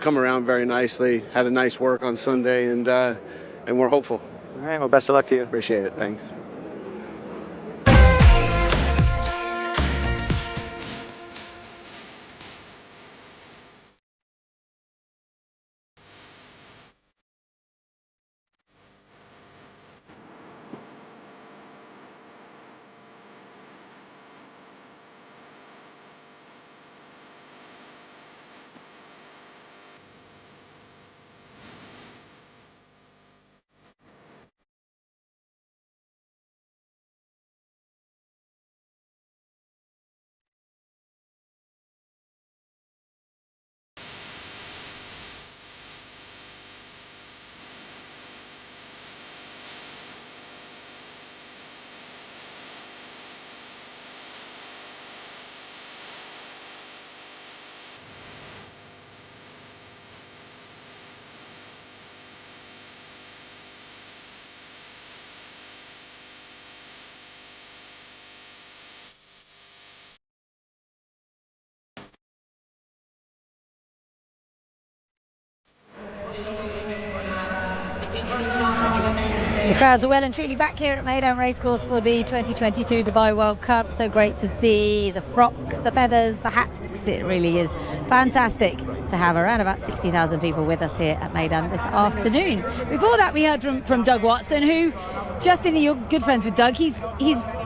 Come around very nicely, had a nice work on Sunday, and we're hopeful. All right, well, best of luck to you. Appreciate it, thanks. The crowds are well and truly back here at Meydan Racecourse for the 2022 Dubai World Cup. So great to see the frocks, the feathers, the hats. It really is fantastic to have around about 60,000 people with us here at Meydan this afternoon. Before that, we heard from Doug Watson, who, Justin, you're good friends with Doug. He's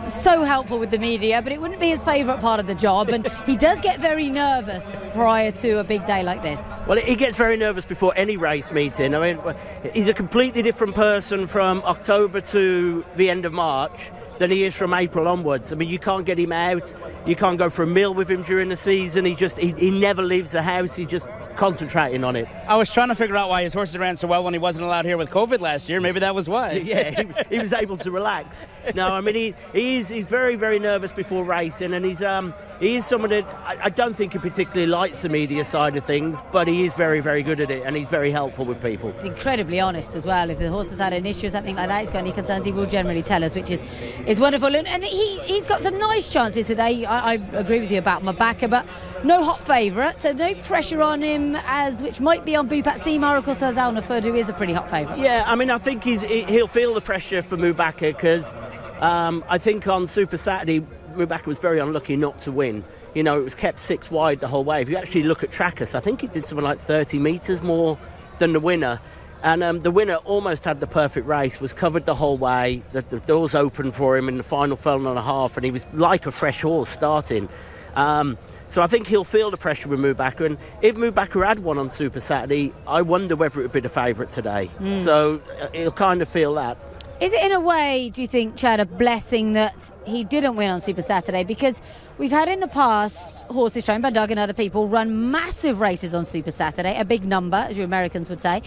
so helpful with the media, but it wouldn't be his favourite part of the job, and he does get very nervous prior to a big day like this. Well, he gets very nervous before any race meeting. I mean, he's a completely different person from October to the end of March than he is from April onwards. I mean, you can't get him out, you can't go for a meal with him during the season. He never leaves the house. He's just concentrating on it. I was trying to figure out why his horses ran so well when he wasn't allowed here with COVID last year. Maybe that was why. Yeah, he was able to relax. No, I mean, he's very, very nervous before racing, and he is someone that I don't think he particularly likes the media side of things, but he is very, very good at it, and he's very helpful with people. He's incredibly honest as well. If the horse has had an issue or something like that, he's got any concerns, he will generally tell us, which is wonderful. And he's got some nice chances today. I agree with you about Mabaka, but no hot favourite, so no pressure on him, which might be on Bupat Seymour. Of course, there's Al Nafud, who is a pretty hot favourite. Yeah, I mean, I think he'll feel the pressure for Mubaka, because I think on Super Saturday, Mubaka was very unlucky not to win. You know, it was kept 6 wide the whole way. If you actually look at Trackers, I think he did something like 30 metres more than the winner. And the winner almost had the perfect race, was covered the whole way. The doors opened for him in the final furlong and a half, and he was like a fresh horse starting. So I think he'll feel the pressure with Mubaka. And if Mubaka had won on Super Saturday, I wonder whether it would be the favourite today. So he'll kind of feel that. Is it in a way, do you think, Chad, a blessing that he didn't win on Super Saturday? Because we've had in the past horses trained by Doug and other people run massive races on Super Saturday, a big number, as you Americans would say,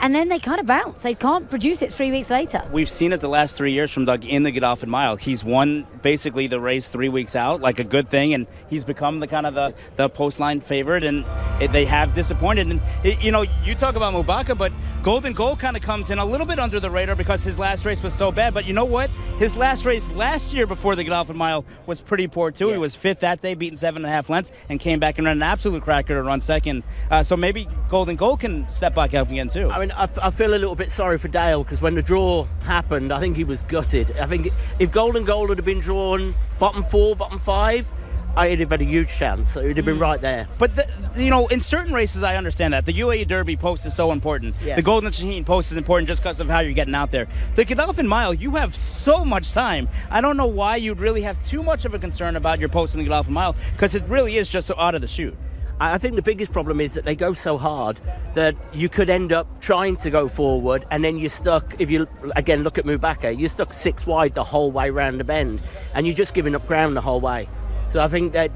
and then they kind of bounce. They can't produce it 3 weeks later. We've seen it the last 3 years from Doug in the Godolphin Mile. He's won basically the race 3 weeks out, like a good thing, and he's become the kind of the post-line favorite, and they have disappointed. And you talk about Mubaka, but Golden Goal kind of comes in a little bit under the radar because his last race was so bad. But you know what? His last race last year before the Godolphin Mile was pretty poor too. Yeah. He was 5th that day, beaten 7.5 lengths, and came back and ran an absolute cracker to run second. So maybe Golden Goal can step back up again too. I mean, I feel a little bit sorry for Dale, because when the draw happened, I think he was gutted. I think if Golden Goal had been drawn bottom 4, bottom 5, I'd have had a huge chance. So he'd have been right there. But in certain races, I understand that the UAE Derby post is so important. Yeah. The Golden Shaheen post is important just because of how you're getting out there. The Godolphin Mile, you have so much time. I don't know why you'd really have too much of a concern about your post in the Godolphin Mile, because it really is just so out of the chute. I think the biggest problem is that they go so hard that you could end up trying to go forward, and then you're stuck. If you again look at Mubaka, you're stuck 6 wide the whole way round the bend, and you're just giving up ground the whole way. So I think that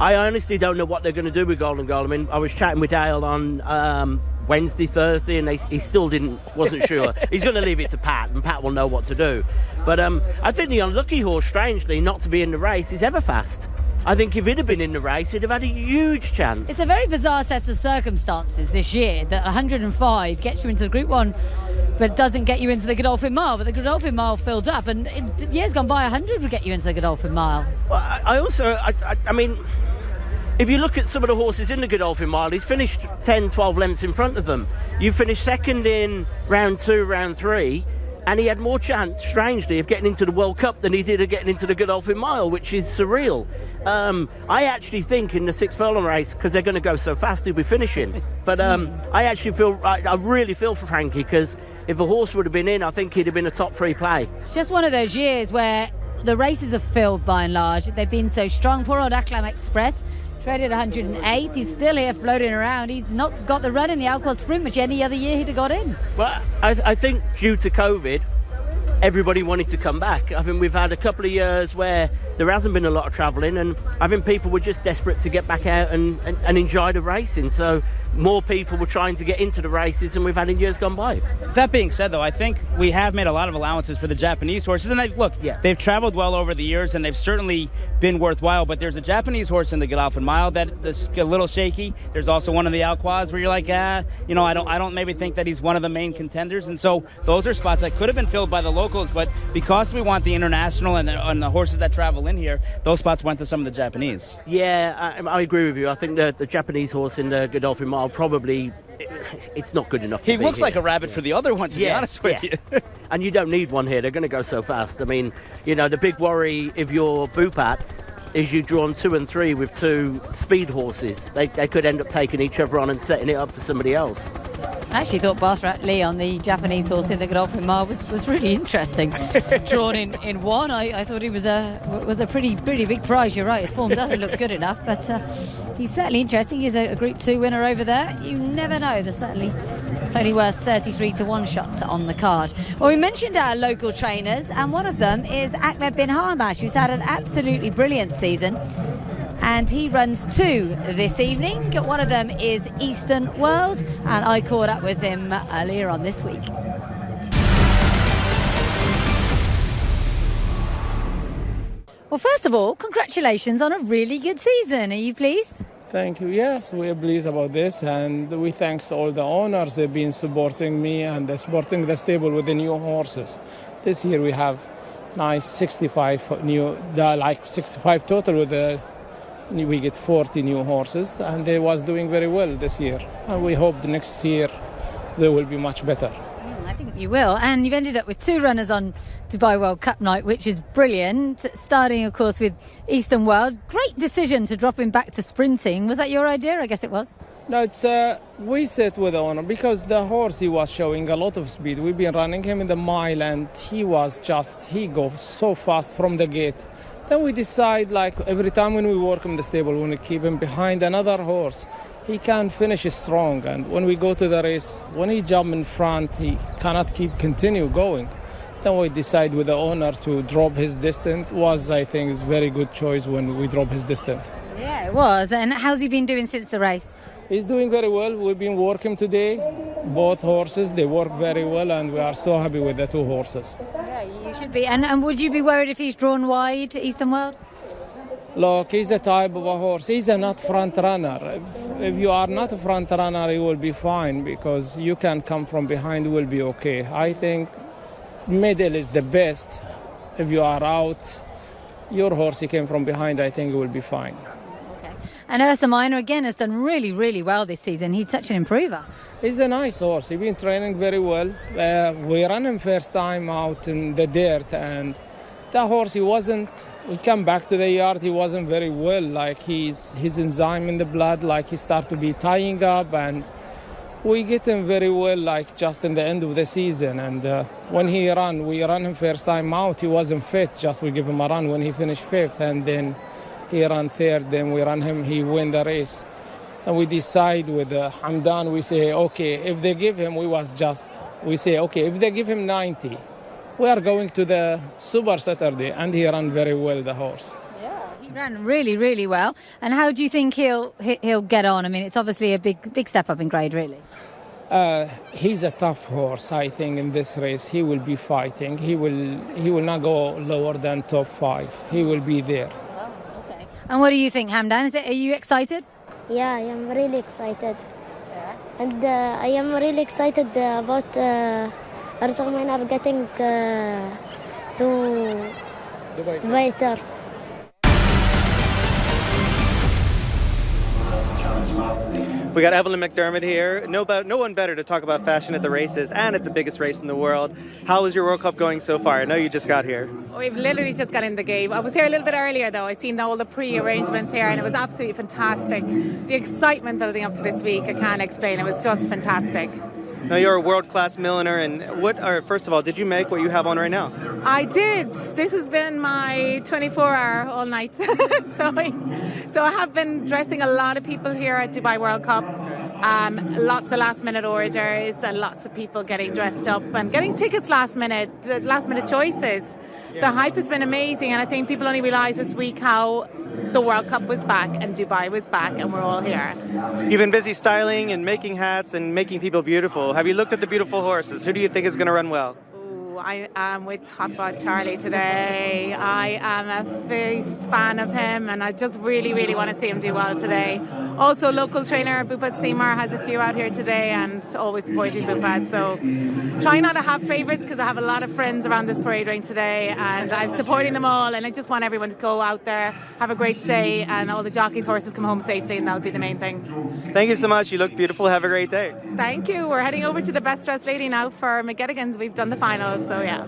I honestly don't know what they're going to do with Golden Goal. I mean, I was chatting with Dale on Wednesday, Thursday, and he still wasn't sure. He's going to leave it to Pat, and Pat will know what to do. But I think the unlucky horse, strangely, not to be in the race is Everfast. I think if he'd have been in the race, he'd have had a huge chance. It's a very bizarre set of circumstances this year that 105 gets you into the Group 1, but it doesn't get you into the Godolphin Mile. But the Godolphin Mile filled up, and years gone by, 100 would get you into the Godolphin Mile. Well, I mean, if you look at some of the horses in the Godolphin Mile, he's finished 10, 12 lengths in front of them. You finished second in round 2, round 3, and he had more chance, strangely, of getting into the World Cup than he did of getting into the Godolphin Mile, which is surreal. I actually think in the 6 furlong race, because they're going to go so fast, he'll be finishing. But I actually feel, I really feel for Frankie, because if a horse would have been in, I think he'd have been a top 3 play. It's just one of those years where the races have filled by and large. They've been so strong. Poor old Acclam Express traded 108. He's still here floating around. He's not got the run in the Alcor Sprint, which any other year he'd have got in. Well, I think due to COVID, everybody wanted to come back. I think we've had a couple of years where there hasn't been a lot of travelling, and I think people were just desperate to get back out and enjoy the racing. So more people were trying to get into the races than we've had in years gone by. That being said, though, I think we have made a lot of allowances for the Japanese horses. And they've traveled well over the years, and they've certainly been worthwhile. But there's a Japanese horse in the Godolphin Mile that's a little shaky. There's also one of the Alquas where you're like, I don't maybe think that he's one of the main contenders. And so those are spots that could have been filled by the locals. But because we want the international and the horses that travel in here, those spots went to some of the Japanese. Yeah, I agree with you. I think the Japanese horse in the Godolphin Mile probably, it's not good enough to He be looks here. like a rabbit for the other one, to be honest with you. And you don't need one here. They're going to go so fast. I mean, the big worry if you're Bupat is you drawn 2 and 3 with 2 speed horses. They could end up taking each other on and setting it up for somebody else. I actually thought Bastrat Lee on the Japanese horse in the Godolphin Mile was really interesting. Drawn in 1, I thought he was a pretty big prize. You're right, his form doesn't look good enough, but he's certainly interesting. He's a Group 2 winner over there. You never know. There's certainly plenty worth 33-1 shots on the card. Well, we mentioned our local trainers, and one of them is Ahmed bin Hamash, who's had an absolutely brilliant season. And he runs 2 this evening. One of them is Eastern World, and I caught up with him earlier on this week. Well, first of all, congratulations on a really good season. Are you pleased? Thank you. Yes, we are pleased about this, and we thanks all the owners. They've been supporting me and they're supporting the stable with the new horses. This year we have nice 65 new, 65 total with the. We get 40 new horses, and they was doing very well this year. And we hope the next year they will be much better. I think you will. And you've ended up with 2 runners on Dubai World Cup night, which is brilliant. Starting, of course, with Eastern World. Great decision to drop him back to sprinting. Was that your idea? I guess it was. No, it's we sit with the owner because the horse, he was showing a lot of speed. We've been running him in the mile, and he goes so fast from the gate. Then we decide, every time when we work in the stable, we want to keep him behind another horse. He can finish strong, and when we go to the race, when he jump in front, he cannot continue going. Then we decide with the owner to drop his distance. I think, is a very good choice when we drop his distance. Yeah, it was. And how's he been doing since the race? He's doing very well. We've been working today. Both horses, they work very well, and we are so happy with the 2 horses. Yeah, you should be. And would you be worried if he's drawn wide, Eastern World? Look, he's a type of a horse. He's a not front runner. If you are not a front runner, he will be fine because you can come from behind, will be okay. I think middle is the best. If you are out, your horse, he came from behind, I think it will be fine. And Ursa Minor, again, has done really, really well this season. He's such an improver. He's a nice horse. He's been training very well. We ran him first time out in the dirt, and the horse, he came back to the yard, he wasn't very well. His enzyme in the blood, he started to be tying up, and we get him very well, just in the end of the season. And when we ran him first time out, he wasn't fit. Just we give him a run when he finished 5th, and then he ran 3rd, then we ran him, he win the race. And we decide with Hamdan, we say, okay, if they give him, if they give him 90, we are going to the Super Saturday, and he ran very well, the horse. Yeah, he ran really, really well. And how do you think he'll get on? I mean, it's obviously a big step up in grade, really. He's a tough horse, I think, in this race. He will be fighting. He will not go lower than top 5. He will be there. And what do you think, Hamdan? Are you excited? Yeah, I am really excited. Yeah. And I am really excited about Ursa Minor getting to Dubai Turf. We got Evelyn McDermott here. No one better to talk about fashion at the races and at the biggest race in the world. How is your World Cup going so far? I know you just got here. We've literally just got in the game. I was here a little bit earlier though. I seen all the pre-arrangements here and it was absolutely fantastic. The excitement building up to this week, I can't explain. It was just fantastic. Now you're a world-class milliner, and first of all, did you make what you have on right now? I did. This has been my 24-hour all night. so I have been dressing a lot of people here at Dubai World Cup. Lots of last-minute orders and lots of people getting dressed up and getting tickets last-minute choices. The hype has been amazing, and I think people only realise this week how the World Cup was back and Dubai was back and we're all here. You've been busy styling and making hats and making people beautiful. Have you looked at the beautiful horses? Who do you think is going to run well? I am with Hot Rod Charlie today. I am a big fan of him and I just really, really want to see him do well today. Also, local trainer Bupat Seymour has a few out here today and always supporting Bupat. So trying not to have favourites because I have a lot of friends around this parade ring today and I'm supporting them all, and I just want everyone to go out there, have a great day, and all the jockeys' horses come home safely, and that'll be the main thing. Thank you so much. You look beautiful. Have a great day. Thank you. We're heading over to the best dressed lady now for McGettigan's. We've done the finals. So yeah.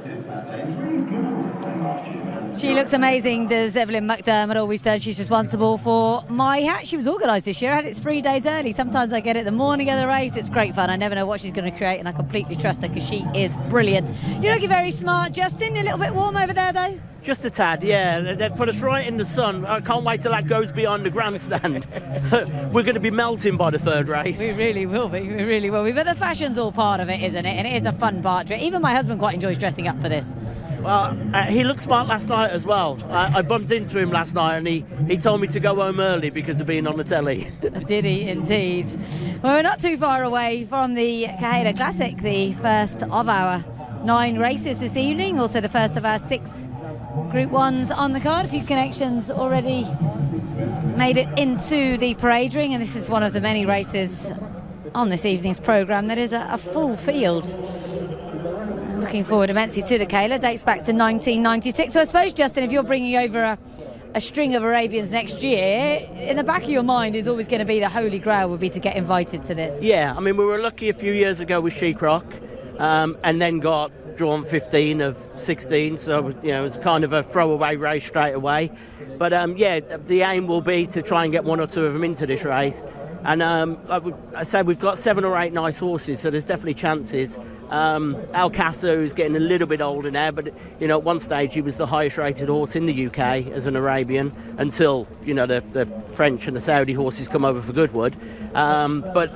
She looks amazing, does Evelyn McDermott always does. She's responsible for my hat. She was organised this year. I had it 3 days early. Sometimes I get it the morning of the race. It's great fun. I never know what she's going to create, and I completely trust her because she is brilliant. You're looking very smart, Justin. You're a little bit warm over there, though. Just a tad, yeah. They put us right in the sun. I can't wait till that goes beyond the grandstand. We're going to be melting by the third race. We really will be. We really will be. But the fashion's all part of it, isn't it? And it is a fun part to it. Even my husband quite enjoys dressing up for this. Well, he looked smart last night as well. I bumped into him last night and he told me to go home early because of being on the telly. Did he indeed? Well, we're not too far away from the Kahala Classic, the first of our 9 races this evening, also the first of our 6 Group 1s on the card. A few connections already made it into the parade ring, and this is one of the many races on this evening's programme that is a full field. Looking forward immensely to the Kahala. Dates back to 1996. So I suppose, Justin, if you're bringing over a string of Arabians next year, in the back of your mind is always going to be the holy grail would be to get invited to this. Yeah, I mean, we were lucky a few years ago with Sheikrock, and then got drawn 15 of 16, so you know, it was kind of a throwaway race straight away. But yeah, the aim will be to try and get 1 or 2 of them into this race. And I said we've got 7 or 8 nice horses, so there's definitely chances. Al Casa, who's getting a little bit older now, but you know, at one stage he was the highest rated horse in the UK as an Arabian until, you know, the French and the Saudi horses come over for Goodwood. But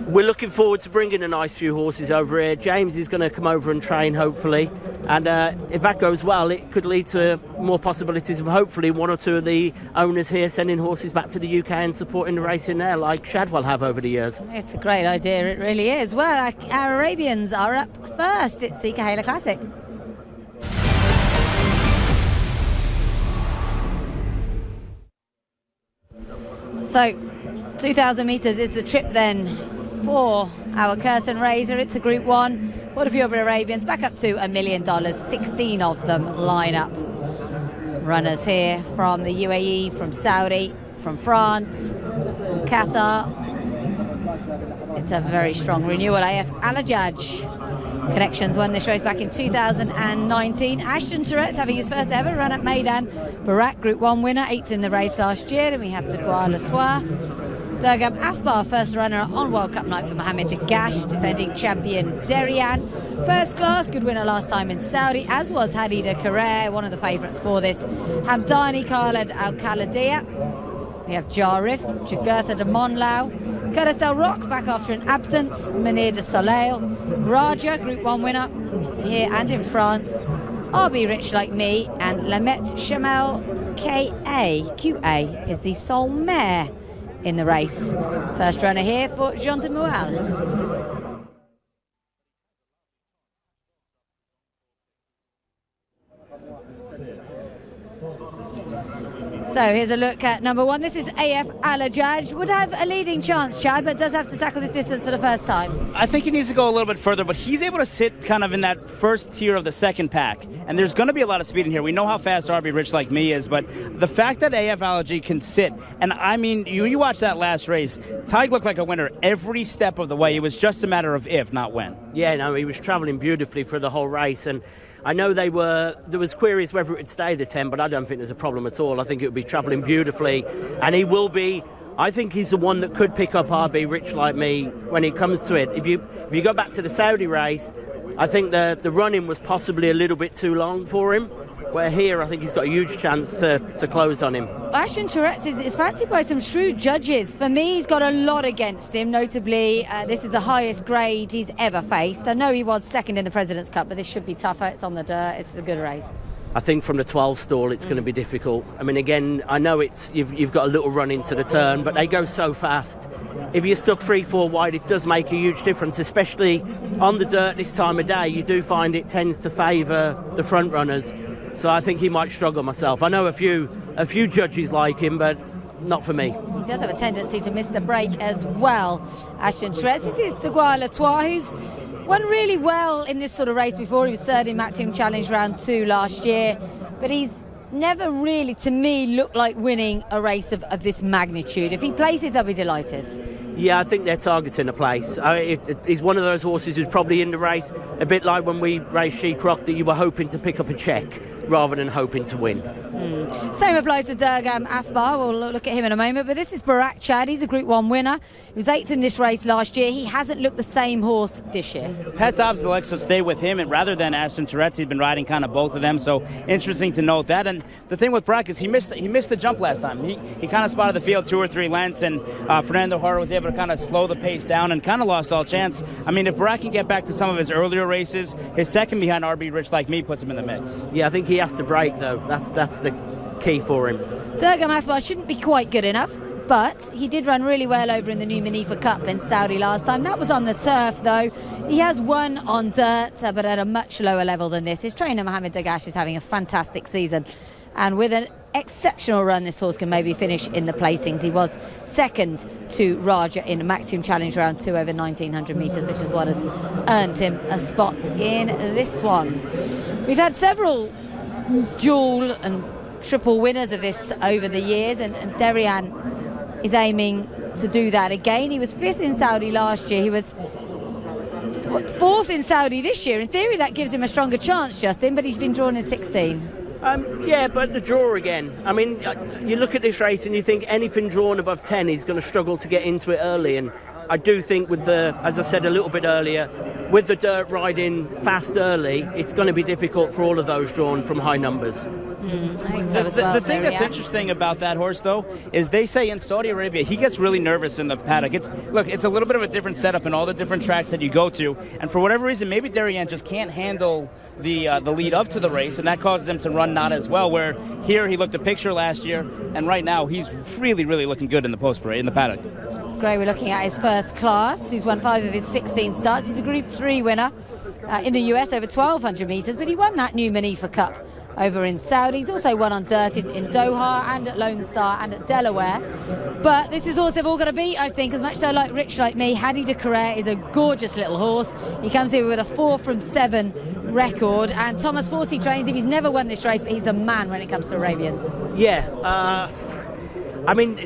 we're looking forward to bringing a nice few horses over here. James is going to come over and train, hopefully, and if that goes well, it could lead to more possibilities of hopefully 1 or 2 of the owners here sending horses back to the UK and supporting the racing there, like Shadwell have over the years. It's a great idea, it really is. Well, our Arabians are up first. It's the Kahala Classic. So 2,000 metres is the trip then for our curtain raiser. It's a Group 1. What a few of Arabians, back up to $1 million. 16 of them line up. Runners here from the UAE, from Saudi, from France, Qatar. It's a very strong renewal. AF Alajaj Connections won this race back in 2019. Ashton Tourette's having his first ever run at Maidan. Barak, Group 1 winner, 8th in the race last year. Then we have Tagua Latois. Durgam Afbar, first runner on World Cup night for Mohamed Dagash, defending champion Zerian. First class, good winner last time in Saudi, as was Hadida Carrere, one of the favourites for this. Hamdani Khaled Al Khaladia. We have Jarif, Jagurtha de Monlau. Curtis Del Roc back after an absence. Munir de Soleil. Raja, Group 1 winner here and in France. RB Rich Like Me, and Lamet Chamel QA is the sole mare in the race. First runner here for Jean de Moual. So here's a look at number 1. This is AF Alajaj. Would have a leading chance, Chad, but does have to tackle this distance for the first time. I think he needs to go a little bit further, but he's able to sit kind of in that first tier of the second pack. And there's going to be a lot of speed in here. We know how fast RB Rich Like Me is, but the fact that AF Alajaj can sit, and I mean, you watch that last race, Tig looked like a winner every step of the way. It was just a matter of if, not when. Yeah, no, he was travelling beautifully for the whole race, and I know there was queries whether it would stay the 10, but I don't think there's a problem at all. I think it would be travelling beautifully, and he will be. I think he's the one that could pick up RB Rich Like Me when it comes to it. If you go back to the Saudi race, I think the running was possibly a little bit too long for him, where here I think he's got a huge chance to close on him. Ashton Tourette's is fancied by some shrewd judges. For me, he's got a lot against him. Notably, this is the highest grade he's ever faced. I know he was second in the President's Cup, but this should be tougher. It's on the dirt. It's a good race. I think from the 12 stall it's going to be difficult. I mean, again, I know you've got a little run into the turn, but they go so fast. If you're stuck 3-4 wide, it does make a huge difference, especially on the dirt this time of day. You do find it tends to favour the front runners. So I think he might struggle myself. I know a few judges like him, but not for me. He does have a tendency to miss the break as well, Ashton Tourette's. This is Deguara Latois, who's won really well in this sort of race before. He was third in Maximum Challenge Round 2 last year, but he's never really, to me, looked like winning a race of this magnitude. If he places, they'll be delighted. Yeah, I think they're targeting a place. He's one of those horses who's probably in the race, a bit like when we raced She-Croc, that you were hoping to pick up a check rather than hoping to win. Same applies to Durgam Athbar. We'll look at him in a moment. But this is Barak Chad. He's a Group 1 winner. He was 8th in this race last year. He hasn't looked the same horse this year. Pat Dobbs elects to stay with him, and rather than Ashton Tourette's, he's been riding kind of both of them. So interesting to note that. And the thing with Barak is he missed the jump last time. He kind of spotted the field 2 or 3 lengths, and Fernando Hora was able to kind of slow the pace down and kind of lost all chance. I mean, if Barak can get back to some of his earlier races, his second behind RB Rich Like Me puts him in the mix. Yeah, I think he has to break, though. That's the key for him. Durgam Athbar shouldn't be quite good enough, but he did run really well over in the New Manifa Cup in Saudi last time. That was on the turf, though. He has won on dirt, but at a much lower level than this. His trainer, Mohamed Dagash, is having a fantastic season. And with an exceptional run, this horse can maybe finish in the placings. He was second to Raja in Maximum Challenge Round 2 over 1,900 metres, which is what has earned him a spot in this one. We've had several dual and triple winners of this over the years, and Derian is aiming to do that again. He was 5th in Saudi last year. He was 4th in Saudi this year. In theory, that gives him a stronger chance, Justin, but he's been drawn in 16. Yeah, but the draw again. I mean, you look at this race and you think anything drawn above 10 is going to struggle to get into it early. And I do think with as I said a little bit earlier, with the dirt riding fast early, it's going to be difficult for all of those drawn from high numbers. The thing that's interesting about that horse, though, is they say in Saudi Arabia he gets really nervous in the paddock. It's a little bit of a different setup in all the different tracks that you go to, and for whatever reason, maybe Derian just can't handle the lead up to the race, and that causes him to run not as well. Where here he looked a picture last year, and right now he's really, really looking good in the post parade in the paddock. It's great. We're looking at his first class. He's won 5 of his 16 starts. He's a Group 3 winner in the US over 1,200 metres, but he won that New Manifa Cup over in Saudi. He's also won on dirt in Doha and at Lone Star and at Delaware. But this is horse they've all got to beat, I think, as much so like Rich Like Me. Hadi de Carrere is a gorgeous little horse. He comes here with a 4 from 7 record, and Thomas Forsey trains him. He's never won this race, but he's the man when it comes to Arabians. Yeah, I mean,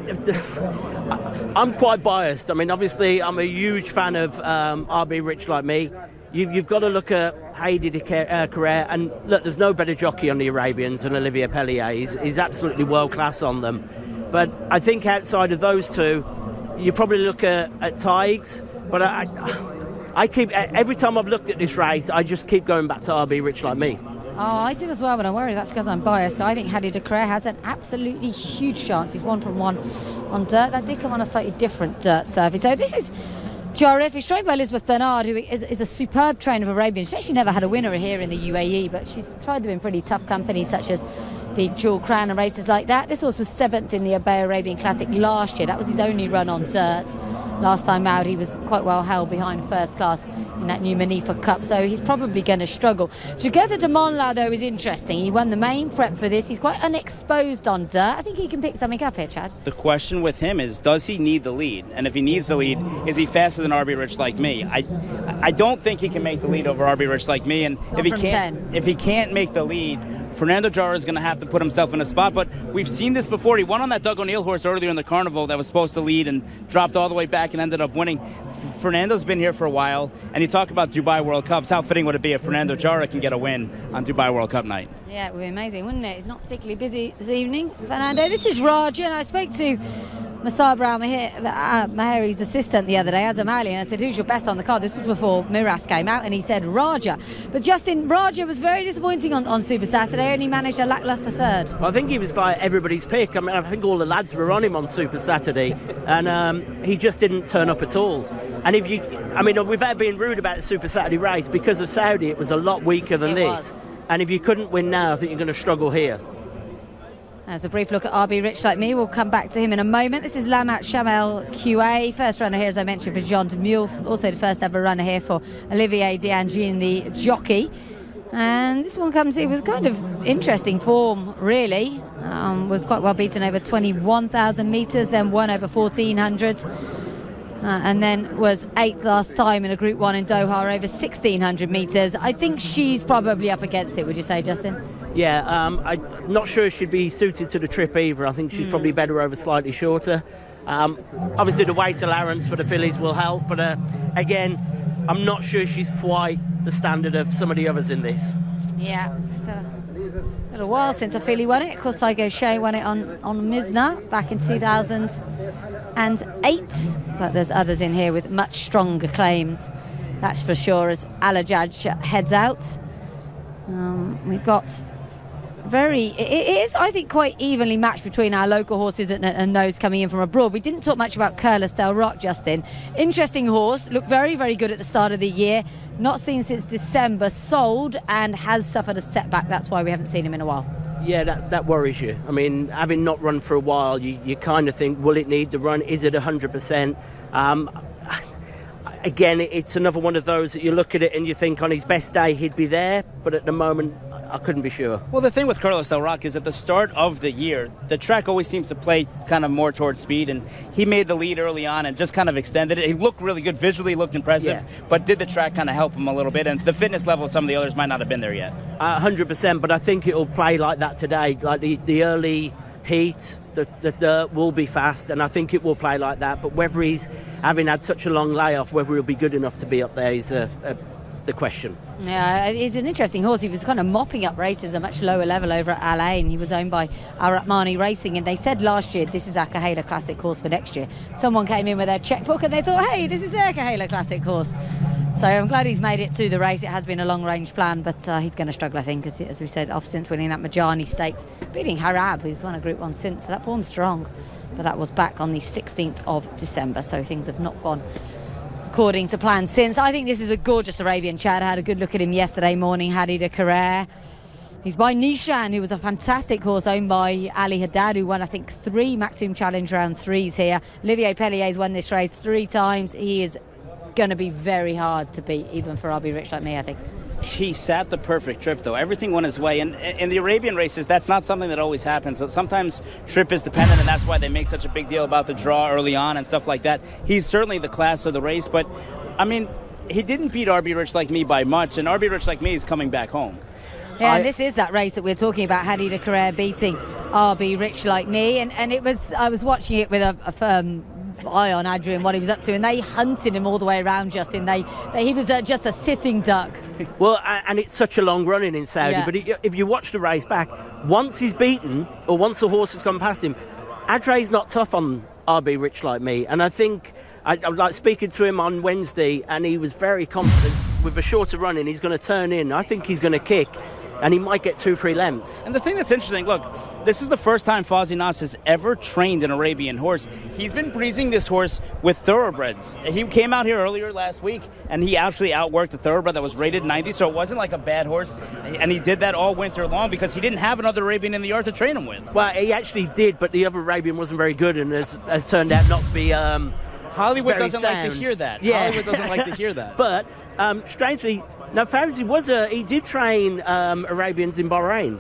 I'm quite biased. I mean, obviously, I'm a huge fan of RB Rich Like Me. You've got to look at Hadi de Carrere, and look, there's no better jockey on the Arabians than Olivier Pellier. He's absolutely world class on them. But I think outside of those two, you probably look at Tigers. But I keep, every time I've looked at this race, I just keep going back to RB Rich Like Me. Oh, I do as well, but I'm worried that's because I'm biased. I think Hadi de Carrere has an absolutely huge chance. He's 1 from 1 on dirt. That did come on a slightly different dirt surface. So this is Jarif, trained by Elizabeth Bernard, who is a superb trainer of Arabians. She's actually never had a winner here in the UAE, but she's tried them in pretty tough companies, such as the Jewel Crown and races like that. This horse was 7th in the Obey Arabian Classic last year. That was his only run on dirt. last time out. He was quite well held behind first class in that new Manifa Cup, so he's probably going to struggle. Together de Monla, though, is interesting. He won the main prep for this. He's quite unexposed on dirt. I think he can pick something up here, Chad. The question with him is, does he need the lead? And if he needs the lead, is he faster than RB Rich Like Me? I don't think he can make the lead over RB Rich Like Me, and if he can't make the lead, Fernando Jara is going to have to put himself in a spot. But we've seen this before. He won on that Doug O'Neill horse earlier in the Carnival that was supposed to lead and dropped all the way back and ended up winning. Fernando's been here for a while, and you talk about Dubai World Cups. How fitting would it be if Fernando Jara can get a win on Dubai World Cup night? Yeah, it would be amazing, wouldn't it? He's not particularly busy this evening, Fernando. This is Raja, and I spoke to Masabra Maheri's assistant the other day, Azam Ali, and I said, who's your best on the card? This was before Miras came out, and he said Raja. But Justin, Raja was very disappointing on Super Saturday, only managed a lacklustre third. I think he was like everybody's pick. I mean, I think all the lads were on him on Super Saturday, and he just didn't turn up at all. And without being rude about the Super Saturday race, because of Saudi, it was a lot weaker than this. And if you couldn't win now, I think you're going to struggle here. As a brief look at RB Rich Like Me, we'll come back to him in a moment. This is Lamat Chamel QA, first runner here, as I mentioned, for Jean de Mule, also the first ever runner here for Olivier D'Angin, the jockey. And this one comes in with kind of interesting form, really. Was quite well beaten over 21,000 metres, then won over 1,400. And then was 8th last time in a Group 1 in Doha over 1,600 metres. I think she's probably up against it, would you say, Justin? Yeah, I'm not sure she'd be suited to the trip either. I think she's probably better over slightly shorter. Obviously the weight allowance for the fillies will help, but again, I'm not sure she's quite the standard of some of the others in this. Yeah, it's a little while since a filly won it. Of course, Saigo Shea won it on Mizna back in 2008. But there's others in here with much stronger claims, that's for sure, as Alajaj heads out. We've got it is, I think, quite evenly matched between our local horses and those coming in from abroad. We didn't talk much about Curlis Del Rock, Justin. Interesting horse, looked very, very good at the start of the year. Not seen since December, sold and has suffered a setback. That's why we haven't seen him in a while. Yeah, that worries you. I mean, having not run for a while, you kind of think, will it need the run? Is it 100%? Again, it's another one of those that you look at it and you think on his best day he'd be there, but at the moment I couldn't be sure. Well, the thing with Carlos Del Rock is at the start of the year, the track always seems to play kind of more towards speed, and he made the lead early on and just kind of extended it. He looked really good, visually looked impressive, but did the track kind of help him a little bit? And the fitness level of some of the others might not have been there yet. 100%, but I think it'll play like that today, like the early heat. The dirt will be fast, and I think it will play like that. But whether he's, having had such a long layoff, whether he'll be good enough to be up there is the question. Yeah, he's an interesting horse. He was kind of mopping up races at a much lower level over at Al Ain. He was owned by Aratmani Racing, and they said last year this is our Kahala Classic horse for next year. Someone came in with their checkbook and they thought, hey, this is their Kahala Classic horse. So I'm glad he's made it to the race. It has been a long-range plan, but he's going to struggle, I think, as we said, off since winning that Majani Stakes, beating Harab, who's won a Group 1 since, so that form's strong. But that was back on the 16th of December, so things have not gone according to plan since. I think this is a gorgeous Arabian, Chad. I had a good look at him yesterday morning, Hadi de Carrere. He's by Nishan, who was a fantastic horse owned by Ali Haddad, who won, I think, 3 Maktoum Challenge Round 3s here. Olivier Pellier's won this race 3 times. He is going to be very hard to beat, even for RB Rich Like Me, I think. He sat the perfect trip, though. Everything went his way. And in the Arabian races, that's not something that always happens. So sometimes trip is dependent, and that's why they make such a big deal about the draw early on and stuff like that. He's certainly the class of the race, but, I mean, he didn't beat RB Rich Like Me by much, and RB Rich Like Me is coming back home. Yeah, and this is that race that we're talking about, Hadi de Carrere beating RB Rich Like Me, and it was, I was watching it with a firm eye on Adrian, what he was up to, and they hunted him all the way around, Justin. He was just a sitting duck. Well, and it's such a long running in Saudi, but if you watch the race back, once he's beaten, or once the horse has gone past him, Adre's not tough on RB Rich Like Me, and I think, I like speaking to him on Wednesday, and he was very confident with a shorter running, he's going to turn in. I think he's going to kick, and he might get 2-3 lengths. And the thing that's interesting, look, this is the first time Fawzi Nas has ever trained an Arabian horse. He's been breezing this horse with thoroughbreds. He came out here earlier last week, and he actually outworked the thoroughbred that was rated 90, so it wasn't like a bad horse. And he did that all winter long because he didn't have another Arabian in the yard to train him with. Well, he actually did, but the other Arabian wasn't very good, and has turned out not to be Hollywood very doesn't like sound. to hear that. Yeah. Hollywood doesn't like to hear that. But strangely, now Fawzi he did train Arabians in Bahrain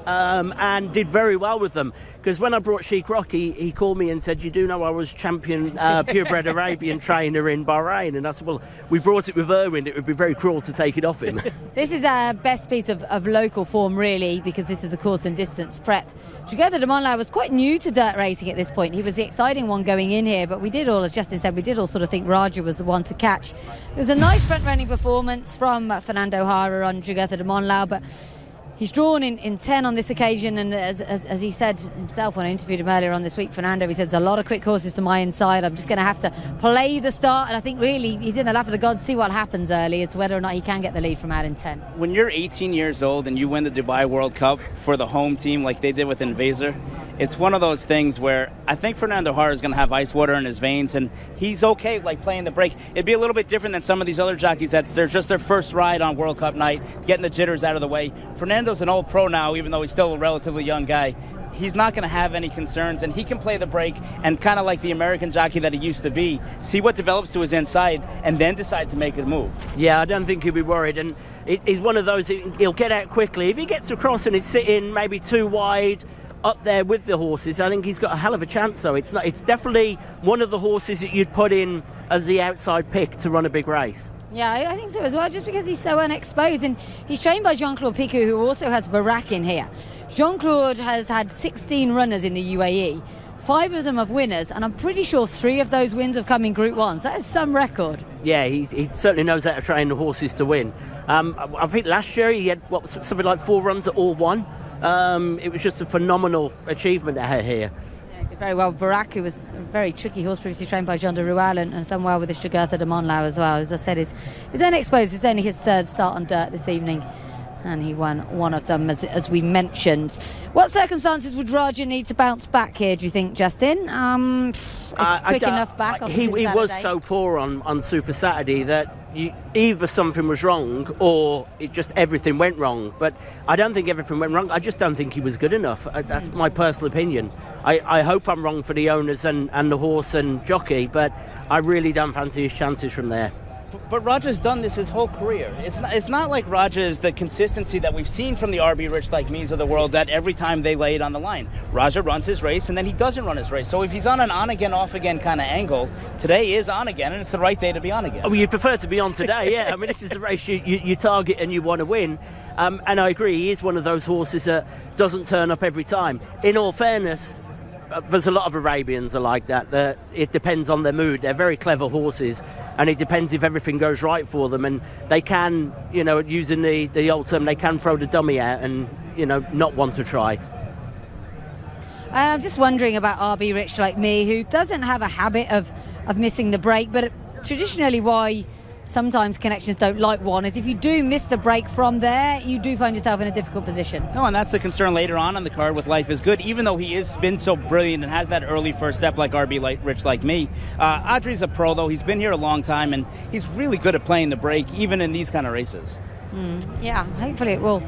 and did very well with them. Because when I brought Sheikh Rocky, he called me and said, "You do know I was champion purebred Arabian trainer in Bahrain?" And I said, "Well, we brought it with Irwin. It would be very cruel to take it off him." This is our best piece of local form, really, because this is a course and distance prep. Jugurtha de Montlau was quite new to dirt racing at this point. He was the exciting one going in here, but we did all, as Justin said, we did all sort of think Raja was the one to catch. It was a nice front-running performance from Fernando Hara on Jugurtha de Montlau, but he's drawn in 10 on this occasion, and as he said himself when I interviewed him earlier on this week, Fernando, he said, "There's a lot of quick horses to my inside. I'm just going to have to play the start." And I think really he's in the lap of the gods, see what happens early. It's whether or not he can get the lead from out in 10. When you're 18 years old and you win the Dubai World Cup for the home team like they did with Invaser, it's one of those things where I think Fernando Hara is going to have ice water in his veins, and he's okay like playing the break. It'd be a little bit different than some of these other jockeys they're just their first ride on World Cup night, getting the jitters out of the way. Fernando's an old pro now, even though he's still a relatively young guy. He's not going to have any concerns, and he can play the break and kind of like the American jockey that he used to be, see what develops to his inside and then decide to make a move. Yeah, I don't think he'll be worried, and he's one of those, he'll get out quickly. If he gets across and he's sitting maybe too wide up there with the horses, I think he's got a hell of a chance. So it's definitely one of the horses that you'd put in as the outside pick to run a big race. Yeah, I think so as well, just because he's so unexposed. And he's trained by Jean-Claude Picou, who also has Barak in here. Jean-Claude has had 16 runners in the UAE. 5 of them have winners, and I'm pretty sure 3 of those wins have come in Group 1s. That is some record. Yeah, he certainly knows how to train the horses to win. I think last year he had something like 4 runs that all won. It was just a phenomenal achievement out here. Yeah, did very well. Barak, who was a very tricky horse, previously trained by Jean de Roual, and done well with his Jugurtha de Montlau as well. As I said, he's unexposed. It's only his 3rd start on dirt this evening, and he won one of them, as we mentioned. What circumstances would Raja need to bounce back here, do you think, Justin? It's quick enough back. He was so poor on Super Saturday that either something was wrong or it just everything went wrong. But I don't think everything went wrong. I just don't think he was good enough. That's my personal opinion. I hope I'm wrong for the owners and the horse and jockey, but I really don't fancy his chances from there. But Raja's done this his whole career. It's not like Raja is the consistency that we've seen from the RB Rich like me's of the world, that every time they lay it on the line, Raja runs his race and then he doesn't run his race. So if he's on an on-again, off-again kind of angle, today is on again, and it's the right day to be on again. Oh, well, you'd prefer to be on today, yeah. I mean, this is the race you target and you want to win. And I agree, he is one of those horses that doesn't turn up every time. In all fairness, there's a lot of Arabians are like that. It depends on their mood. They're very clever horses, and it depends if everything goes right for them. And they can, using the old term, they can throw the dummy out and, not want to try. I'm just wondering about RB Rich like me, who doesn't have a habit of missing the break, but traditionally why sometimes connections don't like one is if you do miss the break from there, you do find yourself in a difficult position. No, and that's the concern later on the card with Life is Good. Even though he has been so brilliant and has that early first step like RB Rich like me, Audrey's a pro, though. He's been here a long time, and he's really good at playing the break, even in these kind of races. Yeah, hopefully it will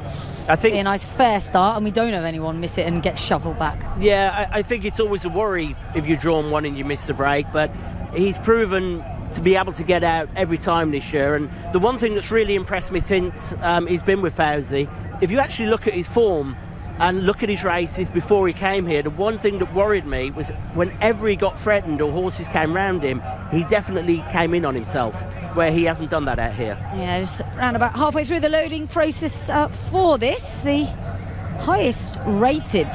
be a nice fair start and we don't have anyone miss it and get shuffled back. Yeah, I think it's always a worry if you're drawn one and you miss the break, but he's proven to be able to get out every time this year. And the one thing that's really impressed me since he's been with Fawzi, if you actually look at his form and look at his races before he came here, the one thing that worried me was whenever he got threatened or horses came round him, he definitely came in on himself, where he hasn't done that out here. Yeah, just around about halfway through the loading process for this. The highest rated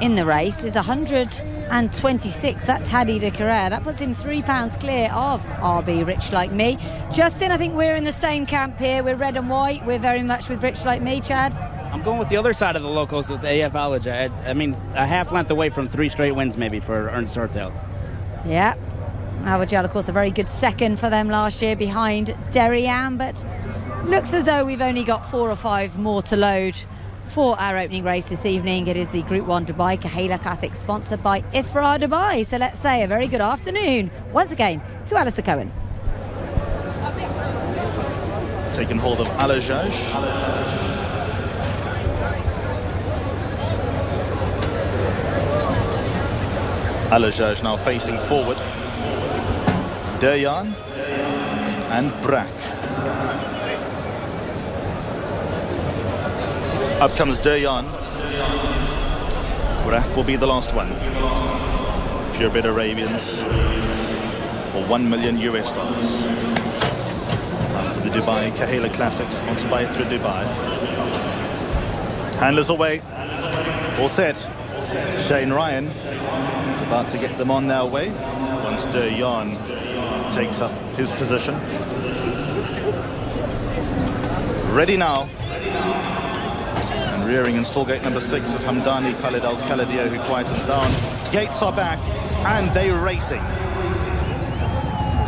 in the race is 126. That's Hadi de Carrere. That puts him £3 clear of RB Rich Like Me. Justin, I think we're in the same camp here. We're red and white. We're very much with Rich Like Me. Chad? I'm going with the other side of the locals with AF College. I mean, a half length away from 3 straight wins maybe for Ernst Hartel. Yeah. Awajal, of course, a very good second for them last year behind Derriam, but looks as though we've only got 4 or 5 more to load for our opening race this evening. It is the Group 1 Dubai Kahala Classic, sponsored by Ifra Dubai. So let's say a very good afternoon once again to Alistair Cohen. Taking hold of Alajaj. Alajaj now facing forward. Dejan and Brack. Up comes Dejan. Brack will be the last one. Purebred Arabians for $1 million. Time for the Dubai Kahala Classic, sponsored by Through Dubai. Handlers away. All set. Shane Ryan is about to get them on their way once Dejan takes up his position. Ready now. And rearing in stall gate number 6 is Hamdani Khalid Al-Khaladia, who quietens down. Gates are back and they're racing.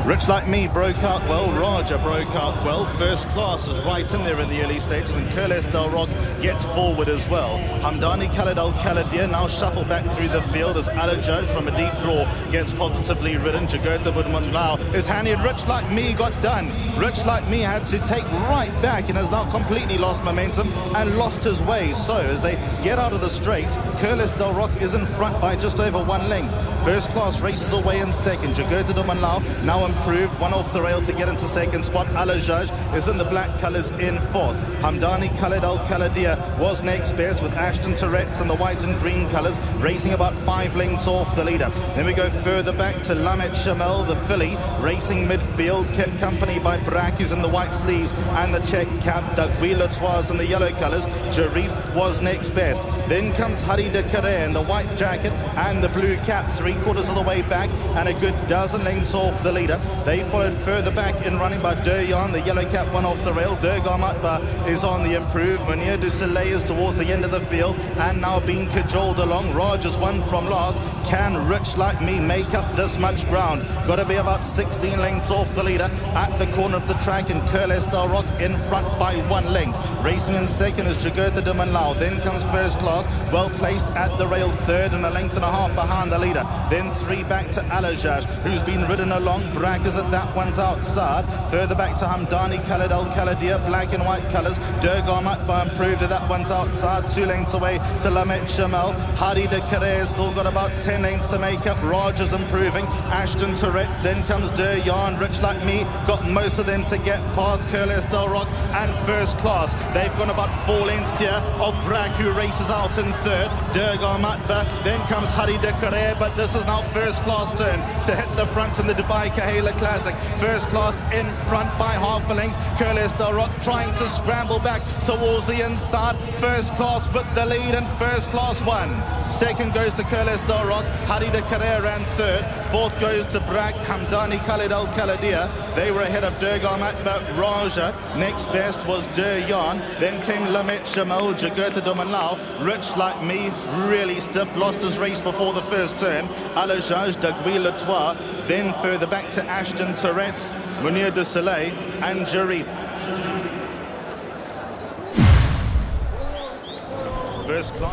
Rich Like Me broke out well, Raja broke out well. First Class is right in there in the early stages, and Curles Del Rock gets forward as well. Hamdani Khalid Al-Khaladia now shuffled back through the field as Alajaj from a deep draw gets positively ridden. Jagota Budmanlao is handy, and Rich Like Me got done. Rich Like Me had to take right back and has now completely lost momentum and lost his way. So as they get out of the straight, Curles Del Rock is in front by just over 1 length. First Class races away in second. Jagota Budmanlao now improved, one off the rail to get into second spot. Alajaj is in the black colours in fourth. Hamdani Khalid Al-Khaladia was next best, with Ashton Tourette's in the white and green colours racing about 5 lengths off the leader. Then we go further back to Lamet Shamel, the filly, racing midfield, kept company by Brack, who's in the white sleeves and the check cap. Dagwila Twas in the yellow colours. Jarif was next best. Then comes Hari de Carré in the white jacket and the blue cap, 3/4 of the way back and a good dozen lengths off the leader. They followed further back in running by Dejan, the yellow cap one off the rail. Dergamatba is on the improve. Munir du Soleil is towards the end of the field and now being cajoled along. Raj is one from last. Can Rich Like Me make up this much ground? Got to be about 16 lengths off the leader at the corner of the track, and Curles Del Rock in front by 1 length. Racing in second is Jagota de Manlao. Then comes First Class, well placed at the rail, third and a length and a half behind the leader. Then 3 back to Alajaj, who's been ridden along. Brack is at that one's outside. Further back to Hamdani Khalid Al-Khaladia, black and white colours. Dergamatba improved at that one's outside. 2 lengths away to Lamet Shamel. Hadi de Carré still got about 10 lengths to make up. Raj is improving. Ashton Tourette's. Then comes Dejan. Rich Like Me got most of them to get past Curles Del Rock and First Class. They've gone about 4 lengths clear of Brack, who races out in third. Dergamatba. Then comes Hadi de Carré, but this is now First Class turn to hit the front in the Dubai Kahala Classic. First Class in front by half a length. Curles Del Rock trying to scramble back towards the inside. First Class with the lead, and First Class won. Second goes to Curles Del Rock. Hadi de Carré ran third. Fourth goes to Brack. Hamdani Khalid Al-Khaladia. They were ahead of Dergamatba, Raja. Next best was Dejan. Then came Lamet Shamel, Jagota de Manlao. Rich Like Me, really stiff, lost his race before the first turn. Alajaj, Dagwila Twa. Then further back to Ashton Tourette's, Munir du Soleil and Jarif.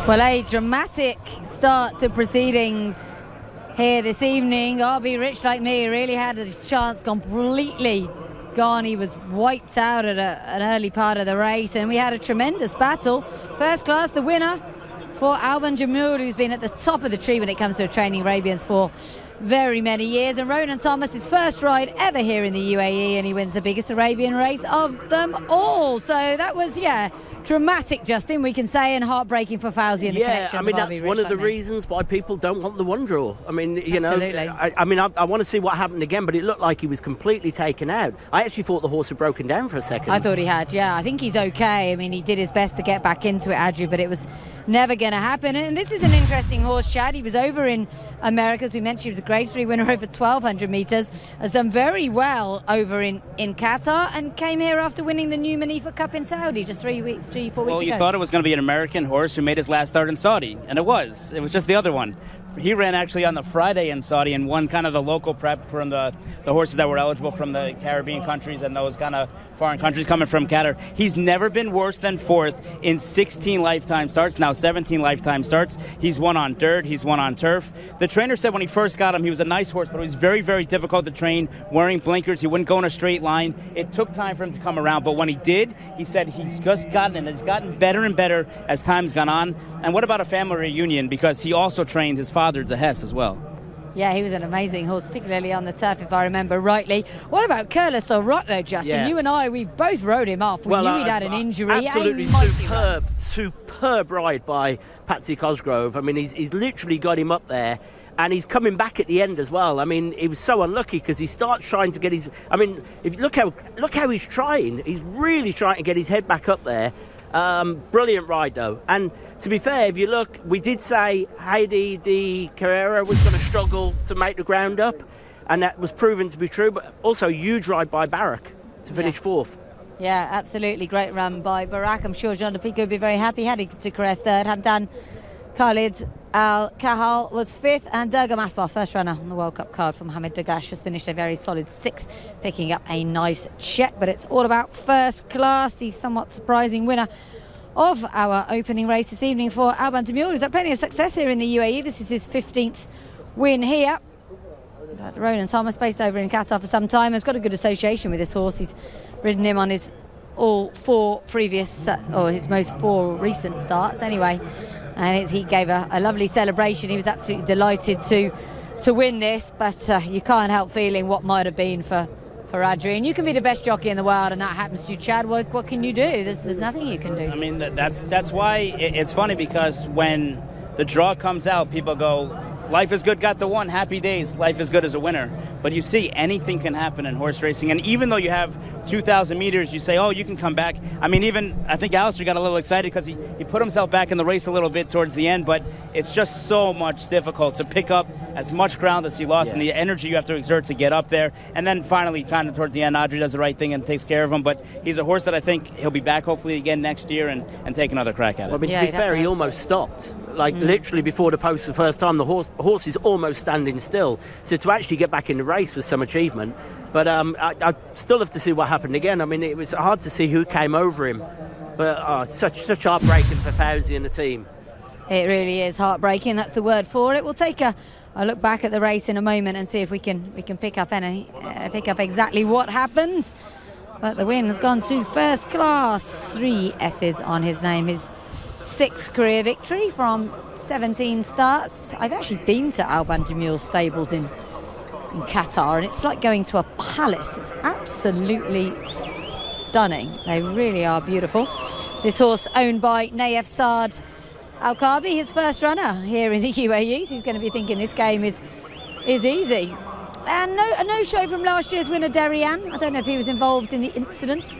Well, a dramatic start to proceedings here this evening. RB Rich Like Me really had his chance completely gone. He was wiped out at an early part of the race, and we had a tremendous battle. First Class, the winner for Alban Jamur, who's been at the top of the tree when it comes to training Arabians for very many years. And Ronan Thomas, his first ride ever here in the UAE, and he wins the biggest Arabian race of them all. So that was, dramatic, Justin, we can say, and heartbreaking for Fauzi and the connections. I mean, that's one of the reasons why people don't want the one draw. I mean, you Absolutely. know, I want to see what happened again, but it looked like he was completely taken out. I actually thought the horse had broken down for a second. I thought he had, I think he's okay. I mean, he did his best to get back into it, Adju, but it was never going to happen. And this is an interesting horse, Chad. He was over in America, as we mentioned. He was a Grade 3 winner over 1,200 metres. Has done very well over in Qatar, and came here after winning the new Manifa Cup in Saudi just 4 weeks ago. Well, you thought it was going to be an American horse who made his last start in Saudi, and it was just the other one. He ran actually on the Friday in Saudi and won kind of the local prep from the horses that were eligible from the Caribbean countries and those kind of foreign countries coming from Qatar. He's never been worse than fourth in 16 lifetime starts, now 17 lifetime starts. He's won on dirt, he's won on turf. The trainer said when he first got him, he was a nice horse, but it was very, very difficult to train, wearing blinkers. He wouldn't go in a straight line. It took time for him to come around, but when he did, he said he's just gotten better and better as time's gone on. And what about a family reunion? Because he also trained his father, Hess, as well. Yeah, he was an amazing horse, particularly on the turf, if I remember rightly. What about Kahala Classic, though, Justin? Yeah. You and I, we both rode him off. We knew he'd had an injury. Absolutely superb ride by Patsy Cosgrove. I mean, he's literally got him up there, and he's coming back at the end as well. I mean, he was so unlucky because he starts trying to get his... I mean, if you look how he's trying. He's really trying to get his head back up there. Brilliant ride, though. And to be fair, if you look, we did say Heidi de Carrera was going to struggle to make the ground up, and that was proven to be true, but also a huge ride by Barak to finish fourth. Yeah, absolutely. Great run by Barak. I'm sure Jean de Pico would be very happy. Heidi de Carrera third. Hamdan Khalid Al-Kahal was fifth, and Durga Mathbar, first runner on the World Cup card from Mohamed Dagash, has finished a very solid sixth, picking up a nice check. But it's all about first class, the somewhat surprising winner of our opening race this evening for Alban de Mule. He's had plenty of success here in the UAE. This is his 15th win here. But Ronan Thomas, based over in Qatar for some time, has got a good association with this horse. He's ridden him on his his most four recent starts anyway. And he gave a lovely celebration. He was absolutely delighted to win this, but you can't help feeling what might have been for Adrian. You can be the best jockey in the world and that happens to you, Chad. What can you do? There's nothing you can do. I mean, that's why it's funny, because when the draw comes out, people go, life is good, got the one, happy days, life is good as a winner. But you see, anything can happen in horse racing. And even though you have 2,000 meters, you say, oh, you can come back. I mean, I think Alistair got a little excited because he put himself back in the race a little bit towards the end, but it's just so much difficult to pick up as much ground as he lost, and the energy you have to exert to get up there. And then finally, kind of towards the end, Audrey does the right thing and takes care of him. But he's a horse that I think he'll be back hopefully again next year and take another crack at it. Well, I mean, to be fair, he almost stopped. Like, literally before the post the first time, the horse is almost standing still. So to actually get back in the race was some achievement. But I still have to see what happened again. I mean, it was hard to see who came over him. But such heartbreaking for Fauzi and the team. It really is heartbreaking. That's the word for it. We'll take a look back at the race in a moment and see if we can pick up exactly what happened. But the win has gone to First Class. 3 S's on his name. His 6th career victory from 17 starts. I've actually been to Alban de Mule's stables in Qatar, and it's like going to a palace. It's absolutely stunning. They really are beautiful. This horse owned by Nayef Saad Al-Kabi, his first runner here in the UAE. So he's going to be thinking this game is easy. And a no-show from last year's winner, Derian. I don't know if he was involved in the incident.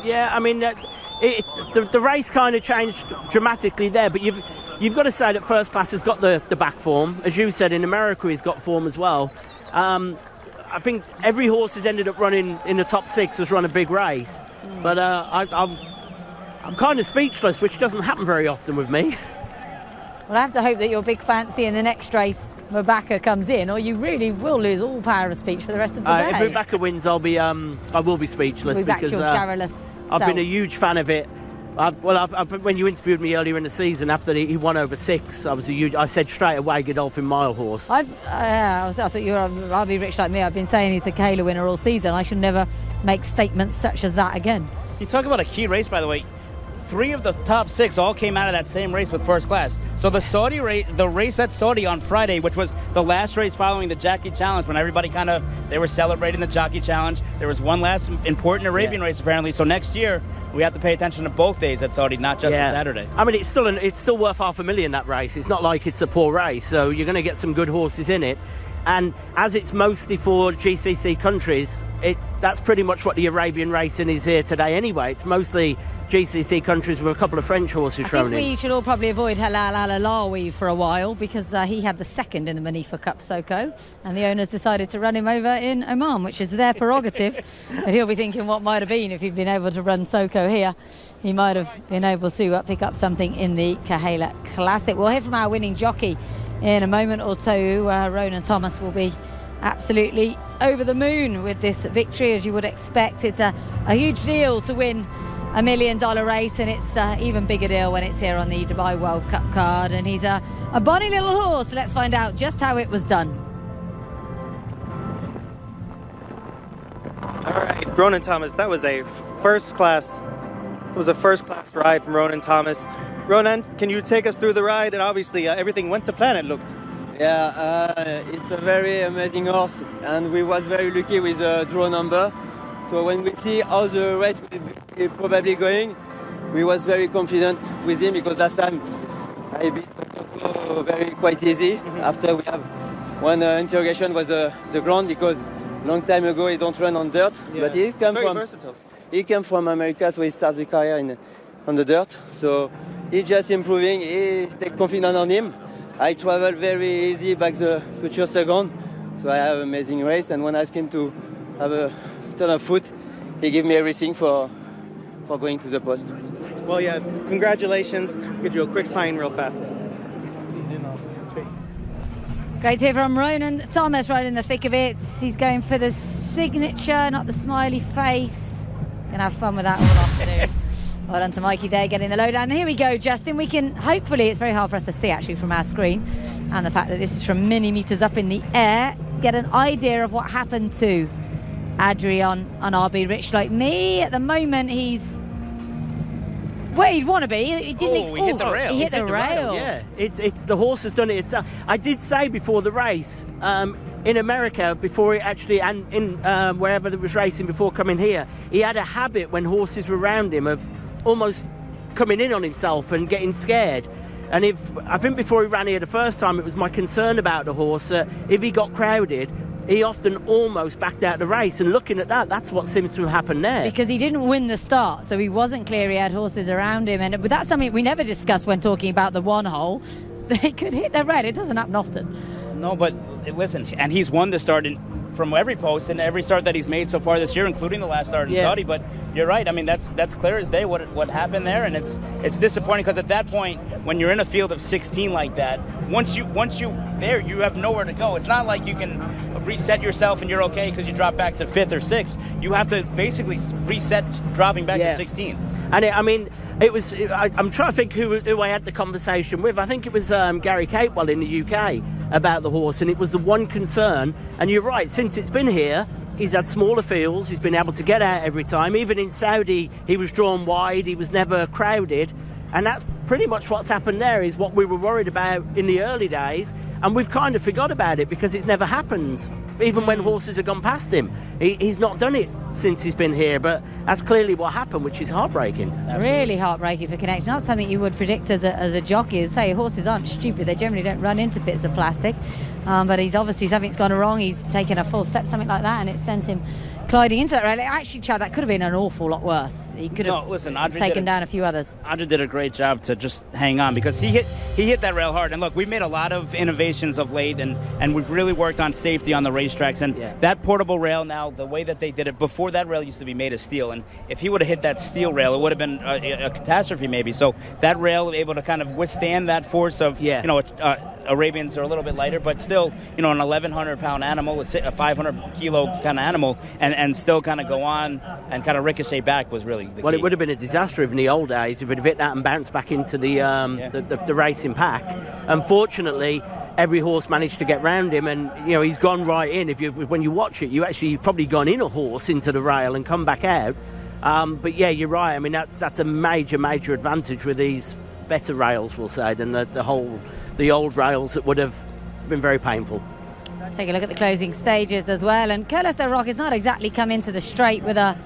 Yeah, I mean, the race kind of changed dramatically there, but you've got to say that First Class has got the back form. As you said, in America he's got form as well. I think every horse has ended up running in the top 6 has run a big race. But I'm kind of speechless, which doesn't happen very often with me. Well, I have to hope that your big fancy in the next race, Mubashir, comes in, or you really will lose all power of speech for the rest of the day. If Mubashir wins, I will be speechless because I've been a huge fan of it. When you interviewed me earlier in the season after he won over 6, I said straight away Godolphin Mile horse. I thought you were I'll be rich like me. I've been saying he's a Kahala winner all season. I should never make statements such as that again. You talk about a key race, by the way. 3 of the top 6 all came out of that same race with First Class. So the race at Saudi on Friday, which was the last race following the Jockey Challenge, when everybody they were celebrating the Jockey Challenge. There was one last important Arabian race apparently. So next year we have to pay attention to both days at Saudi, not just the Saturday. I mean, it's still worth $500,000, that race. It's not like it's a poor race. So you're going to get some good horses in it. And as it's mostly for GCC countries, that's pretty much what the Arabian racing is here today anyway. It's mostly GCC countries with a couple of French horses thrown in. We should all probably avoid Halal Al-Alawi for a while because he had the 2nd in the Manifa Cup Soko, and the owners decided to run him over in Oman, which is their prerogative. But he'll be thinking what might have been if he'd been able to run Soko here. He might have been able to pick up something in the Kahala Classic. We'll hear from our winning jockey in a moment or two. Ronan Thomas will be absolutely over the moon with this victory, as you would expect. It's a huge deal to win $1 million race, and it's an even bigger deal when it's here on the Dubai World Cup card. And he's a bonny little horse. Let's find out just how it was done. All right, Ronan Thomas, that was a first class ride from Ronan Thomas. Ronan, can you take us through the ride? And obviously everything went to plan, it looked. Yeah, it's a very amazing horse, and we was very lucky with the draw number. So when we see how the race will be probably going, we was very confident with him, because last time I beat Coco very quite easy. After we have one interrogation was the ground, because long time ago he don't run on dirt, but he came from America, so he starts the career on the dirt. So he's just improving. He take confidence on him. I travel very easy back the future second, so I have amazing race. And when I asked him to have a turn of foot, he gave me everything for going to the post. Well, yeah, congratulations. Give you a quick sign real fast. Great to hear from Ronan Thomas right in the thick of it. He's going for the signature, not the smiley face. Gonna have fun with that all afternoon. Well done to Mikey there, getting the lowdown. Here we go, Justin. We can, hopefully, it's very hard for us to see actually from our screen, and the fact that this is from many metres up in the air, get an idea of what happened to Adri on RB Rich. Like me, at the moment, he's where he'd want to be. He didn't. He hit the rail. He hit the rail. Yeah, it's the horse has done it itself. I did say before the race, in America, before it actually, and in wherever there was racing before coming here, he had a habit when horses were around him of almost coming in on himself and getting scared. And I think before he ran here the first time, it was my concern about the horse. If he got crowded, he often almost backed out the race. And looking at that, that's what seems to have happened there. Because he didn't win the start, so he wasn't clear he had horses around him. But that's something we never discussed when talking about the one hole. They could hit the red. It doesn't happen often. No, but listen, and he's won the start from every post and every start that he's made so far this year, including the last start in Saudi. But you're right. I mean, that's clear as day what happened there, and it's disappointing, because at that point, when you're in a field of 16 like that, once you there, you have nowhere to go. It's not like you can reset yourself and you're okay because you drop back to 5th or 6th. You have to basically reset, dropping back to 16. And I'm trying to think who I had the conversation with. I think it was Gary Capewell in the UK about the horse, and it was the one concern. And you're right, since it's been here, he's had smaller fields, he's been able to get out every time. Even in Saudi, he was drawn wide, he was never crowded. And that's pretty much what's happened there, is what we were worried about in the early days. And we've kind of forgot about it because it's never happened. Even when horses have gone past him, he's not done it since he's been here, but that's clearly what happened, which is heartbreaking. Absolutely. Really heartbreaking for Connection. Not something you would predict as a jockey. Say horses aren't stupid, they generally don't run into bits of plastic, but he's obviously, something's gone wrong, he's taken a full step, something like that, and it sent him colliding into that rail. Actually, Chad, that could have been an awful lot worse. He could have taken down a few others. Adri did a great job to just hang on, because he hit that rail hard. And look, we've made a lot of innovations of late, and we've really worked on safety on the racetracks. And that portable rail now, the way that they did it, before that rail used to be made of steel. And if he would have hit that steel rail, it would have been a catastrophe maybe. So that rail able to kind of withstand that force of, Arabians are a little bit lighter, but still, an 1,100-pound animal, a 500-kilo kind of animal, and still kind of go on and kind of ricochet back was really the key. It would have been a disaster in the old days if it had hit that and bounced back into the racing pack. Unfortunately, every horse managed to get round him, and he's gone right in. When you watch it, you've probably gone in a horse into the rail and come back out. But yeah, you're right. I mean, that's a major advantage with these better rails, we'll say, than the old rails that would have been very painful. Take a look at the closing stages as well, and Curtis the Rock has not exactly come into the straight with a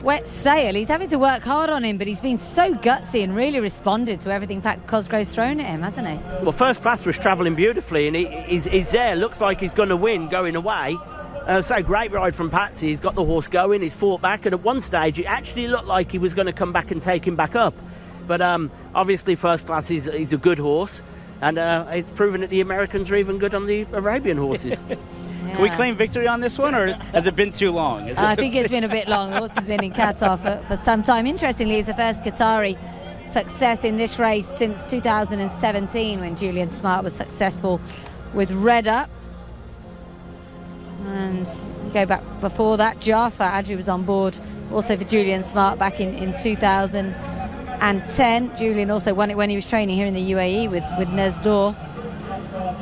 wet sail. He's having to work hard on him, but he's been so gutsy and really responded to everything Pat Cosgrove's thrown at him, hasn't he? Well, First Class was travelling beautifully, and he's there. Looks like he's going to win going away. Great ride from Patsy. He's got the horse going, he's fought back, and at one stage it actually looked like he was going to come back and take him back up. But obviously First Class he's a good horse. And it's proven that the Americans are even good on the Arabian horses. Can we claim victory on this one, or has it been too long? I think it's been a bit long. The horse has been in Qatar for some time. Interestingly, it's the first Qatari success in this race since 2017, when Julian Smart was successful with Red Up. And you go back before that, Jaffa Adri was on board also for Julian Smart back in 2010. Julian also won it when he was training here in the UAE with Nesdor.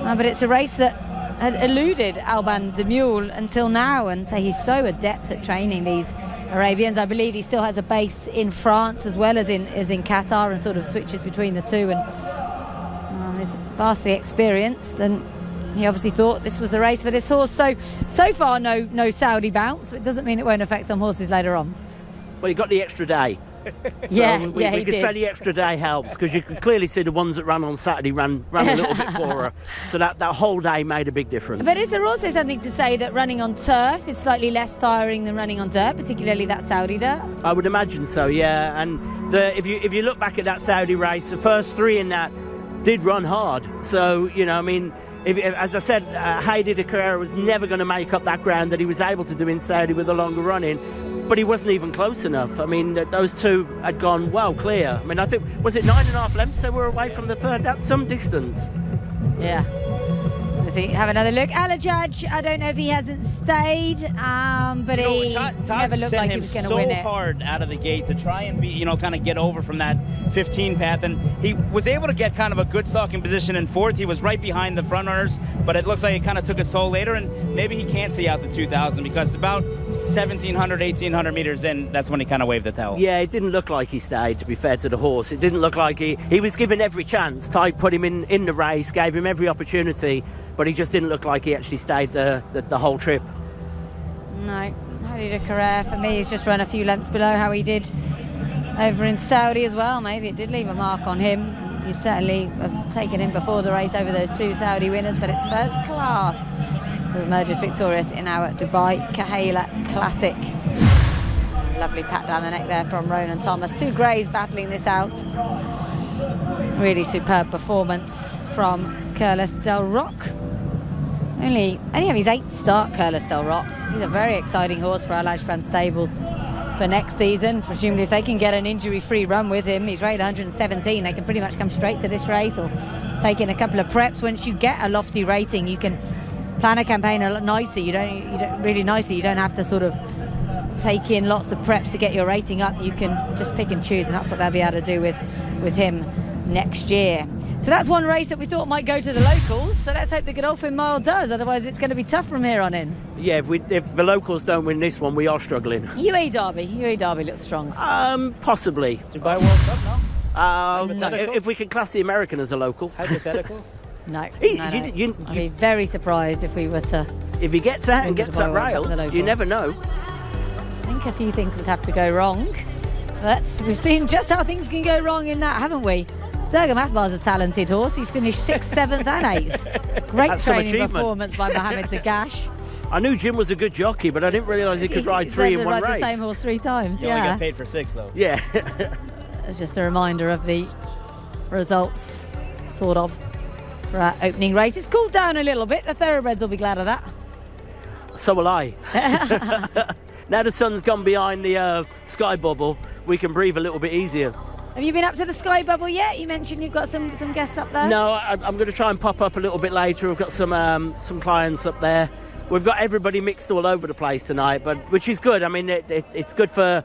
But it's a race that had eluded Alban de Mule until now, and so he's so adept at training these Arabians. I believe he still has a base in France as well as in Qatar, and sort of switches between the two, and he's vastly experienced, and He obviously thought this was the race for this horse. So far, no Saudi bounce, but it doesn't mean it won't affect some horses later on. Well, he got the extra day. Yeah, so we he could did. say the extra day helps, because you could clearly see the ones that ran on Saturday ran a little bit poorer. So that whole day made a big difference. But is there also something to say that running on turf is slightly less tiring than running on dirt, particularly that Saudi dirt? I would imagine so, yeah. And if you look back at that Saudi race, the first three in that did run hard. So, you know, I mean, if, as I said, Heidi de Carrera was never going to make up that ground that he was able to do in Saudi with the longer running. But he wasn't even close enough. I mean, those two had gone well clear. I mean, I think, was it 9.5 lengths they were away from the third? That's some distance. Yeah. Let's see, have another look. Alajaj, I don't know if he hasn't stayed, but he never looked like he was going to win it. So hard out of the gate to try and be, kind of get over from that 15 path, and he was able to get kind of a good stalking position in fourth. He was right behind the front runners, but it looks like it kind of took its toll later, and maybe he can't see out the 2,000 because about 1,700, 1,800 meters in, that's when he kind of waved the towel. Yeah, it didn't look like he stayed, to be fair to the horse. It didn't look like he was given every chance. Ty put him in the race, gave him every opportunity, but he just didn't look like he actually stayed the whole trip. No, Heidi de Carrera for me he's just run a few lengths below how he did over in Saudi as well. Maybe it did leave a mark on him. You'd certainly have taken him before the race over those two Saudi winners, but it's first class who emerges victorious in our Dubai Kahala Classic. Lovely pat down the neck there from Ronan Thomas. Two greys battling this out. Really superb performance from Curlis Del Roc. Only have his 8th start, Curlis Del Roc. He's a very exciting horse for our Lajban stables for next season. Presumably if they can get an injury-free run with him, he's rated 117, they can pretty much come straight to this race or take in a couple of preps. Once you get a lofty rating, you can plan a campaign a lot nicer. You don't have to sort of take in lots of preps to get your rating up. You can just pick and choose, and that's what they'll be able to do with him next year. So that's one race that we thought might go to the locals, so let's hope the Godolphin Mile does, otherwise it's going to be tough from here on in. Yeah, if the locals don't win this one, we are struggling. UAE Derby looks strong. Possibly. Dubai World Cup now? If we can class the American as a local. Hypothetical? No. I'd be very surprised if we were to... If he gets out and gets that rail, you never know. I think a few things would have to go wrong. But we've seen just how things can go wrong in that, haven't we? Durgam Akbar's a talented horse. He's finished 6th, 7th and 8th. Great training performance by Mohamed Dagash. I knew Jim was a good jockey, but I didn't realise he could ride three in one race. Ride the same horse 3 times, He only got paid for 6, though. Yeah. It's just a reminder of the results, sort of, for our opening race. It's cooled down a little bit. The thoroughbreds will be glad of that. So will I. Now the sun's gone behind the sky bubble, we can breathe a little bit easier. Have you been up to the sky bubble yet? You mentioned you've got some guests up there. No, I'm going to try and pop up a little bit later. We've got some clients up there. We've got everybody mixed all over the place tonight, but which is good. I mean, it's good for.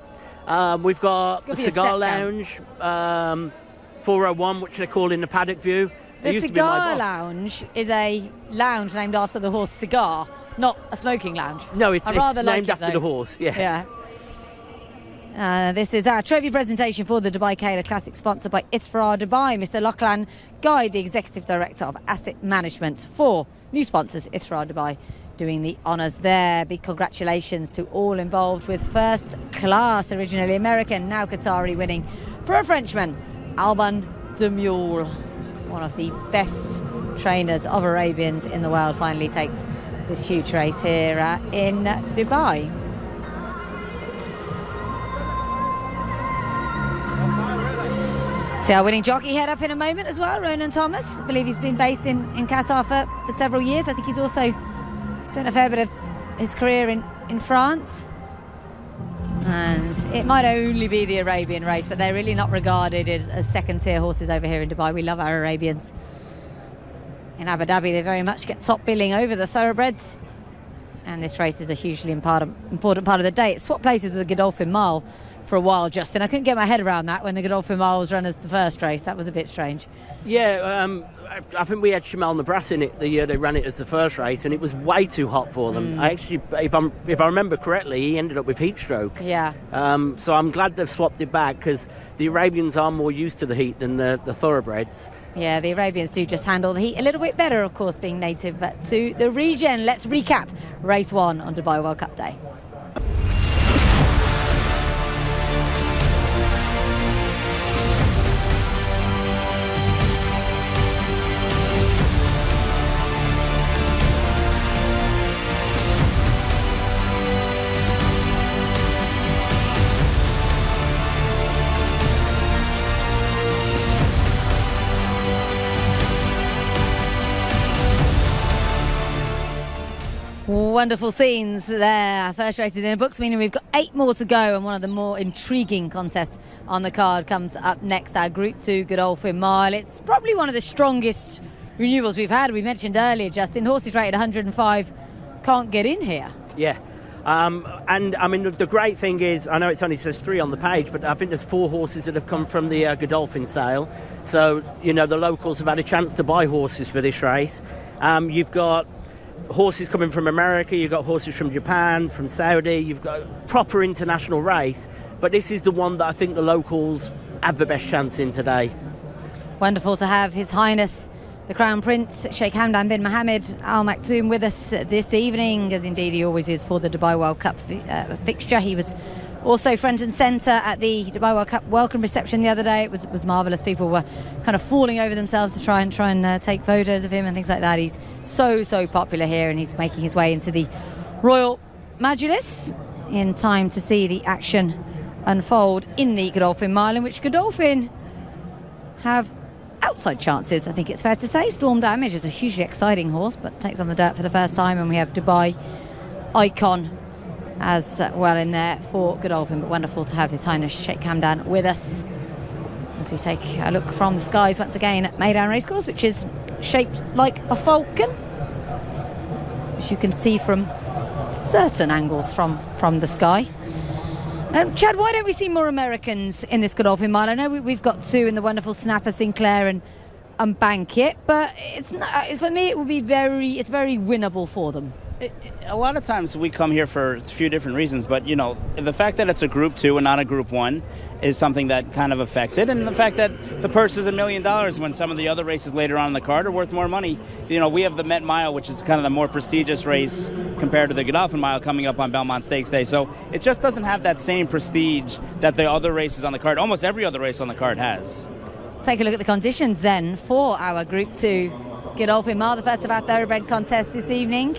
We've got the cigar lounge, 401, which they're calling the paddock view. The cigar lounge is a lounge named after the horse Cigar, not a smoking lounge. No, it's named after the horse. Yeah. This is our trophy presentation for the Dubai Kahala Classic, sponsored by Ithra Dubai. Mr. Lachlan Guy, the Executive Director of Asset Management for new sponsors, Ithra Dubai, doing the honours there. Big congratulations to all involved with first class, originally American, now Qatari winning for a Frenchman, Alban de Mule, one of the best trainers of Arabians in the world, finally takes this huge race here in Dubai. See our winning jockey head up in a moment as well, Ronan Thomas. I believe he's been based in Qatar for several years. I think he's also spent a fair bit of his career in France. And it might only be the Arabian race, but they're really not regarded as second-tier horses over here in Dubai. We love our Arabians. In Abu Dhabi, they very much get top billing over the thoroughbreds. And this race is a hugely important part of the day. It swapped places with the Godolphin Mile for a while, Justin. I couldn't get my head around that when the Godolphin Mile was run as the first race. That was a bit strange. Yeah, I think we had Shamal Nabras in it the year they ran it as the first race, and it was way too hot for them. I actually, if I remember correctly, he ended up with heat stroke. Yeah. So I'm glad they've swapped it back, because the Arabians are more used to the heat than the thoroughbreds. Yeah, the Arabians do just handle the heat a little bit better, of course, being native to the region. Let's recap race 1 on Dubai World Cup Day. Wonderful scenes there. First race is in the books, meaning we've got 8 more to go, and one of the more intriguing contests on the card comes up next, our Group 2 Godolphin Mile. It's probably one of the strongest renewals we've had. We mentioned earlier, Justin, horses rated 105 can't get in here. Yeah. And I mean, the great thing is, I know it only says 3 on the page, but I think there's 4 horses that have come from the Godolphin sale. So, you know, the locals have had a chance to buy horses for this race. You've got horses coming from America, you've got horses from Japan, from Saudi, you've got a proper international race, but this is the one that I think the locals have the best chance in today. Wonderful to have His Highness the Crown Prince Sheikh Hamdan bin Mohammed Al Maktoum with us this evening, as indeed he always is for the Dubai World Cup fixture. He was also front and centre at the Dubai World Cup welcome reception the other day. It was marvellous. People were kind of falling over themselves to try and take photos of him and things like that. He's so popular here, and he's making his way into the Royal Majlis in time to see the action unfold in the Godolphin Mile, in which Godolphin have outside chances, I think it's fair to say. Storm Damage is a hugely exciting horse, but takes on the dirt for the first time, and we have Dubai Icon as well in there for Godolphin. But wonderful to have His Highness Sheikh Hamdan with us as we take a look from the skies once again at Meydan Racecourse, which is shaped like a falcon, as you can see from certain angles from the sky. Chad, why don't we see more Americans in this Godolphin Mile? I know we've got 2 in the wonderful Snapper, Sinclair and Bankit, but for me it's very winnable for them. A lot of times we come here for a few different reasons, but you know, the fact that it's a Group 2 and not a Group 1 is something that kind of affects it, and the fact that the purse is $1 million when some of the other races later on in the card are worth more money. You know, we have the Met Mile, which is kind of the more prestigious race compared to the Godolphin Mile, coming up on Belmont Stakes Day, so it just doesn't have that same prestige that the other races on the card, almost every other race on the card, has. Take a look at the conditions then for our Group 2 Godolphin Mile, the first of our thoroughbred contests this evening.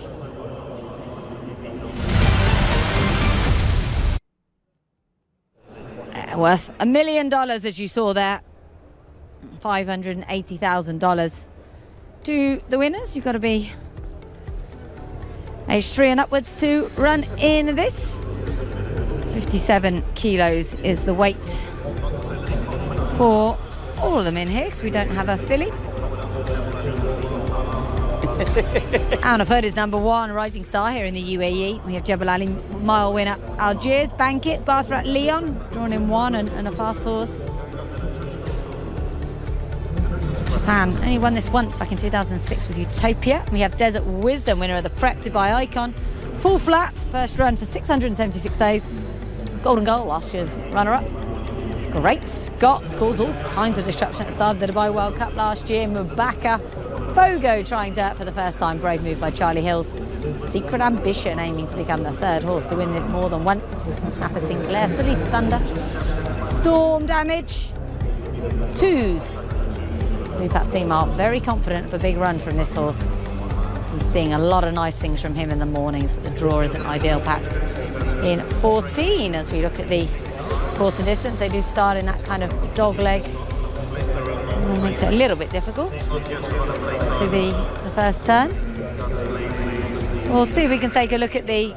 Worth $1 million, as you saw there. $580,000 to the winners. You've got to be age 3 and upwards to run in this. 57 kilos is the weight for all of them in here, because we don't have a filly. Anaferd is number 1, rising star here in the UAE. We have Jebel Ali Mile winner Algiers, Bankit, Bathrat Leon, drawn in 1 and a fast horse. Japan only won this once back in 2006 with Utopia. We have Desert Wisdom, winner of the Prep Dubai Icon. Full flat, first run for 676 days. Golden Goal, last year's runner-up. Great Scott caused all kinds of disruption at the start of the Dubai World Cup last year. Mubaka Bogo trying dirt for the first time. Brave move by Charlie Hills. Secret Ambition aiming to become the 3rd horse to win this more than once. Snapper Sinclair, Silly Thunder, Storm Damage, 2s. Rupat Seamar very confident of a big run from this horse. He's seeing a lot of nice things from him in the mornings, but the draw isn't ideal perhaps in 14. As we look at the course and distance, they do start in that kind of dog leg. It makes it a little bit difficult to the first turn. We'll see if we can take a look at the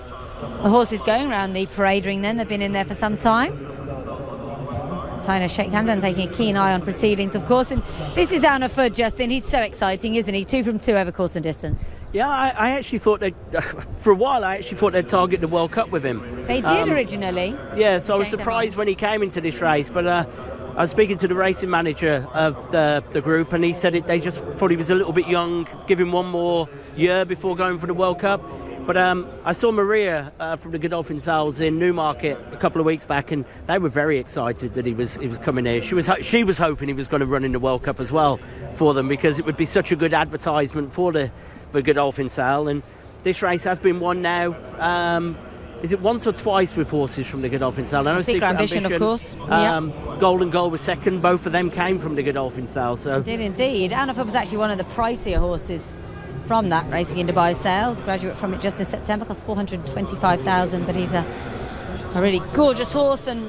horses going around the parade ring then. They've been in there for some time. His Highness Sheikh Hamdan taking a keen eye on proceedings, of course. And this is Anaferd, Justin. He's so exciting, isn't he? 2 from 2 over course and distance. Yeah, I actually thought for a while, I actually thought they'd target the World Cup with him. They did originally. Yeah, so I was surprised when he came into this race, but I was speaking to the racing manager of the group, and he said they just thought he was a little bit young, give him 1 more year before going for the World Cup. But I saw Maria from the Godolphin Sales in Newmarket a couple of weeks back, and they were very excited that he was coming here. She was hoping he was going to run in the World Cup as well for them, because it would be such a good advertisement for the Godolphin Sale. And this race has been won now. Is it once or twice with horses from the Godolphin Sale? I know Secret Ambition, of course. Golden Goal was second. Both of them came from the Godolphin Sale. So did indeed. Anna was actually one of the pricier horses from that Racing in Dubai sales. Graduate from it just in September, cost $425,000, but he's a really gorgeous horse, and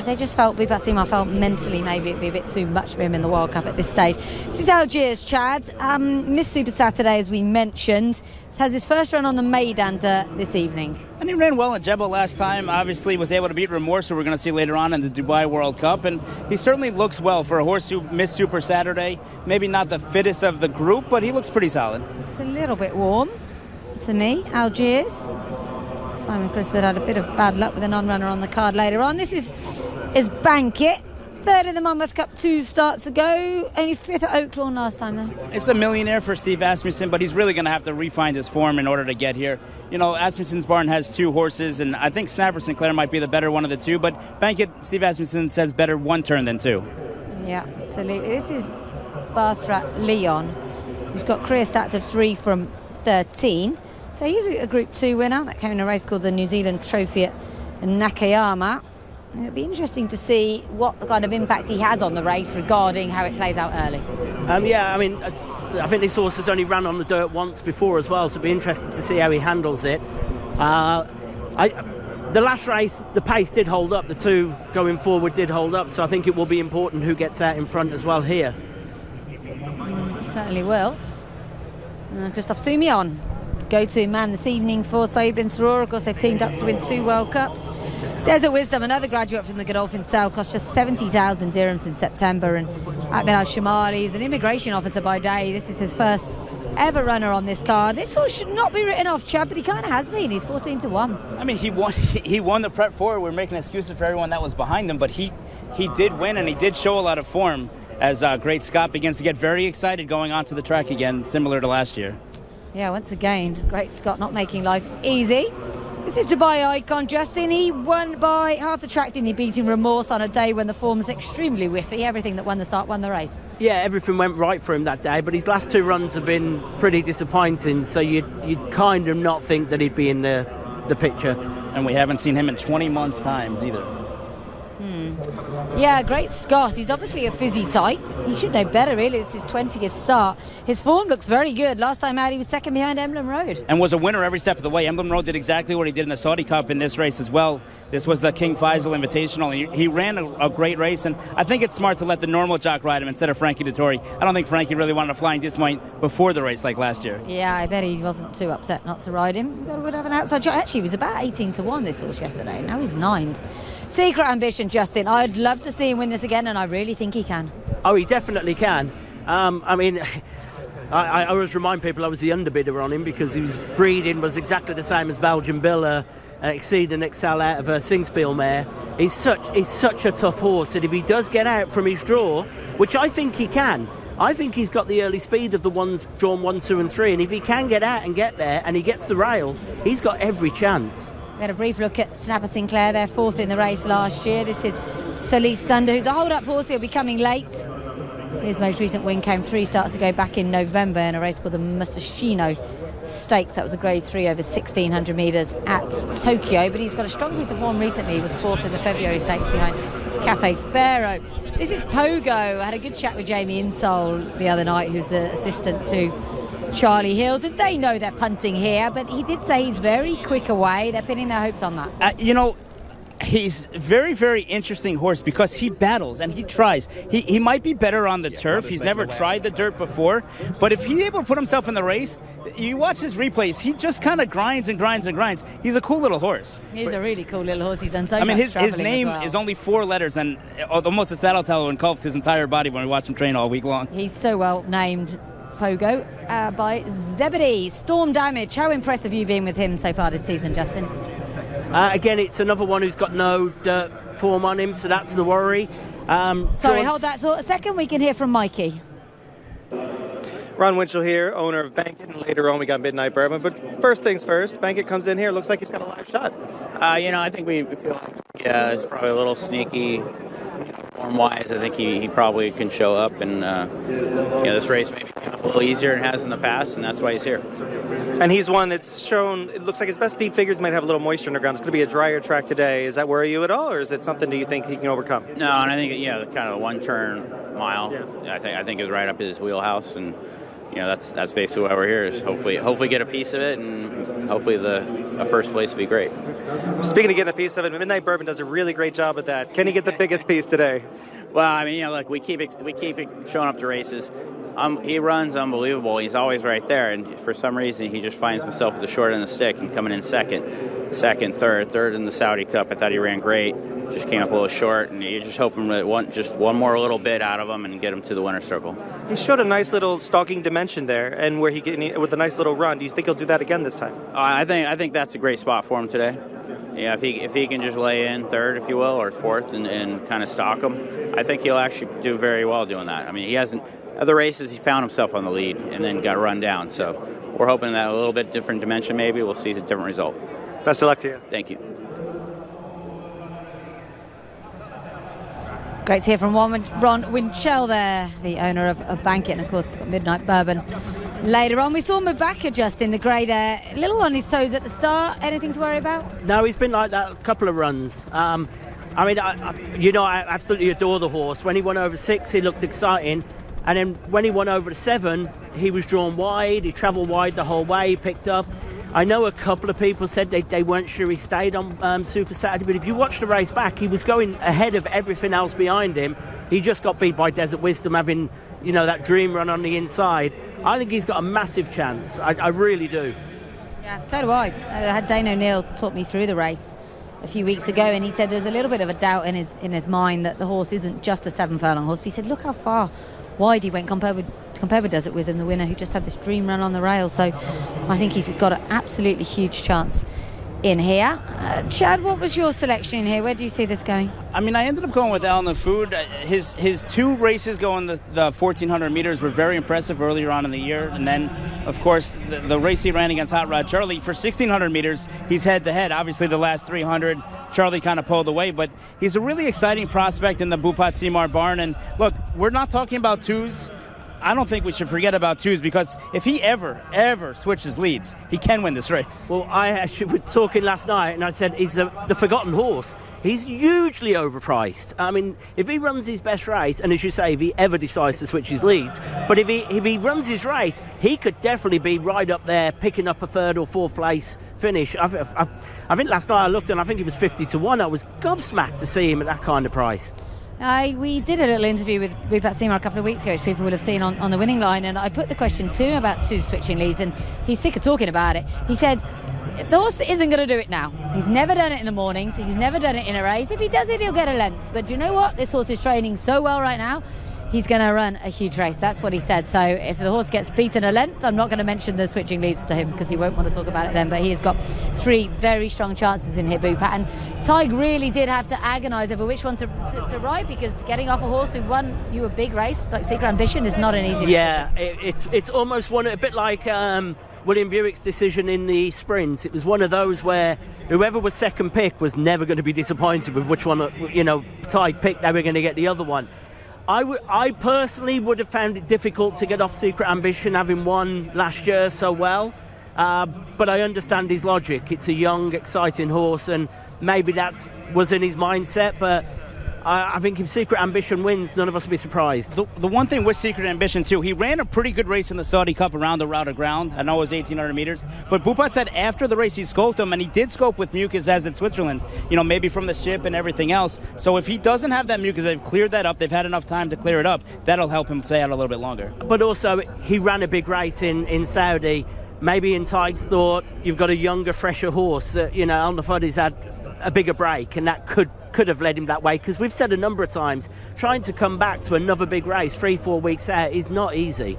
they just felt, Bupasima felt mentally maybe it'd be a bit too much for him in the World Cup at this stage. This is Algiers, Chad. Miss Super Saturday, as we mentioned, has his first run on the Maidander this evening. And he ran well at Jebel last time. Obviously was able to beat Remorse, who we're going to see later on in the Dubai World Cup. And he certainly looks well for a horse who missed Super Saturday. Maybe not the fittest of the group, but he looks pretty solid. It's a little bit warm to me, Algiers. Simon Crisford had a bit of bad luck with a non-runner on the card later on. This is Bankit. Third in the Monmouth Cup 2 starts ago. Only fifth at Oaklawn last time, though. It's a millionaire for Steve Asmussen, but he's really going to have to refine his form in order to get here. You know, Asmussen's barn has 2 horses, and I think Snapper Sinclair might be the better one of the 2, but Bankit, Steve Asmussen says better 1 turn than 2. Yeah, absolutely. This is Barthrat Leon, who's got career stats of 3 from 13. So he's a Group 2 winner. That came in a race called the New Zealand Trophy at Nakayama. It'll be interesting to see what kind of impact he has on the race regarding how it plays out early. I think this horse has only run on the dirt once before as well, so it'll be interesting to see how he handles it. The last race, the pace did hold up. The 2 going forward did hold up, so I think it will be important who gets out in front as well here. Certainly will. Christophe Soumillon, go-to man this evening for Saïd bin Surur. Of course, they've teamed up to win 2 World Cups. Desert Wisdom, another graduate from the Godolphin Sale, cost just 70,000 dirhams in September. And Ahmed Al-Shamari is an immigration officer by day. This is his first ever runner on this card. This horse should not be written off, Chad, but he kind of has been. He's 14-1. I mean, he won the Prep 4. We're making excuses for everyone that was behind him, but he did win, and he did show a lot of form as Great Scott begins to get very excited going onto the track again, similar to last year. Yeah, once again, Great Scott not making life easy. This is Dubai Icon, Justin. He won by half the track, didn't he? Beating Remorse on a day when the form was extremely whiffy. Everything that won the start won the race. Yeah, everything went right for him that day, but his last 2 runs have been pretty disappointing, so you'd kind of not think that he'd be in the picture. And we haven't seen him in 20 months' time either. Yeah, Great Scott. He's obviously a fizzy type. He should know better, really. It's his 20th start. His form looks very good. Last time out, he was second behind Emblem Road. And was a winner every step of the way. Emblem Road did exactly what he did in the Saudi Cup in this race as well. This was the King Faisal Invitational. He ran a great race, and I think it's smart to let the normal jock ride him instead of Frankie Dettori. I don't think Frankie really wanted a flying disappointment before the race like last year. Yeah, I bet he wasn't too upset not to ride him. Would have an outside jock. Actually, he was about 18-1 this horse yesterday. Now he's 9s. Secret Ambition, Justin. I'd love to see him win this again, and I really think he can. Oh, he definitely can. I always remind people I was the underbidder on him because his breeding was exactly the same as Belgian Bill, Exceed and Excel out of a Singspiel mare. He's such a tough horse, and if he does get out from his draw, which I think he can, I think he's got the early speed of the ones drawn 1, 2 and 3, and if he can get out and get there and he gets the rail, he's got every chance. We had a brief look at Snapper Sinclair, their 4th in the race last year. This is Solis Thunder, who's a hold-up horse. He'll be coming late. His most recent win came 3 starts ago back in November in a race called the Musashino Stakes. That was a Grade 3 over 1,600 metres at Tokyo. But he's got a strong piece of form recently. He was 4th in the February Stakes behind Cafe Pharaoh. This is Pogo. I had a good chat with Jamie Insole the other night, who's the assistant to Charlie Hills, and they know they're punting here, but he did say he's very quick away. They're pinning their hopes on that. He's very, very interesting horse because he battles and he tries. He might be better on the turf. He's never tried the dirt before, but if he's able to put himself in the race, you watch his replays, he just kind of grinds and grinds and grinds. He's a cool little horse. He's a really cool little horse. He's done so much his name as well. is only 4 letters, and almost a saddle towel engulfed his entire body when we watch him train all week long. He's so well named. Pogo by Zebedee. Storm Damage. How impressed have you been with him so far this season, Justin? Again, it's another one who's got no dirt form on him, so that's the worry. Sorry, hold that thought a second. We can hear from Mikey. Ron Winchell here, owner of Bankit, and later on we got Midnight Bourbon. But first things first, Bankit comes in here, looks like he's got a live shot. I think we feel like it's probably a little sneaky. Form-wise, I think he probably can show up, and this race maybe came up a little easier than it has in the past, and that's why he's here. And he's one that's shown, it looks like his best speed figures might have a little moisture underground. It's going to be a drier track today. Is that worry you at all, or is it something do you think he can overcome? No, and I think, kind of the one-turn mile, I think is right up his wheelhouse, and that's basically why we're here, is hopefully get a piece of it, and hopefully a first place will be great. Speaking of getting a piece of it, Midnight Bourbon does a really great job at that. Can he get the biggest piece today? Well, look, we keep showing up to races. He runs unbelievable. He's always right there, and for some reason he just finds himself at the short end of the stick and coming in second, third in the Saudi Cup. I thought he ran great. Just came up a little short, and you're just hoping that one more little bit out of him and get him to the winner's circle. He showed a nice little stalking dimension there, and where with a nice little run. Do you think he'll do that again this time? I think that's a great spot for him today. Yeah, if he can just lay in third, if you will, or fourth, and kind of stalk him, I think he'll actually do very well doing that. He hasn't. Other races, he found himself on the lead and then got run down. So we're hoping that a little bit different dimension, maybe we'll see a different result. Best of luck to you. Thank you. Great to hear from Ron Winchell there, the owner of Bankit, and of course Midnight Bourbon. Later on, we saw Mubashir just in the grey there, a little on his toes at the start. Anything to worry about? No, he's been like that a couple of runs. I absolutely adore the horse. When he won over 6, he looked exciting. And then when he won over 7, he was drawn wide. He travelled wide the whole way. He picked up. I know a couple of people said they weren't sure he stayed on Super Saturday, but if you watch the race back, he was going ahead of everything else behind him. He just got beat by Desert Wisdom, having that dream run on the inside. I think he's got a massive chance. I really do. Yeah, so do I. I had Dane O'Neill talk me through the race a few weeks ago, and he said there's a little bit of a doubt in his mind that the horse isn't just a 7-furlong horse. But he said, look how far wide he went compared with Desert Wisdom, the winner, who just had this dream run on the rail. So I think he's got an absolutely huge chance in here. Chad, what was your selection in here? Where do you see this going? I ended up going with Al Nafood. His 2 races going the 1,400 meters were very impressive earlier on in the year. And then, of course, the race he ran against Hot Rod Charlie, for 1,600 meters, he's head-to-head. Obviously, the last 300, Charlie kind of pulled away. But he's a really exciting prospect in the Bhupat Seymour barn. And, look, we're not talking about 2s. I don't think we should forget about 2s, because if he ever switches leads, he can win this race. Well, I actually was talking last night, and I said he's the forgotten horse. He's hugely overpriced. If he runs his best race, and as you say, if he ever decides to switch his leads, but if he runs his race, he could definitely be right up there, picking up a 3rd or 4th place finish. I think last night I looked, and I think he was 50 to 1. I was gobsmacked to see him at that kind of price. We did a little interview with Bhupat Seymour a couple of weeks ago, which people will have seen on the winning line, and I put the question to him about 2 switching leads, and he's sick of talking about it. He said the horse isn't going to do it now. He's never done it in the mornings. He's never done it in a race. If he does it, he'll get a length. But do you know what? This horse is training so well right now. He's going to run a huge race. That's what he said. So if the horse gets beaten a length, I'm not going to mention the switching leads to him, because he won't want to talk about it then. But he has got 3 very strong chances in here, Bhupat. And Tig really did have to agonise over which one to ride, because getting off a horse who won you a big race like Secret Ambition is not an easy thing. Yeah, it's almost a bit like William Buick's decision in the sprints. It was one of those where whoever was second pick was never going to be disappointed with which one Tig picked. They were going to get the other one. I personally would have found it difficult to get off Secret Ambition, having won last year so well. But I understand his logic. It's a young, exciting horse, and maybe that was in his mindset. But I think if Secret Ambition wins, none of us will be surprised. The one thing with Secret Ambition, too, he ran a pretty good race in the Saudi Cup around the route of ground. I know it was 1,800 meters. But Bhupat said after the race he scoped him, and he did scope with mucus as in Switzerland, maybe from the ship and everything else. So if he doesn't have that mucus, they've cleared that up, they've had enough time to clear it up, that'll help him stay out a little bit longer. But also, he ran a big race in Saudi. Maybe in Tig's thought, you've got a younger, fresher horse. Al Nafadi's had a bigger break, and that could have led him that way, because we've said a number of times, trying to come back to another big race 3-4 weeks out is not easy.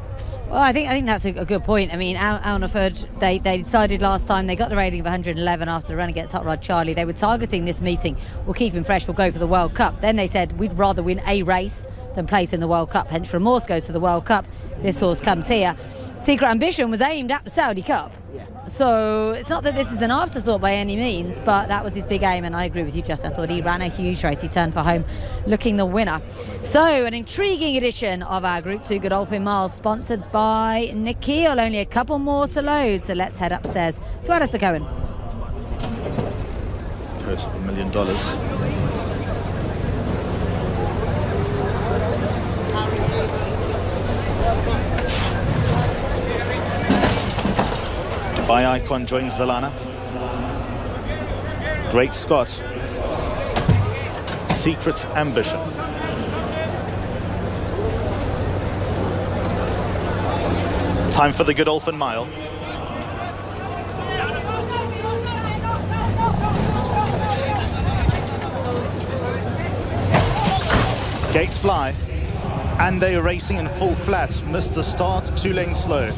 Well, I think that's a good point. Al Nafad, they decided last time, they got the rating of 111 after the run against Hot Rod Charlie. They were targeting this meeting, we'll keep him fresh, we'll go for the World Cup. Then they said we'd rather win a race than place in the World Cup. Hence, remorse goes to the World Cup. This horse comes here. Secret Ambition was aimed at the Saudi Cup. So it's not that this is an afterthought by any means, but that was his big aim, and I agree with you, Jess. I thought he ran a huge race. He turned for home looking the winner. So an intriguing edition of our Group 2 Godolphin Mile, sponsored by Nikhil. Only a couple more to load, so let's head upstairs to Alistair Cohen. Close to $1 million. Dubai Icon joins the lineup. Great Scott. Secret Ambition. Time for the Godolphin Mile. Gates fly, and they're racing in full flat. Missed the start, 2 lanes slow.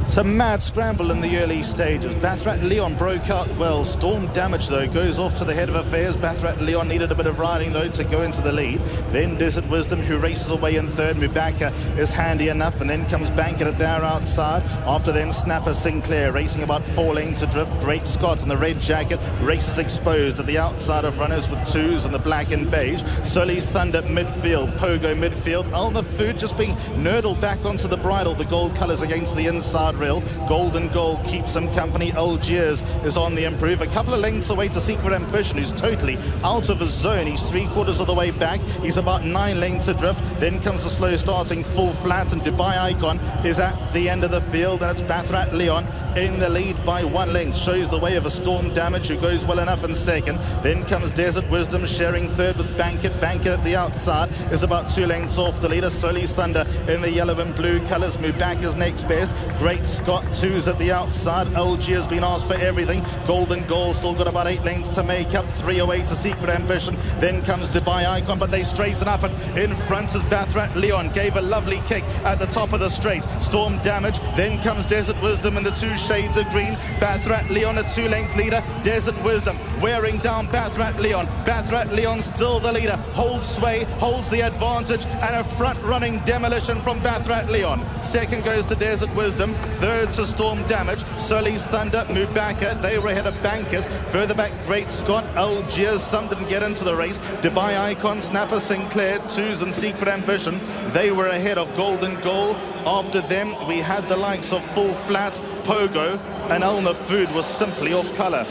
It's a mad scramble in the early stages. Bathrat Leon broke out well. Storm Damage, though, goes off to the head of affairs. Bathrat Leon needed a bit of riding, though, to go into the lead. Then Desert Wisdom, who races away in third. Mubaka is handy enough, and then comes Banker at their outside. After them, Snapper Sinclair racing about 4 lanes adrift. Great Scott in the red jacket races exposed at the outside of runners with 2s in the black and beige. Sully's Thunder midfield, Pogo midfield. Alma Food just being nurdled back onto the bridle. The gold colours against the inside rail. Golden Goal keeps him company. Algiers is on the improve. A couple of lengths away to Secret Ambition, who's totally out of his zone. He's 3/4 of the way back. He's about 9 lengths adrift. Then comes the slow starting full flat, and Dubai Icon is at the end of the field, and it's Bathrat Leon in the lead by 1 length. Shows the way of a Storm Damage, who goes well enough in second. Then comes Desert Wisdom sharing third with Bankit. Bankit at the outside is about 2 lengths off the leader. Sully's Thunder in the yellow and blue colours. Mubaka's next best. Great Scott 2s at the outside. Algiers been asked for everything. Golden Goal still got about 8 lengths to make up. 3 away to Secret Ambition. Then comes Dubai Icon, but they straighten up, and in front is Bathrat Leon. Gave a lovely kick at the top of the straight. Storm Damage. Then comes Desert Wisdom in the 2 shades of green. Bathrat Leon a 2-length leader. Desert Wisdom wearing down Bathrat Leon. Bathrat Leon still the leader. Holds sway, holds the advantage, and a front-running demolition from Bathrat Leon. Second goes to Desert Wisdom. Third to Storm Damage. Sully's Thunder, Mubaka, they were ahead of Bankers. Further back, Great Scott, Algiers, some didn't get into the race. Dubai Icon, Snapper Sinclair, 2s and Secret Ambition, they were ahead of Golden Goal. After them, we had the likes of Full Flat, Pogo, and Alma Food was simply off colour.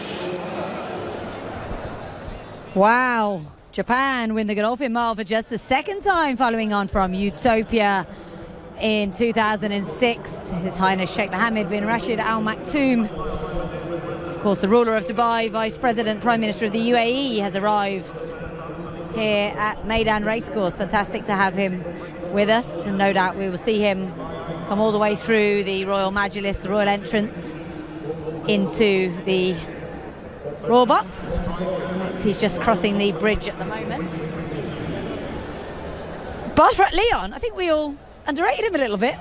Wow. Japan win the Godolphin Mile for just the 2nd time, following on from Utopia in 2006. His Highness Sheikh Mohammed bin Rashid Al Maktoum, of course the ruler of Dubai, Vice President, Prime Minister of the UAE, has arrived here at Meydan Racecourse. Fantastic to have him with us, and no doubt we will see him come all the way through the Royal Majlis, the Royal entrance into the Royal Box. He's just crossing the bridge at the moment. Bathrat Leon, I think we all underrated him a little bit.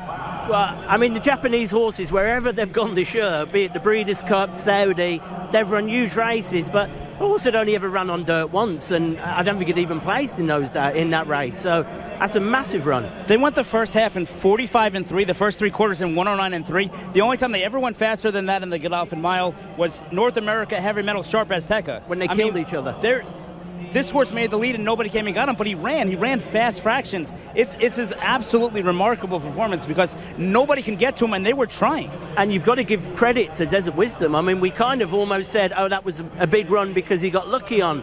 Well, I mean, the Japanese horses, wherever they've gone this year, be it the Breeders' Cup, Saudi, they've run huge races, but the horse had only ever run on dirt once, and I don't think it even placed in that race. So that's a massive run. They went the first half in 45-3, the first 3 quarters in 109-3. The only time they ever went faster than that in the Godolphin Mile was North America Heavy Metal Sharp Azteca. When they killed each other. This horse made the lead and nobody came and got him, but he ran fast fractions. It's his absolutely remarkable performance, because nobody can get to him, and they were trying. And you've got to give credit to Desert Wisdom. I mean, we kind of almost said, oh, that was a big run because he got lucky on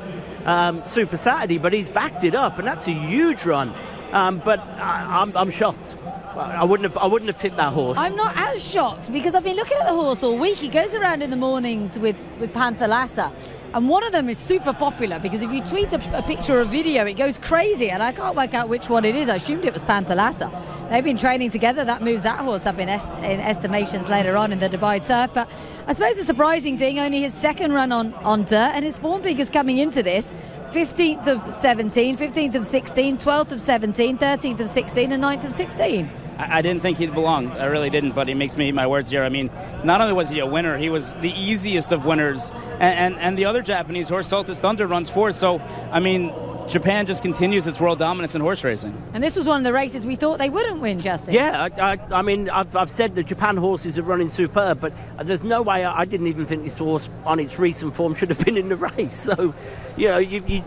Super Saturday, but he's backed it up, and that's a huge run. But I'm shocked. I wouldn't have tipped that horse. I'm not as shocked, because I've been looking at the horse all week. He goes around in the mornings with Panther Lassa, and one of them is super popular, because if you tweet a picture or a video, it goes crazy, and I can't work out which one it is. I assumed it was Panther Lassa. They've been training together. That moves that horse up in estimations later on in the Dubai Turf. But I suppose the surprising thing, only his 2nd run on dirt, and his form figures coming into this: 15th of 17, 15th of 16, 12th of 17, 13th of 16, and 9th of 16. I didn't think he'd belong. I really didn't, but he makes me eat my words here. I mean, not only was he a winner, he was the easiest of winners. And the other Japanese horse, Saltus Thunder, runs fourth. So, I mean, Japan just continues its world dominance in horse racing. And this was one of the races we thought they wouldn't win, Justin. Yeah, I mean, I've said the Japan horses are running superb, but there's no way I didn't even think this horse on its recent form should have been in the race. So, you know,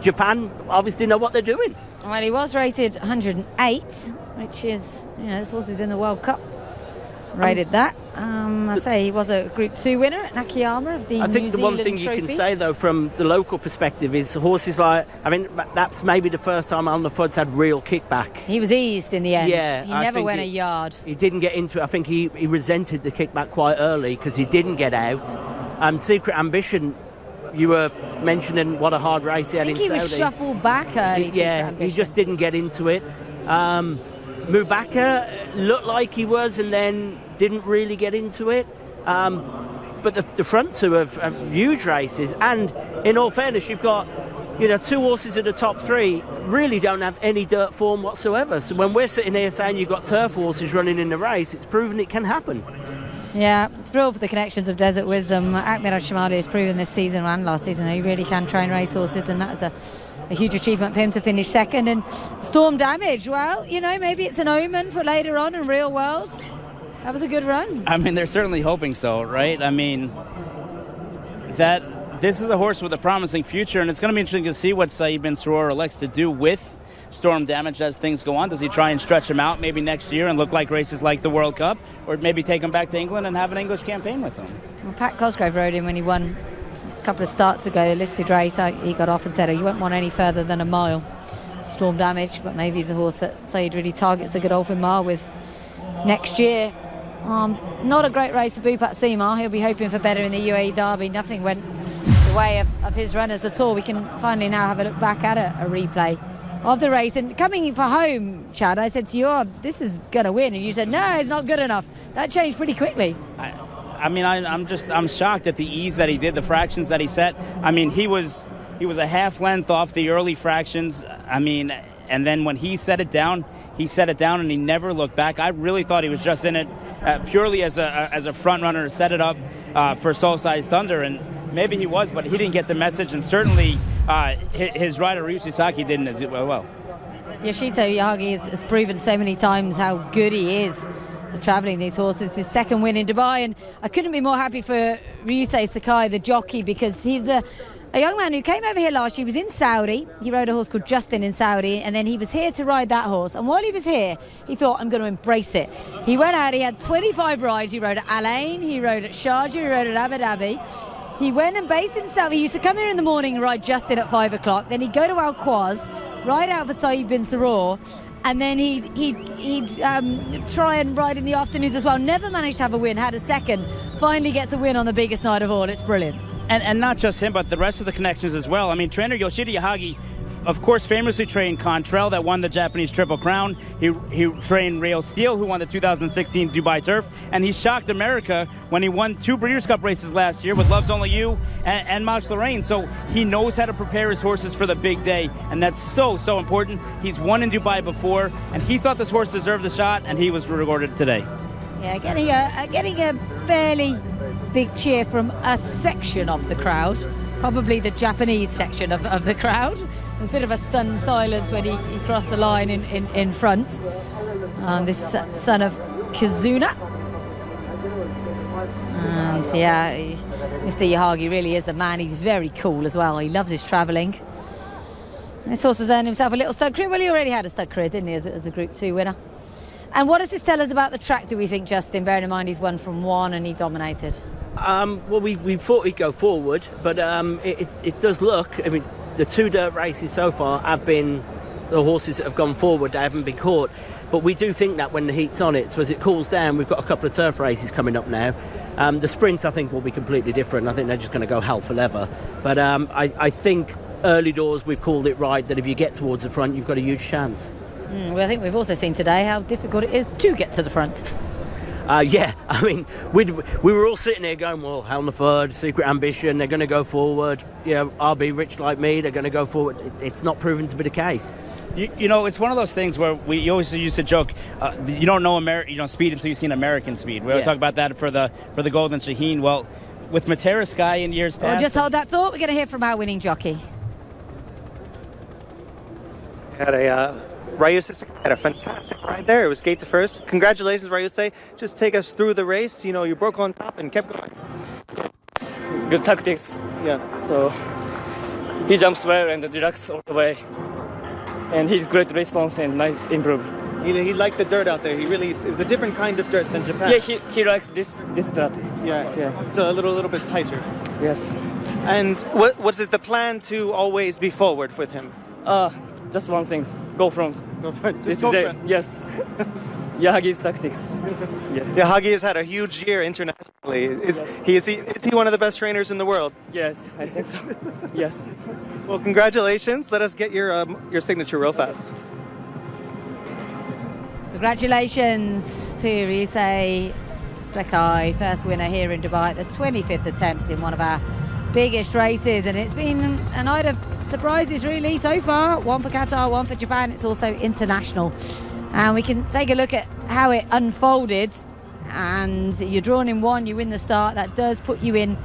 Japan obviously know what they're doing. Well, he was rated 108, which is, you know, this horse is in the World Cup. Rated that. I say he was a Group 2 winner at Nakayama of the New Zealand Trophy. I think the one thing you can say, though, from the local perspective is horses like, I mean, that's maybe the first time Alna Fudd's had real kickback. He was eased in the end. Yeah, he never went a yard. He didn't get into it. I think he resented the kickback quite early because he didn't get out. Secret Ambition, you were mentioning what a hard race he had in Saudi. I think he was shuffled back early. Yeah, he just didn't get into it. Mubaka looked like he was and then didn't really get into it. But the front two have huge races, and in all fairness, you've got, you know, two horses in the top three really don't have any dirt form whatsoever. So when we're sitting here saying you've got turf horses running in the race, it's proven it can happen. Yeah, thrilled for the connections of Desert Wisdom. Ahmed Al-Shamali has proven this season and last season he really can train racehorses, and that's a huge achievement for him to finish second. And Storm Damage, well, you know, maybe it's an omen for later on in real world. That was a good run. I mean, they're certainly hoping so, right? I mean, this is a horse with a promising future, and it's going to be interesting to see what Saeed bin Suroor elects to do with Storm Damage as things go on. Does he try and stretch him out maybe next year and look like races like the World Cup, or maybe take him back to England and have an English campaign with him? Well, Pat Cosgrove rode him when he won a couple of starts ago, the listed race. He got off and said, you won't want any further than a mile. Storm Damage, but maybe he's a horse that Saeed really targets the Godolphin Mile with next year. Not a great race for Bhupat Seema. He'll be hoping for better in the UAE Derby. Nothing went the way of his runners at all. We can finally now have a look back at a replay of the race. And coming for home, Chad, I said to you, this is going to win. And you said, no, it's not good enough. That changed pretty quickly. I mean, I'm shocked at the ease that he did, the fractions that he set. I mean, he was a half length off the early fractions. I mean, and then when he set it down and he never looked back. I really thought he was just in it purely as a front runner to set it up for Soul Size Thunder, and maybe he was, but he didn't get the message, and certainly his rider Ryushi Saki didn't as well. Yoshito Yagi has proven so many times how good he is at travelling these horses. His second win in Dubai, and I couldn't be more happy for Ryusei Sakai, the jockey, because he's a young man who came over here last year. He was in Saudi. He rode a horse called Justin in Saudi, and then he was here to ride that horse. And while he was here, he thought, I'm going to embrace it. He went out, he had 25 rides. He rode at Al Ain, he rode at Sharjah, he rode at Abu Dhabi. He went and based himself. He used to come here in the morning and ride Justin at 5 o'clock. Then he'd go to Al Quaz, ride out for Saeed bin Suroor, and then he'd try and ride in the afternoons as well. Never managed to have a win, had a second. Finally gets a win on the biggest night of all. It's brilliant. And not just him, but the rest of the connections as well. I mean, trainer Yoshida Yahagi, of course, famously trained Contrail, that won the Japanese Triple Crown. He trained Rail Steel, who won the 2016 Dubai Turf. And he shocked America when he won 2 Breeders' Cup races last year with Love's Only You and Mach Lorraine. So he knows how to prepare his horses for the big day. And that's so important. He's won in Dubai before, and he thought this horse deserved the shot, and he was rewarded today. Yeah, getting a fairly big cheer from a section of the crowd, probably the Japanese section of the crowd. A bit of a stunned silence when he crossed the line in front. This son of Kizuna. And yeah, Mr. Yahagi really is the man. He's very cool as well. He loves his travelling. This horse has earned himself a little stud career. Well, he already had a stud career, didn't he, as a Group 2 winner. And what does this tell us about the track, do we think, Justin, bearing in mind he's won from 1 and he dominated? Well, we thought he'd go forward, but it does look, I mean, the 2 dirt races so far have been the horses that have gone forward. They haven't been caught. But we do think that when the heat's on it, so as it cools down, we've got a couple of turf races coming up now. The sprints, I think, will be completely different. I think they're just going to go hell for leather. But I think early doors, we've called it right, that if you get towards the front, you've got a huge chance. Well, I think we've also seen today how difficult it is to get to the front. Yeah, I mean, we were all sitting there going, well, Alna Fudd, Secret Ambition, they're going to go forward. You know, RB Rich Like Me, they're going to go forward. It's not proven to be the case. You know, it's one of those things where you always used to joke, you don't know speed until you've seen American speed. We always talk about that for the Golden Shaheen. Well, with Matera Sky in years past. Well, just hold that thought. We're going to hear from our winning jockey. had Ryuse had a fantastic ride there. It was gate to first. Congratulations, Ryuse. Just take us through the race. You know, you broke on top and kept going. Good tactics. Yeah. So he jumps well and relaxes all the way. And he's great response and nice improve. He liked the dirt out there. It was a different kind of dirt than Japan. Yeah, he likes this dirt. Yeah. It's a little bit tighter. Yes. And what was it the plan to always be forward with him? Just one thing. Go front. Go front. This is it. Yes. Yahagi's tactics. Yes. Yahagi has had a huge year internationally. Is he one of the best trainers in the world? Yes, I think so. Yes. Well, congratulations. Let us get your signature real fast. Congratulations to Ryuse Sakai, first winner here in Dubai, the 25th attempt in one of our biggest races, and it's been a night of surprises really so far. One for Qatar, one for Japan. It's also international, and we can take a look at how it unfolded. And you're drawn in one, you win the start. That does put you in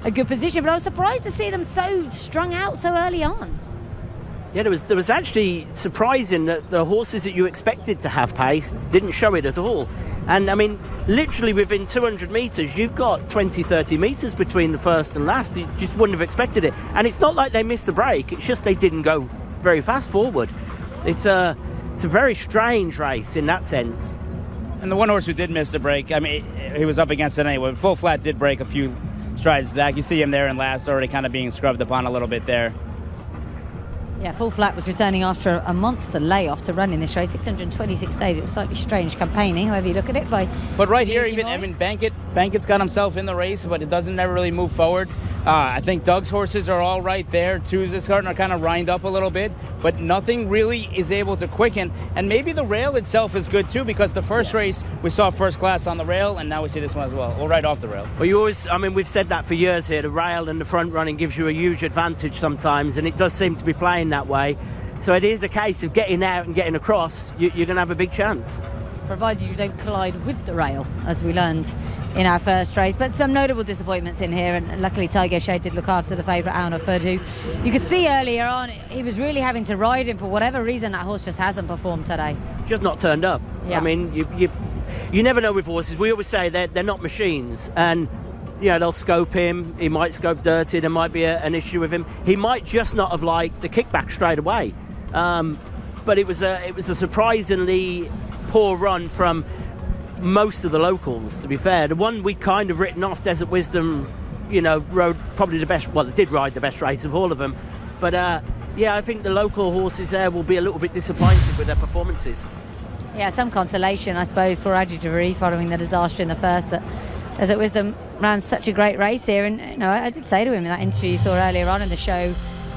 a good position, but I was surprised to see them so strung out so early on. Yeah, there was actually surprising that the horses that you expected to have pace didn't show it at all. And I mean, literally within 200 metres, you've got 20, 30 metres between the first and last. You just wouldn't have expected it. And it's not like they missed the break, it's just they didn't go very fast forward. It's a very strange race in that sense. And the one horse who did miss the break, I mean, he was up against it anyway. Full Flat did break a few strides back. You see him there in last, already kind of being scrubbed upon a little bit there. Yeah, Full Flat was returning after a monster layoff to run in this race, 626 days. It was slightly strange campaigning, however you look at it. But right here, even, I mean, Bankett's got himself in the race, but it doesn't never really move forward. I think Doug's horses are all right there. Two's starting to kind of rind up a little bit, but nothing really is able to quicken. And maybe the rail itself is good too, because the first race we saw first class on the rail, and now we see this one as well, or right off the rail. Well, we've said that for years here. The rail and the front running gives you a huge advantage sometimes, and it does seem to be playing that way. So it is a case of getting out and getting across. You're going to have a big chance. Provided you don't collide with the rail, as we learned in our first race. But some notable disappointments in here, and luckily Tiger Shade did look after the favourite Aun Ofud, who you could see earlier on he was really having to ride him. For whatever reason, that horse just hasn't performed today. Just not turned up. Yeah. I mean, you never know with horses. We always say they're not machines, and they'll scope him. He might scope dirty. There might be an issue with him. He might just not have liked the kickback straight away. But it was a surprisingly poor run from most of the locals, to be fair. The one we kind of written off, Desert Wisdom, rode probably the best, well, it did ride the best race of all of them. But I think the local horses there will be a little bit disappointed with their performances. Yeah, some consolation, I suppose, for Adjudary following the disaster in the first, that Desert Wisdom ran such a great race here. And I did say to him in that interview you saw earlier on in the show,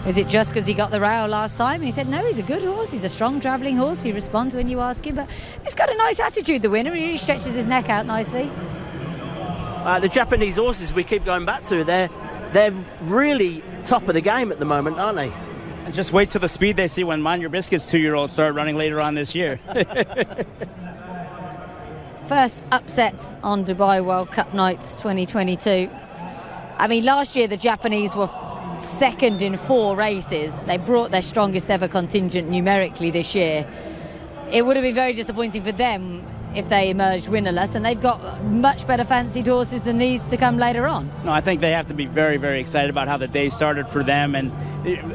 is it just because he got the rail last time? And he said, no, he's a good horse. He's a strong travelling horse. He responds when you ask him. But he's got a nice attitude, the winner. He really stretches his neck out nicely. The Japanese horses we keep going back to, they're really top of the game at the moment, aren't they? And just wait till the speed they see when Mind Your Biscuit's 2-year-olds start running later on this year. First upset on Dubai World Cup nights 2022. I mean, last year the Japanese were second in 4 races. They brought their strongest ever contingent numerically this year. It would have been very disappointing for them if they emerged winnerless, and they've got much better fancied horses than these to come later on. No, I think they have to be very, very excited about how the day started for them, and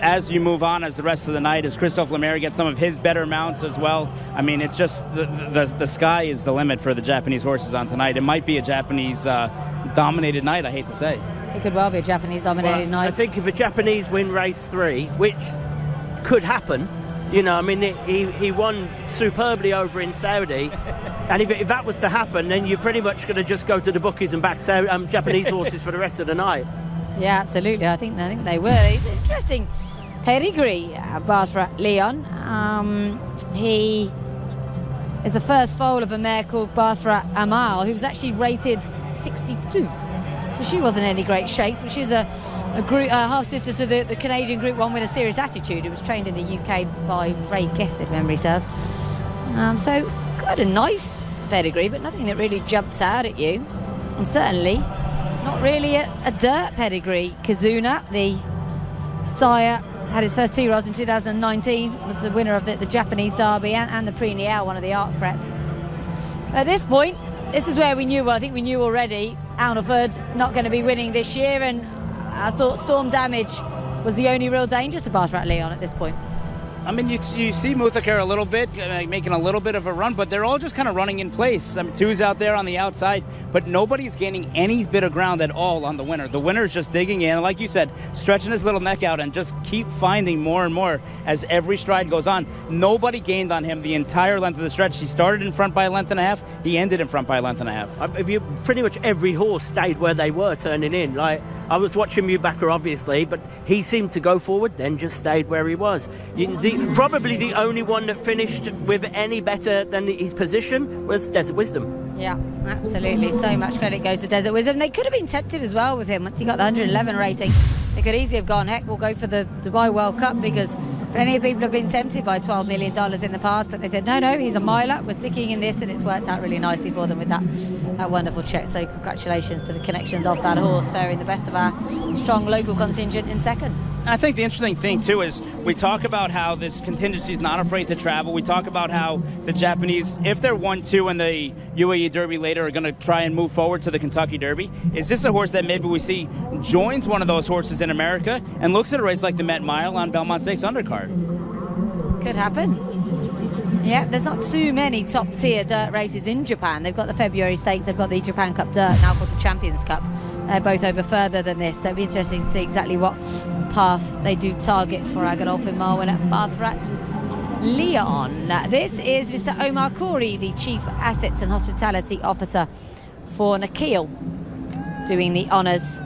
as you move on, as the rest of the night, as Christophe Lemaire gets some of his better mounts as well, I mean, it's just the sky is the limit for the Japanese horses on tonight. It might be a Japanese dominated night, I hate to say. It could well be a Japanese-dominated night. I think if the Japanese win race 3, which could happen, I mean, he won superbly over in Saudi, and if that was to happen, then you're pretty much going to just go to the bookies and back Japanese horses for the rest of the night. Yeah, absolutely. I think they were. It's an interesting pedigree, Batra Leon. He is the first foal of a mare called Batra Amal, who was actually rated 62. So she wasn't any great shakes, but she's a half-sister to the Canadian Group 1 winner Serious Attitude, who was trained in the UK by Ray Guest, if memory serves. So quite a nice pedigree, but nothing that really jumps out at you. And certainly not really a dirt pedigree. Kazuna, the sire had his first 2 year-olds in 2019, was the winner of the Japanese Derby and the Prix Niel, one of the Arc Prets. At this point, this is where we knew, well, I think we knew already, Alneford not going to be winning this year, and I thought Storm Damage was the only real danger to Bartrat Leon at this point. I mean, you see Muthaker a little bit, making a little bit of a run, but they're all just kind of running in place. I mean, Two's out there on the outside, but nobody's gaining any bit of ground at all on the winner. The winner's just digging in, and like you said, stretching his little neck out and just keep finding more and more as every stride goes on. Nobody gained on him the entire length of the stretch. He started in front by a length and a half. He ended in front by a length and a half. Pretty much every horse stayed where they were turning in. Like, I was watching Mubasher, obviously, but he seemed to go forward, then just stayed where he was. Probably the only one that finished with any better than his position was Desert Wisdom. Yeah, absolutely. So much credit goes to Desert Wisdom. They could have been tempted as well with him once he got the 111 rating. They could easily have gone, heck, we'll go for the Dubai World Cup, because plenty of people have been tempted by $12 million in the past, but they said, no, he's a miler, we're sticking in this, and it's worked out really nicely for them with that wonderful check. So congratulations to the connections of that horse, faring the best of our strong local contingent in second. I think the interesting thing, too, is we talk about how this contingency is not afraid to travel. We talk about how the Japanese, if they're 1-2 in the UAE Derby later, are going to try and move forward to the Kentucky Derby. Is this a horse that maybe we see joins one of those horses in America and looks at a race like the Met Mile on Belmont Stakes undercard? Could happen. Yeah, there's not too many top-tier dirt races in Japan. They've got the February Stakes, they've got the Japan Cup Dirt, now called the Champions Cup. They're both over further than this, so it'll be interesting to see exactly what path they do target for our Godolphin Mile winner, Bartrat Leon. This is Mr. Omar Khoury, the Chief Assets and Hospitality Officer for Nakil, doing the honours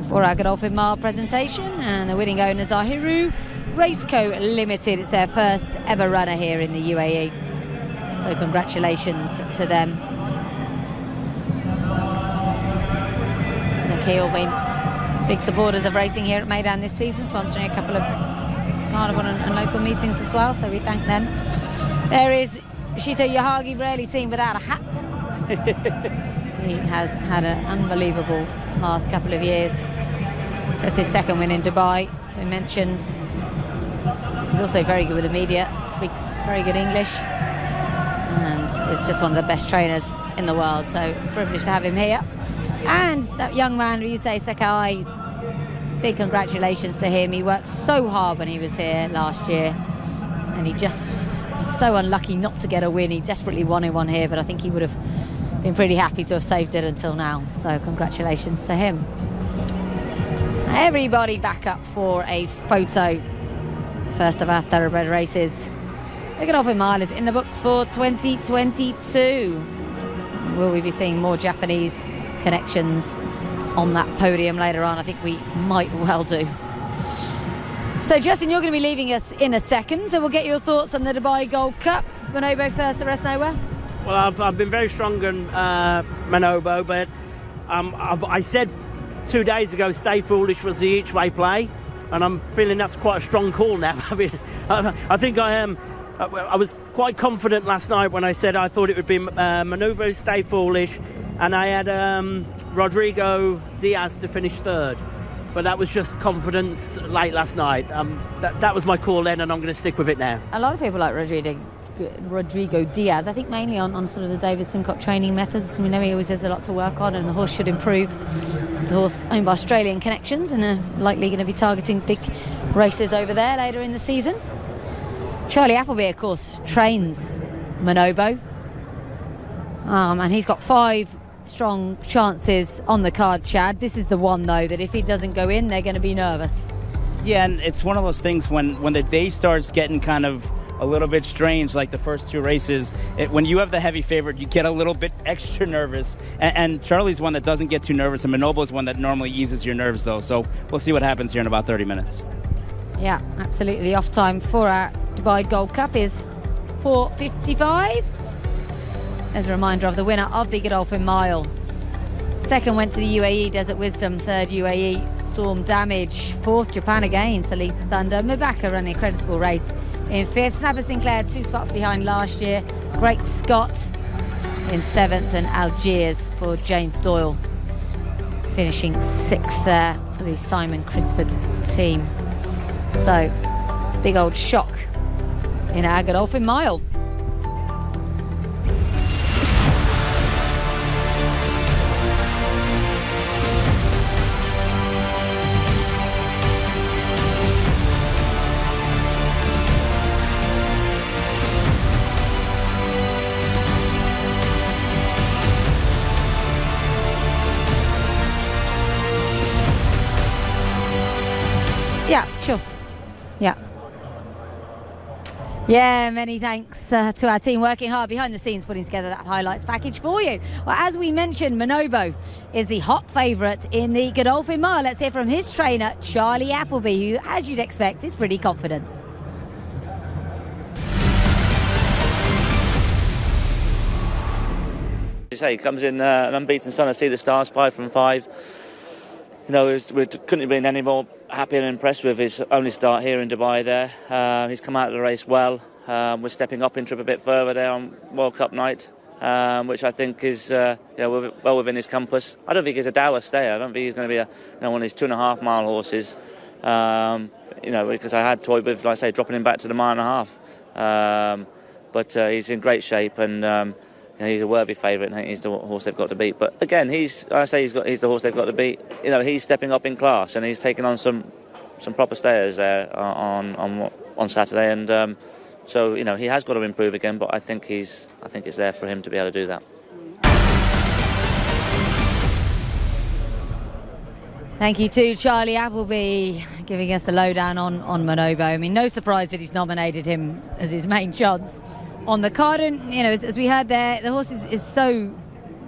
for our Godolphin Mile presentation, and the winning owners are Hiru Raceco Limited. It's their first ever runner here in the UAE, so congratulations to them. Nakil been big supporters of racing here at Meydan this season, sponsoring a couple of carnival and local meetings as well, so we thank them. There is Shito Yahagi, rarely seen without a hat. He has had an unbelievable last couple of years. Just his second win in Dubai, as we mentioned. He's also very good with the media, speaks very good English, and is just one of the best trainers in the world, so privileged to have him here. And that young man, Ryusei Sakai, big congratulations to him. He worked so hard when he was here last year, and he just so unlucky not to get a win. He desperately wanted one here, but I think he would have been pretty happy to have saved it until now, so congratulations to him. Everybody back up for a photo. First of our thoroughbred races. The Godolphin Mile is in the books for 2022. Will we be seeing more Japanese connections on that podium later on? I think we might well do. So Justin, you're going to be leaving us in a second, so we'll get your thoughts on the Dubai Gold Cup. Manobo first, the rest nowhere. Well, I've been very strong on Manobo, but I said 2 days ago Stay Foolish was the each-way play, and I'm feeling that's quite a strong call now. I mean, I think I am. I was quite confident last night when I said I thought it would be Manobo, Stay Foolish, and I had Rodrigo Diaz to finish third. But that was just confidence late last night. That was my call then, and I'm going to stick with it now. A lot of people like Rodrigo Diaz, I think mainly on sort of the David Simcock training methods. We know he always has a lot to work on, and the horse should improve. It's a horse owned by Australian connections, and are likely going to be targeting big races over there later in the season. Charlie Appleby, of course, trains Manobo, and he's got 5 strong chances on the card, Chad. This is the one, though, that if he doesn't go in, they're going to be nervous. Yeah, and it's one of those things when the day starts getting kind of a little bit strange, like the first 2 races. When you have the heavy favorite, you get a little bit extra nervous. And Charlie's one that doesn't get too nervous, and Manobo's one that normally eases your nerves, though. So we'll see what happens here in about 30 minutes. Yeah, absolutely. The off time for our Dubai Gold Cup is 4:55. As a reminder of the winner of the Godolphin Mile. Second went to the UAE, Desert Wisdom. Third UAE, Storm Damage. Fourth, Japan again, Salisa Thunder. Mubasher running a creditable race in 5th. Snapper Sinclair 2 spots behind last year. Great Scott in 7th, and Algiers for James Doyle finishing 6th there for the Simon Crisford team. So, big old shock in our Godolphin Mile. Yeah, sure. Yeah. Yeah, many thanks to our team working hard behind the scenes putting together that highlights package for you. Well, as we mentioned, Manobo is the hot favourite in the Godolphin Mile. Let's hear from his trainer, Charlie Appleby, who, as you'd expect, is pretty confident. You say he comes in an unbeaten son of Sea the Stars, 5 from 5. You know, we couldn't have been any more happy and impressed with his only start here in Dubai there. He's come out of the race well. We're stepping up into a bit further there on World Cup night, which I think is well within his compass. I don't think he's a dour stayer. I don't think he's going to be one of these 2.5 mile horses. Because I had toyed with, like I say, dropping him back to the 1.5 mile. But he's in great shape and he's a worthy favourite. I think he's the horse they've got to beat. But again, he's the horse they've got to beat. You know, he's stepping up in class and he's taking on some proper stayers there on Saturday. And so he has got to improve again. But I think it's there for him to be able to do that. Thank you to Charlie Appleby giving us the lowdown on Manobo. I mean, no surprise that he's nominated him as his main chance on the card. And, as we heard there, the horse is so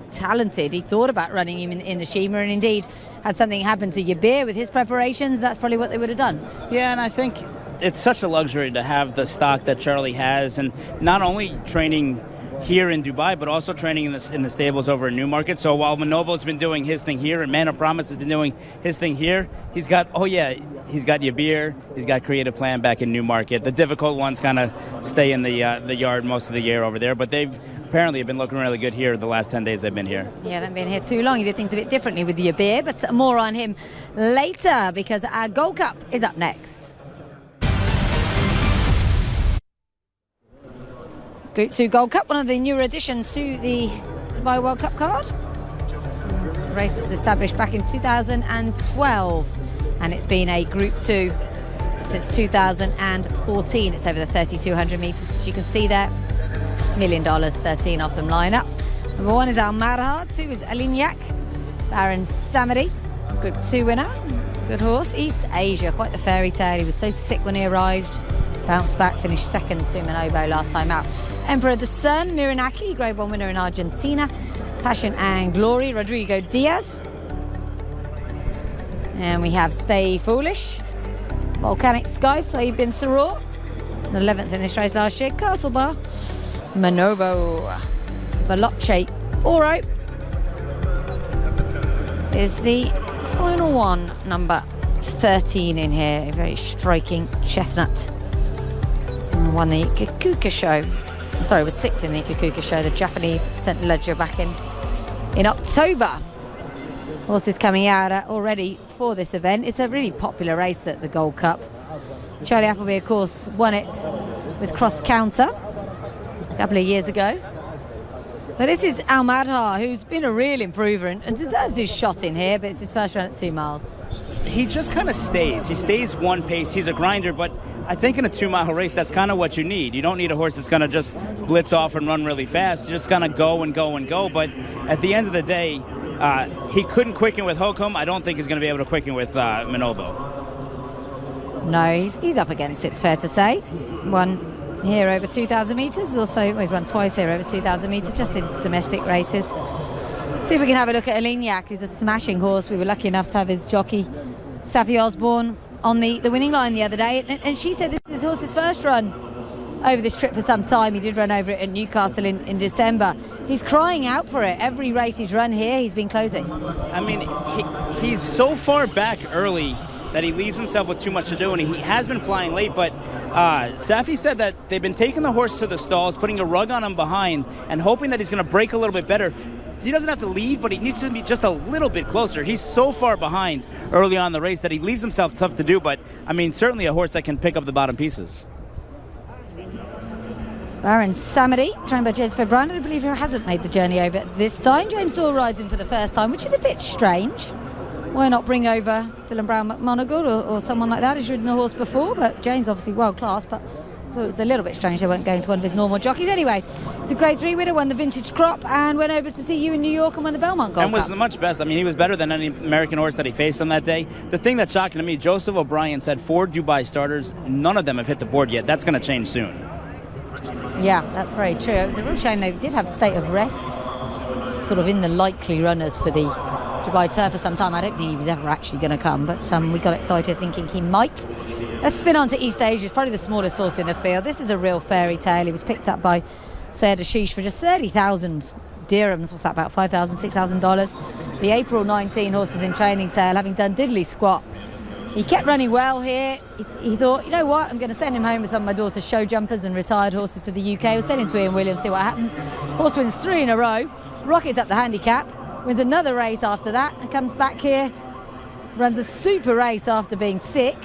talented. He thought about running him in the Shima, and indeed, had something happen to Yabir with his preparations, that's probably what they would have done. Yeah, and I think it's such a luxury to have the stock that Charlie has, and not only training here in Dubai, but also training in the stables over in Newmarket. So while Manobo's been doing his thing here and Man of Promise has been doing his thing here, he's got Yabir, he's got Creative Plan back in Newmarket. The difficult ones kind of stay in the yard most of the year over there, but they've apparently have been looking really good here the last 10 days they've been here. Yeah, they've been here too long. He did things a bit differently with Yabir, but more on him later because our Gold Cup is up next. Group 2 Gold Cup, one of the newer additions to the Dubai World Cup card. It's a race that's established back in 2012 and it's been a Group 2 since 2014. It's over the 3,200 metres, as you can see there. $1 million, 13 of them line up. Number 1 is Al Marha, 2 is Alignac, Baron Samedi, Group 2 winner. Good horse. East Asia, quite the fairy tale. He was so sick when he arrived. Bounced back, finished second to Manobo last time out. Emperor of the Sun, Miranaki, Grade 1 winner in Argentina. Passion and Glory, Rodrigo Diaz. And we have Stay Foolish, Volcanic Sky, Saeed bin Saror, 11th in this race last year. Castle Bar, Manobo, Veloce Oro is the final one, number 13 in here. A very striking chestnut. Won the Ikukuka show. Sorry, was 6th in the Ikukuka show, the Japanese St. Leger back in October. Horses coming out already for this event. It's a really popular race, the Gold Cup. Charlie Appleby, of course, won it with Cross Counter a couple of years ago. But this is Al Madha, who's been a real improver and deserves his shot in here, but it's his first run at 2 miles. He just kind of stays. He stays one pace. He's a grinder, but I think in a 2-mile race, that's kind of what you need. You don't need a horse that's going to just blitz off and run really fast. You're just going to go and go and go. But at the end of the day, he couldn't quicken with Hokum. I don't think he's going to be able to quicken with Manobo. No, he's up against it, it's fair to say. Won here over 2,000 metres. Also, he's won twice here over 2,000 metres, just in domestic races. See if we can have a look at Alignac, who's a smashing horse. We were lucky enough to have his jockey, Safi Osborne, on the winning line the other day. And she said this is his horse's first run over this trip for some time. He did run over it at Newcastle in December. He's crying out for it. Every race he's run here, he's been closing. I mean, he's so far back early that he leaves himself with too much to do, and he has been flying late, but Safi said that they've been taking the horse to the stalls, putting a rug on him behind, and hoping that he's going to break a little bit better. he doesn't have to lead, but he needs to be just a little bit closer. He's so far behind early on in the race that he leaves himself tough to do, but, I mean, certainly a horse that can pick up the bottom pieces. Baron Samedi, trained by James O'Brien, I believe he hasn't made the journey over this time. James Doyle rides him for the first time, which is a bit strange. Why not bring over Dylan Brown McMonagle or someone like that? He's ridden the horse before, but James obviously world class, but I thought it was a little bit strange they weren't going to one of his normal jockeys. Anyway, it's a Grade 3 winner, won the Vintage Crop and went over to see you in New York and won the Belmont Gold And was Cup. much best. I mean, he was better than any American horse that he faced on that day. The thing that's shocking to me, Joseph O'Brien said 4 Dubai starters, none of them have hit the board yet. That's going to change soon. Yeah, that's very true. It was a real shame they did have State of Rest sort of in the likely runners for the Dubai Turf for some time. I don't think he was ever actually going to come, but we got excited thinking he might. Let's spin on to East Asia. It's probably the smallest horse in the field. This is a real fairy tale. He was picked up by Sayed Ashish for just 30,000 dirhams. What's that, about $5,000, $6,000? The April 19 horses in training sale, having done diddly squat. He kept running well here. He thought, you know what, I'm going to send him home with some of my daughter's show jumpers and retired horses to the UK. We'll send him to Ian Williams, see what happens. Horse wins 3 in a row, rockets up the handicap, wins another race after that, and comes back here, runs a super race after being sick,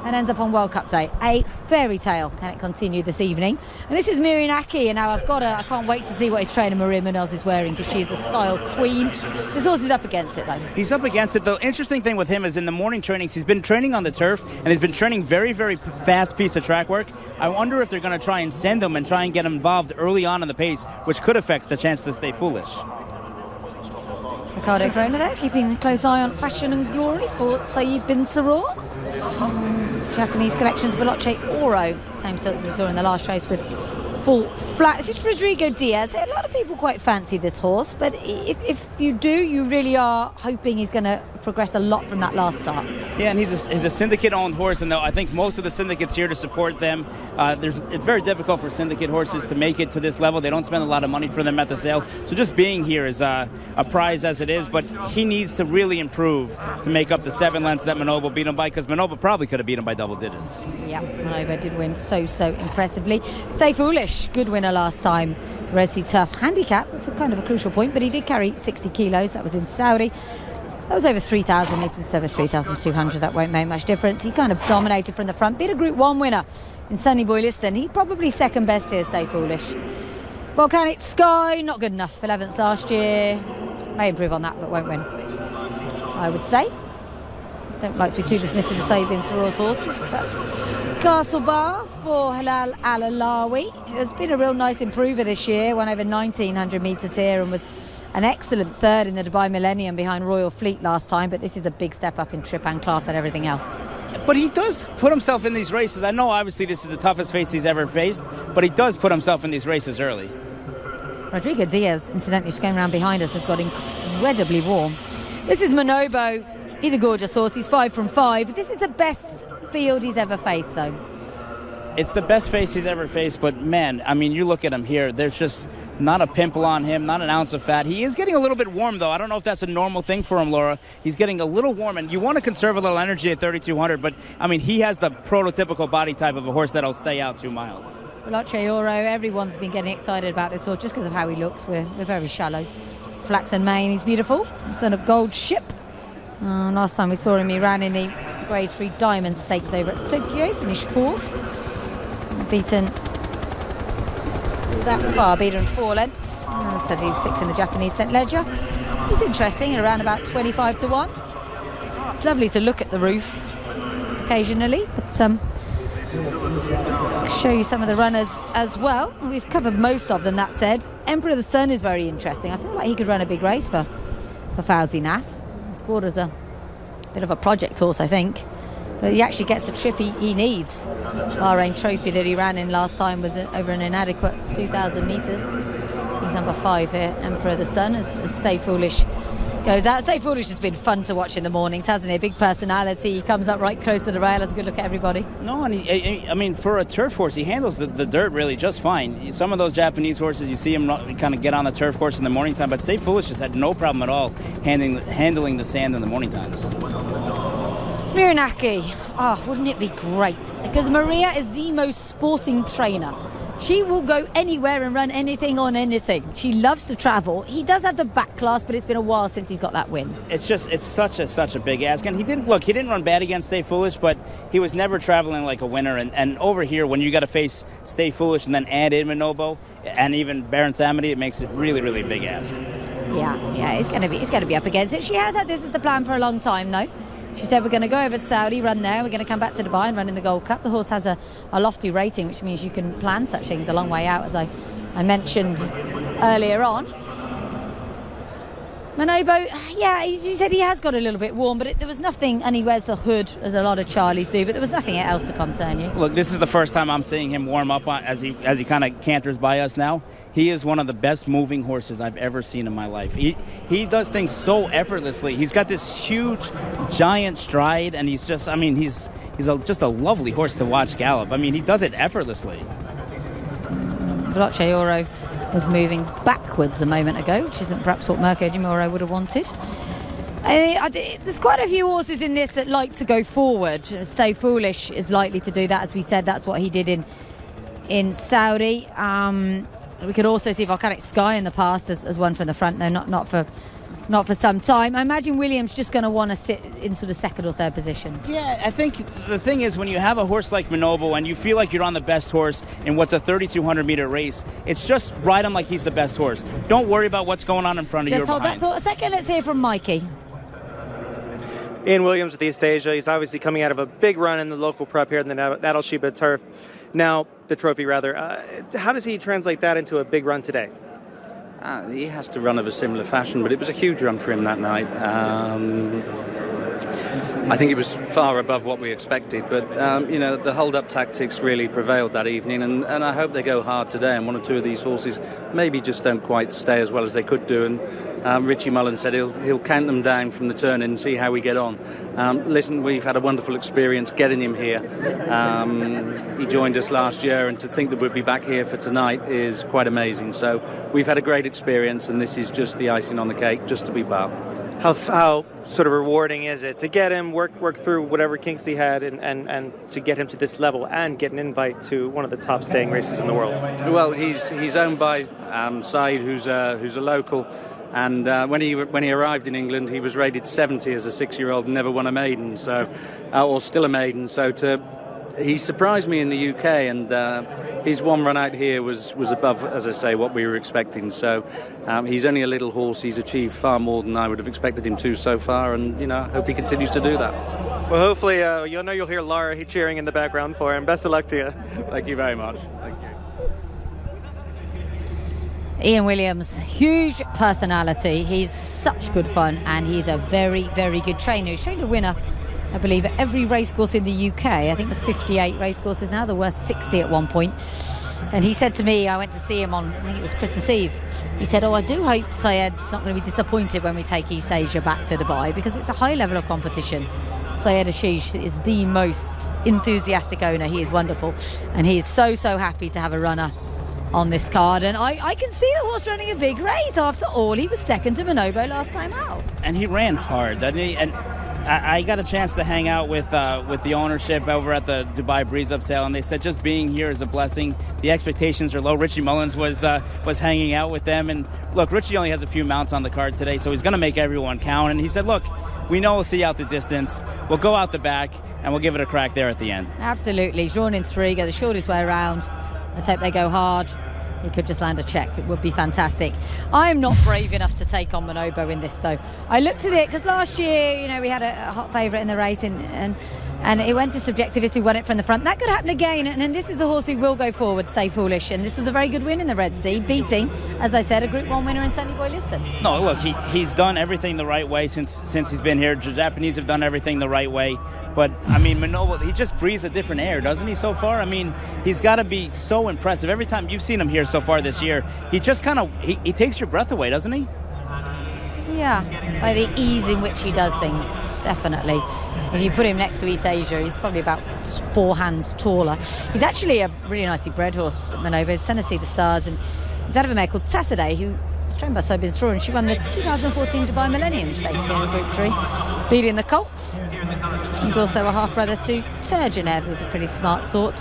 and ends up on World Cup Day. A fairy tale. Can it continue this evening? And this is Miriam Aki, and now I can't wait to see what his trainer Maria Munoz is wearing, because she's a style queen. This horse is up against it, though. He's up against it. The interesting thing with him is in the morning trainings, he's been training on the turf, and he's been training very, very fast piece of track work. I wonder if they're going to try and send him and try and get him involved early on in the pace, which could affect the chance to stay foolish. Ricardo Corona there, keeping a close eye on fashion and glory for Saeed bin Saror. Japanese collections, Veloce Oro, same silks as we saw in the last race with full flat. It's just Rodrigo Diaz. A lot of people quite fancy this horse, but if you do, you really are hoping he's going to progress a lot from that last start. Yeah, and he's a syndicate-owned horse, and I think most of the syndicates here to support them. It's very difficult for syndicate horses to make it to this level. They don't spend a lot of money for them at the sale. So just being here is a prize as it is, but he needs to really improve to make up the 7 lengths that Manoba beat him by, because Manoba probably could have beat him by double digits. Yeah, Manoba did win so impressively. Stay Foolish, good winner last time. Resi Tough handicap, that's a kind of a crucial point, but he did carry 60 kilos. That was in Saudi. That was over 3,000 metres, it's over 3,200. That won't make much difference. He kind of dominated from the front. Beat a Group 1 winner in Sunny Boy Liston. He's probably second best here, Stay Foolish. Volcanic Sky, not good enough. 11th last year. May improve on that, but won't win, I would say. Don't like to be too dismissive of Saeed bin Saror's horses, but Castle Bar for Halal Al-Alawi has been a real nice improver this year. Won over 1,900 metres here and was an excellent third in the Dubai Millennium behind Royal Fleet last time, but this is a big step up in trip and class and everything else. But he does put himself in these races. I know obviously this is the toughest face he's ever faced, but he does put himself in these races early. Rodrigo Diaz, incidentally, just going around behind us, has got incredibly warm. This is Manobo. He's a gorgeous horse. He's 5 from 5. This is the best field he's ever faced, though. It's the best face he's ever faced, but man, I mean, you look at him here, there's just not a pimple on him, not an ounce of fat. He is getting a little bit warm, though. I don't know if that's a normal thing for him, Laura. He's getting a little warm, and you want to conserve a little energy at 3,200, but, I mean, he has the prototypical body type of a horse that'll stay out 2 miles. Veloce Oro, everyone's been getting excited about this horse just because of how he looks. We're very shallow. Flaxen mane, he's beautiful. Son of Gold Ship. Last time we saw him, he ran in the Grade 3 Diamond Stakes over at Tokyo, finished 4th. Beaten that far, beaten 4 lengths. Said he was 6 in the Japanese St. Ledger. He's interesting, at around about 25 to 1. It's lovely to look at the roof occasionally, but I'll show you some of the runners as well. We've covered most of them, that said. Emperor of the Sun is very interesting. I feel like he could run a big race for Fauzi Nas. His border's a bit of a project horse, I think. But he actually gets the trip he needs. Bahrain Trophy that he ran in last time was over an inadequate 2,000 metres. He's number 5 here, Emperor of the Sun, as Stay Foolish goes out. Stay Foolish has been fun to watch in the mornings, hasn't he? Big personality. He comes up right close to the rail, has a good look at everybody. No, and I mean, for a turf horse, he handles the dirt really just fine. Some of those Japanese horses, you see him kind of get on the turf course in the morning time, but Stay Foolish just had no problem at all handling the sand in the morning times. Miranaki, wouldn't it be great? Because Maria is the most sporting trainer. She will go anywhere and run anything on anything. She loves to travel. He does have the back class, but it's been a while since he's got that win. It's such a big ask. And he didn't run bad against Stay Foolish, but he was never traveling like a winner. And over here, when you got to face Stay Foolish and then add in Manobo and even Baron Samedi, it makes it really, really big ask. Yeah, it's going to be up against it. She has had this as the plan for a long time, though. She said, we're going to go over to Saudi, run there, we're going to come back to Dubai and run in the Gold Cup. The horse has a lofty rating, which means you can plan such things a long way out, as I mentioned earlier on. Manobo, yeah, he said he has got a little bit warm, but there was nothing, and he wears the hood, as a lot of Charlies do, but there was nothing else to concern you. Look, this is the first time I'm seeing him warm up as he kind of canters by us now. He is one of the best moving horses I've ever seen in my life. He does things so effortlessly. He's got this huge, giant stride, and he's just a lovely horse to watch gallop. I mean, he does it effortlessly. Veloce Oro was moving backwards a moment ago, which isn't perhaps what Mirko Di Moro would have wanted. There's quite a few horses in this that like to go forward. Stay Foolish is likely to do that, as we said. That's what he did in Saudi. We could also see Volcanic Sky in the past as one from the front, though not for some time. I imagine Williams just going to want to sit in sort of second or third position. Yeah, I think the thing is, when you have a horse like Manobo and you feel like you're on the best horse in what's a 3,200-meter race, it's just ride him like he's the best horse. Don't worry about what's going on in front of you or behind. Just hold that thought a second. Let's hear from Mikey. Ian Williams with East Asia. He's obviously coming out of a big run in the local prep here in the Natal Sheba turf. Now, the trophy, rather. How does he translate that into a big run today? He has to run of a similar fashion, but it was a huge run for him that night. I think it was far above what we expected, but the hold-up tactics really prevailed that evening, and I hope they go hard today. And one or two of these horses maybe just don't quite stay as well as they could do. And Richie Mullen said he'll count them down from the turn and see how we get on. Listen, we've had a wonderful experience getting him here. He joined us last year, and to think that we'll be back here for tonight is quite amazing. So we've had a great experience, and this is just the icing on the cake, just to be back. How sort of rewarding is it to get him work through whatever kinks he had and to get him to this level and get an invite to one of the top staying races in the world? Well, he's owned by Said, who's a local, and when he arrived in England, he was rated 70 as a 6-year-old, never won a maiden, or still a maiden. So he surprised me in the UK, and his one run out here was above, as I say, what we were expecting. So he's only a little horse. He's achieved far more than I would have expected him to so far, and I hope he continues to do that. Well, hopefully you'll hear Laura cheering in the background for him. Best of luck to you. Thank you very much. Thank you. Ian Williams, huge personality. He's such good fun, and he's a very, very good trainer. He's trained a winner, I believe, at every racecourse in the UK. I think there's 58 racecourses now. There were 60 at one point. And he said to me, I went to see him on, I think it was Christmas Eve. He said, I do hope Syed's not going to be disappointed when we take East Asia back to Dubai, because it's a high level of competition. Syed Ashish is the most enthusiastic owner. He is wonderful. And he is so happy to have a runner on this card, and I can see the horse running a big race. After all, he was second to Manobo last time out. And he ran hard, didn't he? And I got a chance to hang out with the ownership over at the Dubai Breeze Up sale, and they said just being here is a blessing. The expectations are low. Richie Mullins was hanging out with them, and look, Richie only has a few mounts on the card today, so he's going to make everyone count. And he said, look, we know we'll see out the distance. We'll go out the back, and we'll give it a crack there at the end. Absolutely. Drawn in 3, go the shortest way around. Let's hope they go hard. He could just land a check. It would be fantastic. I'm not brave enough to take on Manobo in this, though. I looked at it because last year, we had a hot favourite in the race, and it went to Subjectivist, who won it from the front. That could happen again, and this is the horse who will go forward, Stay Foolish. And this was a very good win in the Red Sea, beating, as I said, a Group 1 winner in Sunny Boy Liston. No, look, he's done everything the right way since he's been here. The Japanese have done everything the right way. But, I mean, Manobo, he just breathes a different air, doesn't he, so far? I mean, he's got to be so impressive. Every time you've seen him here so far this year, he just kind of, he takes your breath away, doesn't he? Yeah, by the ease in which he does things, definitely. If you put him next to East Asia, he's probably about 4 hands taller. He's actually a really nicely bred horse, Manobo. He's Tennessee the Stars, and he's out of a mare called Tassaday, who was trained by Sobin Straw, and she won the 2014 Dubai Millennium Stakes here in Group 3, beating the Colts. He's also a half-brother to Turgenev, who's a pretty smart sort.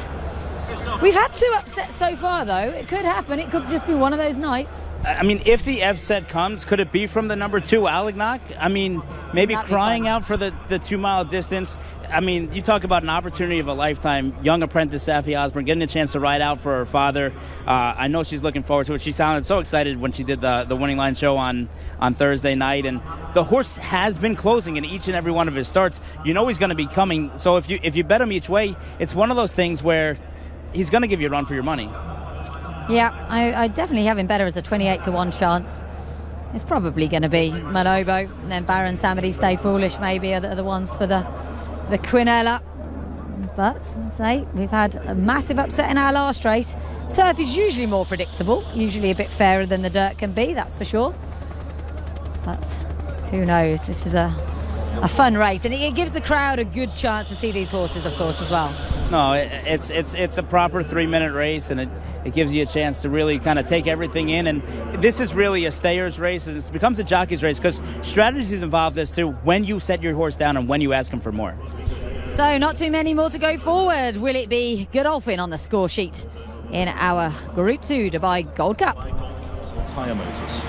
We've had 2 upsets so far, though. It could happen. It could just be one of those nights. I mean, if the upset comes, could it be from the number 2, Alignach? I mean, maybe crying out for the 2-mile distance. I mean, you talk about an opportunity of a lifetime. Young apprentice Safi Osborne getting a chance to ride out for her father. I know she's looking forward to it. She sounded so excited when she did the winning line show on Thursday night. And the horse has been closing in each and every one of his starts. You know he's going to be coming. So if you bet him each way, it's one of those things where he's going to give you a run for your money. Yeah, I definitely have him better as a 28-1 chance. It's probably going to be Manobo, and then Baron Samedi, Stay Foolish maybe are the ones for the Quinella. But, say, we've had a massive upset in our last race. Turf is usually more predictable, usually a bit fairer than the dirt can be, that's for sure. But who knows, this is a fun race, and it gives the crowd a good chance to see these horses, of course, as well. No, it's a proper 3-minute race, and it gives you a chance to really kind of take everything in. And this is really a stayer's race, and it becomes a jockey's race because strategies involved as to when you set your horse down and when you ask him for more. So not too many more to go forward. Will it be Godolphin on the score sheet in our Group 2 Dubai Gold Cup? Tyre motors.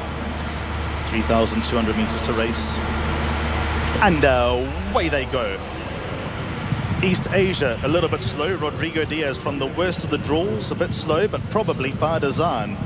3,200 metres to race. And away they go. East Asia a little bit slow. Rodrigo Diaz from the worst of the draws, a bit slow, but probably Bardazan.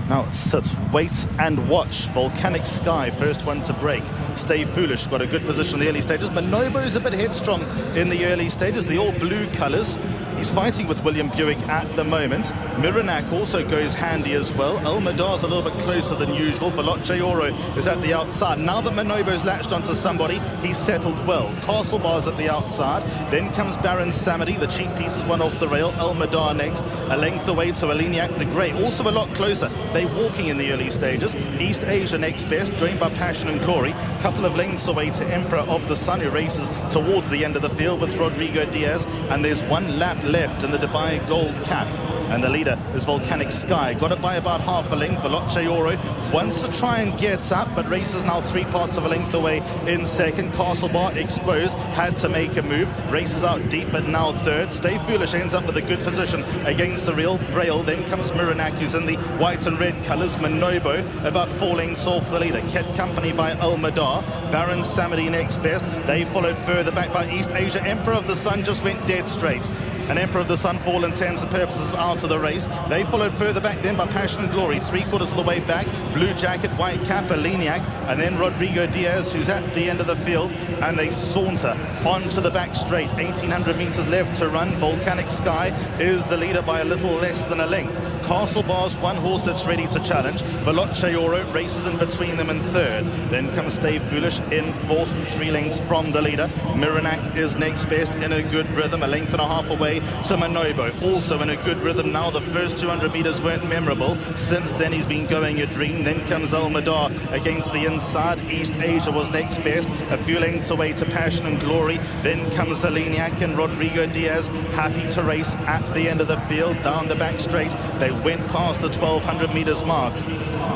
Now it sits, wait and watch. Volcanic Sky, first one to break. Stay Foolish, got a good position in the early stages. Manobo's a bit headstrong in the early stages, the all blue colours. He's fighting with William Buick at the moment. Miranak also goes handy as well. El Madar's a little bit closer than usual. Veloce Oro is at the outside. Now that Manobo's latched onto somebody, he's settled well. Castle Bar's at the outside. Then comes Baron Samedi. The cheap piece is one off the rail. El Madar next. A length away to Alignach the Grey. Also a lot closer. They're walking in the early stages. East Asia next best, joined by Passion and Glory. Couple of lengths away to Emperor of the Sun, who races towards the end of the field with Rodrigo Diaz. And there's one lap left in the Dubai Gold Cap, and the leader is Volcanic Sky. Got it by about half a length. Veloce Oro wants to try and get up, but races now 3 parts of a length away in second. Castle Bar exposed, had to make a move. Races out deep, but now third. Stay Foolish ends up with a good position against the rail. Then comes Miranak, who's in the white and red colours. Manobo about 4 lengths off the leader, kept company by El Madar. Baron Samedi next best. They followed further back by East Asia. Emperor of the Sun just went dead straight. And Emperor of the Sun, for all intents and purposes, out of the race. They followed further back then by Passion and Glory, 3/4 of the way back. Blue jacket, white cap, Alignach, and then Rodrigo Diaz, who's at the end of the field, and they saunter onto the back straight. 1,800 metres left to run. Volcanic Sky is the leader by a little less than a length. Castle Bar's one horse that's ready to challenge. Veloce Oro races in between them in third. Then comes Stay Foolish in fourth, 3 lengths from the leader. Miranak is next best in a good rhythm, a length and a half away to Manobo, also in a good rhythm. Now the first 200 metres weren't memorable. Since then he's been going a dream. Then comes El Madar against the inside. East Asia was next best, a few lengths away to Passion and Glory. Then comes Alignach and Rodrigo Diaz, happy to race at the end of the field, down the back straight. They went past the 1,200 metres mark.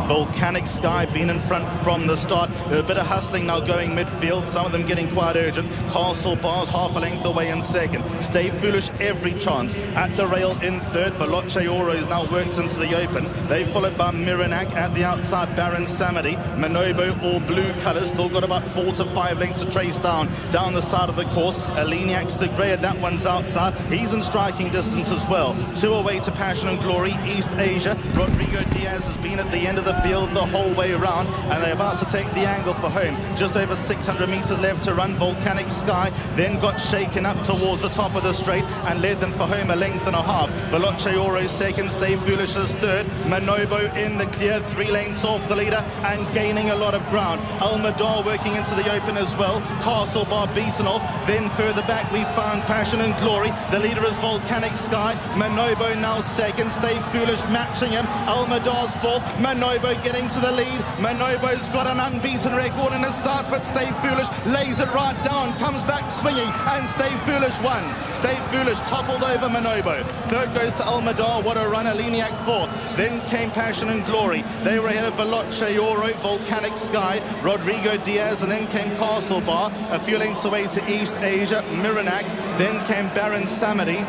Volcanic Sky been in front from the start. A bit of hustling now going midfield, some of them getting quite urgent. Castle Bar's half a length away in second. Stay Foolish every chance at the rail in third. Veloce Oro is now worked into the open. They followed by Miranak at the outside. Baron Samedi. Manobo, all blue colours, still got about 4 to 5 lengths to trace down the side of the course. Alignach's the grey, that one's outside. He's in striking distance as well. 2 away to Passion and Glory. East Asia. Rodrigo Diaz has been at the end of the field the whole way around, and they're about to take the angle for home. Just over 600 metres left to run. Volcanic Sky then got shaken up towards the top of the straight and led them for home a length and a half. Veloce Oro second, Stay Foolish is third. Manobo in the clear, 3 lengths off the leader and gaining a lot of ground. El Madar working into the open as well. Castle Bar beaten off. Then further back we found Passion and Glory. The leader is Volcanic Sky. Manobo now second. Stay Foolish matching him. El Madar's fourth. Manobo getting to the lead. Manobo's got an unbeaten record in his start, but Stay Foolish lays it right down, comes back swinging, and Stay Foolish won. Stay Foolish toppled over Manobo. Third goes to El Madar. What a run. Alignach fourth. Then came Passion and Glory. They were ahead of Veloce Oro, Volcanic Sky, Rodrigo Diaz, and then came Castle Bar. A few lengths away to East Asia, Miranak. Then came Baron Samedi.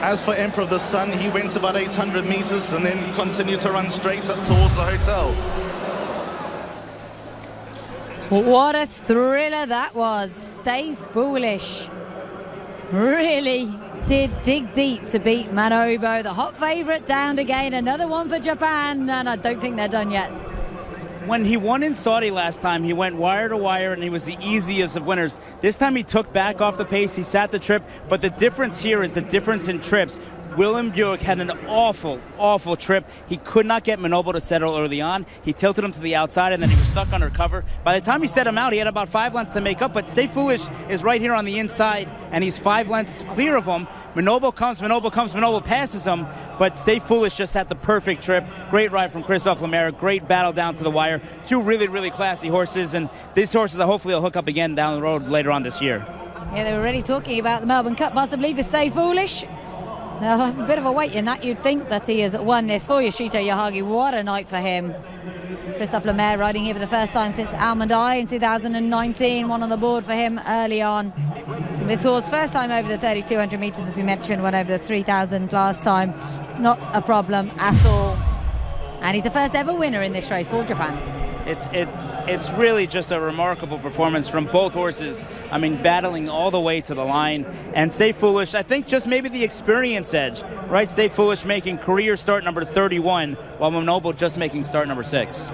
As for Emperor of the Sun, he went about 800 meters and then continued to run straight up towards the hotel. What a thriller that was. Stay Foolish really did dig deep to beat Manobo. The hot favourite down again. Another one for Japan, and I don't think they're done yet. When he won in Saudi last time, he went wire to wire, and he was the easiest of winners. This time he took back off the pace, he sat the trip, but the difference here is the difference in trips. Willem Buick had an awful trip. He could not get Manobo to settle early on. He tilted him to the outside, and then he was stuck under cover. By the time he set him out, he had about 5 lengths to make up, but Stay Foolish is right here on the inside, and he's 5 lengths clear of him. Manobo passes him, but Stay Foolish just had the perfect trip. Great ride from Christophe Lemaire, great battle down to the wire. 2 really classy horses, and these horses hopefully will hook up again down the road later on this year. Yeah, they were already talking about the Melbourne Cup, possibly, for Stay Foolish. Now, a bit of a wait in that. You'd think that he has won this for Yoshito Yahagi. What a night for him. Christophe Lemaire riding here for the first time since Almond Eye in 2019. One on the board for him early on. This horse, first time over the 3,200 metres, as we mentioned, went over the 3,000 last time. Not a problem at all. And he's the first ever winner in this race for Japan. It's really just a remarkable performance from both horses. I mean, battling all the way to the line. And Stay Foolish, I think just maybe the experience edge, right? Stay Foolish making career start number 31, while Manobo just making start number 6.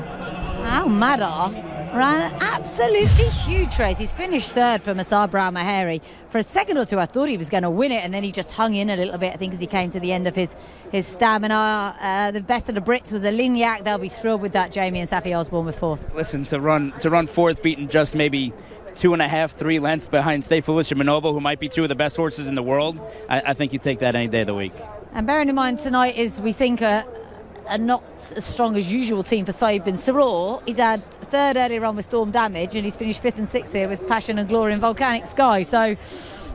Madar ran an absolutely huge race. He's finished third for Masar Brown Maheri. For a second or two, I thought he was going to win it, and then he just hung in a little bit, I think, as he came to the end of his stamina. The best of the Brits was a Lignac. They'll be thrilled with that, Jamie, and Safi Osborne with fourth. Listen, to run fourth, beaten just maybe 2.5, 3 lengths behind Stay Foolish and Manobo, who might be 2 of the best horses in the world, I think you take that any day of the week. And bearing in mind tonight is, we think, a not as strong as usual team for Saeed bin Saror. He's had third earlier on with Storm Damage, and he's finished 5th and 6th here with Passion and Glory and Volcanic Sky. So I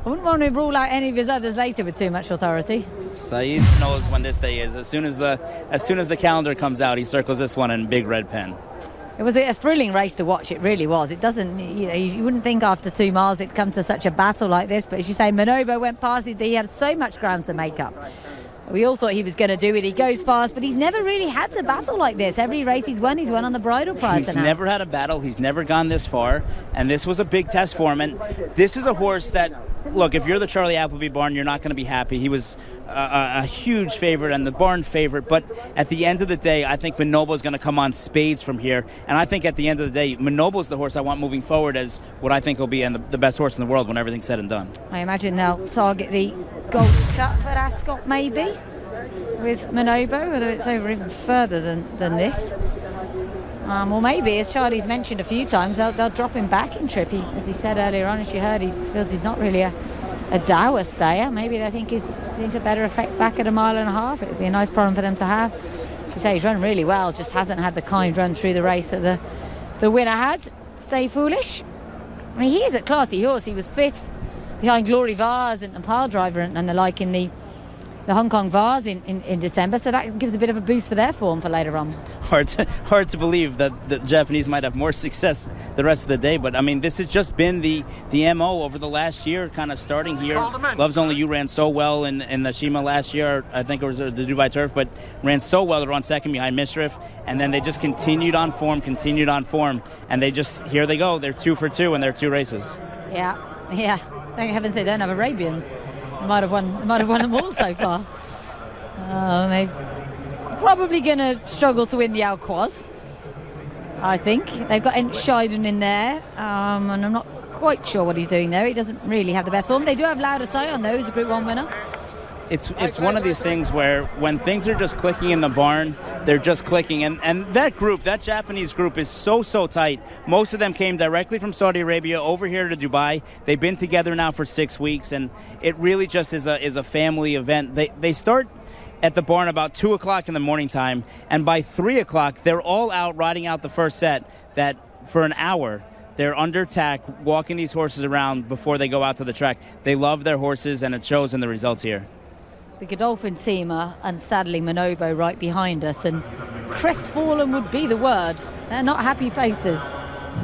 wouldn't want to rule out any of his others later with too much authority. Saeed knows when this day is. As soon as the calendar comes out, he circles this one in big red pen. It was a thrilling race to watch. It really was. It doesn't, you wouldn't think after 2 miles it'd come to such a battle like this. But as you say, Manobo went past. He had so much ground to make up. We all thought he was going to do it. He goes past, but he's never really had to battle like this. Every race he's won on the bridle prize. He's never had a battle. He's never gone this far, and this was a big test for him. And this is a horse that, look, if you're the Charlie Appleby barn, you're not going to be happy. He was a huge favorite and the barn favorite, but at the end of the day, I think Manobo's going to come on spades from here. And I think at the end of the day, Manobo's the horse I want moving forward as what I think will be the best horse in the world when everything's said and done. I imagine they'll target the Gold Cup at Ascot, maybe, with Manobo, whether it's over even further than this. Or maybe, as Charlie's mentioned a few times, they'll drop him back in trip. As he said earlier on, as you heard, he feels he's not really a dour stayer. Maybe they think he's seen a better effect back at 1.5 miles. It would be a nice problem for them to have. As you say, he's run really well, just hasn't had the kind run through the race that the winner had. Stay Foolish. I mean, he is a classy horse. He was 5th behind Glory Vase and Pile Driver and the like in the Hong Kong Vase in December, so that gives a bit of a boost for their form for later on. Hard to believe that the Japanese might have more success the rest of the day, but I mean, this has just been the MO over the last year, kind of starting here. Loves Only You ran so well in the Shima last year, I think it was the Dubai Turf, but ran so well to run second behind Mischief, and then they just continued on form, and here they go. They're 2 for 2 in their 2 races. Yeah. Thank heavens they don't have Arabians. They might have won them all so far. They're probably going to struggle to win the Alquoise, I think. They've got Scheiden in there, and I'm not quite sure what he's doing there. He doesn't really have the best form. They do have Lauda Sion, though, who's a Group 1 winner. It's one of these things where when things are just clicking in the barn, they're just clicking. And that Japanese group is so tight. Most of them came directly from Saudi Arabia over here to Dubai. They've been together now for 6 weeks, and it really just is a family event. They start at the barn about 2 o'clock in the morning time, and by 3 o'clock, they're all out riding out the first set that for an hour. They're under tack, walking these horses around before they go out to the track. They love their horses, and it shows in the results here. The Godolphin team and sadly Manobo right behind us, and crestfallen would be the word. They're not happy faces.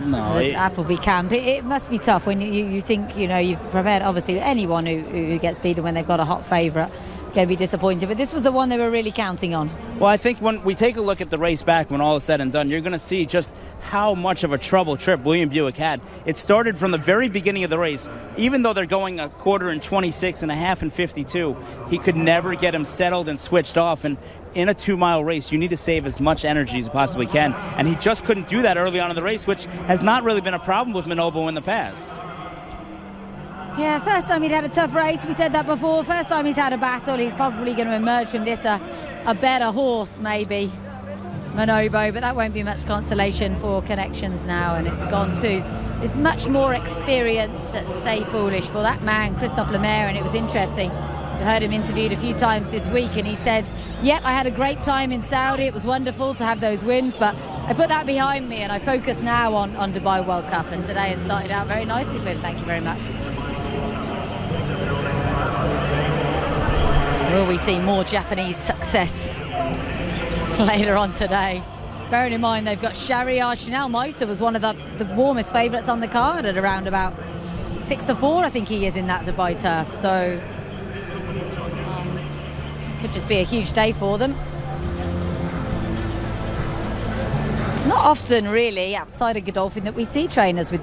No, Appleby camp. It must be tough when you think you've prepared, obviously, anyone who gets beaten when they've got a hot favourite. going to be disappointed. But this was the one they were really counting on. Well, I think when we take a look at the race back, when all is said and done, you're going to see just how much of a trouble trip William Buick had. It started from the very beginning of the race. Even though they're going a quarter in 26 and a half in 52, he could never get him settled and switched off. And in a 2-mile race, you need to save as much energy as you possibly can. And he just couldn't do that early on in the race, which has not really been a problem with Manobo in the past. Yeah, first time he'd had a tough race. We said that before. First time he's had a battle. He's probably going to emerge from this a better horse, maybe, Manobo. But that won't be much consolation for Connections now. And it's gone to this much more experienced Stay Foolish for that man, Christophe Lemaire. And it was interesting. I heard him interviewed a few times this week, and he said, yep, I had a great time in Saudi. It was wonderful to have those wins, but I put that behind me and I focus now on Dubai World Cup. And today has started out very nicely for him. Thank you very much. Will we see more Japanese success later on today? Bearing in mind they've got Shahryar. Chanel Meister was one of the warmest favourites on the card at around about 6-4, I think he is, in that Dubai turf. So could just be a huge day for them. It's not often really outside of Godolphin that we see trainers with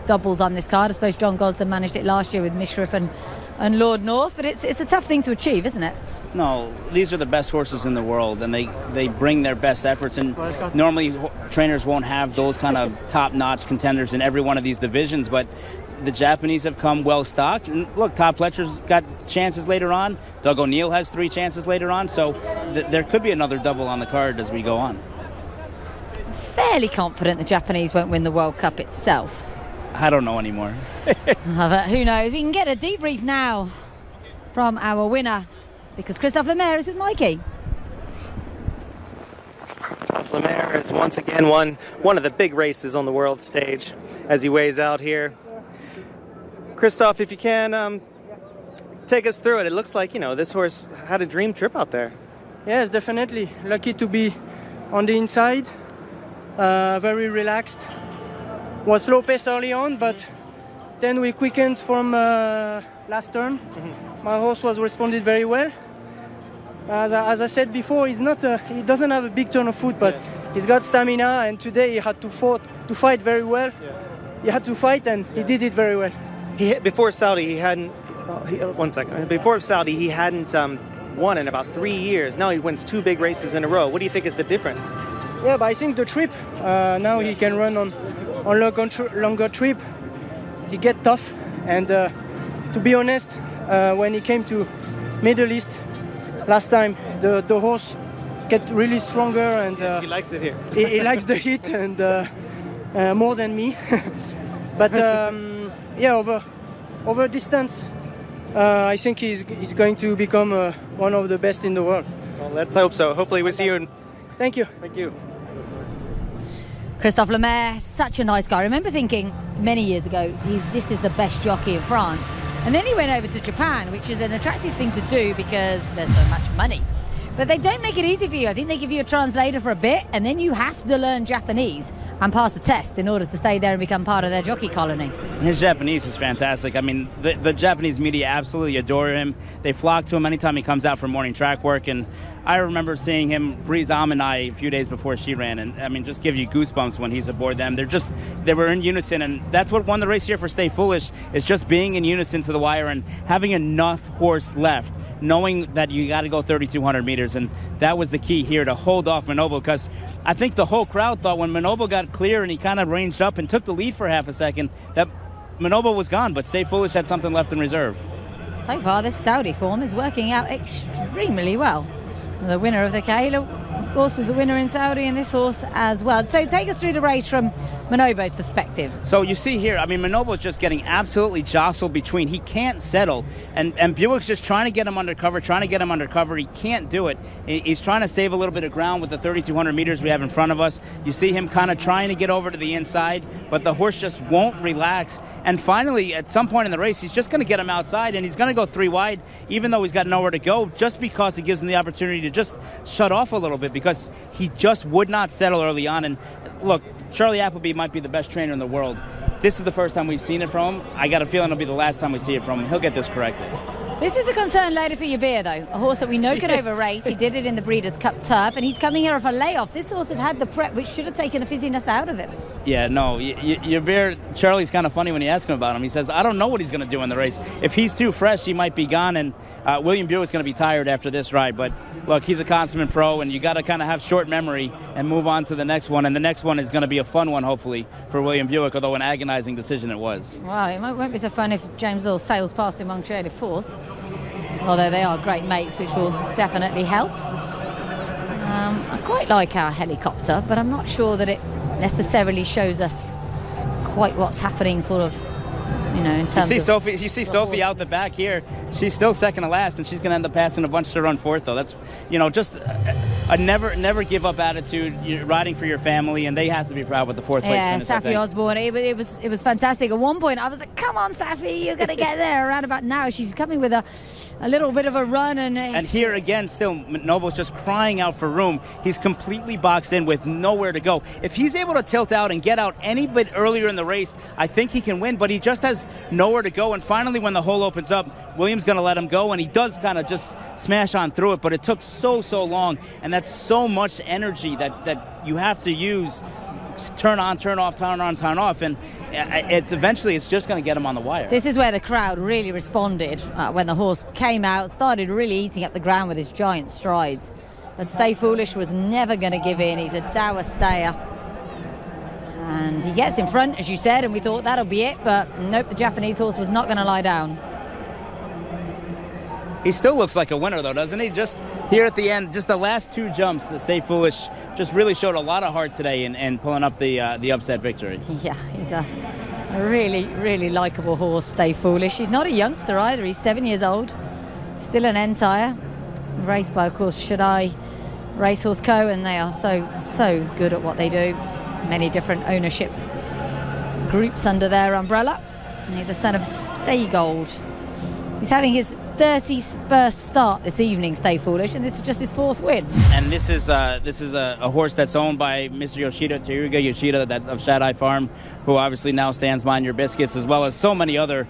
doubles on this card. I suppose John Gosden managed it last year with Mishrif and Lord North, but it's a tough thing to achieve, isn't it? No, these are the best horses in the world, and they bring their best efforts, and normally trainers won't have those kind of top-notch contenders in every one of these divisions, but the Japanese have come well-stocked, and look, Todd Pletcher's got chances later on, Doug O'Neill has 3 chances later on, so there could be another double on the card as we go on. Fairly confident the Japanese won't win the World Cup itself. I don't know anymore. But who knows? We can get a debrief now from our winner, because Christophe Lemaire is with Mikey. Lemaire has once again won one of the big races on the world stage as he weighs out here. Christophe, if you can, take us through it. It looks like, this horse had a dream trip out there. Yes, definitely. Lucky to be on the inside. Very relaxed. Was slow pace early on, but then we quickened from last turn. My horse was responded very well. As I said before, he doesn't have a big turn of foot, but he's got stamina, and today he had to fight very well. He had to fight, and he did it very well. Before Saudi, he hadn't. Before Saudi, he hadn't won in about 3 years. Now he wins 2 big races in a row. What do you think is the difference? Yeah, but I think the trip. Now he can run on longer trip. He get tough, and to be honest, when he came to Middle East last time, the horse get really stronger, and he likes it here. he likes the heat, and more than me. But yeah, over distance, I think he's going to become one of the best in the world. Well, let's hope so. Hopefully we'll see you. Thank you. Thank you. Christophe Lemaire, such a nice guy. I remember thinking many years ago, this is the best jockey in France. And then he went over to Japan, which is an attractive thing to do because there's so much money. But they don't make it easy for you. I think they give you a translator for a bit, and then you have to learn Japanese and pass a test in order to stay there and become part of their jockey colony. His Japanese is fantastic. I mean, the Japanese media absolutely adore him. They flock to him anytime he comes out for morning track work. And I remember seeing him breeze Aminai a few days before she ran. And, I mean, just give you goosebumps when he's aboard them. They were in unison. And that's what won the race here for Stay Foolish, is just being in unison to the wire and having enough horse left, knowing that you got to go 3,200 meters. And that was the key here, to hold off Manobo, because I think the whole crowd thought when Manobo got clear and he kind of ranged up and took the lead for half a second, that Manobo was gone, but Stay Foolish had something left in reserve. So far, this Saudi form is working out extremely well. The winner of the Kahala, of course, was the winner in Saudi, and this horse as well. So take us through the race from Manobo's perspective. So you see here, I mean, Manobo's just getting absolutely jostled between. He can't settle, and Buick's just trying to get him under cover. He can't do it. He's trying to save a little bit of ground with the 3,200 meters we have in front of us. You see him kind of trying to get over to the inside, but the horse just won't relax. And finally, at some point in the race, he's just going to get him outside, and he's going to go 3 wide, even though he's got nowhere to go, just because it gives him the opportunity to just shut off a little bit, because he just would not settle early on. And look, Charlie Appleby might be the best trainer in the world. This is the first time we've seen it from him. I got a feeling it'll be the last time we see it from him. He'll get this corrected. This is a concern later for Yabir, though. A horse that we know can over-race. He did it in the Breeders' Cup Turf, and he's coming here off a layoff. This horse had the prep, which should have taken the fizziness out of him. Yeah, no, Yabir, Charlie's kind of funny when you ask him about him. He says, I don't know what he's going to do in the race. If he's too fresh, he might be gone, and William Buick's going to be tired after this ride. But, look, he's a consummate pro, and you got to kind of have short memory and move on to the next one. And the next one is going to be a fun one, hopefully, for William Buick, although an agonizing decision it was. Well, it won't be so fun if James Law sails past him on creative force, although they are great mates, which will definitely help. I quite like our helicopter, but I'm not sure that it necessarily shows us quite what's happening, sort of, you know, in terms of... You see Sophie out the back here. She's still second to last, and she's going to end up passing a bunch to run fourth, though. That's, you know, just a never give up attitude. You're riding for your family, and they have to be proud with the fourth place finish. Yeah, Safi Osborne. It was fantastic. At one point, I was like, "Come on, Safi, you're going to get there." Around about now, she's coming with a little bit of a run, and here again, still Noble's just crying out for room. He's completely boxed in with nowhere to go. If he's able to tilt out and get out any bit earlier in the race, I think he can win. But he just has nowhere to go. And finally, when the hole opens up, William's going to let him go, and he does kind of just smash on through it. But it took so long, and that's so much energy that you have to use. Turn on, turn off, turn on, turn off, and it's just going to get him on the wire. This is where the crowd really responded when the horse came out, started really eating up the ground with his giant strides. But Stay Foolish was never going to give in. He's a dour stayer. And he gets in front, as you said, and we thought that'll be it, but nope, the Japanese horse was not going to lie down. He still looks like a winner, though, doesn't he? Just here at the end, just the last two jumps, the Stay Foolish just really showed a lot of heart today in pulling up the upset victory. Yeah, he's a really likeable horse, Stay Foolish. He's not a youngster either. He's 7 years old. Still an Entire. Raced by, of course, Shaddai Racehorse Co., and they are so good at what they do. Many different ownership groups under their umbrella. And he's a son of Stay Gold. He's having his 31st start this evening, Stay Foolish, and this is just his fourth win. And this is a horse that's owned by Mr. Yoshida, Teruga Yoshida, of Shaddai Farm, who obviously now stands behind your biscuits, as well as so many other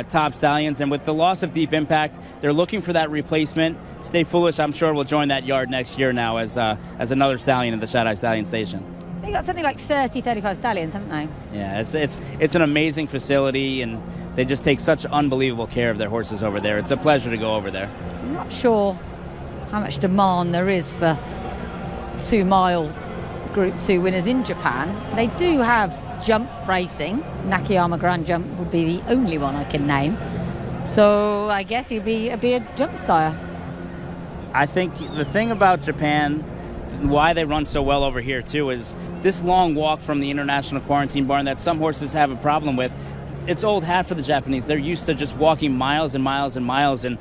top stallions. And with the loss of Deep Impact, they're looking for that replacement. Stay Foolish, I'm sure, will join that yard next year now as another stallion at the Shaddai Stallion Station. They got something like 35 stallions, haven't they? Yeah, it's an amazing facility, and they just take such unbelievable care of their horses over there. It's a pleasure to go over there. I'm not sure how much demand there is for 2 mile Group 2 winners in Japan. They do have jump racing. Nakayama Grand Jump would be the only one I can name. So I guess he'd be a jump sire. I think the thing about Japan, why they run so well over here too, is this long walk from the international quarantine barn that some horses have a problem with. It's old hat for the Japanese. They're used to just walking miles and miles and miles, and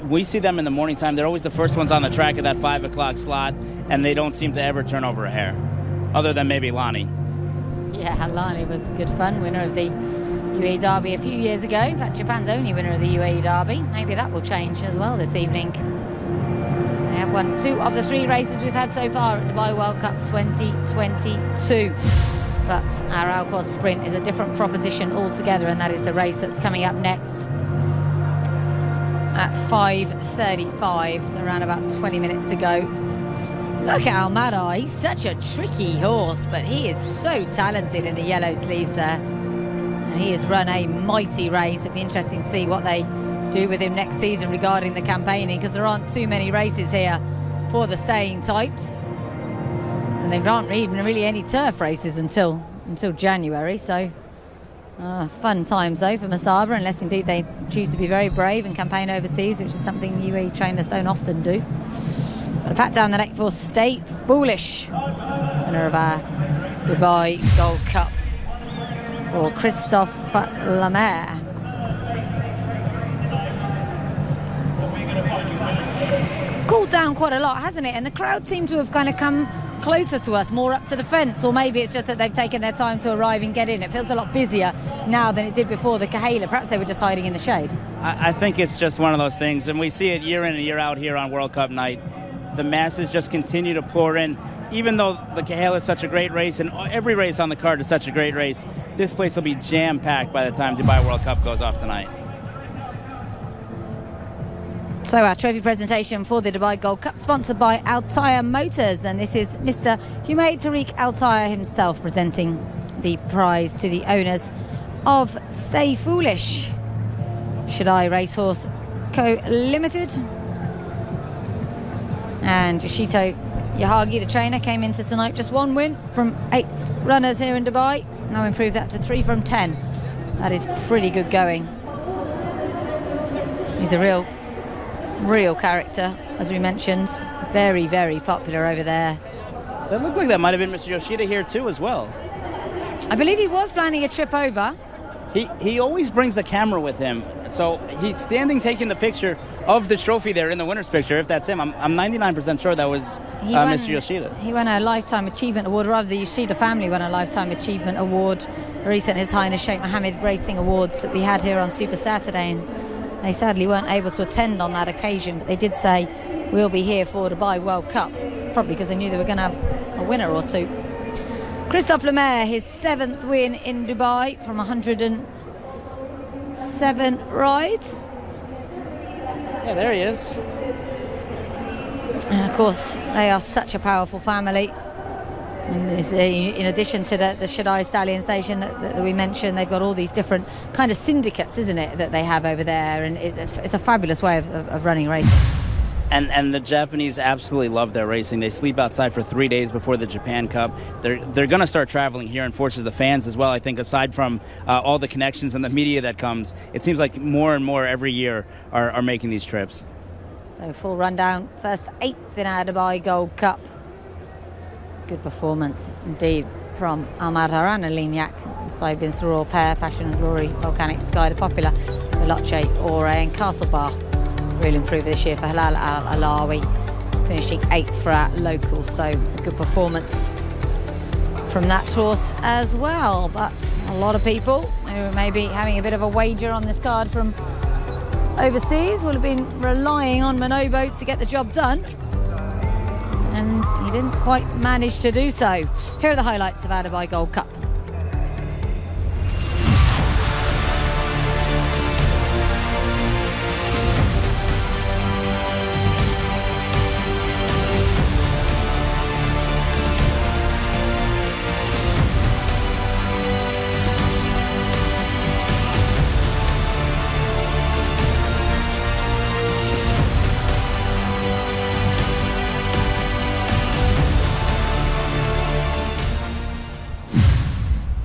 we see them in the morning time. They're always the first ones on the track at that 5 o'clock slot, and they don't seem to ever turn over a hair, other than maybe Lonnie. Yeah, Lonnie was good fun, winner of the UAE Derby a few years ago. In fact, Japan's only winner of the UAE Derby. Maybe that will change as well this evening. They have won 2 of the 3 races we've had so far at Dubai World Cup 2022. But our Alcos Sprint is a different proposition altogether, and that is the race that's coming up next at 5:35, so around about 20 minutes to go. Look at Almada, he's such a tricky horse, but he is so talented in the yellow sleeves there. And he has run a mighty race. It'd be interesting to see what they do with him next season regarding the campaigning, because there aren't too many races here for the staying types. And there aren't even really any turf races until January, so fun times though for Masaba, unless indeed they choose to be very brave and campaign overseas, which is something UAE trainers don't often do. But a pat down the neck for Stay Foolish, winner of our Dubai Gold Cup, for Christophe Lemaire. It's cooled down quite a lot, hasn't it? And the crowd seem to have kind of come closer to us, more up to the fence, or maybe it's just that they've taken their time to arrive and get in. It feels a lot busier now than it did before the Kahala. Perhaps they were just hiding in the shade. I think it's just one of those things, and we see it year in and year out here on World Cup night. The masses just continue to pour in. Even though the Kahala is such a great race, and every race on the card is such a great race, this place will be jam-packed by the time Dubai World Cup goes off tonight. So our trophy presentation for the Dubai Gold Cup, sponsored by Altair Motors, and this is Mr. Humaid Tariq Altair himself presenting the prize to the owners of Stay Foolish Shaddai Racehorse Co Limited. And Yoshito Yahagi, the trainer, came into tonight just 1 win from 8 runners here in Dubai. Now improved that to 3 from 10. That is pretty good going. He's a real character, as we mentioned. Very, very popular over there. That looked like that might have been Mr. Yoshida here too as well. I believe he was planning a trip over. He always brings a camera with him, so he's standing taking the picture of the trophy there in the winner's picture. If that's him, I'm 99% sure that was Mr. Yoshida. He won a Lifetime Achievement Award, rather the Yoshida family won a Lifetime Achievement Award. Recent His Highness Sheikh Mohammed Racing Awards that we had here on Super Saturday, and they sadly weren't able to attend on that occasion, but they did say we'll be here for Dubai World Cup, probably because they knew they were going to have a winner or two. Christophe Lemaire, his 7th win in Dubai from 107 rides. Yeah, there he is. And of course, they are such a powerful family. And in addition to the Shaddai Stallion Station that we mentioned, they've got all these different kind of syndicates, isn't it, that they have over there, and it's a fabulous way of running racing. And the Japanese absolutely love their racing. They sleep outside for 3 days before the Japan Cup. They're going to start traveling here and forces the fans as well. I think aside from all the connections and the media that comes, it seems like more and more every year are making these trips. So full rundown, first 8th in our Dubai Gold Cup. Good performance indeed from Ahmad Haran and Lignac. Saibin Soror pair, Passion and Glory, Volcanic Sky, the popular Veloce, Ore and Castle Bar. Real improve this year for Halal Al-Alawi, finishing 8th for our locals, so a good performance from that horse as well. But a lot of people who may be having a bit of a wager on this card from overseas will have been relying on Manobo to get the job done, and he didn't quite manage to do so. Here are the highlights of our Dubai Gold Cup.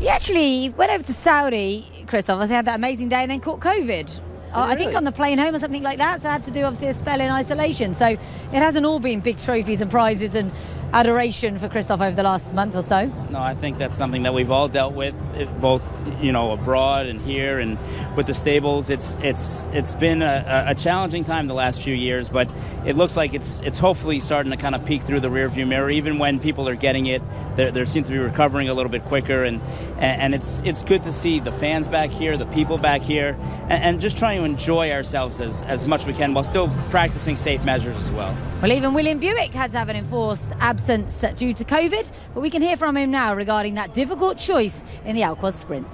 Actually went over to Saudi, Christoph. He had that amazing day and then caught COVID. I think on the plane home or something like that, so I had to do obviously a spell in isolation. So it hasn't all been big trophies and prizes and adoration for Christoph over the last month or so. No, I think that's something that we've all dealt with, both abroad and here, and with the stables. It's been a challenging time the last few years, but it looks like it's hopefully starting to kind of peek through the rearview mirror. Even when people are getting it, they seem to be recovering a little bit quicker, and it's good to see the fans back here, the people back here, and just trying to enjoy ourselves as much as we can while still practicing safe measures as well. Well, even William Buick had to have an enforced absence due to COVID, but we can hear from him now regarding that difficult choice in the Alquoz Sprint.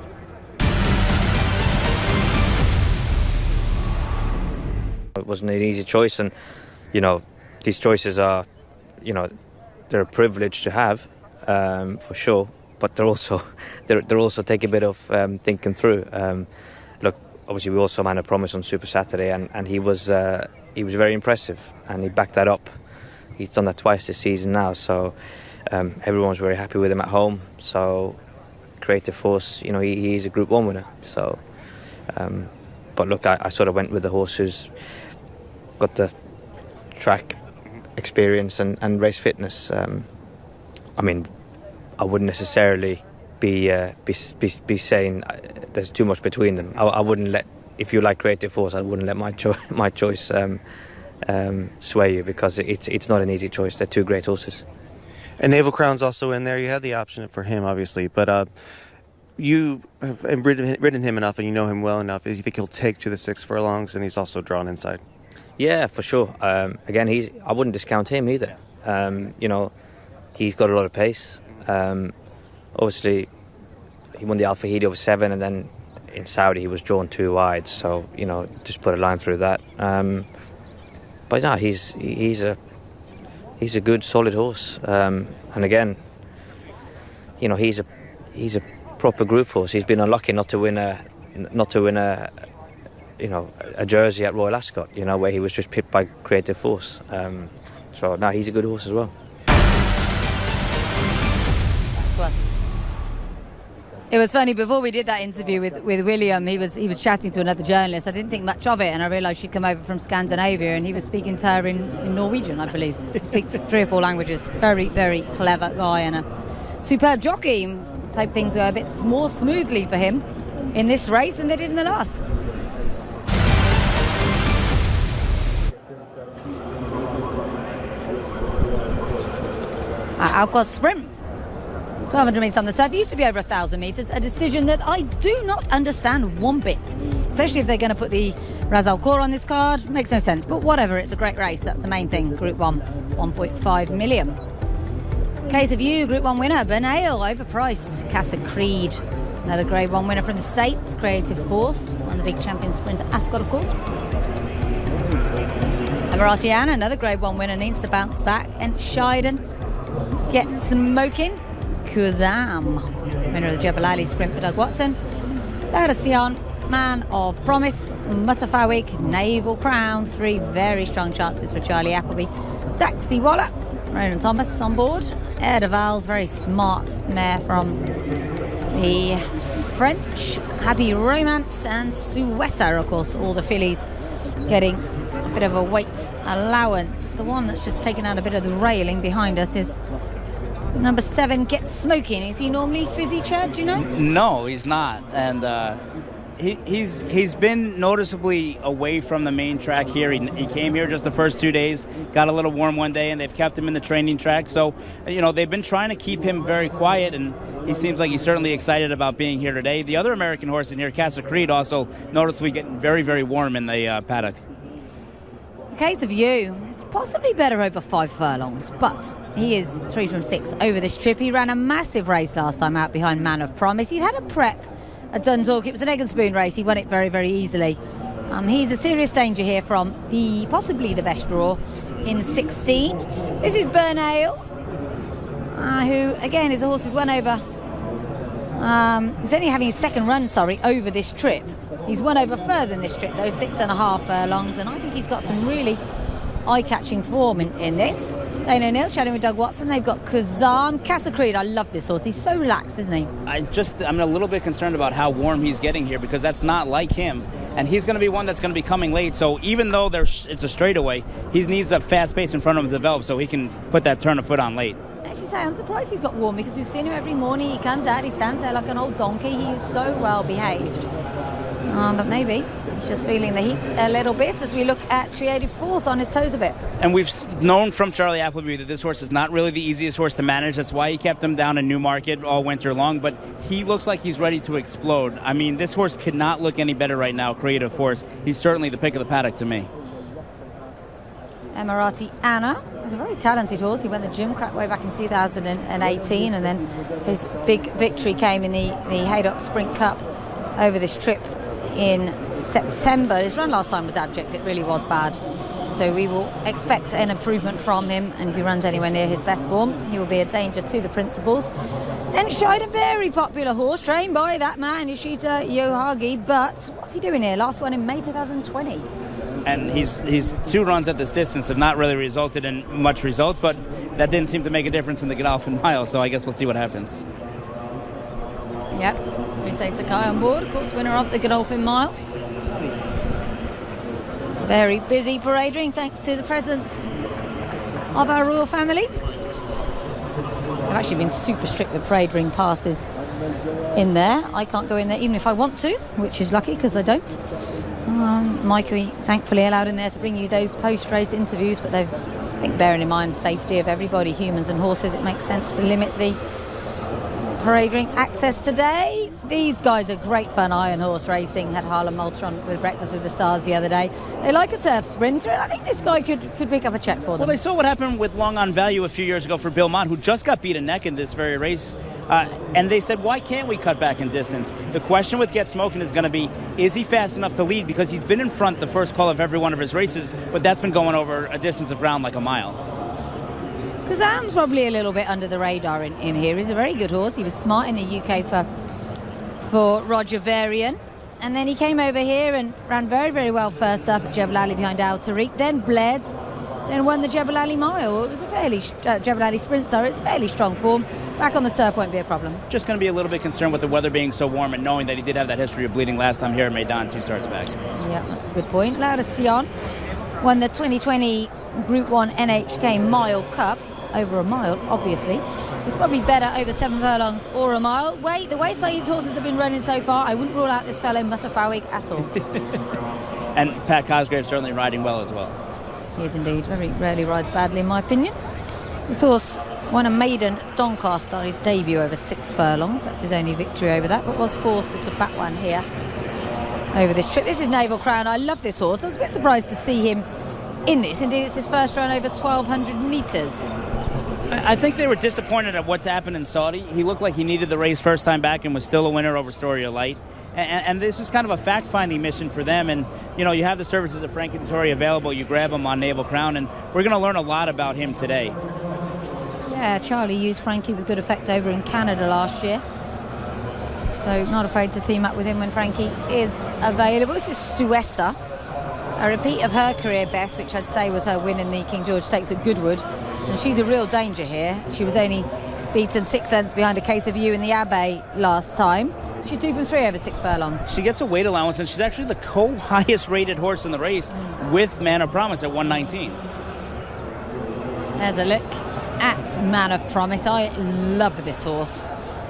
It wasn't an easy choice, and these choices are, they're a privilege to have, for sure, but they're also take a bit of thinking through. Look, obviously we also ran a promise on Super Saturday, and he was very impressive, and he backed that up. He's done that twice this season now, so everyone's very happy with him at home. So Creative Force, he's a Group 1 winner. So, but look, I sort of went with the horse who's got the track experience and race fitness. I mean, I wouldn't necessarily be saying there's too much between them. I wouldn't let, if you like Creative Force, I wouldn't let my choice sway you, because it's not an easy choice. They're two great horses. And Naval Crown's also in there. You had the option for him, obviously, but you have ridden him enough, and you know him well enough. You think he'll take to the 6 furlongs, and he's also drawn inside? Yeah, for sure. Again, I wouldn't discount him either. He's got a lot of pace. Obviously, he won the Al Fahidi over 7, and then in Saudi he was drawn 2 wide. So just put a line through that. but no, he's a good, solid horse. And again, you know, he's a proper group horse. He's been unlucky not to win a jersey at Royal Ascot, you know, where he was just pipped by Creative Force. So now he's a good horse as well. It was funny, before we did that interview with William, he was chatting to another journalist. I didn't think much of it, and I realised she'd come over from Scandinavia, and he was speaking to her in Norwegian, I believe. He speaks 3 or 4 languages. Very, very clever guy and a superb jockey. Let's hope things go a bit more smoothly for him in this race than they did in the last. Alcos Sprint. 1,200 metres on the turf. It used to be over 1,000 metres. A decision that I do not understand one bit. Especially if they're going to put the Ras Al Khor on this card. Makes no sense. But whatever, it's a great race. That's the main thing. Group 1, 1.5 million. Case of You, Group 1 winner. Bernal, overpriced. Casa Creed. Another Grade 1 winner from the States. Creative Force. Won the big champion sprint at Ascot, of course. Emiratiana, another Grade 1 winner. Needs to bounce back. And Scheiden. Get Smoking. Kuzam, winner of the Jebel Ali sprint for Doug Watson. Sion, Man of Promise, Mutafawig, Naval Crown, 3 very strong chances for Charlie Appleby. Daxi Waller, Ronan Thomas on board. Air de Val's very smart mare from the French. Happy Romance and Suessa, of course, all the fillies getting a bit of a weight allowance. The one that's just taken out a bit of the railing behind us is number 7, Get Smoking. Is he normally fizzy, Chad, do you know? No, he's not. And he's been noticeably away from the main track here. He came here just the first 2 days, got a little warm one day, and they've kept him in the training track. So, you know, they've been trying to keep him very quiet, and he seems like he's certainly excited about being here today. The other American horse in here, Casa Creed, also noticeably getting very, very warm in the paddock. Case of You, it's possibly better over 5 furlongs, but he is 3 from 6 over this trip. He ran a massive race last time out behind Man of Promise. He'd had a prep at Dundalk. It was an egg and spoon race. He won it very, very easily. He's a serious danger here from possibly the best draw in 16. This is Bernal, who again is a horse who's won over. He's only having his second run, over this trip. He's won over further than this trip, though, 6.5 furlongs, and I think he's got some really eye-catching form in this. Dane O'Neill chatting with Doug Watson. They've got Kazan. Casa Creed, I love this horse. He's so relaxed, isn't he? I'm a little bit concerned about how warm he's getting here, because that's not like him. And he's going to be one that's going to be coming late. So even though it's a straightaway, he needs a fast pace in front of him to develop so he can put that turn of foot on late. As you say, I'm surprised he's got warm, because we've seen him every morning. He comes out, he stands there like an old donkey. He is so well behaved. But maybe he's just feeling the heat a little bit as we look at Creative Force on his toes a bit. And we've known from Charlie Appleby that this horse is not really the easiest horse to manage. That's why he kept him down in Newmarket all winter long. But he looks like he's ready to explode. I mean, this horse could not look any better right now, Creative Force. He's certainly the pick of the paddock to me. Emirati Anna is a very talented horse. He won the Gimcrack way back in 2018, and then his big victory came in the Haydock Sprint Cup over this trip in September. His run last time was abject. It really was bad. So we will expect an improvement from him, and if he runs anywhere near his best form, he will be a danger to the principals. Then Shide, a very popular horse, trained by that man, Ishita Yohagi, but what's he doing here? Last one in May 2020. And he's 2 runs at this distance have not really resulted in much results, but that didn't seem to make a difference in the Godolphin Mile, so I guess we'll see what happens. Yep, Risei Sakai on board, of course, winner of the Godolphin Mile. Very busy parade ring, thanks to the presence of our royal family. I've actually been super strict with parade ring passes in there. I can't go in there even if I want to, which is lucky because I don't. Mike, we thankfully allowed in there to bring you those post-race interviews, but they've, I think, bearing in mind the safety of everybody, humans and horses, it makes sense to limit the Parade ring access today. These guys are great fun. Iron Horse Racing had Harlan Moulter on with Breakfast with the Stars the other day. They like a turf sprinter, and I think this guy could pick up a check for them. Well, they saw what happened with Long on Value a few years ago for Bill Mott, who just got beat a neck in this very race. And they said, why can't we cut back in distance? The question with Get Smoking is going to be, is he fast enough to lead? Because he's been in front the first call of every one of his races, but that's been going over a distance of ground like a mile. Kazam's probably a little bit under the radar in here. He's a very good horse. He was smart in the UK for Roger Varian. And then he came over here and ran very, very well first up at Jebel Ali behind Al Tariq, then bled, then won the Jebel Ali Mile. It was a fairly, Jebel Ali Sprint, sorry, it's fairly strong form. Back on the turf won't be a problem. Just going to be a little bit concerned with the weather being so warm and knowing that he did have that history of bleeding last time here at Meydan 2 starts back. Yeah, that's a good point. Laura Sion won the 2020 Group 1 NHK Mile Cup. Over a mile, obviously. It's probably better over 7 furlongs or a mile. The way Saeed's horses have been running so far, I wouldn't rule out this fellow Mutafawig at all. And Pat Cosgrave certainly riding well as well. He is indeed. Very rarely rides badly, in my opinion. This horse won a maiden at Doncaster on his debut over 6 furlongs. That's his only victory over that, but was fourth, but took back one here over this trip. This is Naval Crown. I love this horse. I was a bit surprised to see him in this. Indeed, it's his first run over 1,200 metres. I think they were disappointed at what's happened in Saudi. He looked like he needed the race first time back and was still a winner over Story of Light. And this is kind of a fact-finding mission for them. And, you know, you have the services of Frankie Dettori available. You grab him on Naval Crown, and we're going to learn a lot about him today. Yeah, Charlie used Frankie with good effect over in Canada last year. So not afraid to team up with him when Frankie is available. This is Suessa, a repeat of her career best, which I'd say was her win in the King George Stakes at Goodwood. And she's a real danger here. She was only beaten 6 cents behind A Case of You in the Abbey last time. She's 2 from 3 over 6 furlongs. She gets a weight allowance, and she's actually the co-highest rated horse in the race with Man of Promise at 119. There's a look at Man of Promise. I love this horse.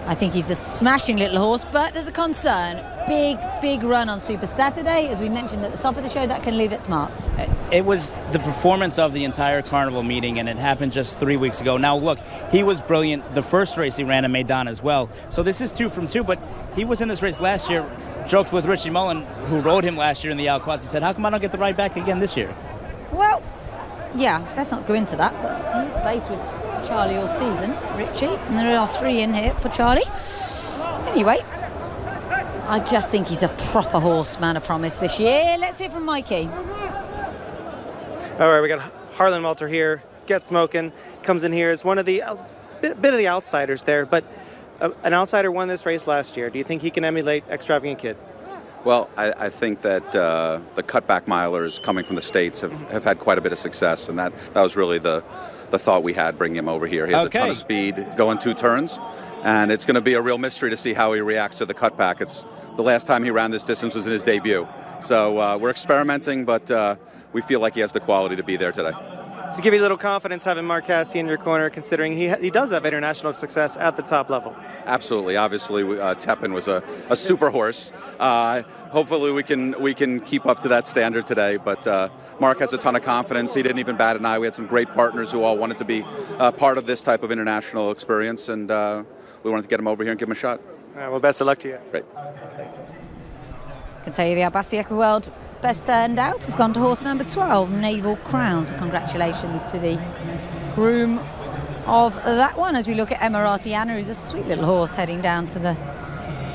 I think he's a smashing little horse, but there's a concern. Big run on Super Saturday. As we mentioned at the top of the show, that can leave its mark. It was the performance of the entire carnival meeting, and it happened just 3 weeks ago. Now, look, he was brilliant the first race he ran in Meydan as well. So this is 2 from 2, but he was in this race last year. Joked with Richie Mullen, who rode him last year in the Al-Quads. He said, how come I don't get the ride back again this year? Well, yeah, let's not go into that, but he's based with Charlie all season, Richie, and there are 3 in here for Charlie. Anyway, I just think he's a proper horse, Man of Promise, this year. Let's hear from Mikey. All right, we got Harlan Moulter here. Get Smoking comes in here as one of the bit of the outsiders there, but an outsider won this race last year. Do you think he can emulate Extravagant Kid? Well, I think that the cutback milers coming from the States have had quite a bit of success, and that was really the thought we had bringing him over here. He has a ton of speed, going 2 turns, and it's going to be a real mystery to see how he reacts to the cutback. It's the last time he ran this distance was in his debut. So we're experimenting, but we feel like he has the quality to be there today. To give you a little confidence having Mark Cassidy in your corner, considering he does have international success at the top level. Absolutely. Obviously, Tepin was a super horse. Hopefully we can keep up to that standard today, but Mark has a ton of confidence. He didn't even bat an eye. We had some great partners who all wanted to be part of this type of international experience, and we wanted to get him over here and give him a shot. All right, well, best of luck to you. Great. I can tell you the Abbasi Equa World best turned out has gone to horse number 12, Naval Crown. So congratulations to the groom of that one. As we look at Emirati Anna, who's a sweet little horse heading down to the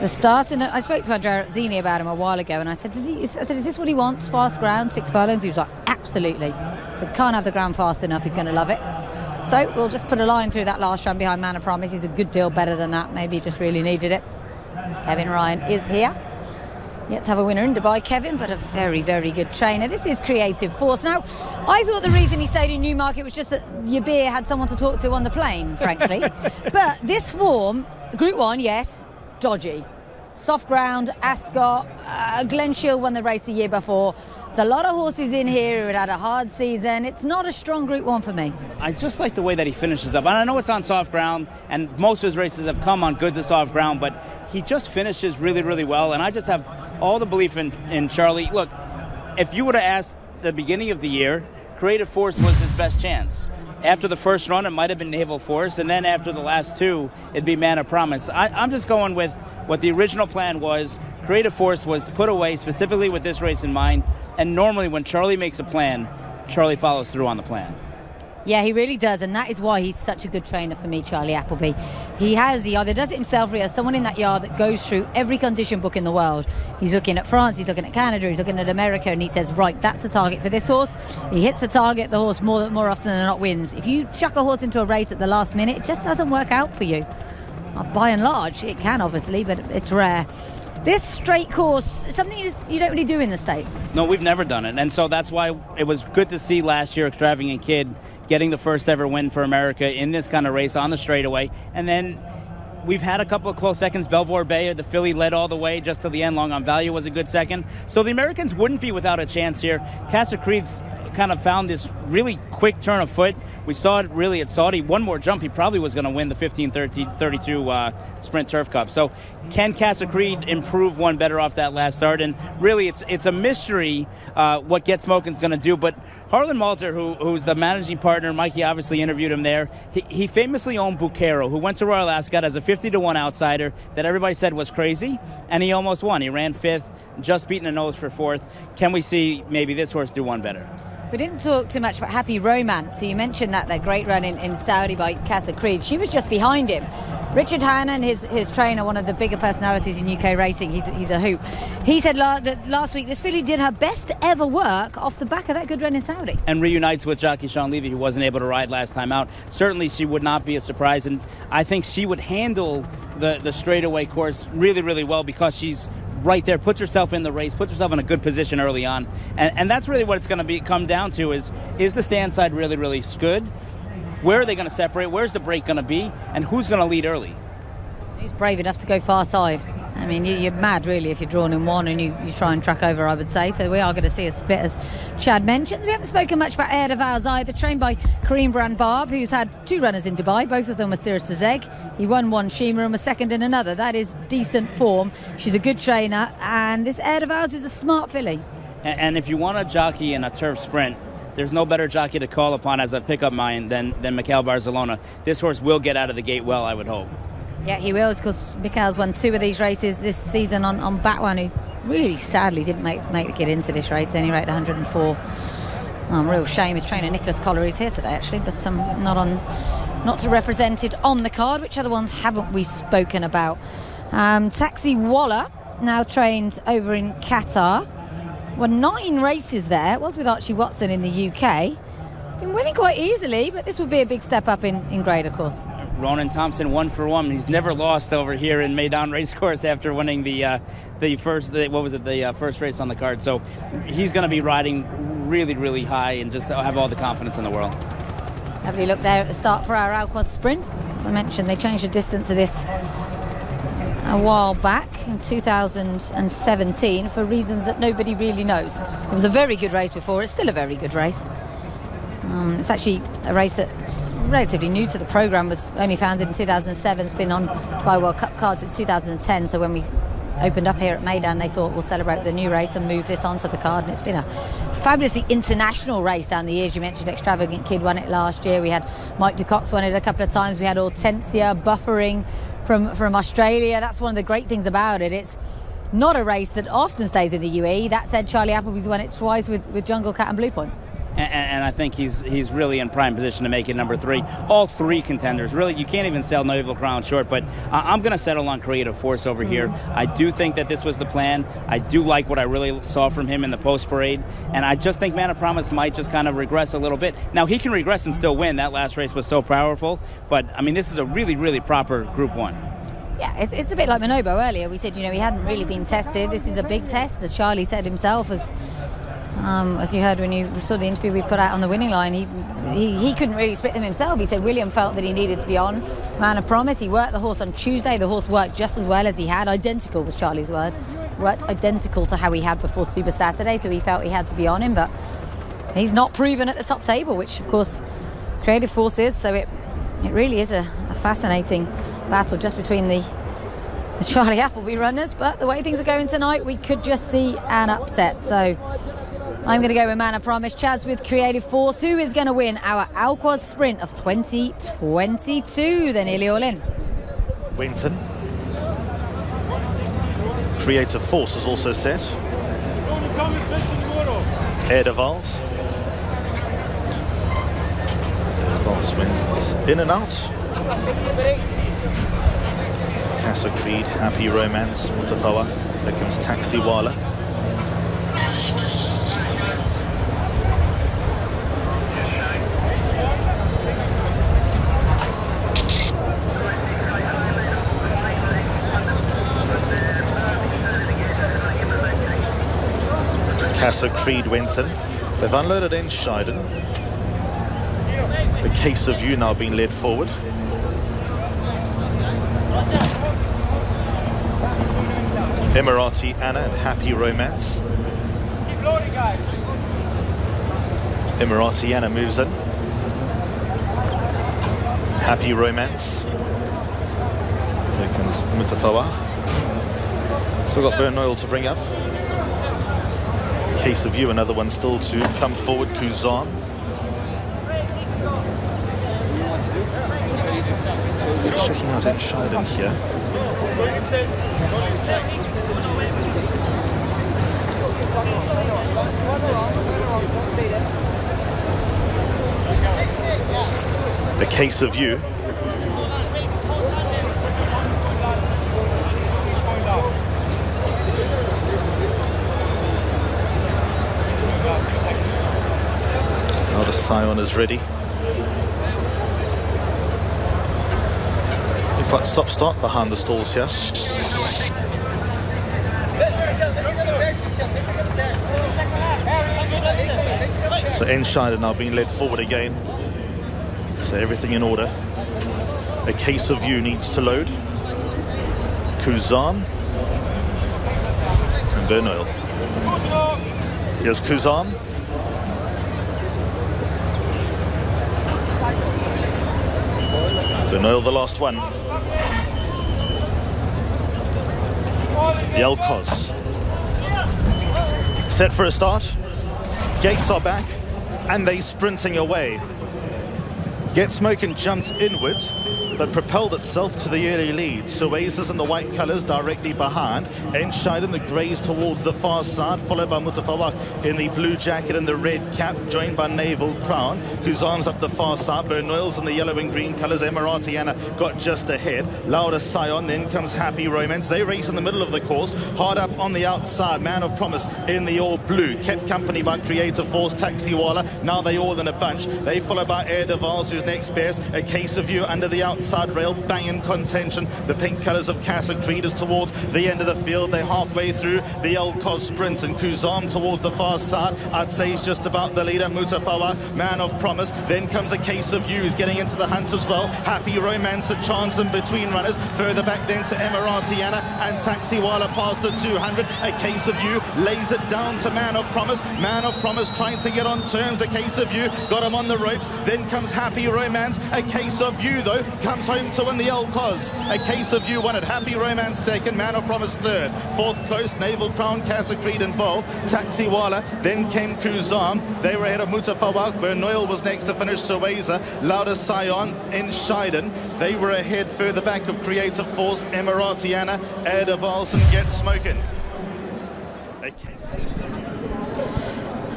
start. And I spoke to Andrea Zini about him a while ago, and I said, is this what he wants? Fast ground, 6 furlongs? He was like, absolutely. I said, can't have the ground fast enough. He's going to love it. So we'll just put a line through that last run behind Man of Promise. He's a good deal better than that. Maybe he just really needed it. Kevin Ryan is here. Yet to have a winner in Dubai, Kevin, but a very, very good trainer. This is Creative Force. Now, I thought the reason he stayed in Newmarket was just that Yabir had someone to talk to on the plane, frankly. But this form, Group 1, yes, dodgy. Soft ground, Ascot, Glen Shield won the race the year before. There's a lot of horses in here who had a hard season. It's not a strong Group 1 for me. I just like the way that he finishes up. And I know it's on soft ground, and most of his races have come on good to soft ground, but he just finishes really, really well. And I just have all the belief in Charlie. Look, if you would have asked the beginning of the year, Creative Force was his best chance. After the first run, it might have been Naval Force, and then after the last two, it'd be Man of Promise. I'm just going with what the original plan was. Creative Force was put away specifically with this race in mind, and normally when Charlie makes a plan, Charlie follows through on the plan. Yeah, he really does, and that is why he's such a good trainer for me, Charlie Appleby. He either does it himself or he has someone in that yard that goes through every condition book in the world. He's looking at France, he's looking at Canada, he's looking at America, and he says, right, that's the target for this horse. He hits the target, the horse more often than not wins. If you chuck a horse into a race at the last minute, it just doesn't work out for you. By and large, it can obviously, but it's rare. This straight course, something you don't really do in the States. No, we've never done it, and so that's why it was good to see last year Extravagant Kid getting the first ever win for America in this kind of race on the straightaway. And then we've had a couple of close seconds. Belvoir Bay, the filly, led all the way just to the end. Long on Value was a good second. So the Americans wouldn't be without a chance here. Casa Creed's kind of found this really quick turn of foot. We saw it really at Saudi. One more jump, he probably was going to win the 15-32 Sprint Turf Cup. So can Casa Creed improve one better off that last start? And really, it's a mystery what Get Smokin's going to do. But Harlan Malter, who's the managing partner, Mikey obviously interviewed him there. He famously owned Bucero, who went to Royal Ascot as a 50-1 outsider that everybody said was crazy, and he almost won. He ran fifth, just beaten a nose for fourth. Can we see maybe this horse do one better? We didn't talk too much about Happy Romance. So you mentioned that great run in Saudi by Casa Creed. She was just behind him. Richard Hannon, his trainer, one of the bigger personalities in UK racing, he's a hoot. He said that last week this filly did her best ever work off the back of that good run in Saudi. And reunites with jockey Sean Levy, who wasn't able to ride last time out. Certainly she would not be a surprise, and I think she would handle the straightaway course really, really well because she's right there, puts herself in the race, puts herself in a good position early on. And that's really what it's going to come down to is the stand side really, really good? Where are they going to separate? Where's the break going to be? And who's going to lead early? He's brave enough to go far side. I mean, you're mad, really, if you're drawn in one and you try and track over, I would say. So we are going to see a split, as Chad mentioned. We haven't spoken much about Air de Vals either, trained by Kareem Brand-Barb, who's had two runners in Dubai. Both of them were Cirrus de Zeg. He won one Shima and was second in another. That is decent form. She's a good trainer, and this Air de Vals is a smart filly. And if you want a jockey in a turf sprint, there's no better jockey to call upon as a pickup mind than Mikel Barcelona. This horse will get out of the gate well, I would hope. Yeah, he will, because Mikel's won two of these races this season on Batwan, who really sadly didn't make it get into this race. Only rated 104. Real shame. His trainer Nicholas Collar is here today, actually, but not represented on the card. Which other ones haven't we spoken about? Taxi Waller, now trained over in Qatar. Won 9 races there. It was with Archie Watson in the UK. Been winning quite easily, but this would be a big step up in grade, of course. Ronan Thompson 1-for-1. He's never lost over here in Meydan Racecourse after winning the first race on the card. So he's going to be riding really, really high and just have all the confidence in the world. Lovely look there at the start for our Alquas Sprint. As I mentioned, they changed the distance of this a while back in 2017 for reasons that nobody really knows. It was a very good race before. It's still a very good race. It's actually a race that's relatively new to the programme, was only founded in 2007. It's been on Dubai World Cup cards since 2010, so when we opened up here at Meydan, they thought we'll celebrate the new race and move this onto the card, and it's been a fabulously international race down the years. You mentioned Extravagant Kid won it last year. We had Mike de Cox won it a couple of times. We had Hortensia buffering from Australia. That's one of the great things about it. It's not a race that often stays in the UAE. That said, Charlie Appleby's won it twice with Jungle Cat and Blue Point. And I think he's really in prime position to make it number 3. All 3 contenders. Really, you can't even sell Naval Crown short, but I'm going to settle on Creative Force over here. I do think that this was the plan. I do like what I really saw from him in the post-parade, and I just think Man of Promise might just kind of regress a little bit. Now, he can regress and still win. That last race was so powerful, but, I mean, this is a really, really proper Group 1. Yeah, it's a bit like Manobo earlier. We said, he hadn't really been tested. This is a big test, as Charlie said himself, as you heard when you saw the interview we put out on the winning line. He couldn't really split them himself. He said William felt that he needed to be on Man of Promise. He worked the horse on Tuesday. The horse worked just as well as he had. Identical was Charlie's word. Worked identical to how he had before Super Saturday, so he felt he had to be on him, but he's not proven at the top table, which of course Creative Force is, so it really is a fascinating battle just between the Charlie Appleby runners. But the way things are going tonight, we could just see an upset. So I'm going to go with Man of Promise. Chaz with Creative Force. Who is going to win our Alquoz Sprint of 2022? They're nearly all in. Winton. Creative Force is also set. Air de Vals. Vals wins in and out. Casa Creed, Happy Romance, Mutafawa. There comes Taxi Wala. Casa Creed Winton. They've unloaded in Scheiden. The Case of You now being led forward. Emirati Anna and Happy Romance. Emirati Anna moves in. Happy Romance. There comes Mutafawa. Still got Bernoil to bring up. Case of You, another one still to come forward. Kuzan. It's checking out in Scheiden here. The Case of You. Now the Scion is ready. Quite stop-start behind the stalls here. So Enscheider now being led forward again. So everything in order. A Case of You needs to load. Kuzan. And Bernoil. Here's Kuzan. Bernoil, the last one. The Alquoz. Set for a start. Gates are back and they sprinting away. Get Smokin' jumped inwards but propelled itself to the early lead. Suezes in the white colours directly behind. Enscheid in the greys towards the far side, followed by Mutafawak in the blue jacket and the red cap, joined by Naval Crown. Kuzan's up the far side. Bernoil's in the yellow and green colours. Emiratiana got just ahead. Lauda Scion, then comes Happy Romance. They race in the middle of the course. Hard up on the outside. Man of Promise in the all blue. Kept company by Creative Force, Taxiwala. Now they all in a bunch. They followed by Air de Vals, who's next best. A Case of You under the outside rail, banging contention. The pink colours of Casa Creed is towards the end of the field. They're halfway through the Alquoz Sprint, and Kuzan towards the far side. I'd say he's just about the leader. Mutafawa, Man of Promise. Then comes A Case of You, who's getting into the hunt as well. Happy Romance, a chance in between runners. Further back then to Emiratiana and Taxiwala past the 200. A Case of You lays it down to Man of Promise. Man of Promise trying to get on terms. A Case of You got him on the ropes. Then comes Happy Romance. A Case of You, though, comes home to win the Alquoz. A Case of You won it. Happy Romance second. Man of Promise third. Fourth close, Naval Crown, Casa Creed involved. Taxiwala. Then came Kuzan. They were ahead of Mutafawak. Bernoil was next to finish. Sueza. Lauda Scion in Scheiden. They were ahead further back of Creative Force, Emiratiana, Air de Vals and Get Smokin'.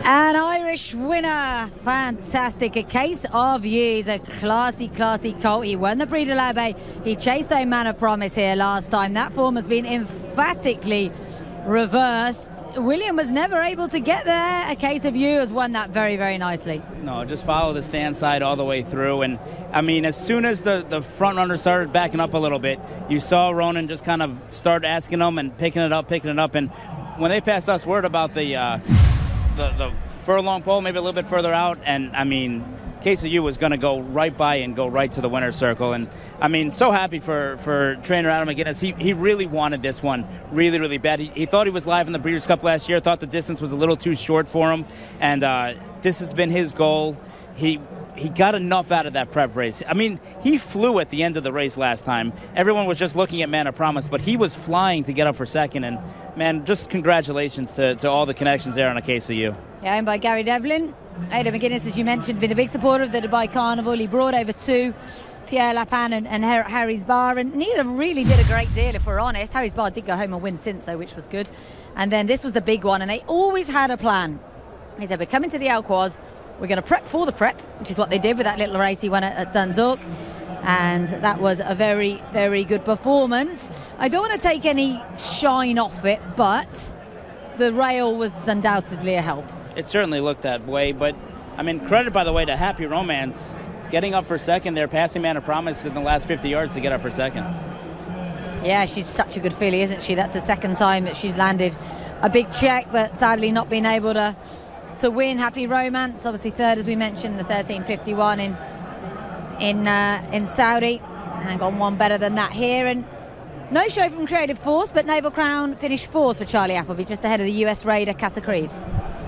An Irish winner. Fantastic. A Case of You. He's a classy colt. He won the Prix de l'Abbé. He chased a Man of Promise here last time. That form has been emphatically reversed. William was never able to get there. A Case of You has won that very, very nicely. No, just follow the stand side all the way through. And, I mean, as soon as the front runner started backing up a little bit, you saw Ronan just kind of start asking them and picking it up. And when they passed us word about the furlong pole, maybe a little bit further out, and, I mean, Case of You was going to go right by and go right to the winner's circle. And, I mean, so happy for trainer Adam McGinnis. He really wanted this one really, really bad. He thought he was live in the Breeders' Cup last year, thought the distance was a little too short for him, and this has been his goal. He got enough out of that prep race. I mean, he flew at the end of the race last time. Everyone was just looking at Man of Promise, but he was flying to get up for second. And, man, just congratulations to all the connections there on A Case of You. Yeah, owned by Gary Devlin. Aidan McGuinness, as you mentioned, been a big supporter of the Dubai Carnival. He brought over 2, Pierre Lapin and Harry's Bar, and neither really did a great deal, if we're honest. Harry's Bar did go home and win since, though, which was good. And then this was the big one, and they always had a plan. He said, we're coming to the Alquaz, we're going to prep for the prep, which is what they did with that little race he won at Dundalk. And that was a very, very good performance. I don't want to take any shine off it, but the rail was undoubtedly a help. It certainly looked that way, but, I mean, credit, by the way, to Happy Romance, getting up for second there, passing Man of Promise in the last 50 yards to get up for second. Yeah, she's such a good filly, isn't she? That's the second time that she's landed a big check, but sadly not being able to win. Happy Romance, obviously third, as we mentioned, the 13.51 in Saudi, and gone one better than that here. And no show from Creative Force, but Naval Crown finished 4th for Charlie Appleby, just ahead of the US Raider Casa Creed.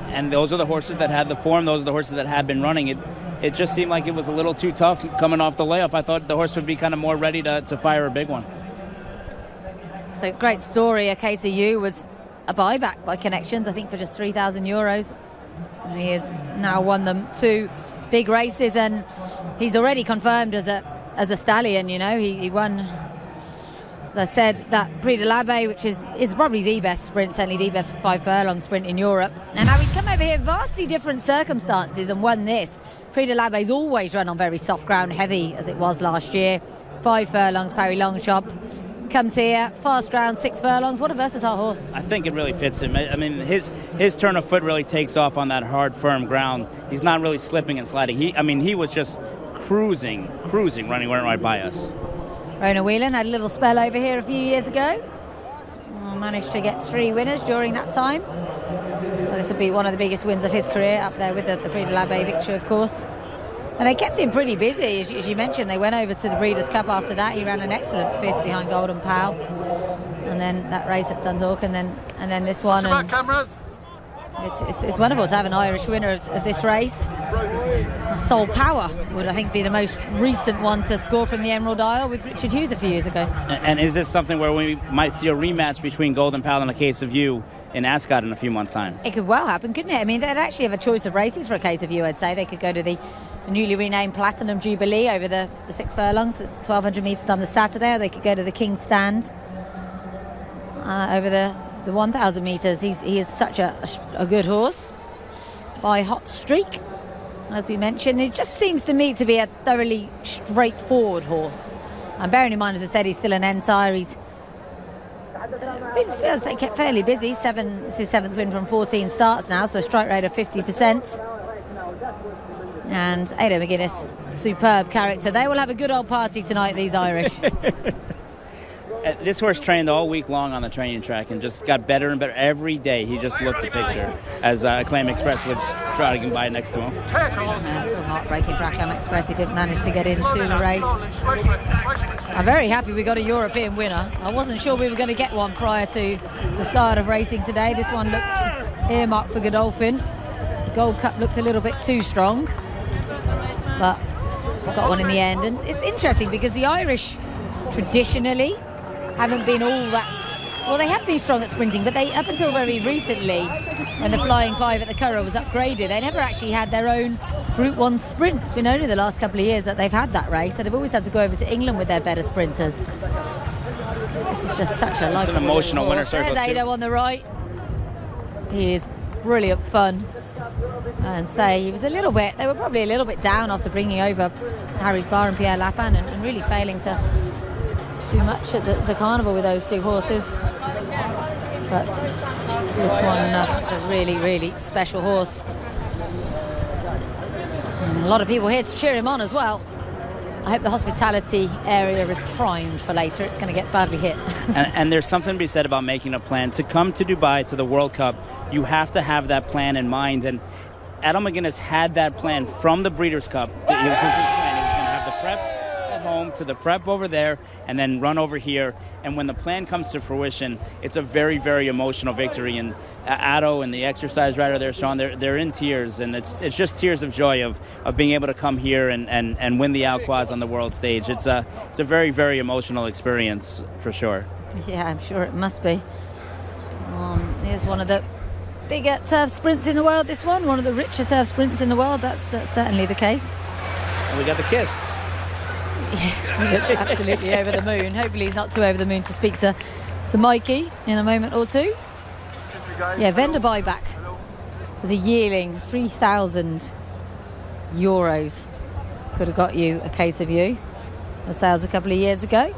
And those are the horses that had the form, those are the horses that had been running. It just seemed like it was a little too tough coming off the layoff. I thought the horse would be kind of more ready to fire a big one. So great story. A KCU was a buyback by Connections, I think for just €3,000. And he has now won them 2 big races, and he's already confirmed as a stallion. You know, he won, as I said, that Prix de l'Abbé, which is probably the best sprint, certainly the best 5 furlong sprint in Europe. And now he's come over here, vastly different circumstances, and won this. Prix de l'Abbé's always run on very soft ground, heavy as it was last year. 5 furlongs, Parry Longchamp. Comes here, fast ground, 6 furlongs. What a versatile horse. I think it really fits him. I mean, his turn of foot really takes off on that hard, firm ground. He's not really slipping and sliding. He was just cruising, running right by us. Rona Whelan had a little spell over here a few years ago. Managed to get 3 winners during that time. Well, this will be one of the biggest wins of his career, up there with the Prix de l'Abbé victory, of course. And they kept him pretty busy, as you mentioned. They went over to the Breeders' Cup after that. He ran an excellent 5th behind Golden Pal, and then that race at Dundalk, and then this one. And it's wonderful to have an Irish winner of this race. Soul Power would, I think, be the most recent one to score from the Emerald Isle with Richard Hughes a few years ago. And is this something where we might see a rematch between Golden Pal and A Case of You in Ascot in a few months' time? It could well happen, couldn't it? I mean, they'd actually have a choice of races for A Case of You, I'd say. They could go to the newly renamed Platinum Jubilee over the 6 furlongs, 1,200 metres on the Saturday, or they could go to the King's Stand over the 1,000 metres. He is such a good horse by Hot Streak, as we mentioned. It just seems to me to be a thoroughly straightforward horse. And bearing in mind, as I said, he's still an entire. He's been kept fairly busy. This is his 7th win from 14 starts now, so a strike rate of 50%. And Aidan McGuinness, superb character. They will have a good old party tonight, these Irish. This horse trained all week long on the training track and just got better and better every day. He just looked the picture as Acclaim Express was trotting by next to him. Still heartbreaking for Acclaim Express. He didn't manage to get into the race. I'm very happy we got a European winner. I wasn't sure we were going to get one prior to the start of racing today. This one looked earmarked for Godolphin. Gold Cup looked a little bit too strong, but got one in the end. And it's interesting because the Irish traditionally haven't been all that, well, they have been strong at sprinting, but they, up until very recently, when the Flying 5 at the Curragh was upgraded, they never actually had their own Group 1 sprint. It's been only the last couple of years that they've had that race, so they've always had to go over to England with their better sprinters. This is just such a It's an emotional winner circle. There's Ado on the right. He is brilliant fun. And say he was they were probably a little bit down after bringing over Harry's Bar and Pierre Lapin and really failing to do much at the carnival with those 2 horses. But this one is a really, really special horse. And a lot of people here to cheer him on as well. I hope the hospitality area is primed for later. It's going to get badly hit. and there's something to be said about making a plan. To come to Dubai, to the World Cup, you have to have that plan in mind. And Adam McGuinness had that plan from the Breeders' Cup. He was going to have the prep at home to the prep over there and then run over here. And when the plan comes to fruition, it's a very, very emotional victory. And Ado and the exercise rider there, Sean, they're in tears. And it's just tears of joy of being able to come here and win the Alquaz on the world stage. It's a very, very emotional experience for sure. Yeah, I'm sure it must be. Here's one of the bigger turf sprints in the world, this one. One of the richer turf sprints in the world. That's certainly the case. And we got the kiss. Yeah, absolutely over the moon. Hopefully he's not too over the moon to speak to Mikey in a moment or two. Yeah, vendor buyback was a yearling, 3,000 euros. Could have got you a case of you. The sales a couple of years ago.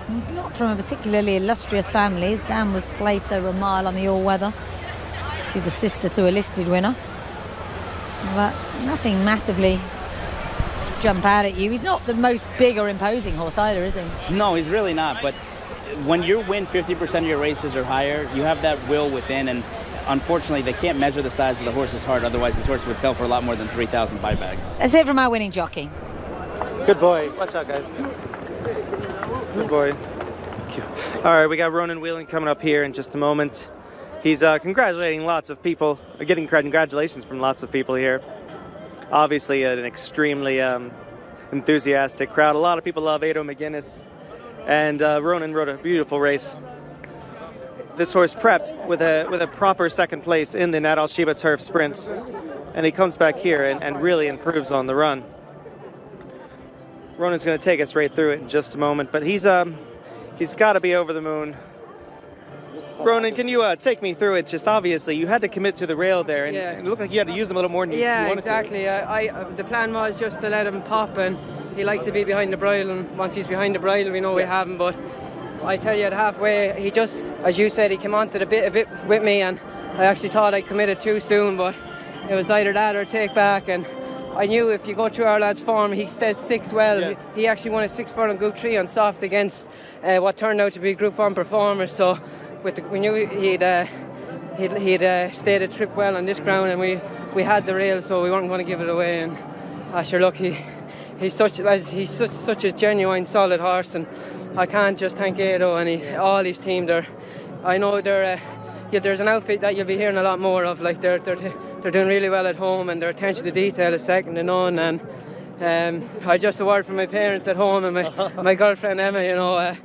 He's not from a particularly illustrious family. His dam was placed over a mile on the all-weather. She's a sister to a listed winner. But nothing massively jump out at you. He's not the most big or imposing horse either, is he? No, he's really not. But when you win 50% of your races or higher, you have that will within, and unfortunately they can't measure the size of the horse's heart, otherwise this horse would sell for a lot more than 3,000 buybacks. Let's hear from our winning jockey. Good boy. Watch out, guys. Good boy. Thank you. All right, we got Ronan Whelan coming up here in just a moment. He's congratulating lots of people, getting congratulations from lots of people here. Obviously an extremely enthusiastic crowd. A lot of people love Ado McGuinness, and Ronan rode a beautiful race. This horse prepped with a proper second place in the Nat Al Shiba Turf Sprint, and he comes back here and really improves on the run. Ronan's going to take us right through it in just a moment, but he's got to be over the moon. Ronan, can you take me through it? Just obviously, you had to commit to the rail there, and it looked like you had to use them a little more than you wanted exactly. The plan was just to let him pop, and he likes to be behind the bridle, and once he's behind the bridle, we know we have him. But I tell you, at halfway, he just, as you said, he came onto the bit a bit with me, and I actually thought I committed too soon, but it was either that or take back, and I knew if you go through our lad's form, he stays 6 well. Yeah. He actually won a 6 furlong Group 3 on soft against what turned out to be Group 1 performers. So we knew he'd stayed a trip well on this ground, and we had the rail, so we weren't going to give it away. And sure, look, he's such a genuine, solid horse, and I can't just thank Ado and all his team. I know there's an outfit that you'll be hearing a lot more of. Like they're doing really well at home, and their attention to detail is second to none. And I just a word from my parents at home and my girlfriend Emma. You know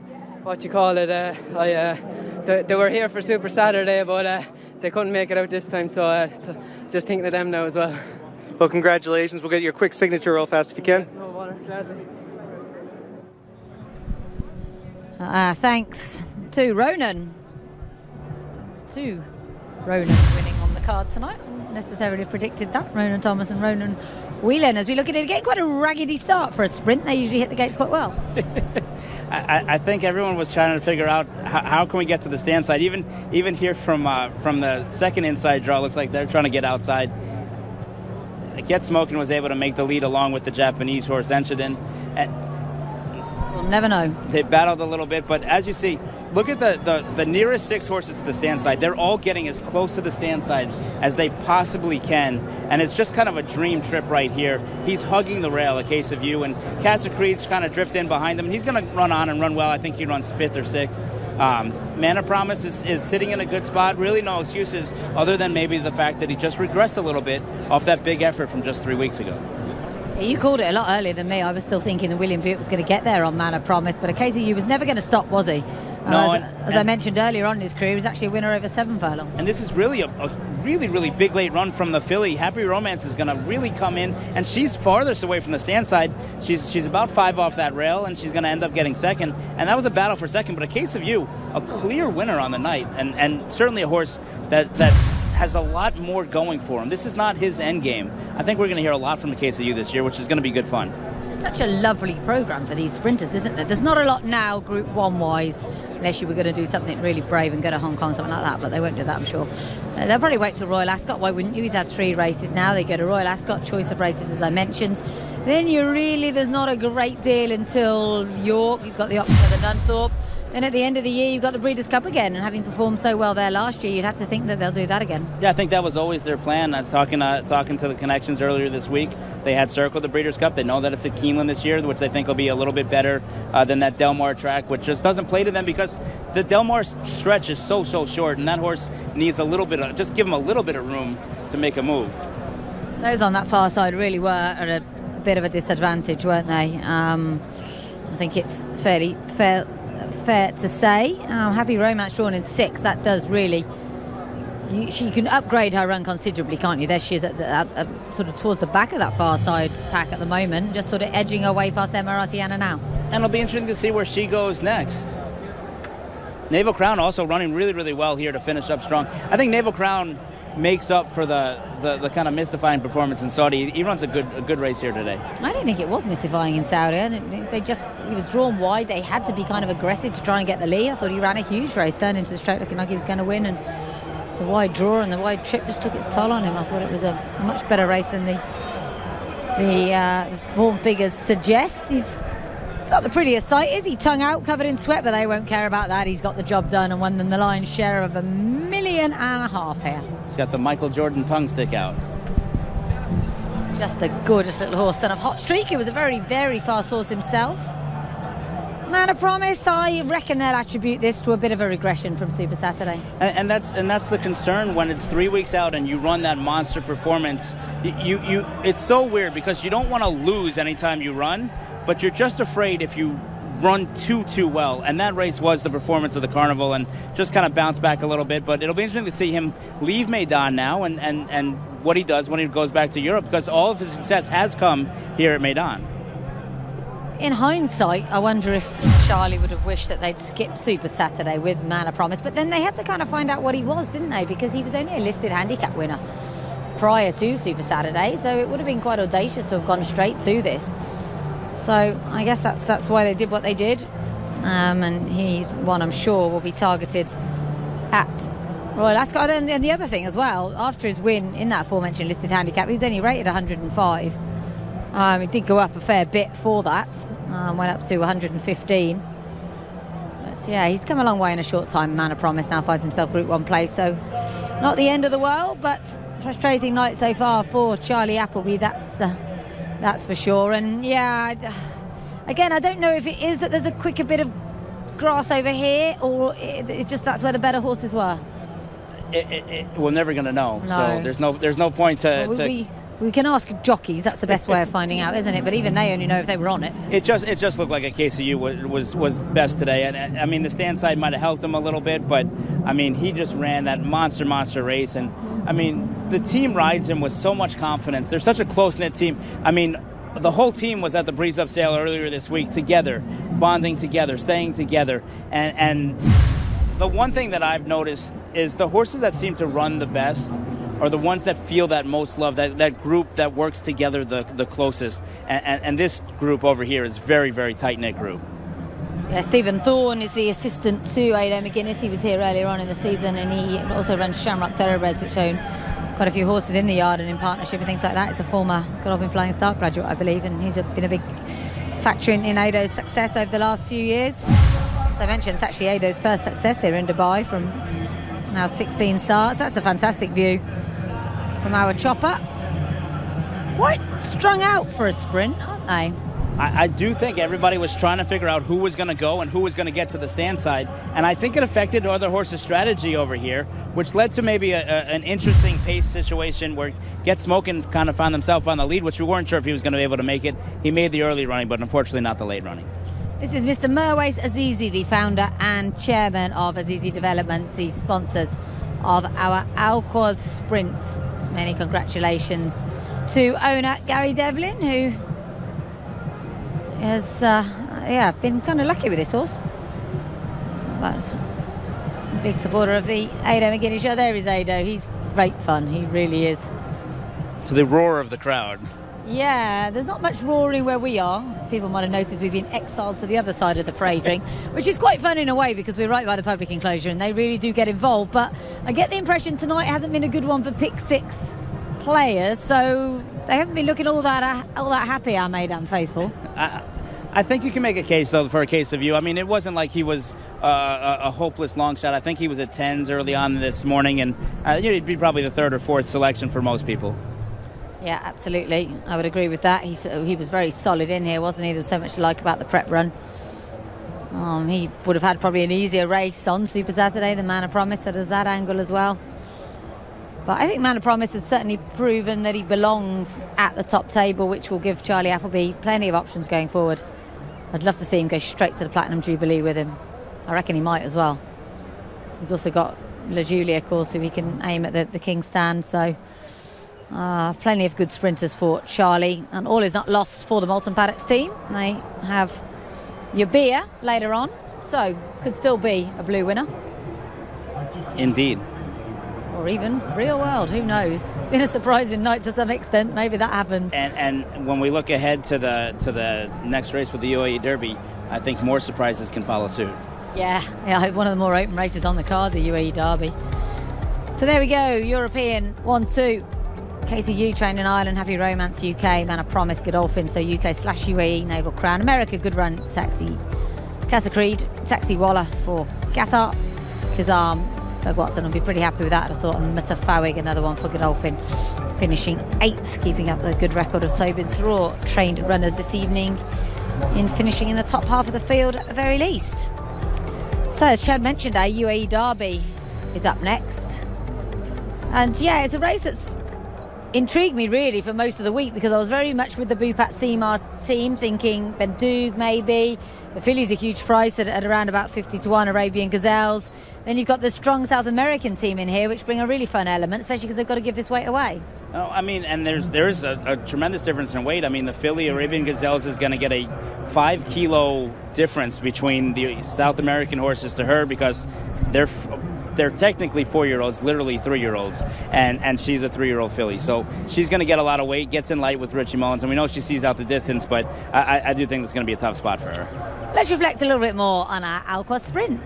what you call it. They were here for Super Saturday, but they couldn't make it out this time. So just thinking of them now as well. Well, congratulations. We'll get your quick signature real fast if you can. No bother, gladly. Thanks to Ronan. Two Ronan winning on the card tonight. Not necessarily predicted that. Ronan Thomas and Ronan Whelan. As we look at it again, quite a raggedy start for a sprint. They usually hit the gates quite well. I think everyone was trying to figure out how can we get to the stand side. Even here from the second inside draw, looks like they're trying to get outside. Get Smokin' was able to make the lead along with the Japanese horse Enshiden. We'll never know. They battled a little bit, but as you see, look at the nearest 6 horses to the stand side. They're all getting as close to the stand side as they possibly can, and it's just kind of a dream trip right here. He's hugging the rail, a case of you, and Casa Creed's kind of drift in behind him, and he's going to run on and run well. I think he runs 5th or 6th. Mana Promise is sitting in a good spot. Really no excuses other than maybe the fact that he just regressed a little bit off that big effort from just 3 weeks ago. You called it a lot earlier than me. I was still thinking that William Butte was going to get there on Mana Promise, but a case of you was never going to stop, was he? No, as I mentioned earlier on in his career, he was actually a winner over 7 furlong. And this is really a really big late run from the filly. Happy Romance is going to really come in, and she's farthest away from the stand side. She's about 5 off that rail, and she's going to end up getting second. And that was a battle for second, but a case of you, a clear winner on the night, and certainly a horse that has a lot more going for him. This is not his end game. I think we're going to hear a lot from the case of you this year, which is going to be good fun. Such a lovely programme for these sprinters, isn't there? There's not a lot now, Group 1-wise, unless you were going to do something really brave and go to Hong Kong, something like that, but they won't do that, I'm sure. They'll probably wait till Royal Ascot. Why wouldn't you? He's had 3 races now. They go to Royal Ascot, choice of races, as I mentioned. Then there's not a great deal until York. You've got the option of the Dunthorpe. And at the end of the year, you've got the Breeders' Cup again, and having performed so well there last year, you'd have to think that they'll do that again. Yeah, I think that was always their plan. I was talking to the connections earlier this week. They had circled the Breeders' Cup. They know that it's at Keeneland this year, which they think will be a little bit better than that Del Mar track, which just doesn't play to them because the Del Mar stretch is so short, and that horse needs just give him a little bit of room to make a move. Those on that far side really were at a bit of a disadvantage, weren't they? I think it's fairly fair to say. Happy Romance drawn in 6. That does really she can upgrade her run considerably, can't you? There she is at sort of towards the back of that far side pack at the moment, just sort of edging her way past Emiratiana now. And it'll be interesting to see where she goes next. Naval Crown also running really, really well here to finish up strong. I think Naval Crown makes up for the kind of mystifying performance in Saudi. He runs a good race here today. I don't think it was mystifying in Saudi. He was drawn wide. They had to be kind of aggressive to try and get the lead. I thought he ran a huge race, turned into the straight looking like he was going to win, and the wide draw and the wide trip just took its toll on him. I thought it was a much better race than the form figures suggest. He's not the prettiest sight, is he? Tongue out, covered in sweat, but they won't care about that. He's got the job done and won them the lion's share of $1.5 million here. He's got the Michael Jordan tongue stick out. It's just a gorgeous little horse, son of Hot Streak. He was a very, very fast horse himself. Man of Promise, I reckon they'll attribute this to a bit of a regression from Super Saturday. And that's the concern when it's 3 weeks out and you run that monster performance. It's so weird because you don't want to lose anytime you run, but you're just afraid if you run too well. And that race was the performance of the Carnival and just kind of bounce back a little bit. But it'll be interesting to see him leave Meydan now and what he does when he goes back to Europe, because all of his success has come here at Meydan. In hindsight, I wonder if Charlie would have wished that they'd skipped Super Saturday with Man of Promise, but then they had to kind of find out what he was, didn't they? Because he was only a listed handicap winner prior to Super Saturday, so it would have been quite audacious to have gone straight to this. So I guess that's why they did what they did, and he's one I'm sure will be targeted at Royal Ascot. And the other thing as well, after his win in that aforementioned listed handicap, he was only rated 105. He did go up a fair bit for that, went up to 115. But yeah, he's come a long way in a short time. Man of Promise now finds himself Group 1 place, so not the end of the world, but frustrating night so far for Charlie Appleby, that's for sure. And yeah, again, I don't know if it is that there's a quicker bit of grass over here, or it's just that's where the better horses were. We're never going to know, No. So there's no point to... We can ask jockeys. That's the best way of finding out, isn't it? But even they only know if they were on it. It just looked like a KCU was best today, and I mean the stand side might have helped him a little bit, but I mean he just ran that monster race, and I mean the team rides him with so much confidence. They're such a close knit team. I mean the whole team was at the Breeze Up sale earlier this week together, bonding together, staying together, and the one thing that I've noticed is the horses that seem to run the best are the ones that feel that most love, that group that works together the closest. And this group over here is very, very tight-knit group. Yeah, Stephen Thorne is the assistant to Ado McGuinness. He was here earlier on in the season, and he also runs Shamrock Thoroughbreds, which own quite a few horses in the yard and in partnership and things like that. It's a former Godolphin Flying Start graduate, I believe, and he's been a big factor in Ado's success over the last few years. As I mentioned, it's actually Ado's first success here in Dubai from now 16 starts. That's a fantastic view from our chopper. Quite strung out for a sprint, aren't they? I do think everybody was trying to figure out who was going to go and who was going to get to the stand side, and I think it affected other horses' strategy over here, which led to maybe an interesting pace situation where Get Smokin' kind of found himself on the lead, which we weren't sure if he was going to be able to make it. He made the early running, but unfortunately not the late running. This is Mr. Merwais Azizi, the founder and chairman of Azizi Developments, the sponsors of our Alquoz Sprint. Many congratulations to owner Gary Devlin, who has been kind of lucky with this horse. But a big supporter of the Ado McGuinness show. There is Ado. He's great fun. He really is. To the roar of the crowd. Yeah, there's not much roaring where we are. People might have noticed we've been exiled to the other side of the parade ring, which is quite fun in a way because we're right by the public enclosure and they really do get involved. But I get the impression tonight hasn't been a good one for pick six players, so they haven't been looking all that happy, our Meydan faithful. I think you can make a case, though, for a case of view. I mean, it wasn't like he was a hopeless long shot. I think he was at 10s early on this morning, and he'd be probably the third or fourth selection for most people. Yeah, absolutely. I would agree with that. He was very solid in here, wasn't he? There was so much to like about the prep run. He would have had probably an easier race on Super Saturday than Man of Promise, so there's that angle as well. But I think Man of Promise has certainly proven that he belongs at the top table, which will give Charlie Appleby plenty of options going forward. I'd love to see him go straight to the Platinum Jubilee with him. I reckon he might as well. He's also got La Julie, of course, who he can aim at the King's Stand. So plenty of good sprinters for Charlie. And all is not lost for the Moulton Paddocks team. They have Yabia later on, so could still be a blue winner. Indeed. Or even real world, who knows? It's been a surprising night to some extent. Maybe that happens. And when we look ahead to the next race with the UAE Derby, I think more surprises can follow suit. Yeah, one of the more open races on the card, the UAE Derby. So there we go, European 1-2. KCU training Ireland, Happy Romance UK, Man of Promise, Godolphin, so UK/UAE, Naval Crown. America, Good Run, Taxi, Casa Creed, Taxi Walla for Qatar, Kazam, Doug Watson will be pretty happy with that, I thought, and Mutafawig, another one for Godolphin, finishing 8th, keeping up the good record of Sobin's Raw trained runners this evening in finishing in the top half of the field at the very least. So as Chad mentioned, our UAE Derby is up next. And yeah, it's a race that's intrigued me really for most of the week, because I was very much with the Bupat Seamar team, thinking Bendoug maybe. The filly's a huge price at around about 50-1, Arabian Gazelles. Then you've got the strong South American team in here, which bring a really fun element, especially because they've got to give this weight away. Oh, I mean, and there's a tremendous difference in weight. I mean, the filly Arabian Gazelles is going to get a 5 kilo difference between the South American horses to her, because they're technically 4-year-olds, literally 3-year-olds, and she's a 3-year-old filly. So she's going to get a lot of weight, gets in light with Richie Mullins, and we know she sees out the distance, but I do think it's going to be a tough spot for her. Let's reflect a little bit more on our Alqua Sprint.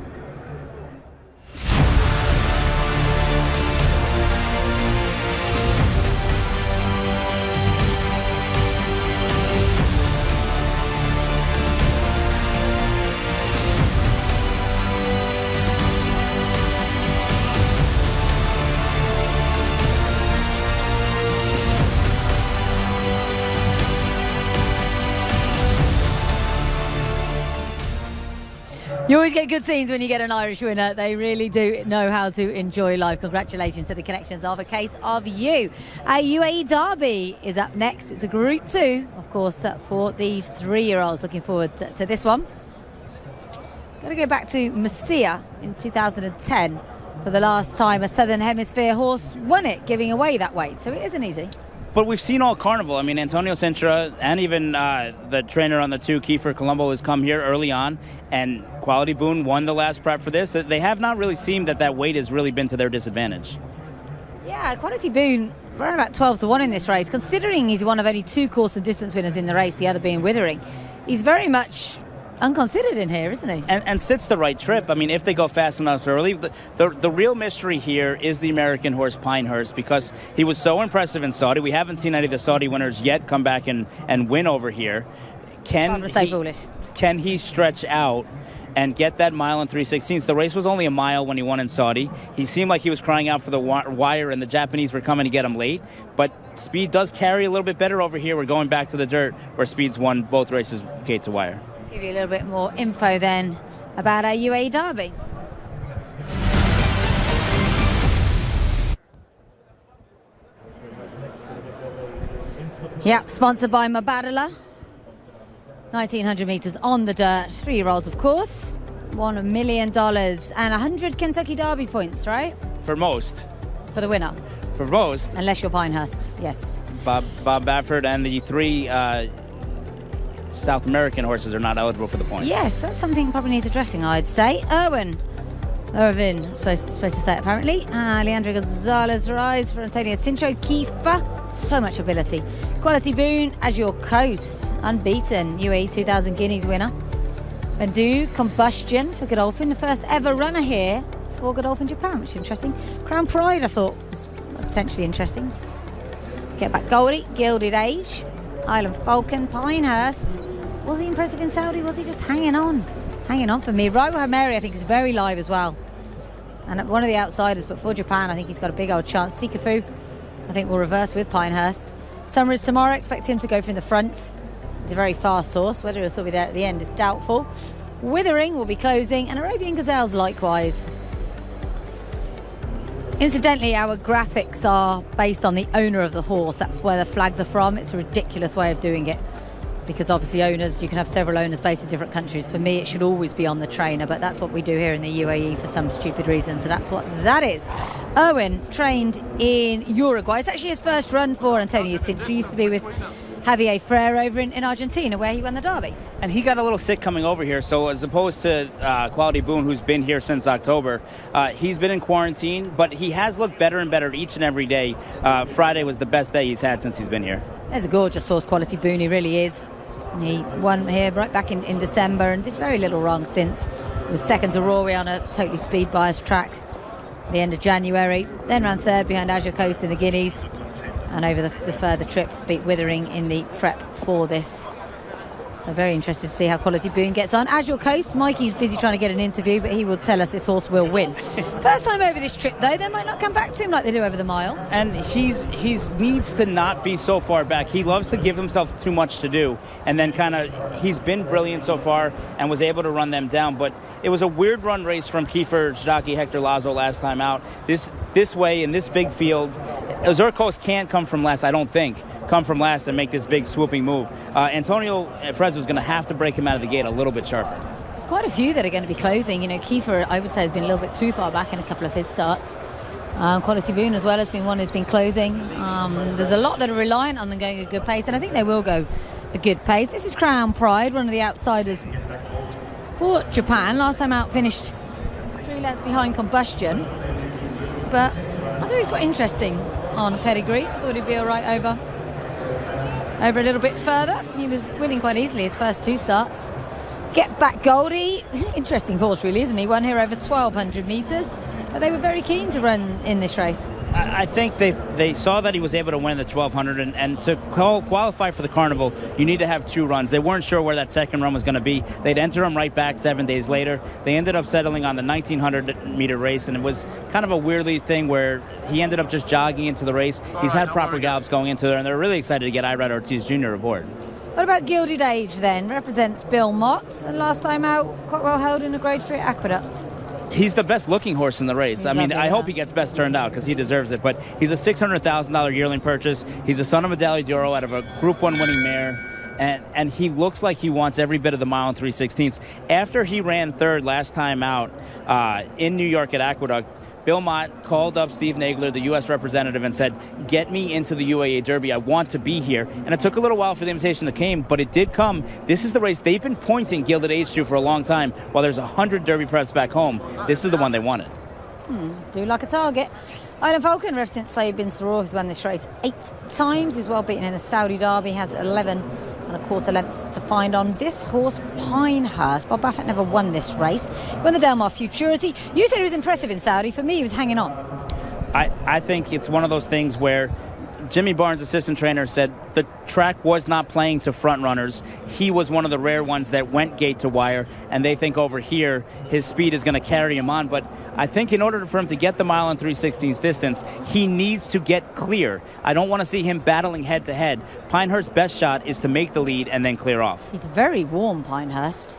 You always get good scenes when you get an Irish winner. They really do know how to enjoy life. Congratulations to the connections of A Case of You. Our UAE Derby is up next. It's a Group 2, of course, for the 3-year-olds. Looking forward to this one. Got to go back to Messiah in 2010 for the last time a Southern Hemisphere horse won it, giving away that weight. So it isn't easy. But we've seen all carnival. I mean, Antonio Sintra and even the trainer on the 2, Kiefer Colombo, has come here early on, and Quality Boone won the last prep for this. They have not really seemed that weight has really been to their disadvantage. Yeah, Quality Boone around about 12-1 in this race, considering he's one of only 2 course and distance winners in the race, the other being Withering. He's very much unconsidered in here, isn't he? And sits the right trip. I mean, if they go fast enough early, the real mystery here is the American horse Pinehurst, because he was so impressive in Saudi. We haven't seen any of the Saudi winners yet come back and win over here. Can he stretch out and get that mile and 3/16? The race was only a mile when he won in Saudi. He seemed like he was crying out for the wire, and the Japanese were coming to get him late. But speed does carry a little bit better over here. We're going back to the dirt, where speed's won both races gate to wire. Give you a little bit more info then about our UAE Derby. Yep, sponsored by Mubadala. 1,900 metres on the dirt. 3-year-olds, of course. $1 million and 100 Kentucky Derby points, right? For most. For the winner. For most. Unless you're Pinehurst, yes. Bob Baffert and the 3 South American horses are not eligible for the points. Yes, that's something probably needs addressing, I'd say. Irvin, supposed to say it apparently. Leandro Gonzalez Rise for Antonio Cincho. Kiefer, so much ability. Quality Boone as your coast, unbeaten. UAE 2000 Guineas winner. Bendu Combustion for Godolphin, the first ever runner here for Godolphin Japan, which is interesting. Crown Pride, I thought, was potentially interesting. Get Back Goldie, Gilded Age. Island Falcon, Pinehurst. Was he impressive in Saudi? Was he just hanging on? Hanging on for me. Rival Mary, I think, is very live as well. And one of the outsiders, but for Japan, I think he's got a big old chance. Sikafu, I think, will reverse with Pinehurst. Summer is tomorrow. Expect him to go from the front. He's a very fast horse. Whether he'll still be there at the end is doubtful. Withering will be closing, and Arabian Gazelles likewise. Incidentally, our graphics are based on the owner of the horse. That's where the flags are from. It's a ridiculous way of doing it. because obviously owners, you can have several owners based in different countries. For me, it should always be on the trainer, but that's what we do here in the UAE for some stupid reason, so that's what that is. Owen trained in Uruguay. It's actually his first run for Antonio Cintra. He used to be with Javier Freire over in Argentina, where he won the Derby. And he got a little sick coming over here, so as opposed to Quality Boone, who's been here since October, he's been in quarantine, but he has looked better and better each and every day. Friday was the best day he's had since he's been here. There's a gorgeous horse, Quality Boone, he really is. He won here right back in December and did very little wrong since. He was second to Rory on a totally speed-biased track at the end of January, then ran third behind Azure Coast in the Guineas, and over the further trip beat Withering in the prep for this. So very interested to see how Quality Boone gets on. Azure Coast, Mikey's busy trying to get an interview, but he will tell us this horse will win. First time over this trip, though, they might not come back to him like they do over the mile. And he's needs to not be so far back. He loves to give himself too much to do, and then he's been brilliant so far and was able to run them down. But it was a weird run race from Kiefer Jadaki, Hector Lazo last time out. This way in this big field, Zurkos can't come from last, I don't think. Come from last and make this big swooping move. Antonio Frezzo is going to have to break him out of the gate a little bit sharper. There's quite a few that are going to be closing. You know, Kiefer, I would say, has been a little bit too far back in a couple of his starts. Quality Boone as well has been one who's been closing. There's a lot that are reliant on them going a good pace, and I think they will go a good pace. This is Crown Pride, one of the outsiders for Japan. Last time out finished 3 lengths behind Combustion, but I thought he was quite interesting on pedigree. Thought he'd be all right over a little bit further. He was winning quite easily his first 2 starts. Get Back Goldie, interesting horse really, isn't he? Won here over 1,200 metres, but they were very keen to run in this race. I think they saw that he was able to win the 1,200, and to qualify for the Carnival, you need to have 2 runs. They weren't sure where that second run was going to be. They'd enter him right back 7 days later. They ended up settling on the 1,900-meter race, and it was kind of a weirdly thing where he ended up just jogging into the race. He's had proper gallops going into there, and they're really excited to get Irad Ortiz Jr. aboard. What about Gilded Age then? Represents Bill Mott, and last time out, quite well held in a Grade 3 Aqueduct. He's the best looking horse in the race. I hope he gets best turned out because he deserves it. But he's a $600,000 yearling purchase. He's a son of Medaglia d'Oro out of a Group 1 winning mare. And he looks like he wants every bit of the mile and 3/16. After he ran third last time out in New York at Aqueduct, Bill Mott called up Steve Nagler, the U.S. representative, and said, get me into the UAE Derby. I want to be here. And it took a little while for the invitation to come, but it did come. This is the race they've been pointing Gilded Age to for a long time. While there's 100 Derby preps back home, this is the one they wanted. Do like a target. Island Falcon represents Saeed bin Saror, who's won this race 8 times. He's well beaten in the Saudi Derby, has 11.25 lengths to find on. This horse, Pinehurst. Bob Baffett never won this race. Won the Del Mar Futurity. You said he was impressive in Saudi. For me, he was hanging on. I think it's one of those things where Jimmy Barnes, assistant trainer, said the track was not playing to front runners. He was one of the rare ones that went gate to wire, and they think over here his speed is going to carry him on. But I think in order for him to get the mile and 3/16 distance, he needs to get clear. I don't want to see him battling head to head. Pinehurst's best shot is to make the lead and then clear off. He's very warm, Pinehurst.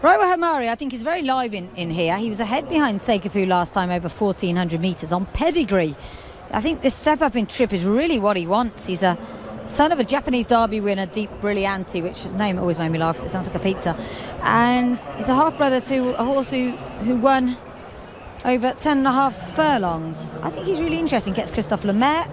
Raiwa Hamari, I think he's very live in here. He was ahead behind Seikafu last time over 1,400 metres on pedigree. I think this step up in trip is really what he wants. He's a son of a Japanese Derby winner, Deep Brillianti, which name always made me laugh, it sounds like a pizza. And he's a half-brother to a horse who won over 10.5 furlongs. I think he's really interesting. Gets Christophe Lemaire.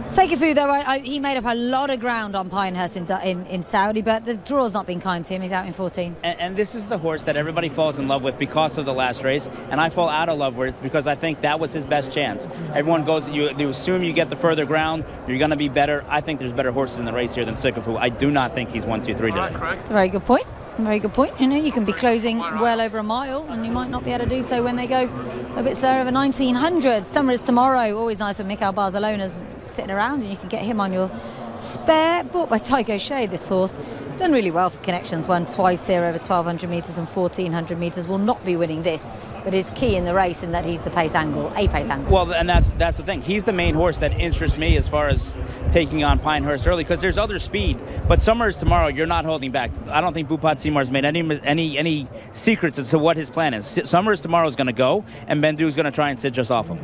Seikafu, though, he made up a lot of ground on Pinehurst in Saudi, but the draw's not been kind to him. He's out in 14. And this is the horse that everybody falls in love with because of the last race, and I fall out of love with because I think that was his best chance. Everyone goes, you assume you get the further ground, you're going to be better. I think there's better horses in the race here than Seikafu. I do not think he's 1, 2, 3 today. That's a very good point. Very good point. You know, you can be closing well over a mile, and you might not be able to do so when they go a bit slower over 1900. Summer is tomorrow. Always nice when Mikel Barcelona's sitting around, and you can get him on your spare. Bought by Tycho Shea, this horse. Done really well for Connections. Won twice here over 1,200 metres and 1,400 metres. Will not be winning this, but is key in the race in that he's the pace angle, a pace angle. Well, and that's the thing. He's the main horse that interests me as far as taking on Pinehurst early, because there's other speed. But Summer is tomorrow. You're not holding back. I don't think Bhupat Seymour's made any secrets as to what his plan is. Summer is tomorrow is going to go, and Bendu's going to try and sit just off him.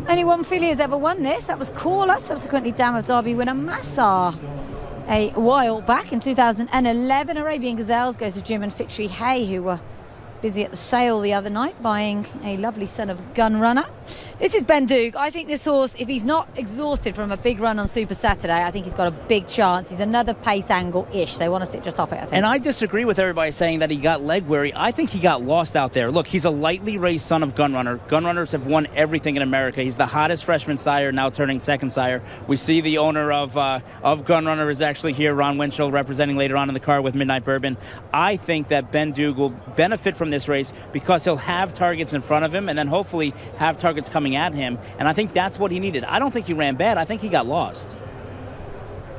Only one filly has ever won this. That was Caller, subsequently Dam of Derby winner Massar. a while back in 2011. Arabian Gazelles goes to Jim and Fitchery Hay, who were busy at the sale the other night buying a lovely son of Gun Runner. This is Ben Doog. I think this horse, if he's not exhausted from a big run on Super Saturday, I think he's got a big chance. He's another pace angle-ish. They want to sit just off it, I think. And I disagree with everybody saying that he got leg weary. I think he got lost out there. Look, he's a lightly raced son of Gun Runner. Gun Runners have won everything in America. He's the hottest freshman sire, now turning second sire. We see the owner of Gun Runner is actually here, Ron Winchell, representing later on in the car with Midnight Bourbon. I think that Ben Doog will benefit from this race because he'll have targets in front of him and then hopefully have targets coming at him. And I think that's what he needed. I don't think he ran bad. I think he got lost.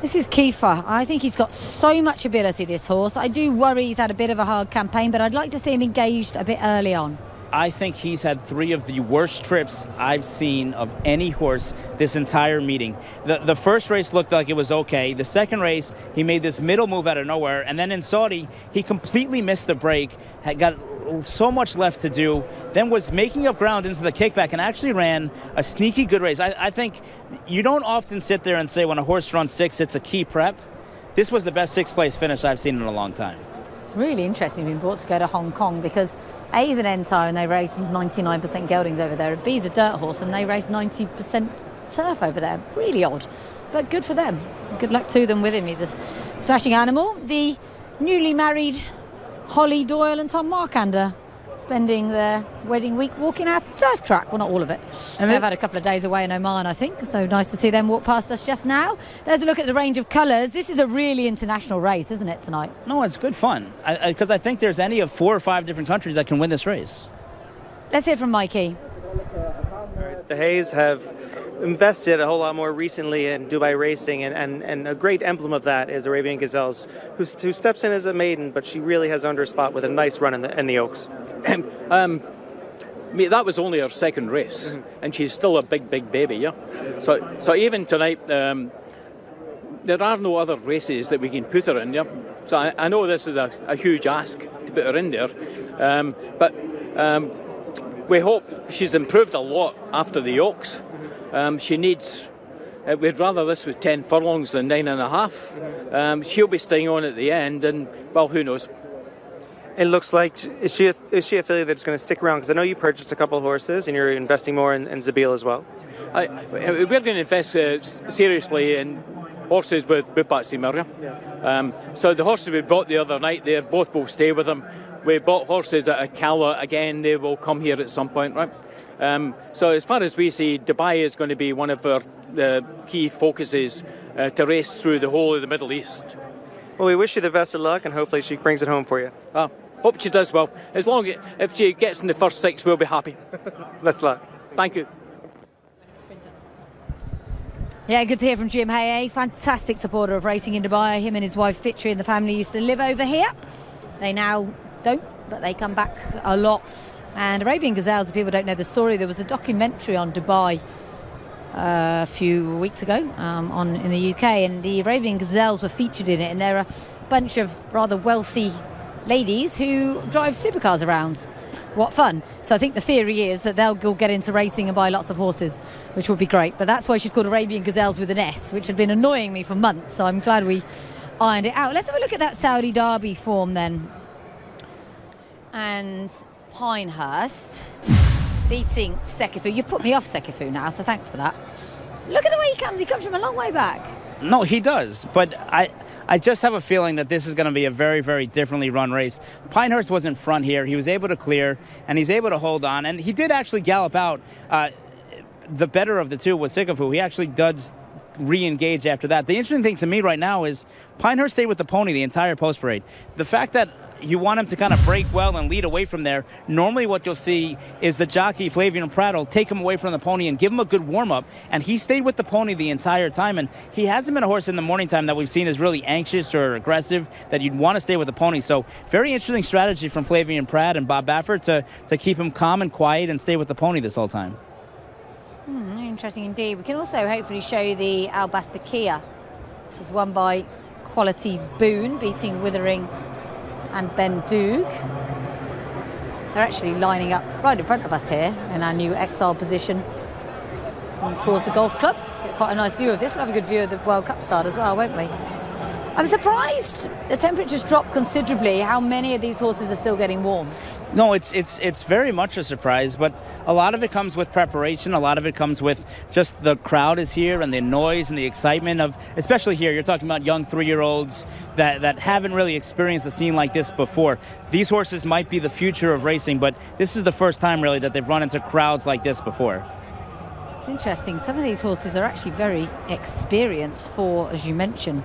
This is Kiefer. I think he's got so much ability, this horse. I do worry he's had a bit of a hard campaign, but I'd like to see him engaged a bit early on. I think he's had 3 of the worst trips I've seen of any horse this entire meeting. The first race looked like it was okay. The second race, he made this middle move out of nowhere. And then in Saudi, he completely missed the break, had got so much left to do, then was making up ground into the kickback and actually ran a sneaky good race. I think you don't often sit there and say when a horse runs 6, it's a key prep. This was the best 6th place finish I've seen in a long time. It's really interesting being brought to go to Hong Kong because A is an Entire and they race 99% geldings over there. B is a dirt horse and they race 90% turf over there. Really odd, but good for them. Good luck to them with him. He's a smashing animal. The newly married Holly Doyle and Tom Markander spending their wedding week walking our turf track. Well, not all of it. And they've had a couple of days away in Oman, I think, so nice to see them walk past us just now. There's a look at the range of colours. This is a really international race, isn't it, tonight? No, it's good fun, because I think there's any of 4 or 5 different countries that can win this race. Let's hear from Mikey. The Hayes have invested a whole lot more recently in Dubai racing, and a great emblem of that is Arabian Gazelles, who steps in as a maiden, but she really has earned her spot with a nice run in the Oaks. That was only her second race, and she's still a big baby, yeah. So even tonight, there are no other races that we can put her in, yeah. So I know this is a huge ask to put her in there, but we hope she's improved a lot after the Oaks. She needs, we'd rather this with 10 furlongs than 9.5. She'll be staying on at the end, and, well, who knows. It looks like, is she a filly that's going to stick around? Because I know you purchased a couple of horses and you're investing more in Zabeel as well. We're going to invest seriously in horses with Bupat Simaria. So the horses we bought the other night, they both will stay with them. We bought horses at Kahala again, they will come here at some point, right? So as far as we see, Dubai is going to be one of our key focuses to race through the whole of the Middle East. Well, we wish you the best of luck, and hopefully she brings it home for you. Hope she does well. As long as if she gets in the first 6, we'll be happy. Best luck. Thank you. Yeah, good to hear from Jim Hay, a fantastic supporter of racing in Dubai. Him and his wife Fitri and the family used to live over here. They now don't, but they come back a lot. And Arabian Gazelles, if people don't know the story, there was a documentary on Dubai a few weeks ago in the UK, and the Arabian Gazelles were featured in it, and they're a bunch of rather wealthy ladies who drive supercars around. What fun. So I think the theory is that they'll get into racing and buy lots of horses, which would be great. But that's why she's called Arabian Gazelles with an S, which had been annoying me for months, so I'm glad we ironed it out. Let's have a look at that Saudi Derby form then. And Pinehurst beating Sekifu. You've put me off Sekifu now, so thanks for that. Look at the way he comes. He comes from a long way back. No, he does. But I just have a feeling that this is going to be a very, very differently run race. Pinehurst was in front here. He was able to clear, and he's able to hold on. And he did actually gallop out the better of the two with Sekifu. He actually does re-engage after that. The interesting thing to me right now is Pinehurst stayed with the pony the entire post-parade. The fact that you want him to kind of break well and lead away from there. Normally what you'll see is the jockey, Flavian Prattle, take him away from the pony and give him a good warm-up. And he stayed with the pony the entire time. And he hasn't been a horse in the morning time that we've seen is really anxious or aggressive, that you'd want to stay with the pony. So very interesting strategy from Flavian Pratt and Bob Baffert to keep him calm and quiet and stay with the pony this whole time. Interesting indeed. We can also hopefully show you the Albasta Kia, which was won by Quality Boone, beating Withering and Ben Doog. They're actually lining up right in front of us here in our new exile position towards the golf club. Get quite a nice view of this. We'll have a good view of the World Cup start as well, won't we? I'm surprised the temperatures dropped considerably. How many of these horses are still getting warm? No, it's very much a surprise, but a lot of it comes with preparation. A lot of it comes with just the crowd is here and the noise and the excitement of, especially here, you're talking about young 3-year-olds that haven't really experienced a scene like this before. These horses might be the future of racing, but this is the first time really that they've run into crowds like this before. It's interesting. Some of these horses are actually very experienced for, as you mentioned,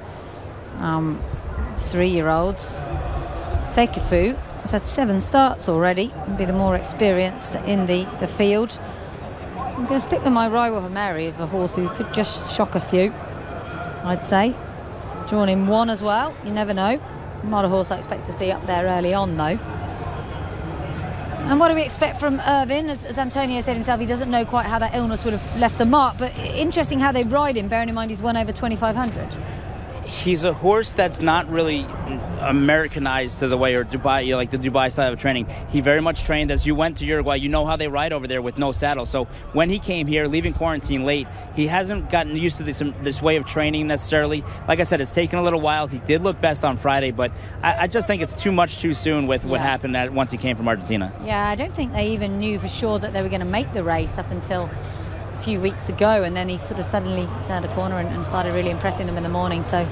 3-year-olds. Sekifu has had 7 starts already and be the more experienced in the field. I'm going to stick with my Raiwa Mary of a horse who could just shock a few, I'd say. Drawn in 1 as well, you never know. Not a horse I expect to see up there early on though. And what do we expect from Irvin? As Antonio said himself, he doesn't know quite how that illness would have left a mark, but interesting how they ride him, bearing in mind he's won over 2,500. He's a horse that's not really Americanized to the way, or Dubai, like the Dubai style of training. He very much trained, as you went to Uruguay, you know how they ride over there with no saddle. So when he came here, leaving quarantine late, he hasn't gotten used to this way of training necessarily. Like I said, it's taken a little while. He did look best on Friday, but I just think it's too much too soon with what happened once he came from Argentina. Yeah, I don't think they even knew for sure that they were going to make the race up until a few weeks ago, and then he sort of suddenly turned a corner and started really impressing them in the morning, so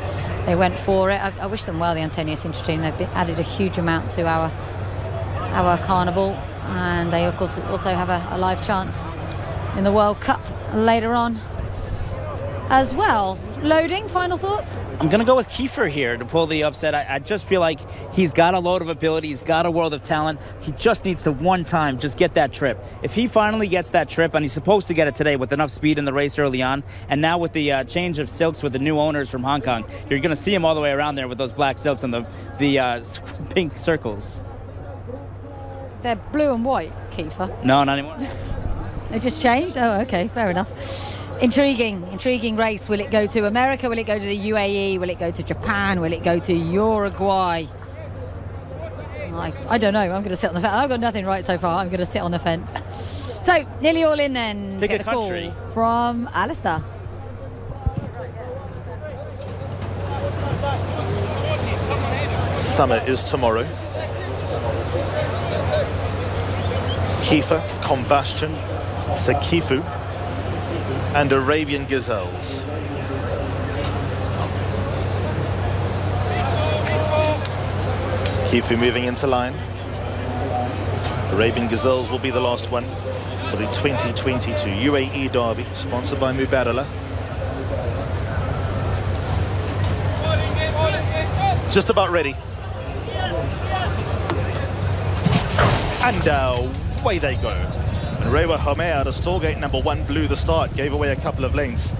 they went for it. I wish them well, the Antonio Sintra team. They've added a huge amount to our carnival, and they of course also have a live chance in the World Cup later on as well. Loading, final thoughts? I'm going to go with Kiefer here to pull the upset. I just feel like he's got a load of ability. He's got a world of talent. He just needs to one time just get that trip. If he finally gets that trip, and he's supposed to get it today with enough speed in the race early on, and now with the change of silks with the new owners from Hong Kong, you're going to see him all the way around there with those black silks and the pink circles. They're blue and white, Kiefer? No, not anymore. They just changed? Oh, okay, fair enough. Intriguing race. Will it go to America? Will it go to the UAE? Will it go to Japan? Will it go to Uruguay? I don't know. I'm going to sit on the fence. I've got nothing right so far. I'm going to sit on the fence. So, nearly all in then. Pick Get a the country. Call from Alistair. Summer is tomorrow. Kiefer, Combustion, Sekifu, and Arabian Gazelles. Sekifu moving into line. Arabian Gazelles will be the last one for the 2022 UAE Derby, sponsored by Mubashara. Just about ready. And away they go. And Rewa Homer out of stallgate number 1 blew the start, gave away a couple of lengths.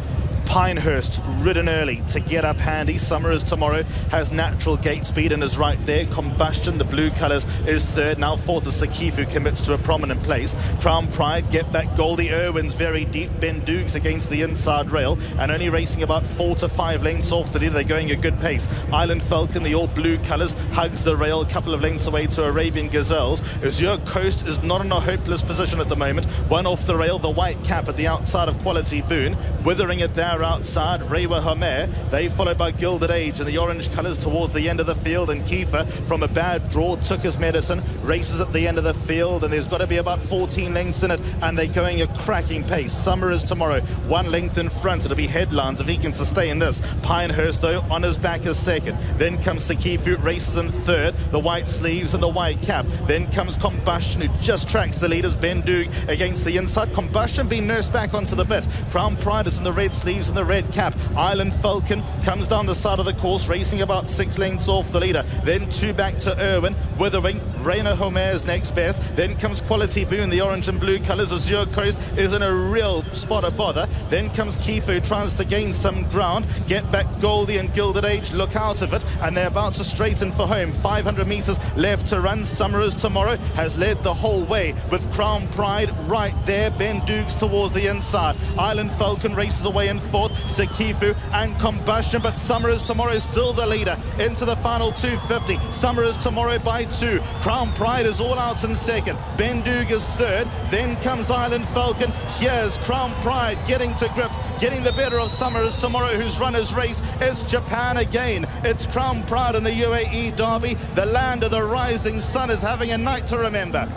Pinehurst ridden early to get up handy. Summer is tomorrow, has natural gate speed and is right there. Combustion, the blue colours, is third. Now fourth is Sekifu, commits to a prominent place. Crown Pride, Get Back Goldie, Irwin's very deep. Ben Dukes against the inside rail and only racing about 4 to 5 lengths off the leader. They're going a good pace. Island Falcon, the all blue colours, hugs the rail a couple of lengths away to Arabian Gazelles. Azure Coast is not in a hopeless position at the moment. One off the rail, the white cap at the outside of Quality Boon. Withering it there outside, Rewa Homer. They followed by Gilded Age in the orange colours towards the end of the field, and Kiefer from a bad draw took his medicine, races at the end of the field, and there's got to be about 14 lengths in it, and they're going a cracking pace. Summer is tomorrow, 1 length in front. It'll be headlines if he can sustain this. Pinehurst though on his back is second. Then comes Sekifu, races in third, the white sleeves and the white cap. Then comes Combustion, who just tracks the leaders. Ben Doog against the inside. Combustion being nursed back onto the bit. Crown Pride is in the red sleeves and the red cap. Island Falcon comes down the side of the course, racing about 6 lengths off the leader. Then 2 back to Irwin. Withering, Reina Homer's next best. Then comes Quality Boon, the orange and blue colours. Azure Coast is in a real spot of bother. Then comes Kiefer, tries to gain some ground. Get Back Goldie and Gilded Age look out of it, and they're about to straighten for home. 500 metres left to run. Summer is tomorrow has led the whole way with Crown Pride right there. Ben Dukes towards the inside. Island Falcon races away in fourth. Sekifu and Combustion, but Summer is Tomorrow still the leader into the final 250. Summer is Tomorrow by 2. Crown Pride is all out in second. Bendug is third. Then comes Island Falcon. Here's Crown Pride getting to grips, getting the better of Summer is Tomorrow, whose runner's race. It's Japan again. It's Crown Pride in the UAE Derby. The land of the rising sun is having a night to remember.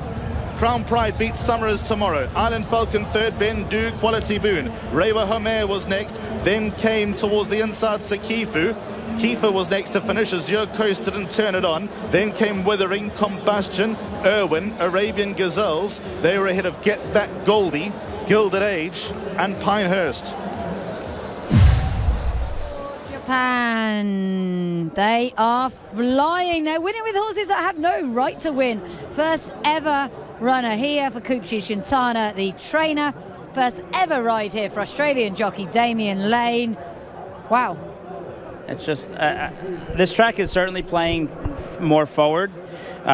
Crown Pride beats Summer is Tomorrow. Island Falcon third, Ben Du, Quality Boon. Rewa Homer was next, then came towards the inside Sekifu. Kiefer was next to finish as your coast didn't turn it on. Then came Withering, Combustion, Irwin, Arabian Gazelles. They were ahead of Get Back Goldie, Gilded Age and Pinehurst. Japan, they are flying. They're winning with horses that have no right to win. First ever runner here for Kupchi Shintana, the trainer. First ever ride here for Australian jockey Damian Lane. Wow. It's just, this track is certainly playing more forward.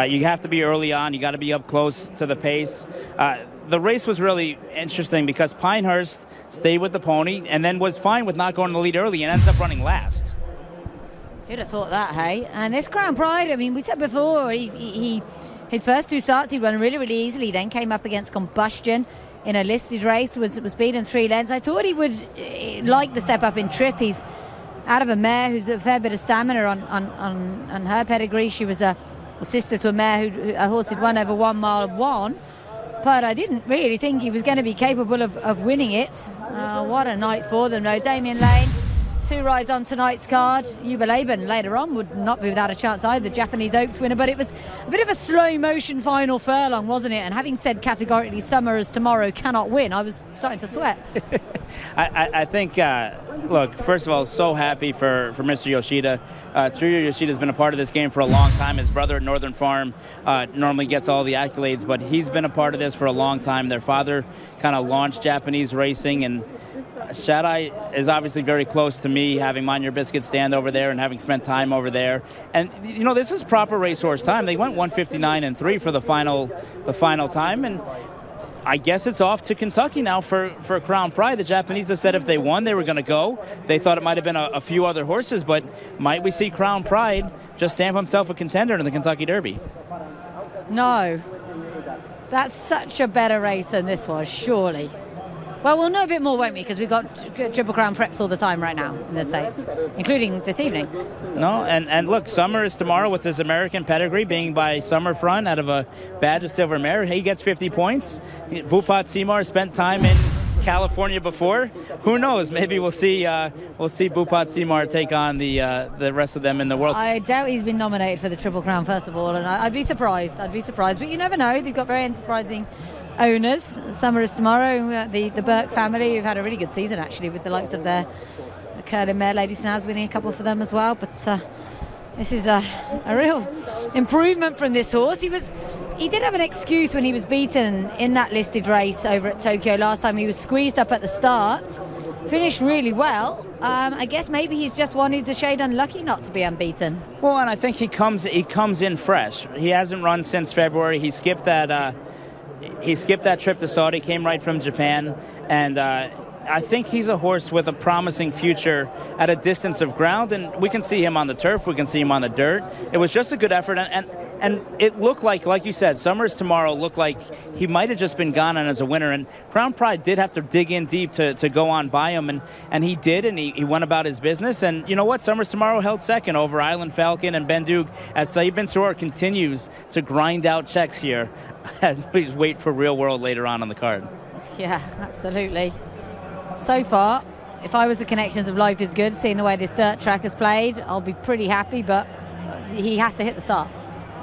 You have to be early on. You got to be up close to the pace. The race was really interesting because Pinehurst stayed with the pony and then was fine with not going to the lead early and ends up running last. Who'd have thought that, hey? And this Crown Pride, I mean, we said before, his first two starts he'd run really, really easily, then came up against Combustion in a listed race, was beaten 3 lengths. I thought he would like the step up in trip. He's out of a mare who's a fair bit of stamina on her pedigree. She was a sister to a mare a horse who'd won over 1 mile and won. But I didn't really think he was going to be capable of winning it. What a night for them, though. Damian Lane, 2 rides on tonight's card. Yuba Laban later on would not be without a chance either, the Japanese Oaks winner. But it was a bit of a slow-motion final furlong, wasn't it? And having said categorically Summer is Tomorrow cannot win, I was starting to sweat. I think, look, first of all, so happy for Mr. Yoshida. Tsuruyo Yoshida's been a part of this game for a long time. His brother at Northern Farm normally gets all the accolades, but he's been a part of this for a long time. Their father kind of launched Japanese racing, and Shadai is obviously very close to me, having Mind Your Biscuit stand over there and having spent time over there. And, you know, this is proper racehorse time. They went 159-3 for the final time, and I guess it's off to Kentucky now for Crown Pride. The Japanese have said if they won, they were going to go. They thought it might have been a few other horses, but might we see Crown Pride just stamp himself a contender in the Kentucky Derby? No. That's such a better race than this was, surely. Well, we'll know a bit more, won't we? Because we've got Triple Crown preps all the time right now in the States, including this evening. No, and look, Summer is Tomorrow with his American pedigree being by Summer Front out of a badge of silver mare. He gets 50 points. Bhupat Seymour spent time in California before. Who knows? Maybe we'll see Bhupat Seymour take on the rest of them in the world. I doubt he's been nominated for the Triple Crown, first of all, and I'd be surprised. But you never know. They've got very enterprising owners. Summer is Tomorrow, the Burke family, who've had a really good season actually with the likes of their curling mare Lady Snaz winning a couple for them as well. But this is a real improvement from this horse. He did have an excuse when he was beaten in that listed race over at Tokyo last time. He was squeezed up at the start, finished really well. I guess maybe he's just one who's a shade unlucky not to be unbeaten. Well, and I think he comes in fresh. He hasn't run since February. He skipped that trip to Saudi, came right from Japan, and I think he's a horse with a promising future at a distance of ground, and we can see him on the turf, we can see him on the dirt. It was just a good effort, and it looked like you said, Summer is Tomorrow looked like he might have just been gone on as a winner, and Crown Pride did have to dig in deep to go on by him, and he did, and he went about his business, and you know what, Summer is Tomorrow held second over Island Falcon and Bendug as Saeed Bin Suroor continues to grind out checks here. Please wait for Real World later on the card. Yeah, absolutely. So far, if I was the Connections of Life is Good, seeing the way this dirt track has played, I'll be pretty happy, but he has to hit the start.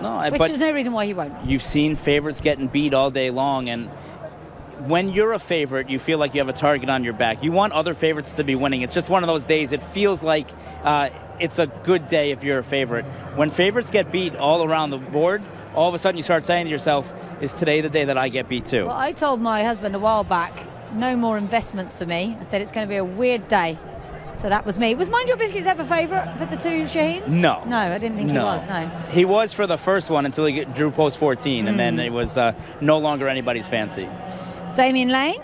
No, which is no reason why he won't. You've seen favorites getting beat all day long, and when you're a favorite, you feel like you have a target on your back. You want other favorites to be winning. It's just one of those days. It feels like it's a good day if you're a favorite. When favorites get beat all around the board, all of a sudden you start saying to yourself, is today the day that I get beat too? Well, I told my husband a while back, no more investments for me. I said it's going to be a weird day. So that was me. Was Mind Your Biscuits ever favourite for the two Shaheens? No. No, I didn't think he was, no. He was for the first one until he drew post 14, and then it was no longer anybody's fancy. Damian Lane,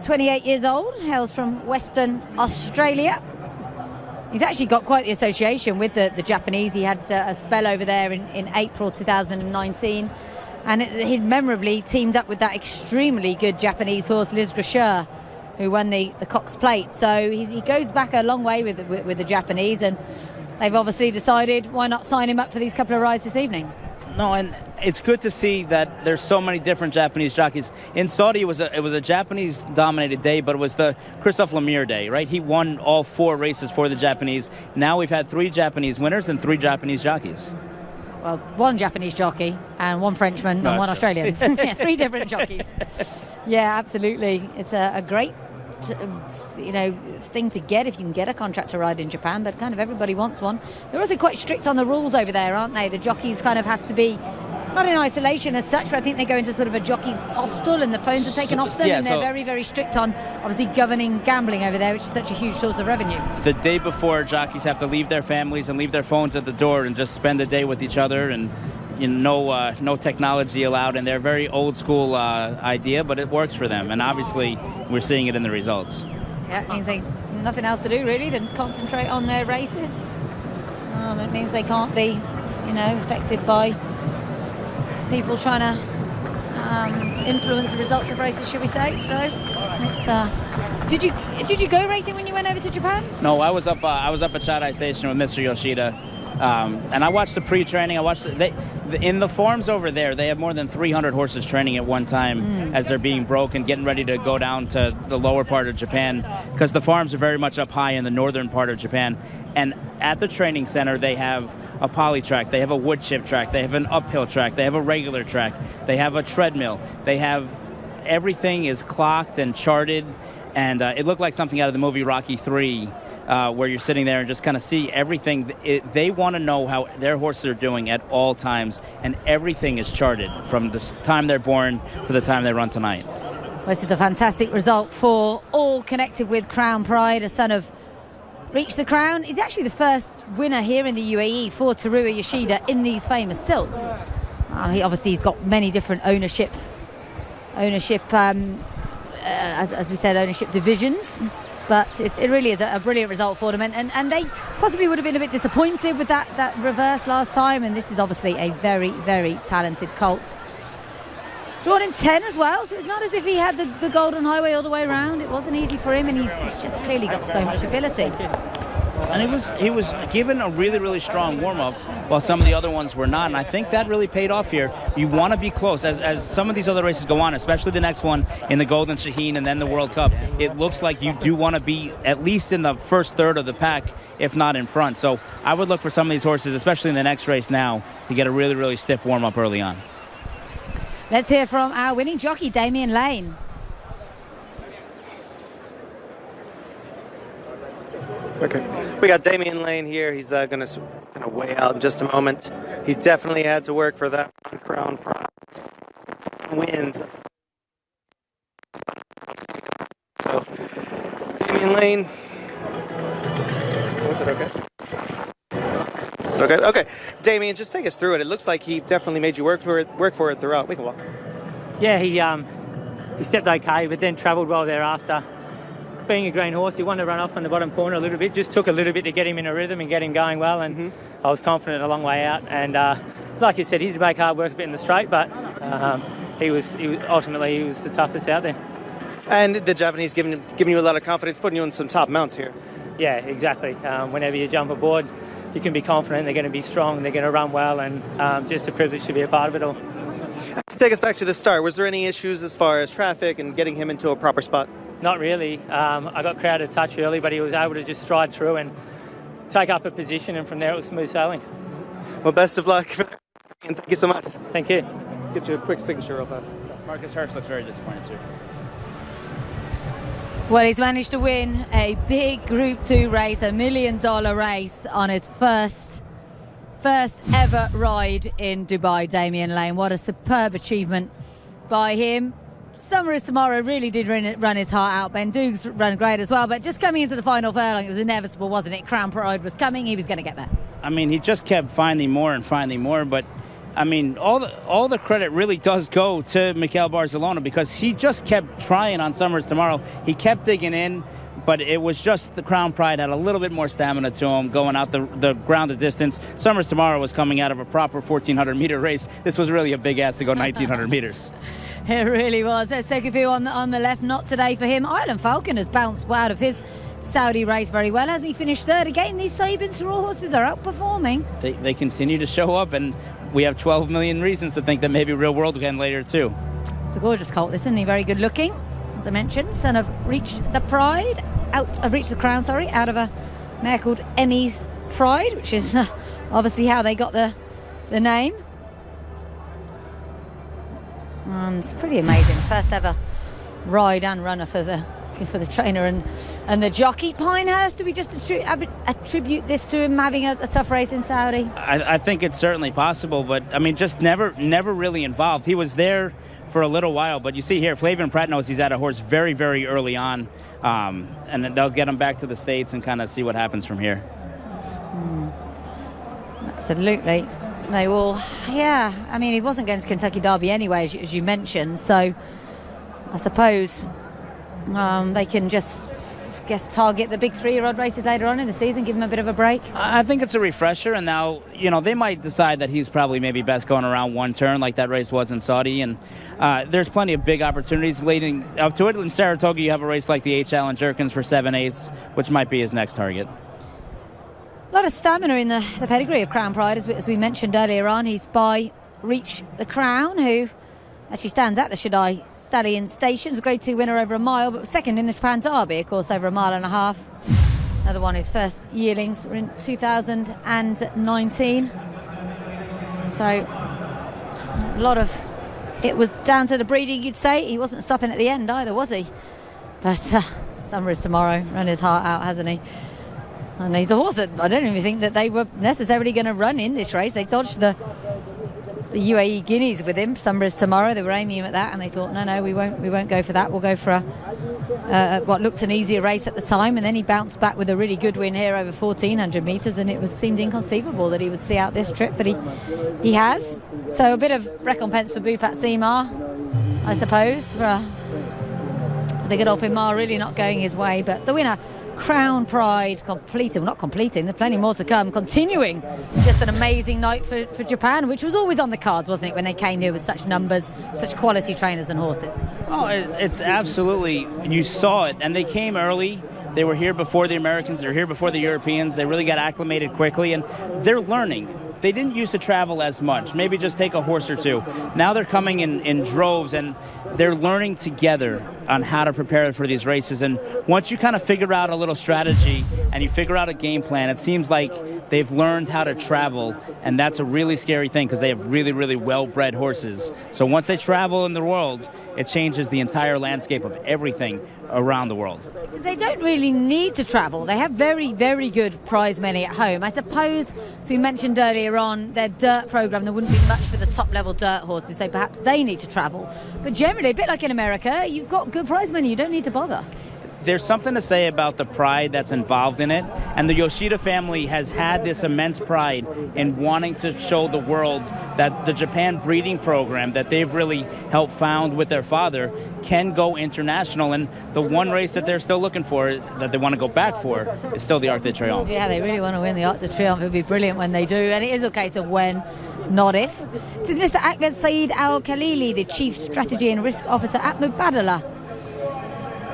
28 years old, hails from Western Australia. He's actually got quite the association with the Japanese. He had a spell over there in April 2019, and he memorably teamed up with that extremely good Japanese horse, Liz Gracheur, who won the Cox Plate. So he goes back a long way with the Japanese, and they've obviously decided why not sign him up for these couple of rides this evening. No, and it's good to see that there's so many different Japanese jockeys. In Saudi, it was a Japanese-dominated day, but it was the Christophe Lemire day, right? He won all 4 races for the Japanese. Now we've had 3 Japanese winners and 3 Japanese jockeys. Well, 1 Japanese jockey and 1 Frenchman and 1 Australian. Yeah, 3 different jockeys. Yeah, absolutely. It's a great thing to get if you can get a contract to ride in Japan, but kind of everybody wants one. They're also quite strict on the rules over there, aren't they? The jockeys kind of have to be not in isolation as such, but I think they go into sort of a jockey's hostel and the phones are taken off them, and they're very, very strict on obviously governing gambling over there, which is such a huge source of revenue. The day before, jockeys have to leave their families and leave their phones at the door and just spend the day with each other, and no technology allowed, and they're very old school idea, but it works for them, and obviously we're seeing it in the results. Yeah, it means they nothing else to do really than concentrate on their races. It means they can't be, affected by people trying to influence the results of races, should we say? So, it's, did you go racing when you went over to Japan? No, I was up at Chadai Station with Mr. Yoshida. And I watched the pre-training. In the farms over there, they have more than 300 horses training at one time as they're being broken, getting ready to go down to the lower part of Japan, because the farms are very much up high in the northern part of Japan. And at the training center, they have a poly track, they have a wood chip track, they have an uphill track, they have a regular track, they have a treadmill, they have everything is clocked and charted, and it looked like something out of the movie Rocky III. Where you're sitting there and just kind of see everything. They want to know how their horses are doing at all times, and everything is charted from the time they're born to the time they run tonight. Well, this is a fantastic result for all connected with Crown Pride. A son of Reach the Crown. He's actually the first winner here in the UAE for Teruya Yoshida in these famous silks. He's got many different ownership, as we said, ownership divisions. But it really is a brilliant result for them, and they possibly would have been a bit disappointed with that reverse last time, and this is obviously a very, very talented colt. Drawn in 10 as well, so it's not as if he had the Golden Highway all the way around. It wasn't easy for him, and he's just clearly got so much ability. And he was given a really, really strong warm-up while some of the other ones were not, and I think that really paid off here. You want to be close. As some of these other races go on, especially the next one in the Golden Shaheen and then the World Cup, it looks like you do want to be at least in the first third of the pack, if not in front. So I would look for some of these horses, especially in the next race now, to get a really, really stiff warm-up early on. Let's hear from our winning jockey, Damian Lane. Okay, we got Damian Lane here. He's going to weigh out in just a moment. He definitely had to work for that Crown Pride wins. So, Damian Lane. Was it okay? Is it okay? Okay, Damian, just take us through it. It looks like he definitely made you work for it throughout. We can walk. Yeah, he stepped okay, but then travelled well thereafter. Being a green horse, he wanted to run off on the bottom corner a little bit. Just took a little bit to get him in a rhythm and get him going well, and I was confident a long way out. And like you said, he did make hard work of it in the straight, but he was ultimately the toughest out there. And the Japanese giving you a lot of confidence, putting you on some top mounts here. Yeah, exactly. Whenever you jump aboard, you can be confident they're going to be strong, they're going to run well, and just a privilege to be a part of it all. Take us back to the start. Was there any issues as far as traffic and getting him into a proper spot? Not really. I got crowded touch early, but he was able to just stride through and take up a position, and from there it was smooth sailing. Well, best of luck, and thank you so much. Thank you. Get you a quick signature real fast. Marcus Hirsch looks very disappointed too. Well, he's managed to win a big Group 2 race, $1 million race on his first ever ride in Dubai, Damian Lane. What a superb achievement by him. Summer Tomorrow really did run his heart out. Ben Doog's run great as well, but just coming into the final furlong, it was inevitable, wasn't it? Crown Pride was coming, he was going to get there. I mean, he just kept finding more and finding more, but I mean, all the credit really does go to Mikel Barcelona, because he just kept trying on Summers Tomorrow. He kept digging in, but it was just the Crown Pride had a little bit more stamina to him going out the grounded distance. Summers Tomorrow was coming out of a proper 1,400-meter race. This was really a big ass to go 1,900 meters. It really was. There's Sekefu on the left, not today for him. Island Falcon has bounced out of his Saudi race very well. Has he finished third? Again, these Sabins raw horses are outperforming. They continue to show up, and we have 12 million reasons to think that maybe Real World can later too. It's a gorgeous colt, isn't he? Very good looking. As I mentioned, son of Reach the Crown, out of a mare called Emmy's Pride, which is obviously how they got the name. And it's pretty amazing. First ever ride and runner for the trainer and the jockey. Pinehurst, do we just attribute this to him having a tough race in Saudi? I think it's certainly possible, but I mean, just never really involved. He was there for a little while, but you see here, Flavian Pratt knows he's at a horse very, very early on, and then they'll get him back to the States and kind of see what happens from here. Absolutely. They will, yeah. I mean, he wasn't going to Kentucky Derby anyway, as you mentioned, so I suppose they can just target the big 3-year-old races later on in the season, give him a bit of a break. I think it's a refresher, and now, they might decide that he's probably maybe best going around one turn like that race was in Saudi, and there's plenty of big opportunities leading up to it. In Saratoga, you have a race like the H. Allen Jerkins for 7/8, which might be his next target. A lot of stamina in the pedigree of Crown Pride, as we mentioned earlier on. He's by Reach the Crown, who actually stands at the Shaddai Stallion Stations, a Grade 2 winner over a mile, but was second in the Japan Derby, of course, over a mile and a half. Another one, his first yearlings were in 2019. So a lot of it was down to the breeding, you'd say. He wasn't stopping at the end either, was he? But Summers Tomorrow ran his heart out, hasn't he? And he's a horse that I don't even think that they were necessarily going to run in this race. They dodged the UAE Guineas with him, Summers Tomorrow. They were aiming him at that, and they thought, no, we won't go for that. We'll go for what looked an easier race at the time. And then he bounced back with a really good win here over 1,400 metres, and it seemed inconceivable that he would see out this trip, but he has. So a bit of recompense for Bhupat Seemar, I suppose, for the Godolphin Mile really not going his way. But the winner, Crown Pride, not completing, there's plenty more to come, continuing just an amazing night for Japan, which was always on the cards, wasn't it, when they came here with such numbers, such quality trainers and horses. Oh, it's absolutely, you saw it, and they came early. They were here before the Americans, they were here before the Europeans. They really got acclimated quickly, and they're learning. They didn't used to travel as much, maybe just take a horse or two. Now they're coming in droves, and they're learning together on how to prepare for these races. And once you kind of figure out a little strategy and you figure out a game plan, it seems like they've learned how to travel, and that's a really scary thing because they have really, really well-bred horses. So once they travel in the world, it changes the entire landscape of everything around the world. They don't really need to travel. They have very, very good prize money at home. I suppose, as we mentioned earlier on, their dirt programme, there wouldn't be much for the top-level dirt horses, so perhaps they need to travel. But generally, a bit like in America, you've got good prize money. You don't need to bother. There's something to say about the pride that's involved in it, and the Yoshida family has had this immense pride in wanting to show the world that the Japan breeding program that they've really helped found with their father can go international, and the one race that they're still looking for, that they want to go back for, is still the Arc de Triomphe. Yeah, they really want to win the Arc de Triomphe. It would be brilliant when they do, and it is a case of when, not if. This is Mr. Ahmed Saeed Al-Khalili, the Chief Strategy and Risk Officer at Mubadala,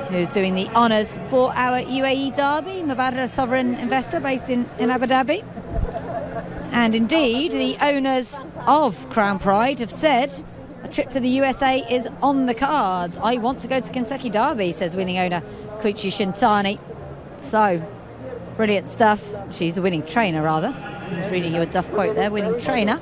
who's doing the honours for our UAE Derby. Mubadala, sovereign investor based in Abu Dhabi. And indeed, the owners of Crown Pride have said a trip to the USA is on the cards. I want to go to Kentucky Derby, says winning owner Koichi Shintani. So, brilliant stuff. She's the winning trainer, rather. I was reading you a Duff quote there, winning trainer.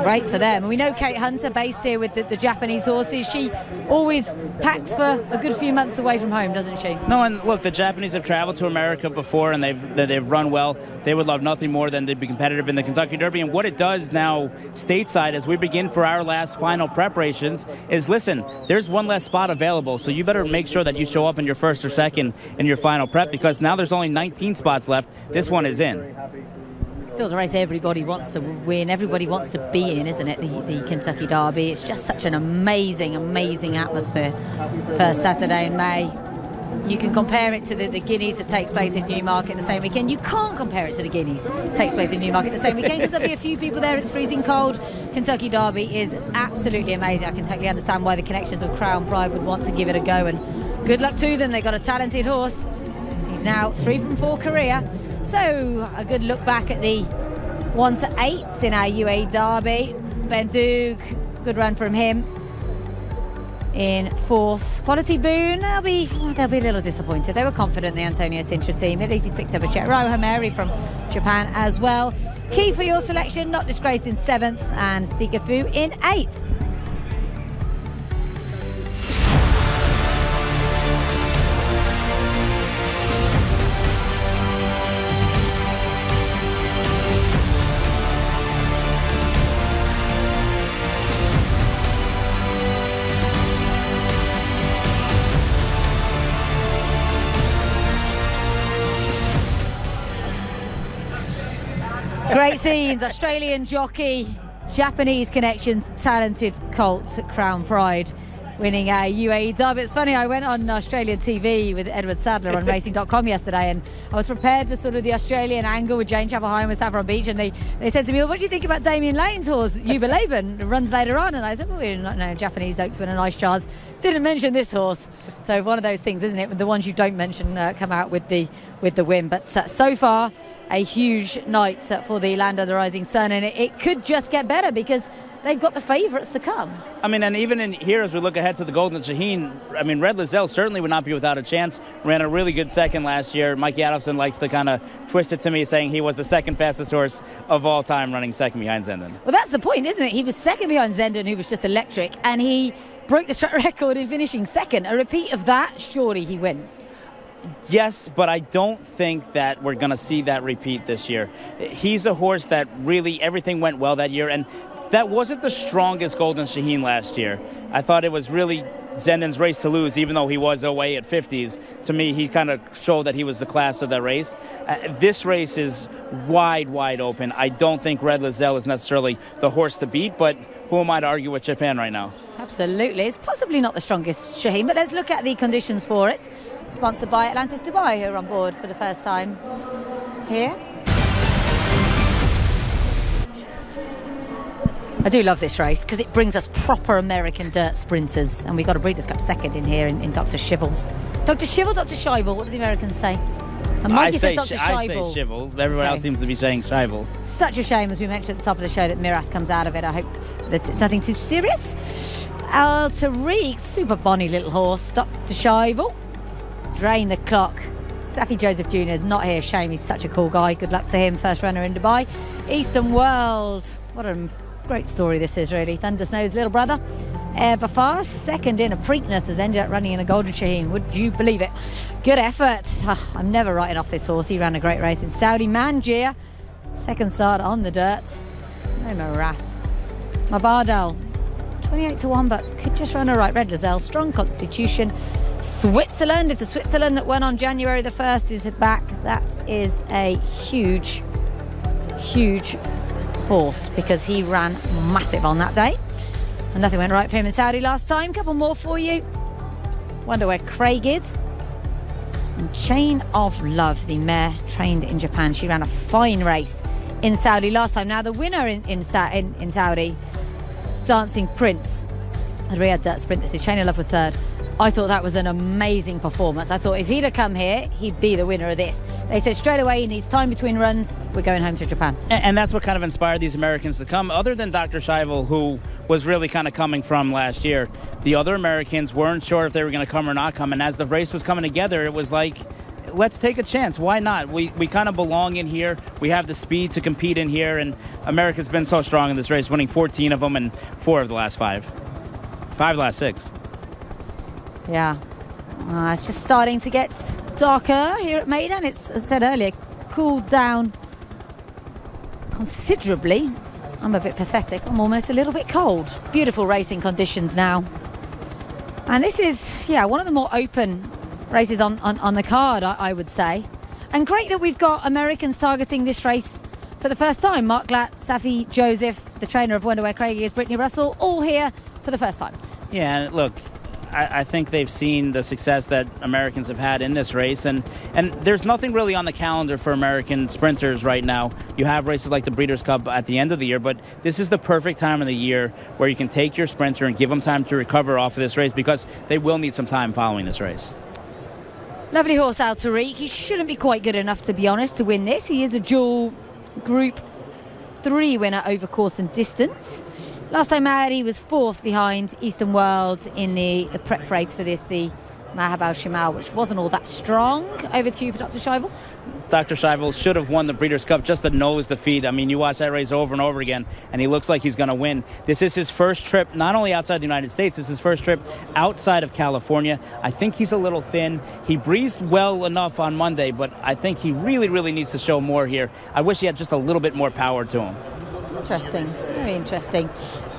Great for them. And we know Kate Hunter, based here with the Japanese horses. She always packs for a good few months away from home, doesn't she? No, and look, the Japanese have traveled to America before, and they've run well. They would love nothing more than to be competitive in the Kentucky Derby. And what it does now stateside as we begin for our last final preparations is, listen, there's one less spot available, so you better make sure that you show up in your first or second in your final prep, because now there's only 19 spots left. This one is in. still the race everybody wants to win, everybody wants to be in, isn't it? The Kentucky Derby. It's just such an amazing, amazing atmosphere. First Saturday in May. You can compare it to the Guineas that takes place in Newmarket the same weekend. You can't compare it to the Guineas that takes place in Newmarket the same weekend because there'll be a few people there. It's freezing cold. Kentucky Derby is absolutely amazing. I can totally understand why the connections of Crown Pride would want to give it a go, and good luck to them. They've got a talented horse. He's now 3 from 4 career. So a good look back at the 1 to 8s in our UAE Derby. Ben Doog, good run from him. In 4th, Quality Boone, they'll be a little disappointed. They were confident, the Antonio Sintra team. At least he's picked up a check. Roha Mary from Japan as well. Key for your selection, Not Disgraced in 7th and Sikafu in 8th. Great scenes, Australian jockey, Japanese connections, talented colt, Crown Pride, winning a UAE Derby. It's funny, I went on Australian TV with Edward Sadler on racing.com yesterday, and I was prepared for sort of the Australian angle with Jane Chapel-Hine with Saffron Beach, and they said to me, well, what do you think about Damien Lane's horse, Yuba Laban, runs later on? And I said, well, we don't know, Japanese don't win a nice chance. Didn't mention this horse. So one of those things, isn't it? The ones you don't mention come out with the win. But so far, a huge night for the Land of the Rising Sun, and it could just get better because they've got the favourites to come. I mean, and even in here, as we look ahead to the Golden Shaheen, I mean, Red Lizelle certainly would not be without a chance. Ran a really good second last year. Mikey Adolphson likes to kind of twist it to me, saying he was the second fastest horse of all time, running second behind Zenden. Well, that's the point, isn't it? He was second behind Zenden, who was just electric, and he broke the track record in finishing second. A repeat of that, surely he wins. Yes, but I don't think that we're going to see that repeat this year. He's a horse that really, everything went well that year, and that wasn't the strongest Golden Shaheen last year. I thought it was really Zenden's race to lose, even though he was away at 50s. To me, he kind of showed that he was the class of that race. This race is wide open. I don't think Red Lizelle is necessarily the horse to beat, but who am I to argue with Japan right now? Absolutely. It's possibly not the strongest Shaheen, but let's look at the conditions for it. Sponsored by Atlantis Dubai, who are on board for the first time here. I do love this race because it brings us proper American dirt sprinters, and we got a Breeders' Cup second in here in Dr. Shivel. Dr. Shivel, Dr. Shivel, what do the Americans say? And Mikey says Dr. Shivel. I say Shivel. Everyone else seems to be saying Shivel. Such a shame, as we mentioned at the top of the show, that Miras comes out of it. I hope that it's nothing too serious. Al Tariq, super bonny little horse. Dr. Shivel. Drain the clock. Safi Joseph Jr. is not here. Shame, he's such a cool guy. Good luck to him. First runner in Dubai. Eastern World. What a great story this is, really. Thunder Snow's little brother. Ever Fast. Second in a Preakness has ended up running in a Golden Shaheen. Would you believe it? Good effort. I'm never writing off this horse. He ran a great race in Saudi. Manjir. Second start on the dirt. No morass. Mabardal. 28 to 1, but could just run all right. Red Lizelle. Strong constitution. Switzerland, if the Switzerland that won on January the 1st is back, that is a huge horse because he ran massive on that day. And nothing went right for him in Saudi last time. Couple more for you. Wonder where Craig is. And Chain of Love, the mare trained in Japan. She ran a fine race in Saudi last time. Now the winner in Saudi, Dancing Prince, the Riyadh Dirt Sprint. This is Chain of Love was third. I thought that was an amazing performance. I thought if he'd have come here, he'd be the winner of this. They said straight away he needs time between runs. We're going home to Japan. And that's what kind of inspired these Americans to come. Other than Dr. Shivel, who was really kind of coming from last year, the other Americans weren't sure if they were going to come or not come. And as the race was coming together, it was like, let's take a chance. Why not? We kind of belong in here. We have the speed to compete in here. And America's been so strong in this race, winning 14 of them and 4 of the last 5. 5 of the last 6. Yeah, it's just starting to get darker here at Maidan. It's, as I said earlier, cooled down considerably. I'm a bit pathetic. I'm almost a little bit cold. Beautiful racing conditions now. And this is, one of the more open races on the card, I would say. And great that we've got Americans targeting this race for the first time. Mark Glatt, Safi Joseph, the trainer of Wonder Where Craig is, Brittany Russell, all here for the first time. Yeah, look, I think they've seen the success that Americans have had in this race, and there's nothing really on the calendar for American sprinters right now. You have races like the Breeders' Cup at the end of the year, but this is the perfect time of the year where you can take your sprinter and give them time to recover off of this race, because they will need some time following this race. Lovely horse, Al Tariq. He shouldn't be quite good enough, to be honest, to win this. He is a dual Group 3 winner over course and distance. Last time out, he was 4th behind Eastern World in the prep race for this, the Mahab al-Shimal, which wasn't all that strong. Over to you for Dr. Scheibel. Dr. Scheibel should have won the Breeders' Cup just to nose the feet. I mean, you watch that race over and over again, and he looks like he's going to win. This is his first trip, not only outside the United States, this is his first trip outside of California. I think he's a little thin. He breezed well enough on Monday, but I think he really, really needs to show more here. I wish he had just a little bit more power to him. Interesting, very interesting.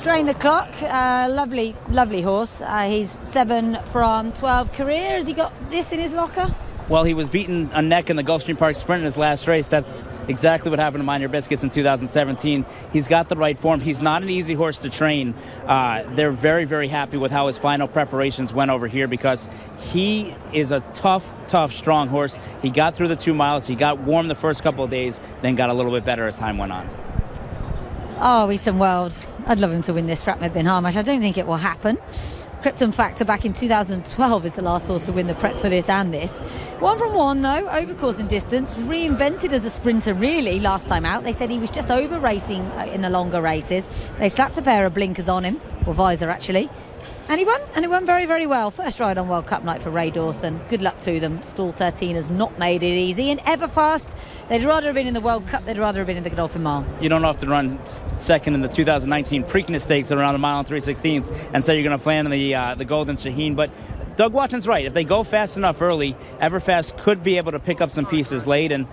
Drain the Clock, lovely, lovely horse. He's 7 from 12 career. Has he got this in his locker? Well, he was beaten a neck in the Gulfstream Park Sprint in his last race. That's exactly what happened to Mind Your Biscuits in 2017. He's got the right form. He's not an easy horse to train. They're very, very happy with how his final preparations went over here, because he is a tough, strong horse. He got through the 2 miles. He got warm the first couple of days, then got a little bit better as time went on. Oh, Eastern World. I'd love him to win this Stratmed Bin Harmash. I don't think it will happen. Krypton Factor back in 2012 is the last horse to win the prep for this and this. 1 from 1 though, over course and distance, reinvented as a sprinter really last time out. They said he was just over racing in the longer races. They slapped a pair of blinkers on him, or visor actually, and he won very, very well. First ride on World Cup night for Ray Dawson. Good luck to them. Stall 13 has not made it easy, and Everfast, they'd rather have been in the World Cup, they'd rather have been in the Godolphin Mile. You don't have to run second in the 2019 Preakness Stakes at around a mile and 3/16 and say you're going to plan in the Golden Shaheen, but Doug Watson's right. If they go fast enough early, Everfast could be able to pick up some pieces late, and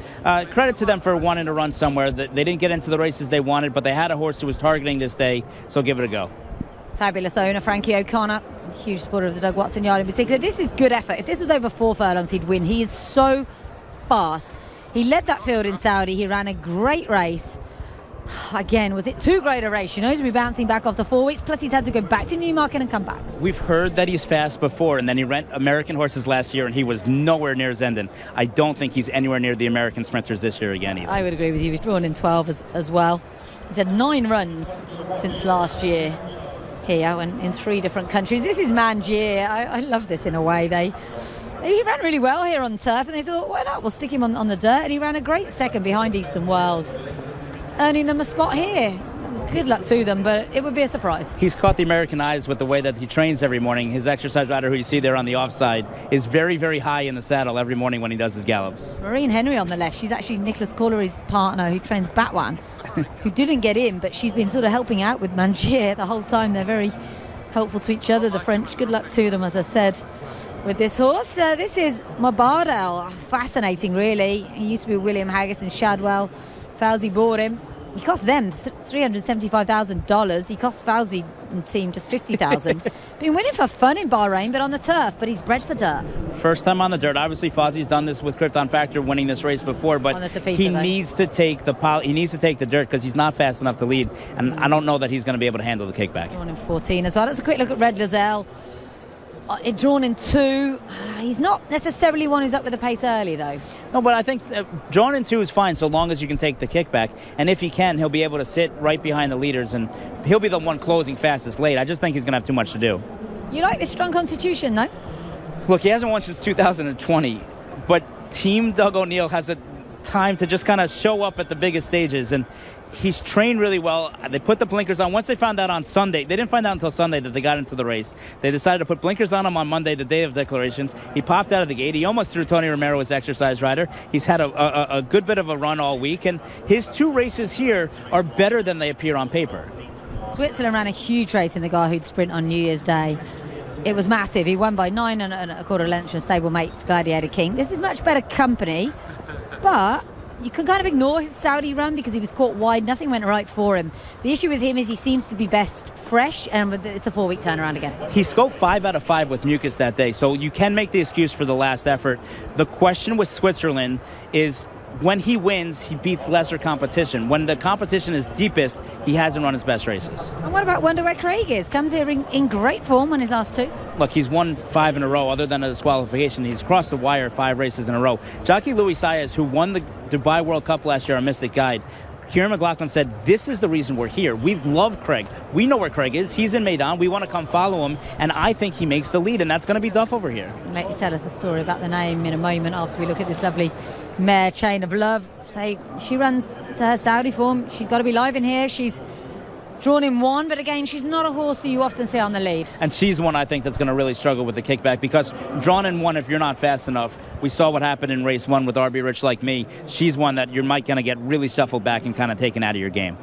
credit to them for wanting to run somewhere. They didn't get into the races they wanted, but they had a horse who was targeting this day, so give it a go. Fabulous owner, Frankie O'Connor, huge supporter of the Doug Watson yard in particular. This is good effort. If this was over 4 furlongs, he'd win. He is so fast. He led that field in Saudi. He ran a great race. Again, was it too great a race? You know, to be bouncing back after 4 weeks. Plus, he's had to go back to Newmarket and come back. We've heard that he's fast before, and then he ran American horses last year, and he was nowhere near Zenden. I don't think he's anywhere near the American sprinters this year again either. I would agree with you. He was drawn in 12 as well. He's had 9 runs since last year here and in 3 different countries. This is Mangier. I love this in a way. He ran really well here on turf, and they thought, why not? We'll stick him on the dirt, and he ran a great second behind Eastern World, earning them a spot here. Good luck to them, but it would be a surprise. He's caught the American eyes with the way that he trains every morning. His exercise rider, who you see there on the offside, is very, very high in the saddle every morning when he does his gallops. Maureen Henry on the left. She's actually Nicholas Corlery's partner, who trains Batwan, who didn't get in, but she's been sort of helping out with Mangier the whole time. They're very helpful to each other, the French. Good luck to them, as I said, with this horse. This is Mabardell. Fascinating, really. He used to be William Haggis and Shadwell. Fauzi bought him. He cost them $375,000. He cost Fauzi and team just $50,000. Been winning for fun in Bahrain, but on the turf. But he's bred for dirt. First time on the dirt. Obviously, Fauzi's done this with Krypton Factor, winning this race before. But he needs to take the dirt, because he's not fast enough to lead. And I don't know that he's going to be able to handle the kickback. Drawn in 14 as well. Let's a quick look at Red Lozelle. Drawn in 2. He's not necessarily one who's up with the pace early, though. No, but I think drawn in 2 is fine so long as you can take the kickback. And if he can, he'll be able to sit right behind the leaders, and he'll be the one closing fastest late. I just think he's going to have too much to do. You like this strong constitution, though? Look, he hasn't won since 2020, but Team Doug O'Neill has a time to just kind of show up at the biggest stages, and he's trained really well. They put the blinkers on. Once they found out on Sunday, they didn't find out until Sunday that they got into the race. They decided to put blinkers on him on Monday, the day of declarations. He popped out of the gate. He almost threw Tony Romero, his exercise rider. He's had a good bit of a run all week, and his 2 races here are better than they appear on paper. Switzerland ran a huge race in the Garhoud Sprint on New Year's Day. It was massive. He won by 9 1/4 lengths from stablemate Gladiator King. This is much better company, but you can kind of ignore his Saudi run because he was caught wide. Nothing went right for him. The issue with him is he seems to be best fresh, and it's a 4-week turnaround again. He scoped 5 out of 5 with mucus that day, so you can make the excuse for the last effort. The question with Switzerland is, when he wins, he beats lesser competition. When the competition is deepest, he hasn't run his best races. And what about wonder where Craig is? Comes here in great form on his last 2. Look, he's won 5 in a row. Other than a disqualification, he's crossed the wire 5 races in a row. Jockey Louis Saez, who won the Dubai World Cup last year on Mystic Guide, Kieran McLaughlin said, this is the reason we're here. We love Craig. We know where Craig is. He's in Maidan. We want to come follow him. And I think he makes the lead, and that's going to be Duff over here. I'll let you tell us the story about the name in a moment after we look at this lovely mare, Chain of Love. Say she runs to her Saudi form. She's got to be live in here. She's drawn in 1, but again, she's not a horse who you often see on the lead. And she's one I think that's going to really struggle with the kickback, because drawn in 1, if you're not fast enough, we saw what happened in race 1 with RB Rich Like Me. She's one that you might going to get really shuffled back and kind of taken out of your game.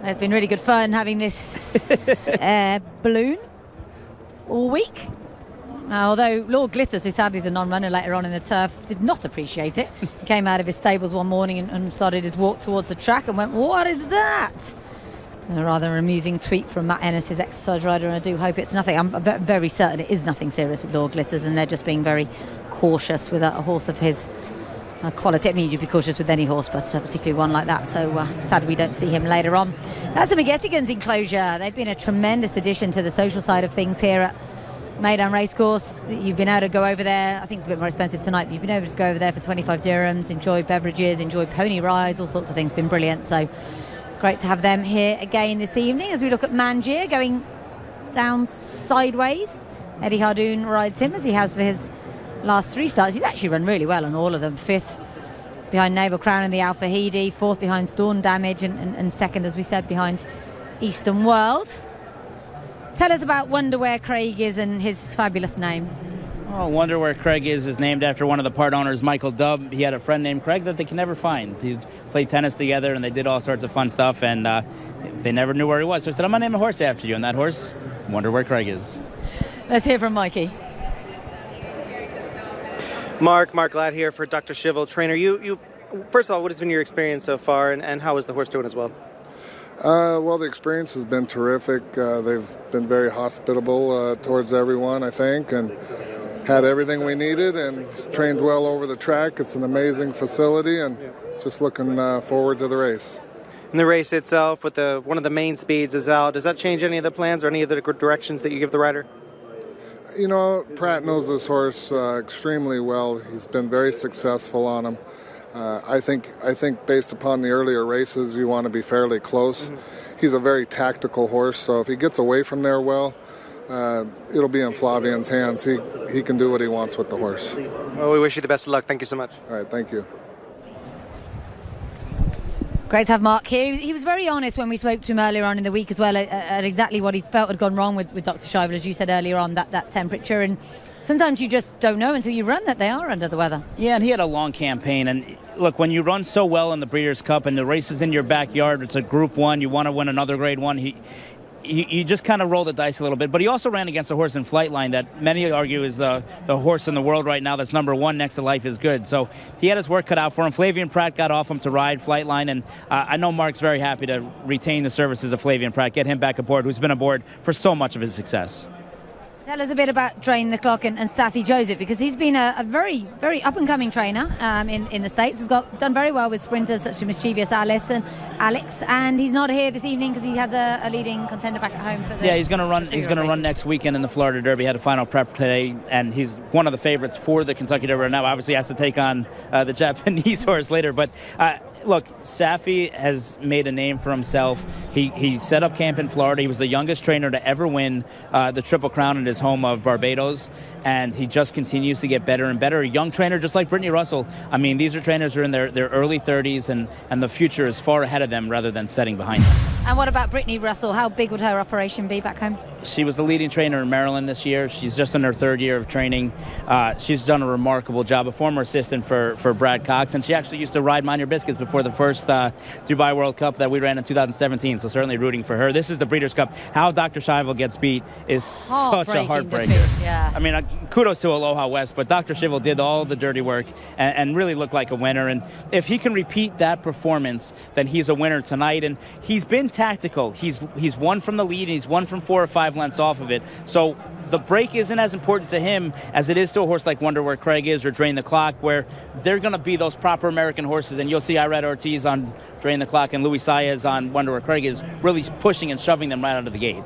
It's been really good fun having this balloon all week. Although Lord Glitters, who sadly is a non-runner later on in the turf, did not appreciate it. He came out of his stables one morning and started his walk towards the track and went, what is that? And a rather amusing tweet from Matt Ennis, his exercise rider, and I do hope it's nothing. I'm very certain it is nothing serious with Lord Glitters, and they're just being very cautious with a horse of his quality. I mean, you'd be cautious with any horse, but particularly one like that. So sad we don't see him later on. That's the McGettigans enclosure. They've been a tremendous addition to the social side of things here at Maidan Racecourse. You've been able to go over there. I think it's a bit more expensive tonight, but you've been able to go over there for 25 dirhams, enjoy beverages, enjoy pony rides, all sorts of things. Been brilliant. So great to have them here again this evening as we look at Manjir going down sideways. Eddie Hardoon rides him as he has for his last 3 starts. He's actually run really well on all of them. 5th behind Naval Crown in the Al Fahidi, 4th behind Storm Damage, and 2nd, as we said, behind Eastern World. Tell us about Wonder Where Craig is and his fabulous name. Oh, Wonder Where Craig is named after one of the part owners, Michael Dubb. He had a friend named Craig that they could never find. He played tennis together, and they did all sorts of fun stuff, and they never knew where he was. So I said, I'm going to name a horse after you, and that horse, Wonder Where Craig is. Let's hear from Mikey. Mark Ladd here for Dr. Schivel, trainer. You first of all, what has been your experience so far, and how is the horse doing as well? Well, the experience has been terrific. They've been very hospitable towards everyone, I think, and had everything we needed, and trained well over the track. It's an amazing facility, and just looking forward to the race. And the race itself, with one of the main speeds is out, does that change any of the plans or any of the directions that you give the rider? You know, Pratt knows this horse extremely well. He's been very successful on him. I think based upon the earlier races, you want to be fairly close. Mm-hmm. He's a very tactical horse, so if he gets away from there well, it'll be in Flavian's hands. He can do what he wants with the horse. Well, we wish you the best of luck. Thank you so much. All right, thank you. Great to have Mark here. He was very honest when we spoke to him earlier on in the week as well at exactly what he felt had gone wrong with Dr. Schivel, as you said earlier on, that temperature. And sometimes you just don't know until you run that they are under the weather. Yeah, and he had a long campaign. And look, when you run so well in the Breeders' Cup and the race is in your backyard, it's a Group 1, you want to win another Grade 1, you just kind of roll the dice a little bit. But he also ran against a horse in Flightline that many argue is the horse in the world right now that's number 1 next to Life is Good. So he had his work cut out for him. Flavian Pratt got off him to ride Flightline, and I know Mark's very happy to retain the services of Flavian Pratt, get him back aboard, who's been aboard for so much of his success. Tell us a bit about Drain the Clock and Safi Joseph, because he's been a very, very up-and-coming trainer in the States. He's done very well with sprinters such as Mischievous Alex, and he's not here this evening because he has a leading contender back at home for the... Yeah, he's going to run. He's going to run next weekend in the Florida Derby. Had a final prep today, and he's one of the favorites for the Kentucky Derby. Now, obviously, has to take on the Japanese horse later, but... Look, Safi has made a name for himself. He set up camp in Florida. He was the youngest trainer to ever win the Triple Crown in his home of Barbados, and he just continues to get better and better. A young trainer just like Brittany Russell. I mean, these are trainers who are in their early 30s, and the future is far ahead of them rather than setting behind them. And what about Brittany Russell? How big would her operation be back home? She was the leading trainer in Maryland this year. She's just in her 3rd year of training. She's done a remarkable job, a former assistant for Brad Cox, and she actually used to ride Mind Your Biscuits before the first Dubai World Cup that we ran in 2017, so certainly rooting for her. This is the Breeders' Cup. How Dr. Schivel gets beat is such a heartbreaker. Yeah. I mean, kudos to Aloha West, but Dr. Schivel did all the dirty work and really looked like a winner, and if he can repeat that performance, then he's a winner tonight, and he's been tactical. He's won from the lead, and he's won from 4 or 5 lengths off of it, so the break isn't as important to him as it is to a horse like Wonder Where Craig is or Drain the Clock, where they're going to be those proper American horses. And you'll see Irad Ortiz on Drain the Clock and Luis Saez on Wonder Where Craig is really pushing and shoving them right out of the gate.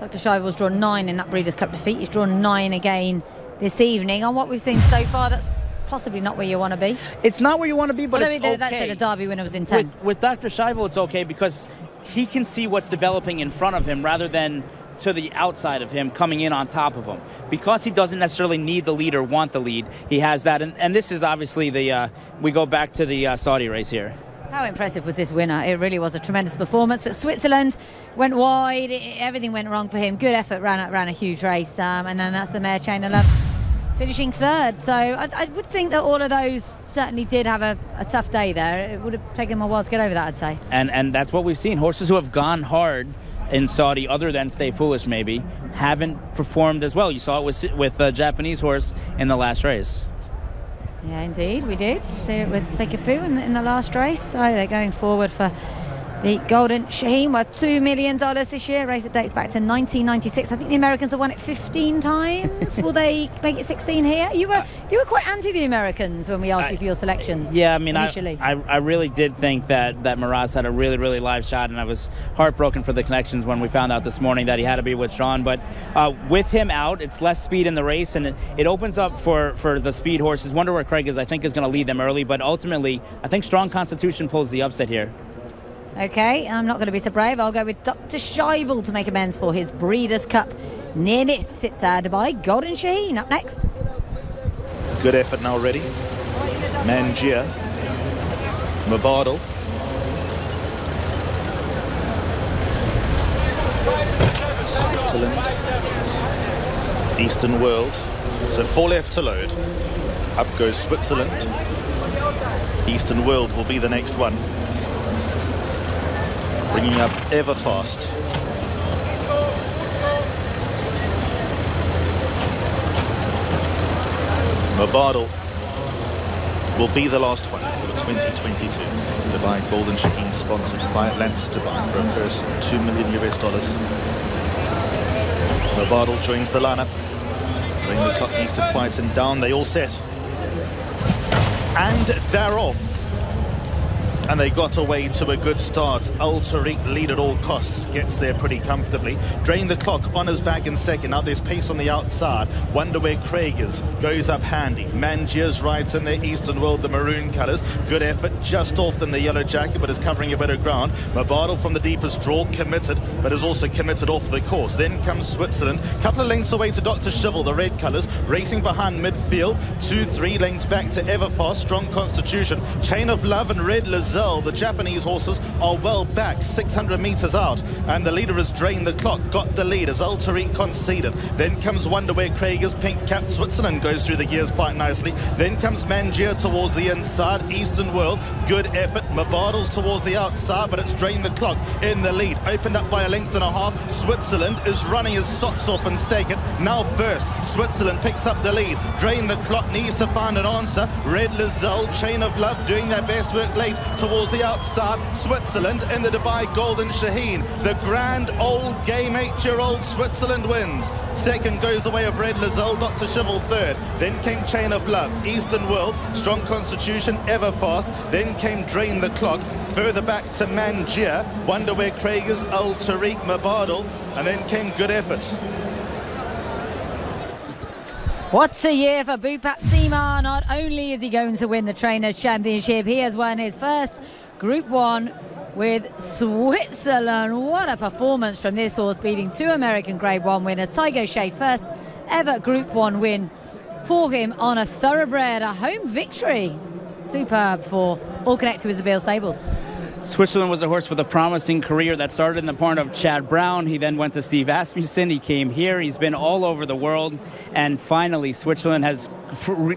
Dr. Schivel's drawn 9 in that Breeders' Cup defeat. He's drawn 9 again this evening. On what we've seen so far, that's possibly not where you want to be. It's not where you want to be, but it's okay. That's it, the Derby winner was in 10. With Dr. Schivel, it's okay because he can see what's developing in front of him rather than to the outside of him, coming in on top of him. Because he doesn't necessarily need the lead or want the lead, he has that. And this is obviously we go back to the Saudi race here. How impressive was this winner? It really was a tremendous performance. But Switzerland went wide. Everything went wrong for him. Good effort, ran a huge race. And then that's the mare Chain of Love finishing third. So I would think that all of those certainly did have a tough day there. It would have taken them a while to get over that, I'd say. And that's what we've seen. Horses who have gone hard in Saudi, other than Stay Foolish maybe, haven't performed as well. You saw it with a Japanese horse in the last race. Yeah, indeed, we did see it with Seikafu in the last race. So they're going forward for the Golden Shaheen, worth $2 million this year. Race that dates back to 1996. I think the Americans have won it 15 times. Will they make it 16 here? You were quite anti the Americans when we asked you for your selections. Yeah, I mean, initially. I really did think that Miraz had a really, really live shot, and I was heartbroken for the connections when we found out this morning that he had to be withdrawn. But with him out, it's less speed in the race, and it opens up for the speed horses. Wonder Where Craig is, I think, is going to lead them early, but ultimately, I think Strong Constitution pulls the upset here. Okay, I'm not going to be so brave. I'll go with Dr. Schivel to make amends for his Breeders' Cup near miss. It's Dubai Golden Shaheen up next. Good effort now ready. Mangia. Mabardle. Switzerland. Eastern World. So 4 left to load. Up goes Switzerland. Eastern World will be the next one. Bringing up Ever Fast. Mabardle will be the last one for the 2022 Dubai Golden Shaheen, sponsored by Atlantis Dubai for a purse of $2 million. Mabardle joins the lineup. Drain the Clock needs to quieten down. They all set. And they're off. And they got away to a good start. Ulteric lead at all costs, gets there pretty comfortably. Drain the Clock on his back in second. Now there's pace on the outside. Wonder Where Craig is, goes up handy. Mangia's right in the Eastern World, the maroon colours. Good effort, just off than the yellow jacket, but is covering a bit of ground. Mabardle from the deepest draw, committed, but is also committed off the course. Then comes Switzerland, couple of lengths away to Dr. Schivel, the red colours, racing behind midfield. 2-3 lengths back to Everfast, Strong Constitution, Chain of Love and Red Lazelle. The Japanese horses are well back, 600 metres out, and the leader has Drained the Clock, got the lead as Ulteric conceded. Then comes Wonder Where Craig is, pink capped. Switzerland goes through the gears quite nicely. Then comes Mangia towards the inside. Eastern World, good effort. Mabardle's towards the outside, but it's Drained the Clock in the lead, opened up by a length and a half. Switzerland is running his socks off in second, now first. Switzerland picks up the lead. Drained the Clock needs to find an answer. Red Lazelle, Chain of Love doing their best work late towards the outside. Switzerland in the Dubai Golden Shaheen. The grand old game 8-year-old Switzerland wins. Second goes the way of Red Lazelle, Dr. Schivel third. Then came Chain of Love, Eastern World, Strong Constitution, Everfast. Then came Drain the Clock. Further back to Mangia, Wonder Where Craig is, Ulteric, Mabardle. And then came Good Effort. What a year for Bhupat Seema. Not only is he going to win the Trainers' Championship, he has won his first Group 1 with Switzerland. What a performance from this horse, beating 2 American Grade 1 winners. Tiger Shea, first ever Group 1 win for him on a thoroughbred, a home victory. Superb for All Connected with Zabeel Stables. Switzerland was a horse with a promising career that started in the part of Chad Brown. He then went to Steve Asmussen. He came here. He's been all over the world. And finally, Switzerland has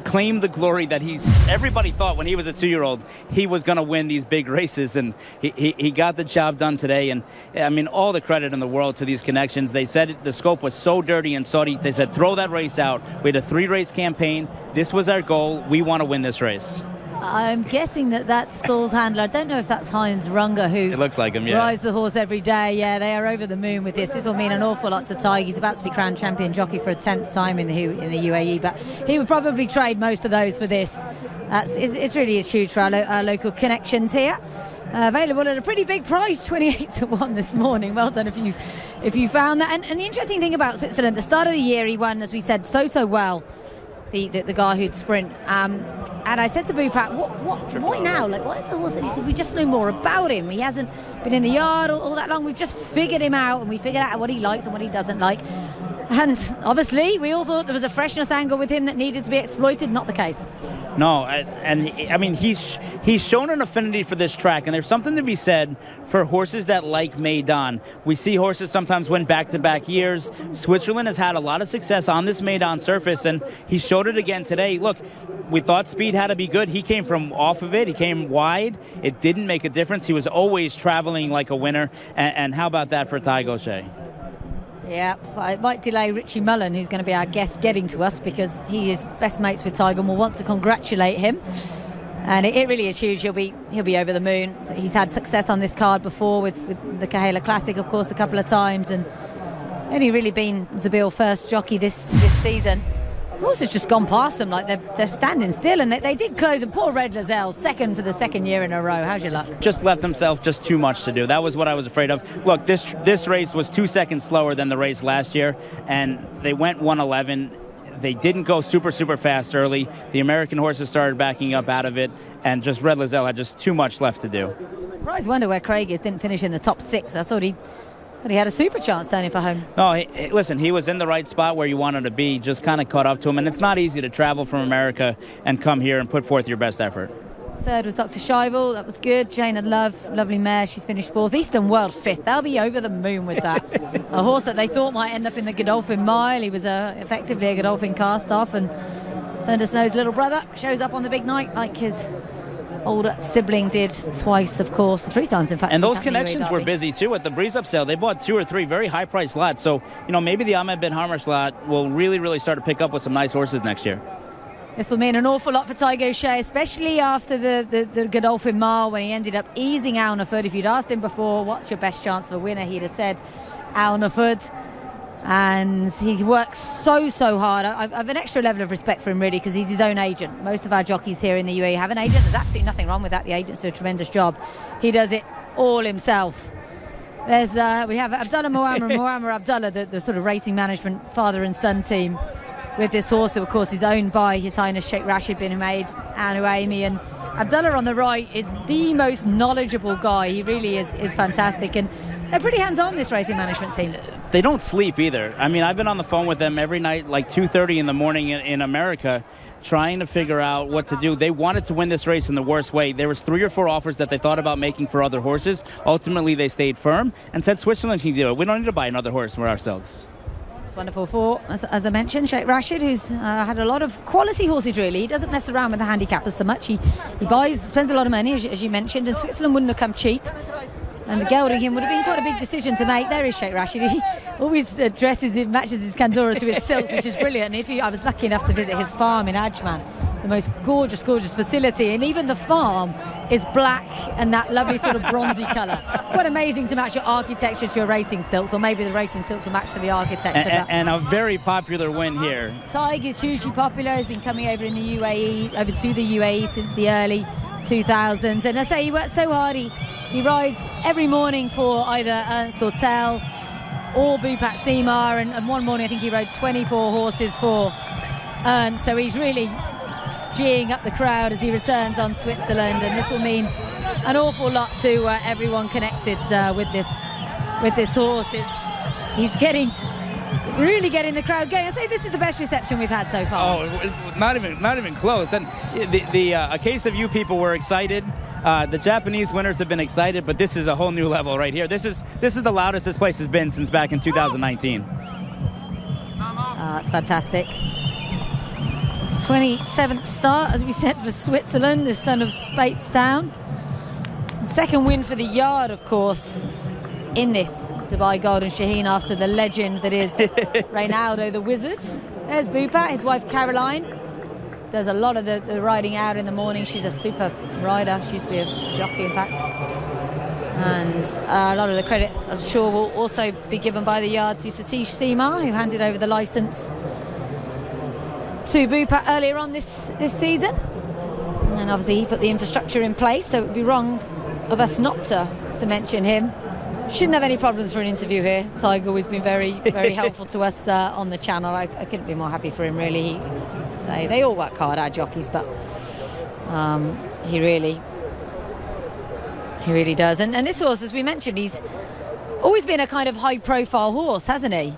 claimed the glory that everybody thought when he was a 2-year-old he was going to win these big races. And he got the job done today. And, I mean, all the credit in the world to these connections. They said the scope was so dirty in Saudi. They said, throw that race out. We had a 3-race campaign. This was our goal. We want to win this race. I'm guessing that stall's handler, I don't know if that's Heinz Runge, who It looks like him, yeah. rides the horse every day. Yeah, they are over the moon with this. This will mean an awful lot to Tiger. He's about to be crowned champion jockey for a 10th time in the UAE, but he would probably trade most of those for this. It really is huge for our local connections here. Available at a pretty big price, 28-1 this morning. Well done if you found that. And the interesting thing about Switzerland, the start of the year he won, as we said, so well. The Garhoud Sprint, and I said to Bupat, why now? Like, what is the horse? He said, we just know more about him. He hasn't been in the yard all that long. We've just figured him out, and we figured out what he likes and what he doesn't like. And obviously, we all thought there was a freshness angle with him that needed to be exploited. Not the case. No, I mean, he's shown an affinity for this track, and there's something to be said for horses that like Maidan. We see horses sometimes win back-to-back years. Switzerland has had a lot of success on this Maidan surface, and he showed it again today. Look, we thought speed had to be good. He came from off of it. He came wide. It didn't make a difference. He was always traveling like a winner, and how about that for Ty Gaucher? Yeah, it might delay Richie Mullen, who's going to be our guest, getting to us, because he is best mates with Tiger and will want to congratulate him. And it really is huge. He'll be over the moon. So he's had success on this card before with the Kahala Classic, of course, a couple of times, and only really been Zabil first jockey this season. The horse has just gone past them like they're standing still, and they did close. And poor Red Lozelle, second for the second year in a row. How's your luck? Just left himself just too much to do. That was what I was afraid of. Look, this race was 2 seconds slower than the race last year, and they went 1:11. They didn't go super fast early. The American horses started backing up out of it, and just Red Lozelle had just too much left to do. Surprised wonder where Craig is. Didn't finish in the top 6. I thought he had a super chance standing for home. No, listen, he was in the right spot where you wanted to be, just kind of caught up to him. And it's not easy to travel from America and come here and put forth your best effort. Third was Dr. Scheibel. That was good. Jane and Love, lovely mare. She's finished 4th. Eastern World 5th. They'll be over the moon with that. A horse that they thought might end up in the Godolphin Mile. He was effectively a Godolphin cast-off. And Thunder Snow's little brother shows up on the big night like his older sibling did twice, of course, 3 times in fact. And those connections were busy too at the Breeze Up sale. They bought 2 or 3 very high-priced lots. So, maybe the Ahmed bin Harmash lot will really start to pick up with some nice horses next year. This will mean an awful lot for Ty Gaucher, especially after the Godolphin Mile, when he ended up easing Alnaford. If you'd asked him before, what's your best chance of a winner, he'd have said Alnaford. And he works so hard. I've an extra level of respect for him, really, because he's his own agent. Most of our jockeys here in the UAE have an agent. There's absolutely nothing wrong with that. The agents do a tremendous job. He does it all himself. We have Abdullah Muammar and Muammar Abdullah, the sort of racing management father and son team with this horse, who of course is owned by His Highness Sheikh Rashid bin Hamad Al Nuaimi. And Abdullah on the right is the most knowledgeable guy. He really is fantastic, and they're pretty hands-on, this racing management team. They don't sleep either. I mean, I've been on the phone with them every night, like 2:30 in the morning in America, trying to figure out what to do. They wanted to win this race in the worst way. There was 3 or 4 offers that they thought about making for other horses. Ultimately, they stayed firm and said Switzerland can do it. We don't need to buy another horse for ourselves. It's wonderful for, as I mentioned, Sheikh Rashid, who's had a lot of quality horses, really. He doesn't mess around with the handicappers so much. He spends a lot of money, as you mentioned, and Switzerland wouldn't have come cheap. And the gelding him would have been quite a big decision to make. There is Sheikh Rashid. He always matches his Kandora to his silks, which is brilliant. And I was lucky enough to visit his farm in Ajman, the most gorgeous facility. And even the farm is black and that lovely sort of bronzy colour. Quite amazing to match your architecture to your racing silks, or maybe the racing silks will match to the architecture. And a very popular win here. Tig is hugely popular. He's been coming over to the UAE since the early 2000s. And I say he works so hard. He rides every morning for either Ernst or Tell or Bupat Simar, and one morning I think he rode 24 horses for Ernst. So he's really geeing up the crowd as he returns on Switzerland, and this will mean an awful lot to everyone connected with this horse. He's really getting the crowd going. I say this is the best reception we've had so far. Oh, not even close. And a case of you people were excited. The Japanese winners have been excited, but this is a whole new level right here. This is the loudest this place has been since back in 2019. That's fantastic. 27th start, as we said, for Switzerland, the son of Speightstown. Second win for the yard, of course, in this Dubai Golden Shaheen, after the legend that is Reynaldo the Wizard. There's Bupat, his wife Caroline, does a lot of the riding out in the morning. She's a super rider. She used to be a jockey, in fact. And a lot of the credit, I'm sure, will also be given by the yard to Satish Seema, who handed over the licence to Bupa earlier on this season. And obviously he put the infrastructure in place, so it would be wrong of us not to mention him. Shouldn't have any problems for an interview here. Tiger always been very, very helpful to us on the channel. I couldn't be more happy for him, really. They all work hard, our jockeys, but he really does. And this horse, as we mentioned, he's always been a kind of high-profile horse, hasn't he?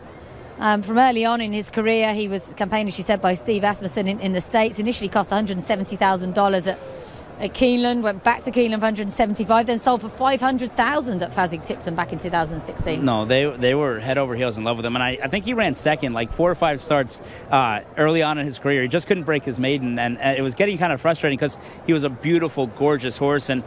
From early on in his career, he was campaigned, as she said, by Steve Asmussen in the States. Initially cost $170,000 at Keeneland, went back to Keeneland for $175,000, then sold for $500,000 at Fasig-Tipton back in 2016. No, they were head over heels in love with him, and I think he ran second, like 4 or 5 starts early on in his career. He just couldn't break his maiden, and it was getting kind of frustrating because he was a beautiful, gorgeous horse. And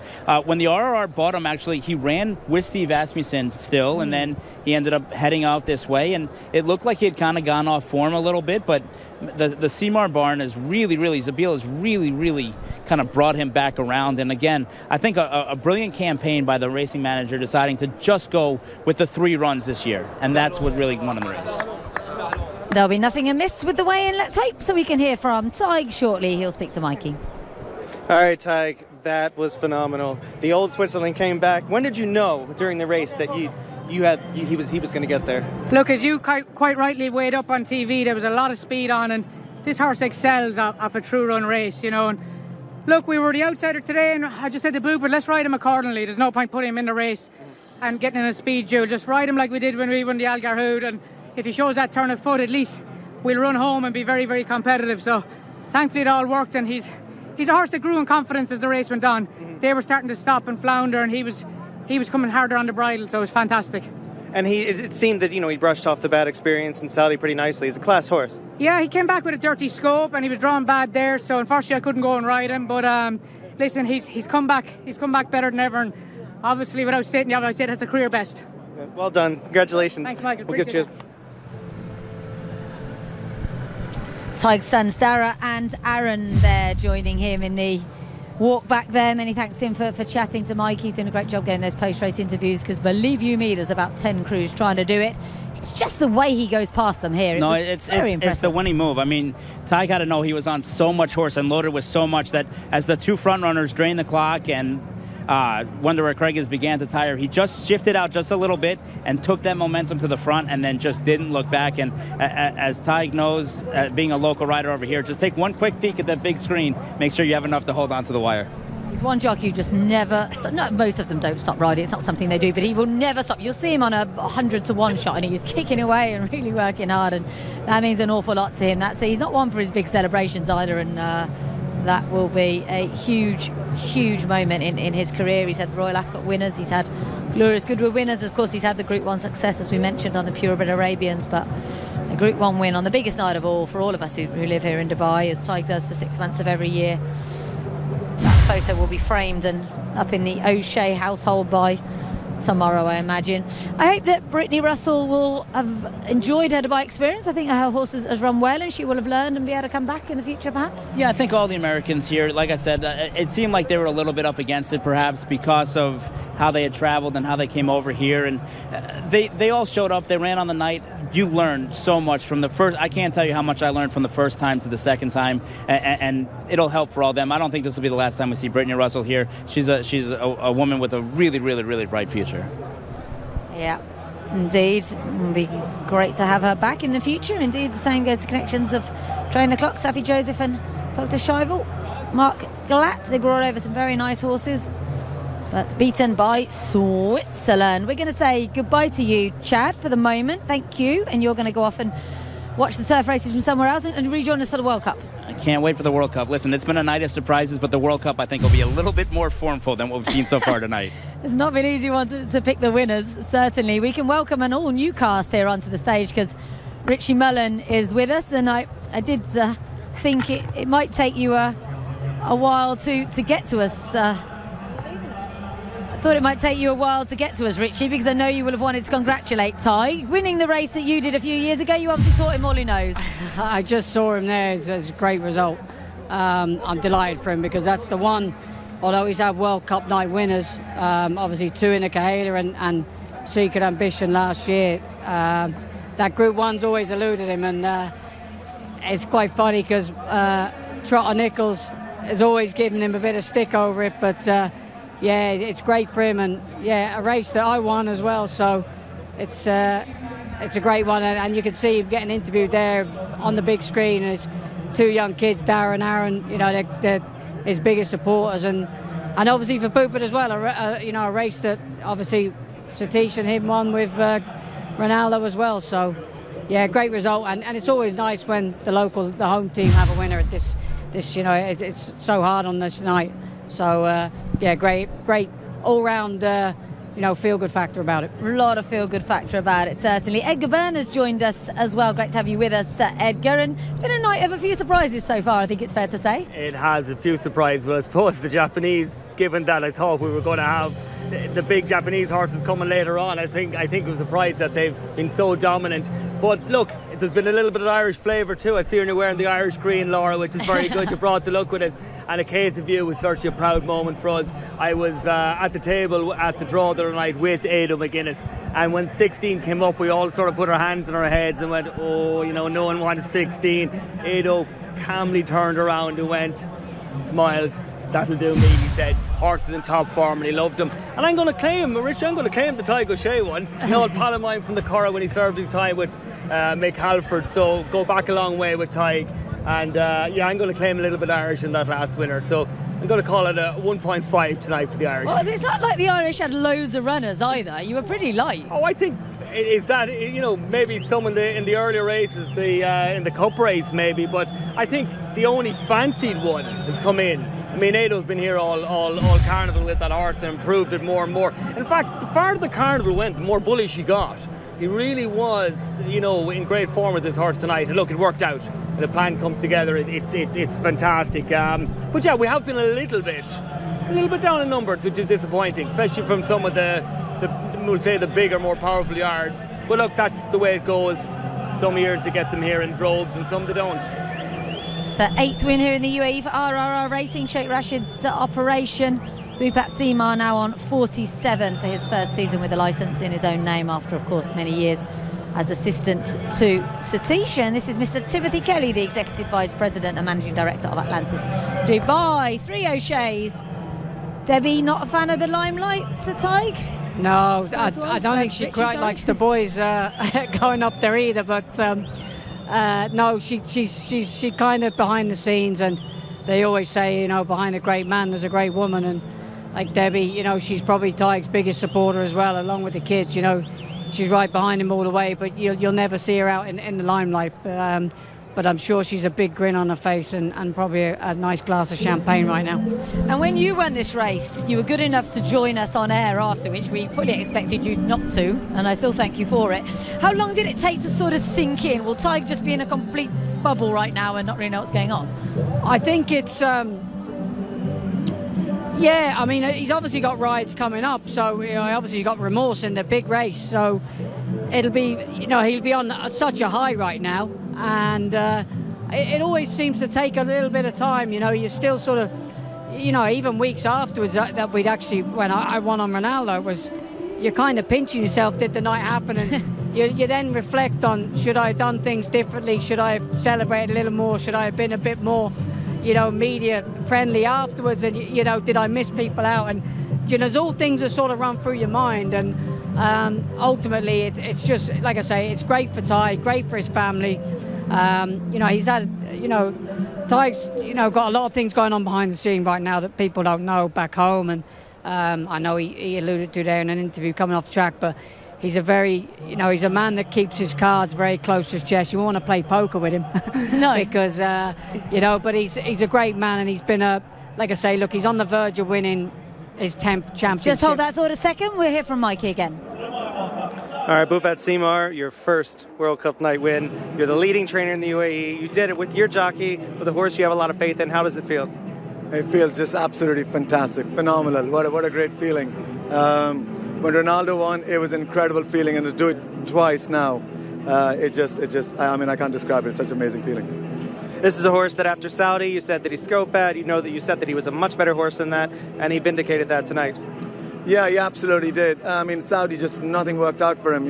when the RRR bought him, actually, he ran with Steve Asmussen still, and then he ended up heading out this way, and it looked like he had kind of gone off form a little bit, but the Seymour barn is really, Zabeel has really kind of brought him back around. And again, I think a brilliant campaign by the racing manager deciding to just go with the 3 runs this year, and that's what really won him the race. There'll be nothing amiss with the weigh-in, let's hope, so we can hear from Tig shortly. He'll speak to Mikey. All right, Tig, that was phenomenal. The old Switzerland came back. When did you know during the race that he was going to get there? Look, as you quite rightly weighed up on TV, there was a lot of speed on, and this horse excels off a true run race, you know. And look, we were the outsider today, and I just said to Boo, but let's ride him accordingly. There's no point putting him in the race and getting in a speed duel. Just ride him like we did when we won the Algarhood, and if he shows that turn of foot, at least we'll run home and be very, very competitive. So thankfully it all worked, and he's a horse that grew in confidence as the race went on. They were starting to stop and flounder, and he was coming harder on the bridle, so it was fantastic. And it seemed that, he brushed off the bad experience in Saudi pretty nicely. He's a class horse. Yeah, he came back with a dirty scope, and he was drawn bad there, so unfortunately I couldn't go and ride him. But listen, he's come back better than ever, and obviously without saying, I'd say that's a career best. Yeah, well done. Congratulations. Thanks, Michael. We'll get you. Tig's sons Dara and Aaron there joining him in the walk back there. Many thanks to him for chatting to Mike. He's doing a great job getting those post-race interviews, because believe you me, there's about 10 crews trying to do it. It's just the way he goes past them here. It's the winning move. I mean, Ty got to know he was on so much horse and loaded with so much that as the 2 front runners drained the clock and Wonder Craig's began to tire, he just shifted out just a little bit and took that momentum to the front, and then just didn't look back. And as Ty knows, being a local rider over here, just take one quick peek at that big screen, make sure you have enough to hold on to the wire. He's one jockey who just never most of them don't stop riding. It's not something they do, but he will never stop. You'll see him on a 100-to-1 shot, and he's kicking away and really working hard, and that means an awful lot to him. He's not one for his big celebrations either, and that will be a huge moment in his career. He's had Royal Ascot winners, he's had Glorious Goodwood winners, of course he's had the Group 1 success, as we mentioned, on the Purebred Arabians, but a Group 1 win on the biggest night of all for all of us who live here in Dubai, as Tig does for 6 months of every year. That photo will be framed and up in the O'Shea household by tomorrow, I imagine. I hope that Brittany Russell will have enjoyed her Dubai experience. I think her horse has run well, and she will have learned and be able to come back in the future, perhaps. Yeah, I think all the Americans here, like I said, it seemed like they were a little bit up against it, perhaps because of how they had traveled and how they came over here. And they all showed up. They ran on the night. You learned so much from the first. I can't tell you how much I learned from the first time to the second time, and it'll help for all them. I don't think this will be the last time we see Brittany Russell here. She's a woman with a really, really, really bright future. Yeah, indeed. It'll be great to have her back in the future. Indeed, the same goes to connections of Train the Clock, Safi Joseph and Dr. Scheivel. Mark Glatt, they brought over some very nice horses, but beaten by Switzerland. We're going to say goodbye to you, Chad, for the moment. Thank you. And you're going to go off and watch the turf races from somewhere else and rejoin us for the World Cup. I can't wait for the World Cup. Listen, it's been a night of surprises, but the World Cup, I think, will be a little bit more formful than what we've seen so far tonight. It's not been easy one to pick the winners, certainly. We can welcome an all-new cast here onto the stage, because Richie Mullen is with us, and I did think it might take you a while to get to us. I thought it might take you a while to get to us, Richie, because I know you will have wanted to congratulate Ty. Winning the race that you did a few years ago, you obviously taught him all he knows. I just saw him there. It's a great result. I'm delighted for him, because that's the one, although he's had World Cup night winners, obviously 2 in the Kahala and Secret Ambition last year, that Group 1's always eluded him, and it's quite funny because Trotter Nichols has always given him a bit of stick over it, but yeah, it's great for him, and yeah, a race that I won as well, so it's a great one, and you can see him getting interviewed there on the big screen, and it's 2 young kids, Darren and Aaron, you know, they're his biggest supporters, and obviously for Bupert as well, a race that obviously Satish and him won with Ronaldo as well, so yeah, great result, and it's always nice when the home team have a winner at this you know, it's so hard on this night, so yeah, great all-round you know, feel-good factor about it. A lot of feel-good factor about it, certainly. Edgar Byrne has joined us as well. Great to have you with us, Edgar. And it's been a night of a few surprises so far, I think it's fair to say. It has, a few surprises. Well, I suppose the Japanese, given that I thought we were going to have the big Japanese horses coming later on, I think it was a surprise that they've been so dominant. But look, there's been a little bit of Irish flavour too. I see you're wearing the Irish green, Laura, which is very good. You brought the look with it. And a case of you was certainly a proud moment for us. I was at the table at the draw the other night with Aido McGuinness, and when 16 came up, we all sort of put our hands on our heads and went, oh, you know, no one wants 16. Aido calmly turned around and went, smiled, that'll do me, he said. Horses in top form, and he loved them. And I'm going to claim, Rich, the Tygo Shea one. An old pal of mine from the Curragh when he served his time with Mick Halford, so go back a long way with Tyg. And yeah, I'm going to claim a little bit Irish in that last winner, so I'm going to call it a 1.5 tonight for the Irish. Well, it's not like the Irish had loads of runners either. You were pretty light. Oh, I think it's that, you know, maybe some in the earlier races, in the Cup race maybe, but I think the only fancied one has come in. I mean, Aido's been here all carnival with that horse and improved it more and more. In fact, the farther the carnival went, the more bullish he got. He really was, you know, in great form with this horse tonight. And look, it worked out. The plan comes together. It's fantastic. But yeah, we have been a little bit down in numbers, which is disappointing, especially from some of we'll say the bigger, more powerful yards. But look, that's the way it goes. Some years they get them here in droves, and some they don't. So 8th win here in the UAE for RRR Racing, Sheikh Rashid's operation. Bhupat Seemar now on 47 for his first season with a licence in his own name after, of course, many years as assistant to Satish. And this is Mr. Timothy Kelly, the Executive Vice President and Managing Director of Atlantis Dubai. 3 O'Shea's. Debbie, not a fan of the limelight, Sir Tig? No, I don't think she quite likes the boys going up there either, but no, she's kind of behind the scenes, and they always say, you know, behind a great man there's a great woman, and like Debbie, you know, she's probably Tig's biggest supporter as well, along with the kids, you know. She's right behind him all the way, but you'll never see her out in the limelight. But I'm sure she's a big grin on her face and probably a nice glass of champagne right now. And when you won this race, you were good enough to join us on air after, which we fully expected you not to, and I still thank you for it. How long did it take to sort of sink in? Will Tig just be in a complete bubble right now and not really know what's going on? I think it's... yeah, I mean, he's obviously got rides coming up, so you know, obviously he's got remorse in the big race, so it'll be, you know, he'll be on such a high right now, and it always seems to take a little bit of time, you know. You're still sort of, you know, even weeks afterwards that we'd actually, when I won on Ronaldo, it was, you're kind of pinching yourself, did the night happen, and you then reflect on, should I have done things differently, should I have celebrated a little more, should I have been a bit more, you know, media friendly afterwards, and you know, did I miss people out? And you know, there's all things that sort of run through your mind, and ultimately it's just, like I say, it's great for Tig, great for his family. You know, he's had, you know, Tig's, you know, got a lot of things going on behind the scene right now that people don't know back home, and I know he alluded to there in an interview coming off track, but he's a very, you know, he's a man that keeps his cards very close to his chest. You want to play poker with him. No. Because, you know, but he's a great man, and he's been like I say, look, he's on the verge of winning his 10th championship. Just hold that thought a second. We'll hear from Mikey again. All right, Bhupat Seemar, your first World Cup night win. You're the leading trainer in the UAE. You did it with your jockey, with a horse you have a lot of faith in. How does it feel? It feels just absolutely fantastic, phenomenal. What a great feeling. When Ronaldo won, it was an incredible feeling, and to do it twice now, it just, I mean, I can't describe it. It's such an amazing feeling. This is a horse that after Saudi, you said that he scoped bad. You said that he was a much better horse than that, and he vindicated that tonight. Yeah, he absolutely did. I mean, Saudi, just nothing worked out for him,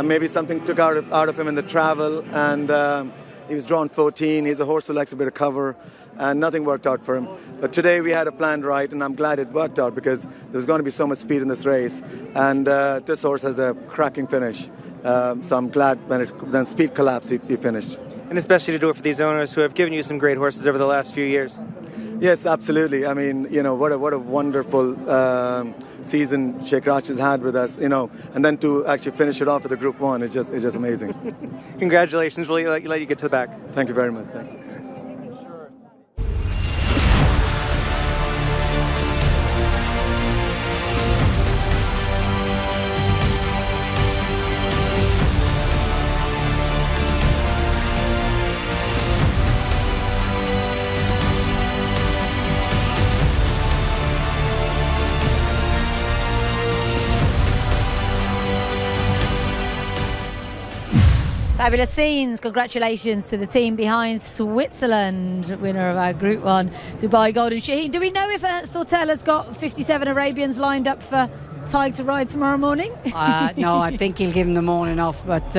maybe something took out of him in the travel, and he was drawn 14. He's a horse who likes a bit of cover, and nothing worked out for him. But today we had a plan right, and I'm glad it worked out because there's going to be so much speed in this race, and this horse has a cracking finish. So I'm glad when speed collapsed, he finished. And especially to do it for these owners who have given you some great horses over the last few years. Yes, absolutely. I mean, what a wonderful season Sheikh Rach has had with us, and then to actually finish it off with a Group 1, it's just amazing. Congratulations. We'll let you get to the back. Thank you very much. Thank you. Fabulous scenes. Congratulations to the team behind Switzerland, winner of our Group 1 Dubai Golden Shaheen. Do we know if Stortel has got 57 Arabians lined up for Tig to ride tomorrow morning? No, I think he'll give him the morning off, but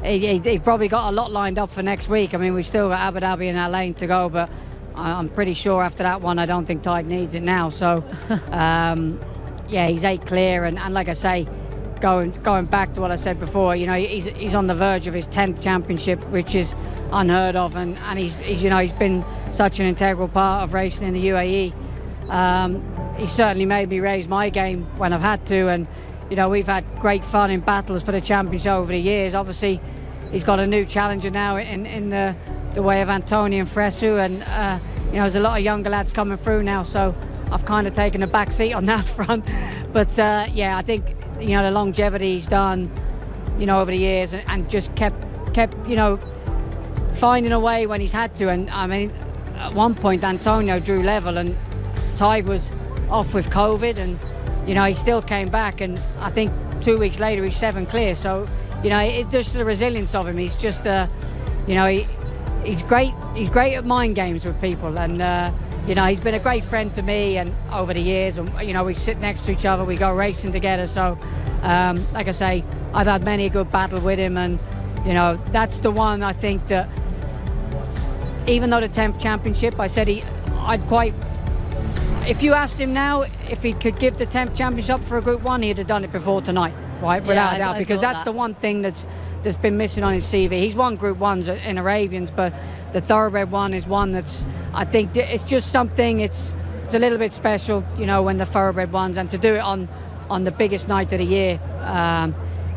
he probably got a lot lined up for next week. I mean, we've still got Abu Dhabi and Al Ain to go, but I'm pretty sure after that one, I don't think Tig needs it now. So, yeah, he's 8 clear, and like I say, Going back to what I said before, he's on the verge of his 10th championship, which is unheard of, and he's been such an integral part of racing in the UAE. He certainly made me raise my game when I've had to, and we've had great fun in battles for the championship over the years. Obviously, he's got a new challenger now in the way of Antonio and Fresu, and there's a lot of younger lads coming through now, so I've kind of taken a back seat on that front. But I think the longevity he's done, over the years, and just kept finding a way when he's had to. And I mean, at one point Antonio drew level, and Tig was off with COVID, and he still came back. And I think 2 weeks later he's 7 clear. So it's just the resilience of him. He's just he's great. He's great at mind games with people, and he's been a great friend to me, and over the years, and we sit next to each other, we go racing together. So, like I say, I've had many a good battle with him, and that's the one I think that, even though the 10th championship, I said if you asked him now if he could give the 10th championship for a Group 1, he'd have done it before tonight, right? Without a doubt, because that's the one thing that's been missing on his CV. He's won Group 1s in Arabians, but the thoroughbred one is one that's, I think it's just something, it's a little bit special, when the thoroughbred ones, and to do it on the biggest night of the year,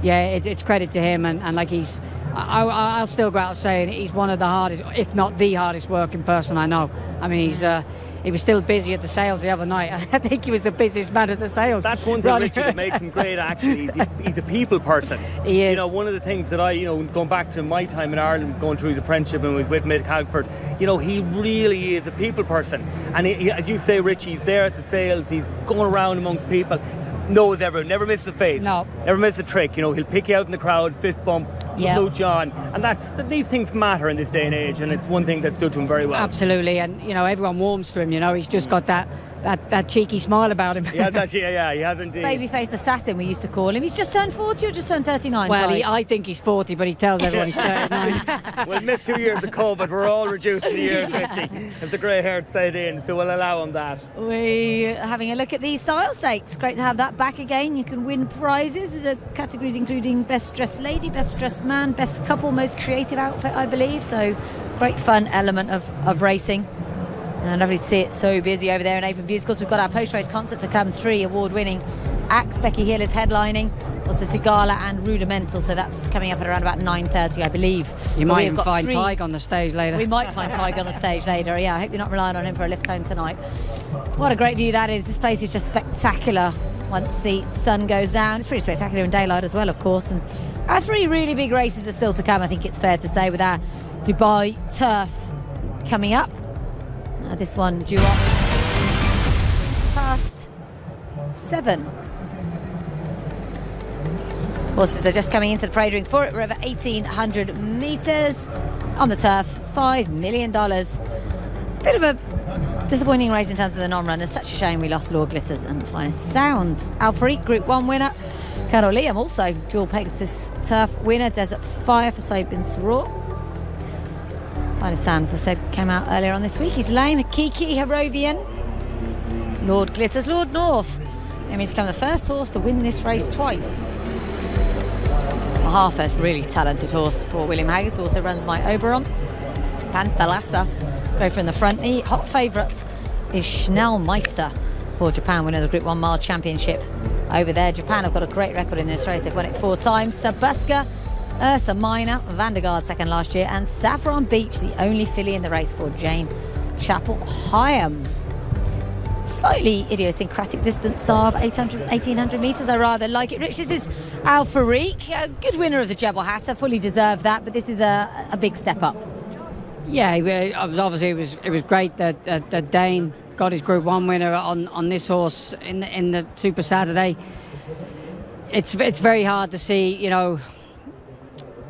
it's credit to him, and like I'll still go out saying he's one of the hardest, if not the hardest working person I know. I mean, he was still busy at the sales the other night. I think he was the busiest man at the sales. That's one thing, Richie, that makes him great, actually. He's a people person. He is. One of the things that going back to my time in Ireland, going through his apprenticeship and with Mick Hagford, he really is a people person. And he, as you say, Richie, he's there at the sales, he's going around amongst people, knows everyone, never misses a face. No. Never misses a trick. He'll pick you out in the crowd, fist bump, mooch on. And these things matter in this day and age, and it's one thing that stood to him very well. Absolutely, and everyone warms to him. He's just got that cheeky smile about him. He has indeed. Babyface assassin, we used to call him. He's just turned 40 or just turned 39? Well, I think he's 40, but he tells everyone he's 39. We'll miss 2 years of COVID. We're all reducing the years, Richie. If the grey hair stayed in, so we'll allow him that. We're having a look at these style stakes. Great to have that back again. You can win prizes. There's categories including Best Dressed Lady, Best Dressed Man, Best Couple, Most Creative Outfit, I believe. So great fun element of racing. And lovely to see it so busy over there in Open Views. Of course, we've got our post-race concert to come. 3 award-winning acts. Becky Hill is headlining. Also Sigala and Rudimental. So that's coming up at around about 9:30, I believe. You might even find Tig on the stage later. We might find Tig on the stage later. Yeah, I hope you're not relying on him for a lift home tonight. What a great view that is. This place is just spectacular once the sun goes down. It's pretty spectacular in daylight as well, of course. And our 3 really big races are still to come, I think it's fair to say, with our Dubai turf coming up. This one due up past 7. Horses are just coming into the parade ring for it. We're over 1,800 metres on the turf. $25 million. Bit of a disappointing race in terms of the non-runners. Such a shame we lost Lord Glitters and Finest Sounds. Alfarique, Group 1 winner. Colonel Liam also dual Pegasus Turf winner. Desert Fire for Sobin's Raw. Finest Sounds, as I said, came out earlier on this week. He's lame. Kiki, Harrovian. Lord Glitters, Lord North. I mean, he's become the first horse to win this race twice. Mahafa's really talented horse for William Haggis, who also runs My Oberon. Panthalassa go from the front. The hot favourite is Schnellmeister for Japan, winner of the Group 1 Mile Championship over there. Japan have got a great record in this race. They've won it 4 times. Sabuska, Ursa Minor, Vandergaard second last year, and Saffron Beach, the only filly in the race for Jane Chapel-Hyam. Slightly idiosyncratic distance of 1,800 metres. I rather like it. Rich, this is Alfarique, a good winner of the Jebel Hatter, fully deserved that, but this is a big step up. Yeah, it was great that Dane got his Group 1 winner on this horse in the Super Saturday. It's very hard to see, you know.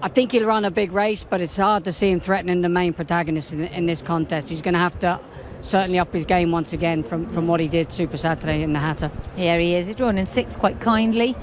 I think he'll run a big race, but it's hard to see him threatening the main protagonist in this contest. He's going to have to certainly up his game once again from what he did Super Saturday in the Hatter. Here he is. He's drawn in 6 quite kindly.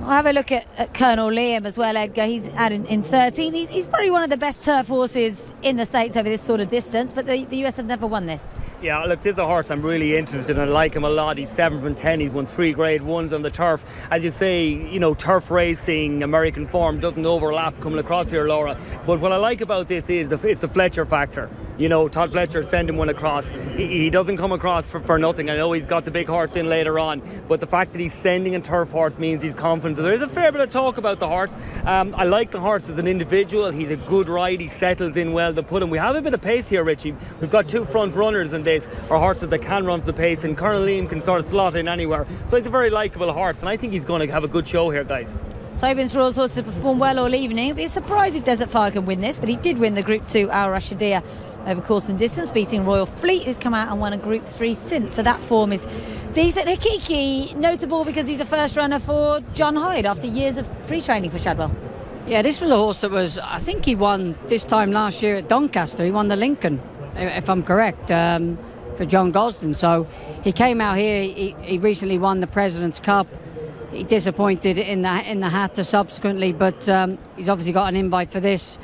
I'll have a look at Colonel Liam as well, Edgar. He's out in 13. He's probably one of the best turf horses in the States over this sort of distance, but the US have never won this. Yeah, look, this is a horse I'm really interested in. I like him a lot. He's 7 from 10. He's won 3 Grade 1s on the turf. As you say, you know, turf racing, American form doesn't overlap coming across here, Laura. But what I like about this is it's the Fletcher factor. You know, Todd Fletcher sent him one across. He doesn't come across for nothing. I know he's got the big horse in later on, but the fact that he's sending a turf horse means he's confident. There is a fair bit of talk about the horse. I like the horse as an individual. He's a good ride. He settles in well to put him. We have a bit of pace here, Richie. We've got 2 front runners in this, or horses that can run for the pace, and Colonel Liam can sort of slot in anywhere. So he's a very likeable horse, and I think he's going to have a good show here, guys. Sobin's Raw's horse has performed well all evening. It'd be a surprise if Desert Fire can win this, but he did win the Group 2 Al Rashadia over course and distance, beating Royal Fleet, who's come out and won a Group 3 since. So that form is decent. Hakiki, notable because he's a first runner for John Hyde after years of pre-training for Shadwell. Yeah, this was a horse that I think he won this time last year at Doncaster. He won the Lincoln, if I'm correct, for John Gosden. So he came out here, he recently won the President's Cup. He disappointed in the Hatter subsequently, but he's obviously got an invite for this.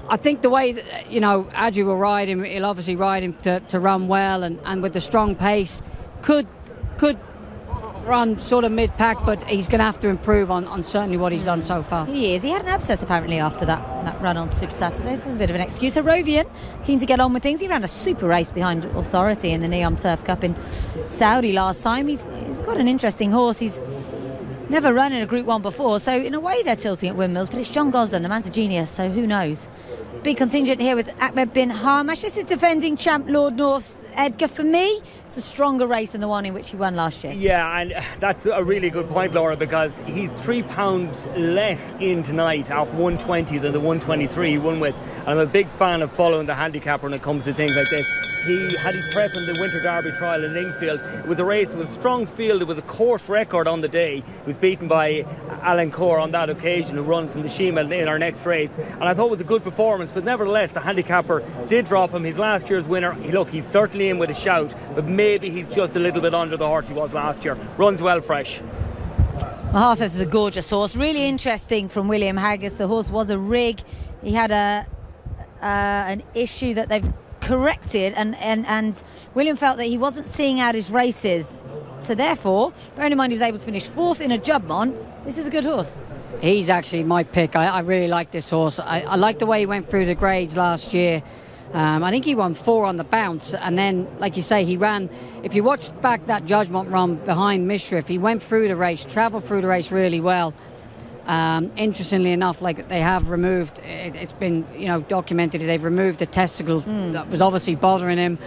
I think the way that, you know, Adju will ride him, he'll obviously ride him to run well, and with the strong pace, could run sort of mid-pack, but he's going to have to improve on certainly what he's done so far. He is. He had an abscess apparently after that run on Super Saturday, so there's a bit of an excuse. Harrovian, keen to get on with things. He ran a super race behind Authority in the Neom Turf Cup in Saudi last time. He's got an interesting horse. He's never run in a Group 1 before, so in a way they're tilting at windmills, but it's John Gosden, the man's a genius, so who knows. Big contingent here with Ahmed bin Hamash. This is defending champ Lord North. Edgar, for me, it's a stronger race than the one in which he won last year. Yeah, and that's a really good point, Laura, because he's £3 less in tonight off 120 than the 123 he won with. And I'm a big fan of following the handicapper when it comes to things like this. He had his prep in the Winter Derby trial in Lingfield. It was a race with a strong field. It was a course record on the day. He was beaten by Alan Core on that occasion, who runs in the Shima in our next race. And I thought it was a good performance, but nevertheless, the handicapper did drop him. His last year's winner, look, he's certainly in with a shout, but maybe he's just a little bit under the horse he was last year. Runs well fresh. Mahafa's is a gorgeous horse. Really interesting from William Haggis. The horse was a rig. He had an issue that they've corrected, and William felt that he wasn't seeing out his races, so therefore, bearing in mind he was able to finish 4th in a Jubmon, this is a good horse. He's actually my pick. I really like this horse. I like the way he went through the grades last year. I think he won 4 on the bounce, and then, like you say, he ran. If you watch back that judgment run behind Mishrif, he went through the race, travelled through the race really well. Interestingly enough, like, they have removed, it's been, you know, documented, they've removed the testicle that was obviously bothering him,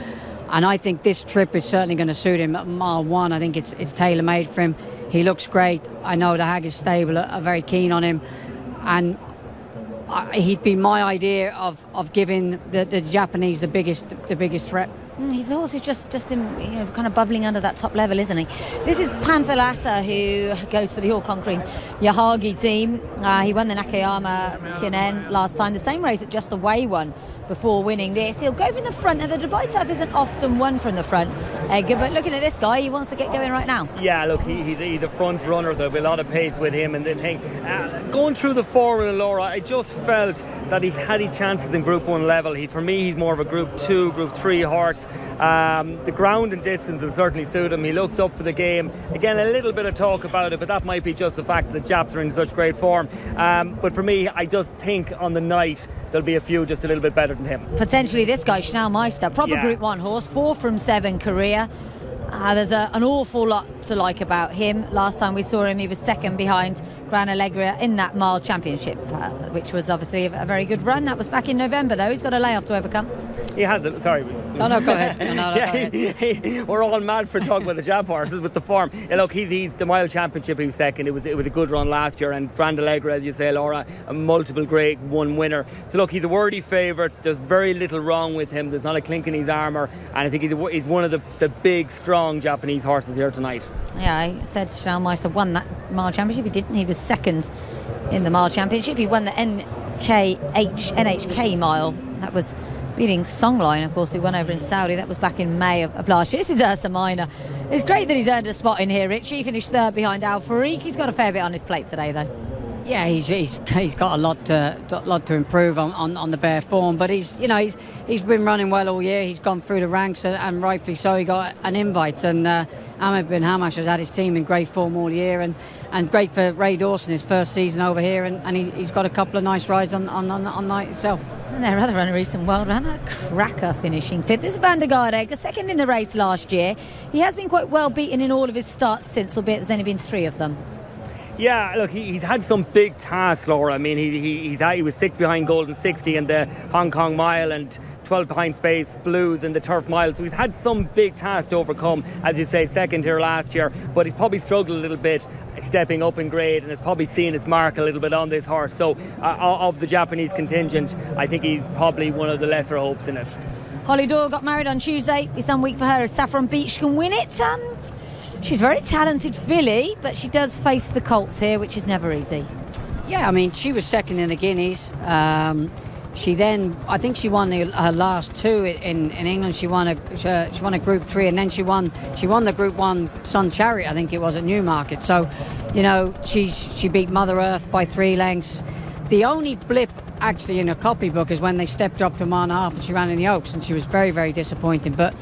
and I think this trip is certainly going to suit him. At mile 1, I think it's tailor-made for him. He looks great. I know the Haggis stable are very keen on him, and he'd be my idea of giving the Japanese the biggest threat. He's a horse who's just in, you know, kind of bubbling under that top level, isn't he? This is Panthalassa, who goes for the all-conquering Yahagi team. He won the Nakayama Kinen last time, the same race that Just Away won before winning this. He'll go from the front, and the Dubai turf isn't often won from the front. But looking at this guy, he wants to get going right now. Yeah, look, he's a front runner. There'll be a lot of pace with him, and the thing going through the four-wheel, Laura, I just felt that he had his chances in Group 1 level. For me, he's more of a Group 2, Group 3 horse. The ground and distance will certainly suit him. He looks up for the game. Again, a little bit of talk about it, but that might be just the fact that the Japs are in such great form. But for me, I just think on the night there'll be a few just a little bit better than him. Potentially this guy, Schnellmeister, proper Group 1 horse, 4 from 7 career. There's an awful lot to like about him. Last time we saw him, he was second behind Gran Allegria in that mile championship, which was obviously a very good run. That was back in November, though. He's got a layoff to overcome. He has it. Sorry. No, go ahead. Go ahead. We're all mad for talking about the Jap horses with the form. Yeah, look, he's the mile championship. He was second. It was a good run last year, and Gran Allegria, as you say, Laura, a multiple Grade 1 winner. So look, he's a worthy favourite. There's very little wrong with him. There's not a clink in his armour, and I think he's one of the big, strong Japanese horses here tonight. Yeah, I said Schnellmeister won that mile championship. He didn't. He was second in the mile championship. He won the NHK mile. That was beating Songline, of course, who won over in Saudi. That was back in May of last year. This is Ursa Minor. It's great that he's earned a spot in here, Richie. He finished third behind Al Farik. He's got a fair bit on his plate today, though. Yeah, he's got a lot to improve on the bare form, but he's been running well all year. He's gone through the ranks, and rightfully so. He got an invite, and Ahmed Bin Hamash has had his team in great form all year, and great for Ray Dawson, his first season over here, and he's got a couple of nice rides on night itself. And their other runner, Eastern World Runner, cracker, finishing fifth. This is Van der Garde, second in the race last year. He has been quite well beaten in all of his starts since, albeit there's only been 3 of them. Yeah, look, he's had some big tasks, Laura. I mean, he was 6th behind Golden 60 in the Hong Kong Mile, and 12 behind Space Blues in the Turf Mile. So he's had some big tasks to overcome, as you say, second here last year. But he's probably struggled a little bit stepping up in grade, and has probably seen his mark a little bit on this horse. So of the Japanese contingent, I think he's probably one of the lesser hopes in it. Holly Doyle got married on Tuesday. It's some week for her if Saffron Beach can win it. She's a very talented filly, but she does face the Colts here, which is never easy. Yeah, I mean, she was second in the Guineas. She then, I think she won her last 2 in England. She won a Group 3, and then she won the Group 1 Sun Chariot, I think it was, at Newmarket. So, she beat Mother Earth by 3 lengths. The only blip actually in her copybook is when they stepped up to a mile and a half and she ran in the Oaks, and she was very, very disappointing. But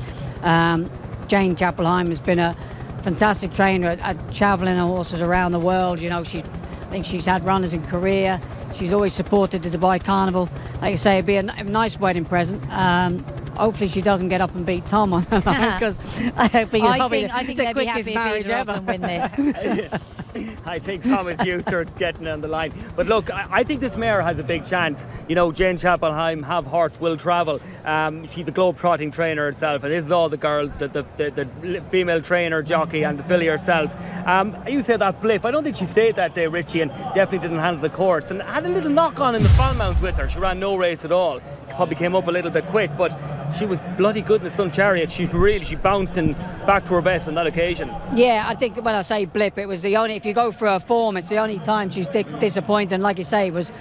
Jane Chapelheim has been a fantastic trainer at travelling horses around the world. I think she's had runners in Korea. She's always supported the Dubai Carnival. Like I say, it'd be a nice wedding present. Hopefully she doesn't get up and beat Tom on the line, because I think they'd be happy if either of them win this. I think Tom is used to getting on the line. But look, I think this mare has a big chance. Jane Chapelheim, Have Horse, Will Travel. She's a globe-trotting trainer herself, and this is all the girls, the female trainer, jockey, and the filly herself. You said that blip. I don't think she stayed that day, Richie, and definitely didn't handle the course, and had a little knock-on in the Falmouth with her. She ran no race at all. Probably came up a little bit quick, but she was bloody good in the Sun Chariot. She bounced in back to her best on that occasion. Yeah, I think when I say blip, it was the only, if you go for her form, it's the only time she's disappointed. And like you say, it was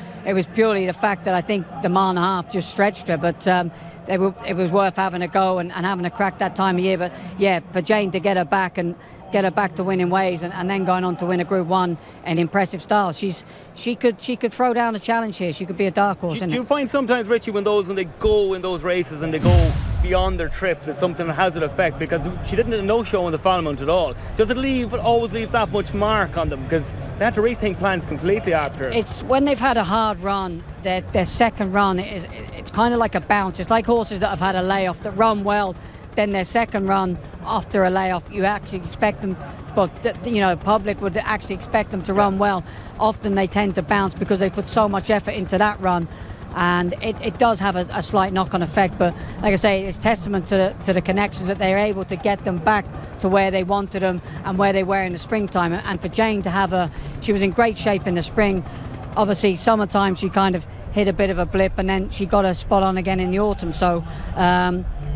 purely the fact that I think the mile and a half just stretched her, but it was worth having a go and having a crack that time of year. But yeah, for Jane to get her back to winning ways and then going on to win a Group 1 in impressive style, she could throw down a challenge here. She could be a dark horse. Do you find sometimes, Richie, when they go in those races and they go beyond their trips, it's something that has an effect? Because she didn't do a no-show in the Falmouth at all. Does it always leave that much mark on them? Because they had to rethink plans completely after. It's when they've had a hard run, their second run it's kind of like a bounce. It's like horses that have had a layoff that run well, then their second run after a layoff, you actually expect them, but public would actually expect them to run well. Often they tend to bounce because they put so much effort into that run, and it does have a slight knock-on effect. But like I say, it's testament to the connections that they're able to get them back to where they wanted them and where they were in the springtime. And for Jane to have she was in great shape in the spring. Obviously summertime she kind of hit a bit of a blip, and then she got her spot on again in the autumn. So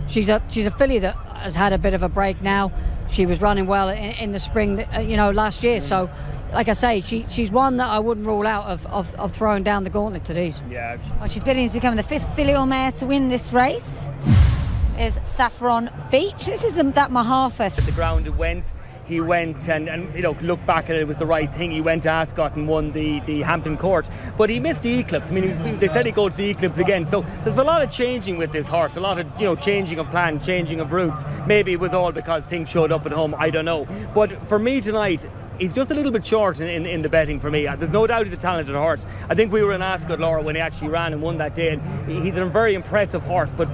she's a filly that has had a bit of a break now. She was running well in the spring, last year. So, like I say, she's one that I wouldn't rule out of throwing down the gauntlet to these. Yeah. Well, she's bidding to become the 5th filial mare to win this race. Is Saffron Beach. This is that Mahafa. The ground he went and you know, look back at it, it was the right thing. He went to Ascot and won the Hampton Court, but he missed the Eclipse. I mean, they said he'd go to the Eclipse again, so there's been a lot of changing with this horse, a lot of, you know, changing of plan, changing of routes. Maybe it was all because things showed up at home, I don't know. But for me tonight, he's just a little bit short in the betting for me. There's no doubt he's a talented horse. I think we were in Ascot, Laura, when he actually ran and won that day, and he's a very impressive horse, but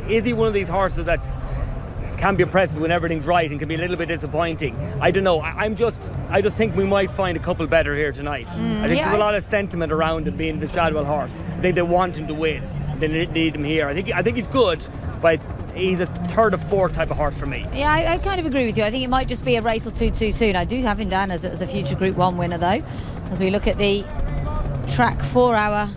is he one of these horses that can be impressive when everything's right and can be a little bit disappointing? I don't know. I just think we might find a couple better here tonight. I think there's a lot of sentiment around him being the Shadwell horse. I think they want him to win. They need him here. I think he's good, but he's a third or fourth type of horse for me. Yeah, I kind of agree with you. I think it might just be a race or two too soon. I do have him down as a future Group 1 winner, though, as we look at the track 4-hour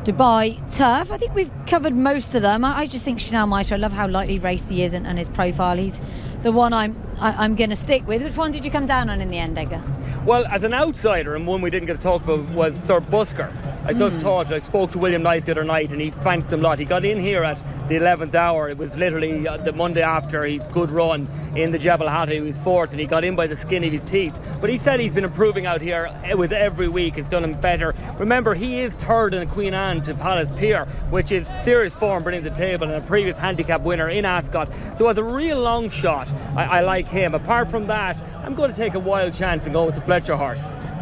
Dubai turf. I think we've covered most of them. I just think Chanel Maestro, I love how lightly raced he is and his profile. He's the one I'm going to stick with. Which one did you come down on in the end, Edgar? Well, as an outsider, and one we didn't get to talk about, was Sir Busker. I just thought, I spoke to William Knight the other night and he fancied him a lot. He got in here at the 11th hour. It was literally the Monday after his good run in the Jebel Hatta. He was 4th and he got in by the skin of his teeth. But he said he's been improving out here with every week. It's done him better. Remember, he is 3rd in Queen Anne to Palace Pier, which is serious form bringing to the table, and a previous handicap winner in Ascot. So as a real long shot, I like him. Apart from that, I'm going to take a wild chance and go with the Fletcher horse.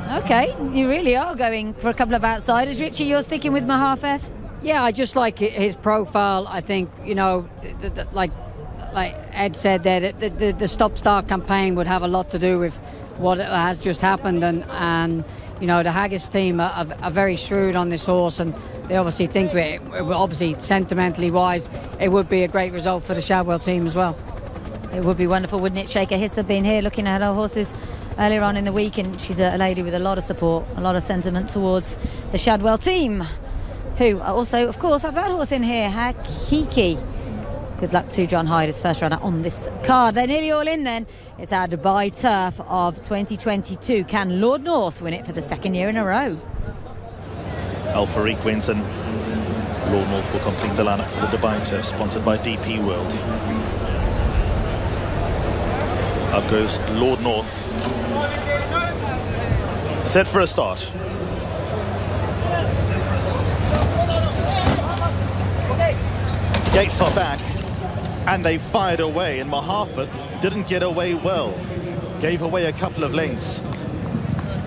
Okay, you really are going for a couple of outsiders. Richie, you're sticking with Mahafeth? Yeah, I just like his profile. I think, you know, like Ed said there, the stop-start campaign would have a lot to do with what has just happened, and you know, the Haggis team are very shrewd on this horse, and they obviously think obviously sentimentally wise, it would be a great result for the Shadwell team as well. It would be wonderful, wouldn't it? Shaker Hissa been here looking at her horses earlier on in the week, and she's a lady with a lot of support, a lot of sentiment towards the Shadwell team, who also, of course, have that horse in here, Hakiki. Good luck to John Hyde, his first runner on this card. They're nearly all in then. It's our Dubai Turf of 2022. Can Lord North win it for the 2nd year in a row? Al Farik wins, and Lord North will complete the lineup for the Dubai Turf, sponsored by DP World. Up goes Lord North. Set for a start. Gates are back, and they fired away, and Mahafeth didn't get away well. Gave away a couple of lengths.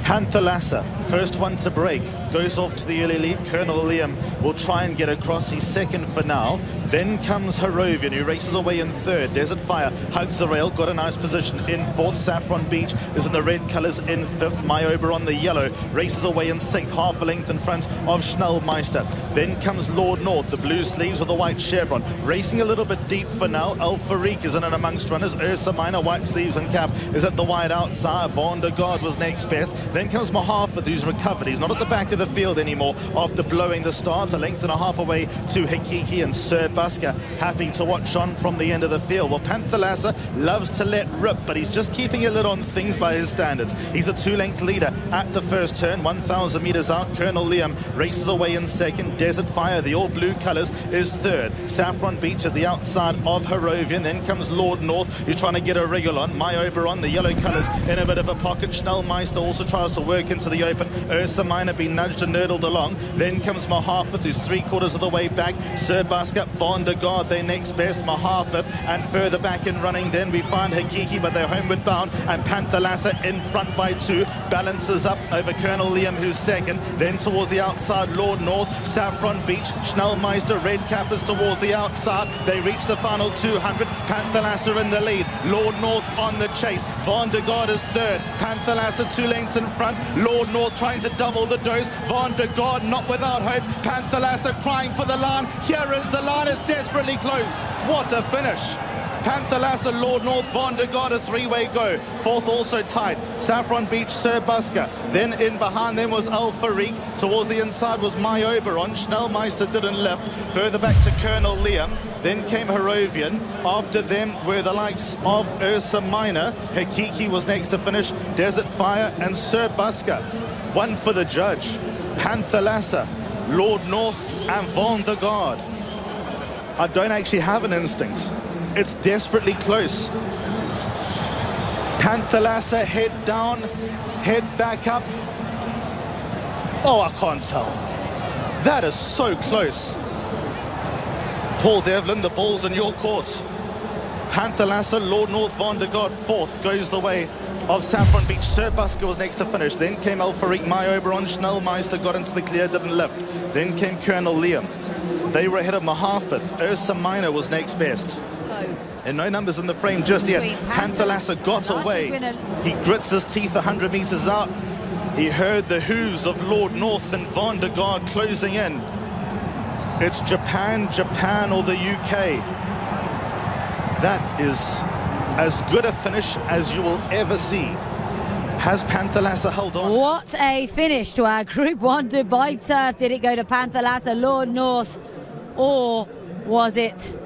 Panther Lassa, first one to break, goes off to the early lead. Colonel Liam will try and get across. He's 2nd for now. Then comes Harrovian, who races away in 3rd. Desert Fire hugs the rail, got a nice position in 4th. Saffron Beach is in the red colours in 5th. Myober on the yellow, races away in 6th, half a length in front of Schnellmeister. Then comes Lord North, the blue sleeves with the white chevron, racing a little bit deep for now. Al Farik is in and amongst runners. Ursa Minor, white sleeves and cap, is at the wide outside. Van der Gaard was next best. Then comes Mahafeth, who's recovered. He's not at the back of the field anymore after blowing the start. A length and a half away to Hikiki, and Sir Busker happy to watch on from the end of the field. Well, Panther Lassa loves to let rip, but he's just keeping a lid on things by his standards. He's a 2-length leader at the first turn, 1,000 metres out. Colonel Liam races away in 2nd. Desert Fire, the all blue colours, is 3rd. Saffron Beach at the outside of Harrovian. Then comes Lord North, who's trying to get a wriggle on. Myober on the yellow colours in a bit of a pocket. Schnellmeister also tries to work into the open. Ursa Minor being nudged and nurdled along. Then comes Mahafeth, who's 3/4 of the way back. Sir Busker, Van der Gaard, their next best. Mahafeth, and further back in running, then we find Hikiki, but they're homeward bound, and Panther Lassa in front by 2, balances up over Colonel Liam, who's 2nd. Then towards the outside, Lord North, Saffron Beach, Schnellmeister, red cappers towards the outside. They reach the final 200. Panther Lassa in the lead. Lord North on the chase. Van der Gaard is 3rd. Panther Lassa 2 lengths in front. Lord North trying to double the dose. Van der Gaard not without hope. Panther Lassa crying for the line. Here is the line. It's desperately close. What a finish. Panthalassa, Lord North, Von der Gard, a three-way go. Fourth also tight. Saffron Beach, Sir Busker. Then in behind them was Al Farik. Towards the inside was My Oberon. Schnellmeister didn't lift. Further back to Colonel Liam. Then came Herovian. After them were the likes of Ursa Minor. Hakiki was next to finish. Desert Fire and Sir Busker. One for the judge. Panthalassa, Lord North and Von der Gard. I don't actually have an instinct. It's desperately close. Panthalassa, head down, head back up. Oh, I can't tell. That is so close. Paul Devlin, the ball's in your court. Panthalassa, Lord North, Von der Gard, fourth, goes the way of Saffron Beach. Sir Busker was next to finish. Then came El Farik, My Oberon, Schnellmeister got into the clear, didn't lift. Then came Colonel Liam. They were ahead of Mahathith. Ursa Minor was next best. And no numbers in the frame just yet. Panthalassa got away. He grits his teeth 100 meters out. He heard the hooves of Lord North and Von der Gard closing in. It's Japan, Japan or the UK. That is as good a finish as you will ever see. Has Panthalassa held on? What a finish to our Group 1 Dubai turf. Did it go to Panthalassa, Lord North, or was it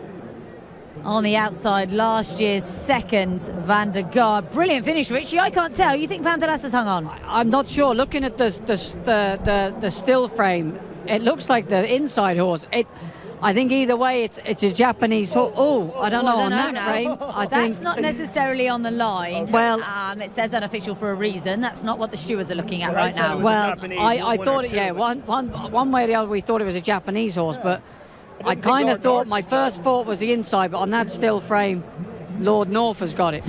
on the outside last year's second, Van der Gard? Brilliant finish, Richie. I can't tell. You think Panthalassa's hung on? I'm not sure. Looking at the still frame, it looks like the inside horse. I think either way, it's a Japanese horse. Oh, I don't know on that frame. That's not necessarily on the line. Well, it says unofficial for a reason. That's not what the stewards are looking at right now. Well, I thought it. Yeah, one way or the other, we thought it was a Japanese horse, but I kind of thought my first thought was the inside, but on that still frame, Lord North has got it.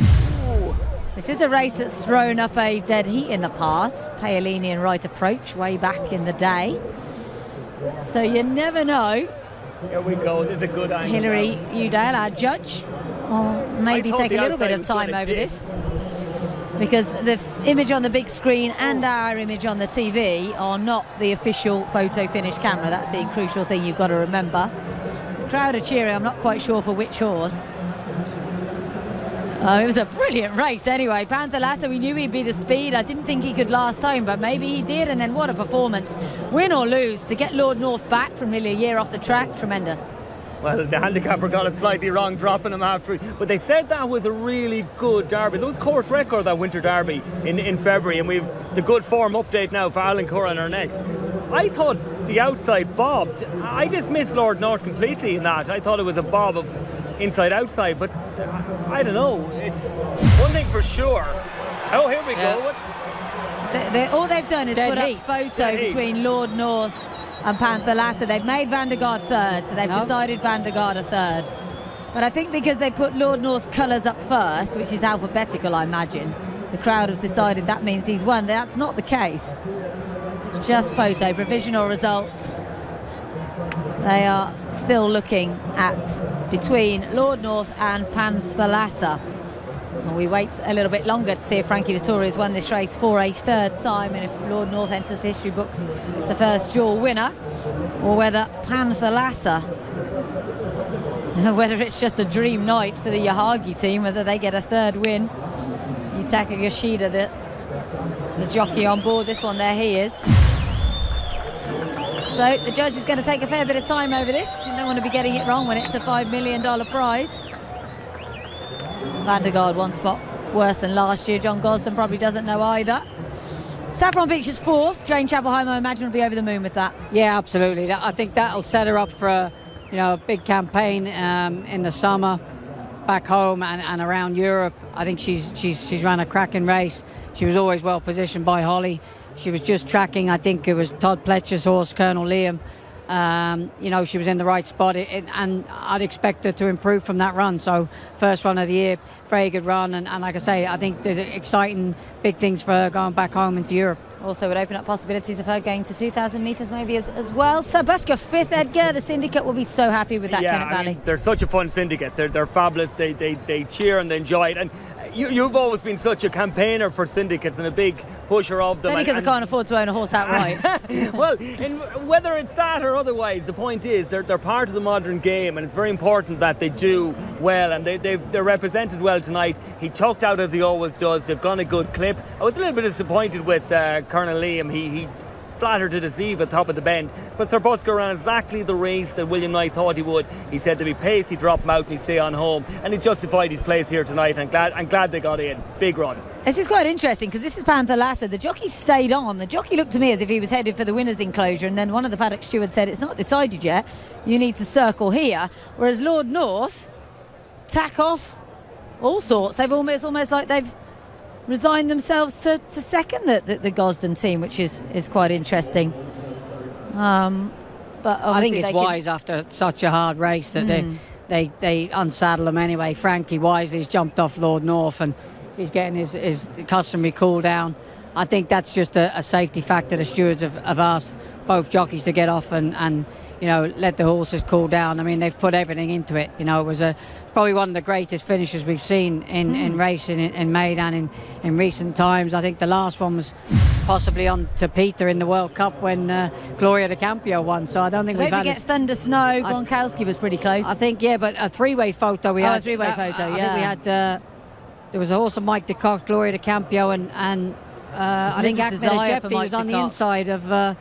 This is a race that's thrown up a dead heat in the past. Paolini and Right Approach way back in the day. So you never know. Here we go. There's a good angle. Hilary Udale, our judge, will maybe take a little bit of time over this, because the image on the big screen and our image on the TV are not the official photo finish camera. That's the crucial thing you've got to remember. The crowd are cheering. I'm not quite sure for which horse. It was a brilliant race anyway. Panthalassa, we knew he'd be the speed. I didn't think he could last home, but maybe he did. And then what a performance. Win or lose, to get Lord North back from nearly a year off the track, tremendous. Well, the handicapper got it slightly wrong, dropping him after. But they said that was a really good derby. There was course record, that winter derby in February. And we've the good form update now for Alan Curran, our next. I thought the outside bobbed. I dismissed Lord North completely in that. I thought it was a bob of inside-outside, but I don't know. It's one thing for sure. Oh, here we go. All they've done is put up a photo between Lord North and Panthalassa. They've made Van der Gard third, so they've decided Van der Gard a third. But I think because they put Lord North's colours up first, which is alphabetical, I imagine, the crowd have decided that means he's won. That's not the case. It's just photo, provisional results. They are still looking at between Lord North and Panthalassa. And we wait a little bit longer to see if Frankie Dettori has won this race for a third time, and if Lord North enters the history books as the first dual winner, or whether Panthalassa, whether it's just a dream night for the Yahagi team, whether they get a third win. Yutaka Yoshida, the jockey on board this one there, he is. So the judge is going to take a fair bit of time over this. You don't want to be getting it wrong when it's a $5 million prize. Van der Gard one spot worse than last year. John Gosden probably doesn't know either. Saffron Beach is fourth. Jane Chapelheim, I imagine, will be over the moon with that. Yeah, absolutely. I think that'll set her up for a big campaign in the summer back home and around Europe. I think she's run a cracking race. She was always well positioned by Holly. She was just tracking, I think it was Todd Pletcher's horse, Colonel Liam. She was in the right spot, and I'd expect her to improve from that run. So first run of the year, very good run, and like I say, I think there's exciting big things for her going back home into Europe. Also would open up possibilities of her going to 2,000 metres maybe as well. So Busker fifth, Edgar. The syndicate will be so happy with that, Kennett Valley. They're such a fun syndicate. They're fabulous. They cheer and they enjoy it. And You've always been such a campaigner for syndicates and a big pusher of them. Syndicates can't afford to own a horse outright. Well, whether it's that or otherwise, the point is they're part of the modern game, and it's very important that they do well, and they're represented well tonight. He tucked out as he always does. They've gone a good clip. I was a little bit disappointed with Colonel Liam. He flattered to deceive at top of the bend, but Sir Busker ran exactly the race that William Knight thought he would. He said to be pace, he dropped him out and he'd stay on home, and he justified his place here tonight. I'm glad they got in. Big run. This is quite interesting because this is Panther Lasser. The jockey stayed on. The jockey looked to me as if he was headed for the winner's enclosure, and then one of the paddock stewards said, it's not decided yet, you need to circle here. Whereas Lord North tack off all sorts. They've almost like they've resigned themselves to second the Gosden team, which is quite interesting. But I think it's wise after such a hard race that they unsaddle him anyway. Frankie Wisely's jumped off Lord North and he's getting his customary cool down. I think that's just a safety factor. The stewards have asked both jockeys to get off and let the horses cool down. I mean, they've put everything into it. It was probably one of the greatest finishes we've seen in racing in Maidan in recent times. I think the last one was possibly on to Peter in the World Cup when Gloria de Campio won. So I don't think we've had... Don't forget Thunder Snow. Gronkowski was pretty close. I think, but a three-way photo we had. A three-way photo, I think we had... there was a horse of Mike de Kock, Gloria de Campio, and I think Ahmed Ajebi was on the inside of...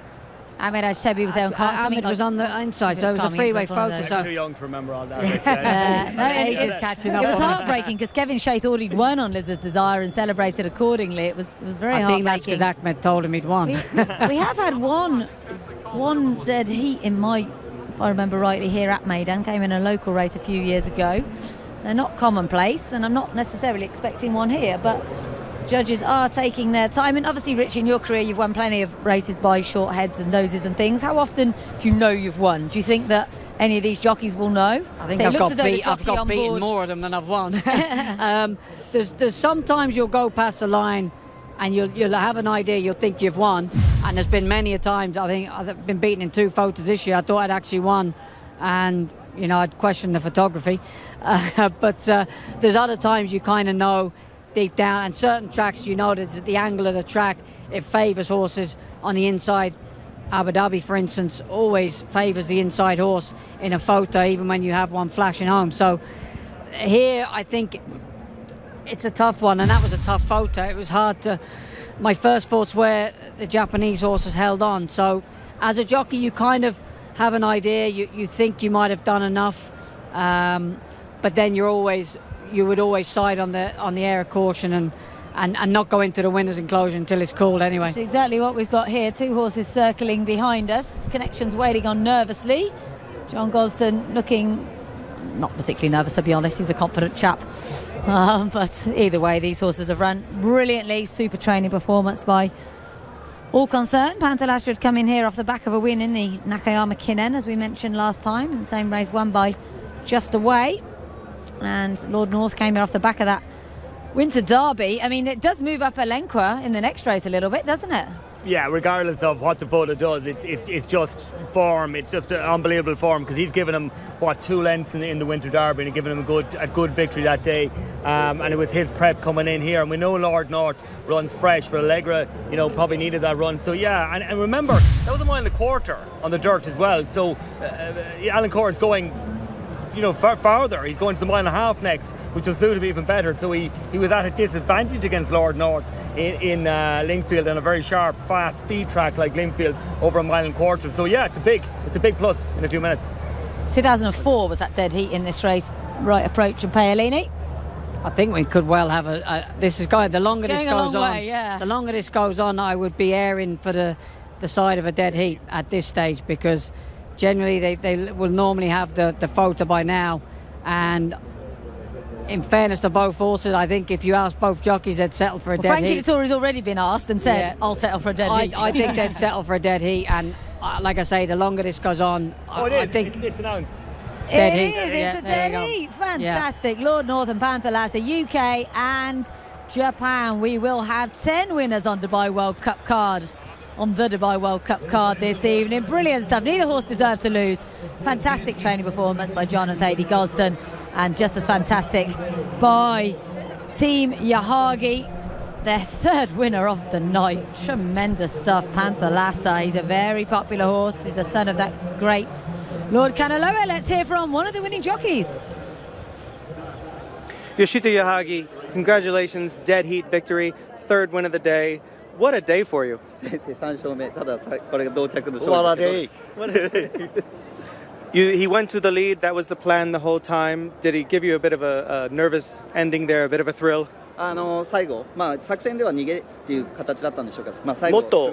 Ahmed Ajebi was there on cart. Ahmed was on the inside, so it was a freeway photo. I'm too young to remember all that. Age is catching up. It was heartbreaking because Kevin Shea thought he'd won on Lizard's Desire and celebrated accordingly. It was very heartbreaking. I think that's because Ahmed told him he'd won. We have had one dead heat if I remember rightly, here at Maidan. Came in a local race a few years ago. They're not commonplace, and I'm not necessarily expecting one here, but judges are taking their time. And obviously, Rich, in your career, you've won plenty of races by short heads and noses and things. How often do you know you've won? Do you think that any of these jockeys will know? I think I've got beaten more of them than I've won. There's sometimes you'll go past the line and you'll have an idea, you'll think you've won. And there's been many a times, I think I've been beaten in 2 photos this year. I thought I'd actually won, and I'd questioned the photography. But there's other times you kind of know deep down, and certain tracks that the angle of the track, it favours horses on the inside. Abu Dhabi, for instance, always favours the inside horse in a photo, even when you have one flashing home. So here I think it's a tough one, and that was a tough photo. It was hard to... My first thought's where the Japanese horses held on. So as a jockey you kind of have an idea, you think you might have done enough, but then you would always side on the air of caution and not go into the winner's enclosure until it's called anyway. That's exactly what we've got here. 2 horses circling behind us. Connections waiting on nervously. John Gosden looking not particularly nervous, to be honest. He's a confident chap. But either way, these horses have run brilliantly. Super training performance by all concerned. Panther Lasser had come in here off the back of a win in the Nakayama Kinen, as we mentioned last time. The same race won by Just Away. And Lord North came in off the back of that Winter Derby. I mean, it does move up Elenqua in the next race a little bit, doesn't it? Yeah, regardless of what the photo does, it's just form. It's just an unbelievable form, because he's given him 2 lengths in the Winter Derby, and given him a good victory that day. And it was his prep coming in here, and we know Lord North runs fresh, but Allegra, probably needed that run. So yeah, and remember, that was a 1.25 miles on the dirt as well. So Alan Corr is going, farther. He's going to the 1.5 miles next, which will suit him even better. So he was at a disadvantage against Lord North in Lingfield, and a very sharp, fast speed track like Lingfield over 1.25 miles. So yeah, it's a big plus in a few minutes. 2004 was that dead heat in this race, right approach and Paolini. I think we could well have the longer this goes on, yeah. The longer this goes on, I would be airing for the side of a dead heat at this stage, because generally they will normally have the photo by now. And in fairness to both horses, I think if you ask both jockeys, they'd settle for a dead Frankie heat. Dettori's already been asked and said, I'll settle for a dead heat. I think they'd settle for a dead heat, and like I say, the longer this goes on, I think it's announced. Dead heat. It's a dead heat. Fantastic. Yeah. Lord North and Panther Lasser, UK and Japan. We will have 10 winners on Dubai World Cup card. On the Dubai World Cup card this evening. Brilliant stuff. Neither horse deserved to lose. Fantastic training performance by John and Thady Gosden, and just as fantastic by Team Yahagi, their third winner of the night. Tremendous stuff. Panther Lassa, he's a very popular horse. He's a son of that great Lord Kanaloa. Let's hear from one of the winning jockeys. Yoshito Yahagi, congratulations, dead heat victory, third win of the day. What a day for you. What a day. He went to the lead, that was the plan the whole time. Did he give you a bit of a nervous ending there, a bit of a thrill? 最後、作戦では逃げっていう形だったんでしょうか。最後もっと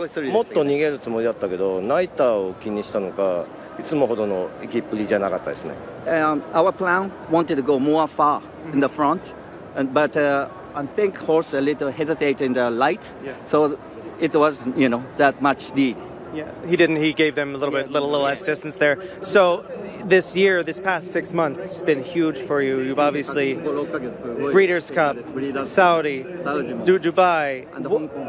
逃げるつもりだったけど、ナイターを気にしたのか、いつもほどの行きっぷりじゃなかったですね。Our plan wanted to go more far in the front, but I think horse a little hesitate in the light, so it was that much lead. Yeah, he didn't. He gave them a little less distance there. So this year, this past 6 months, it's been huge for you. You've obviously Breeders' Cup, Saudi, Dubai,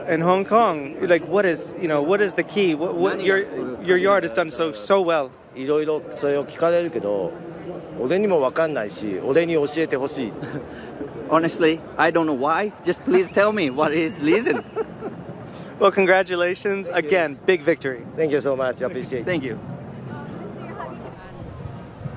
and Hong Kong. Like, what is the key? What your yard has done so well. いろいろそれを聞かれるけど、俺にも分かんないし、俺に教えてほしい。Honestly, I don't know why. Just please tell me what is reason. Well, congratulations again, big victory. Thank you so much. I appreciate it. Thank you.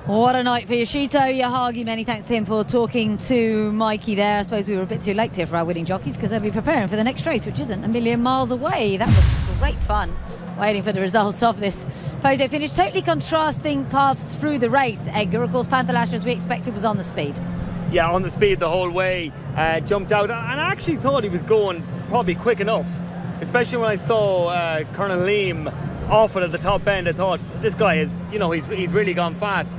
What a night for Yoshito Yahagi. Many thanks to him for talking to Mikey there. I suppose we were a bit too late here for our winning jockeys because they'll be preparing for the next race, which isn't a million miles away. That was great fun, waiting for the results of this photo finish. Totally contrasting paths through the race. Edgar, of course, Panther Lasher, as we expected, was on the speed. Yeah, on the speed the whole way. Jumped out, and I actually thought he was going probably quick enough. Especially when I saw Colonel Liam off it at the top end, I thought, this guy is, he's really gone fast.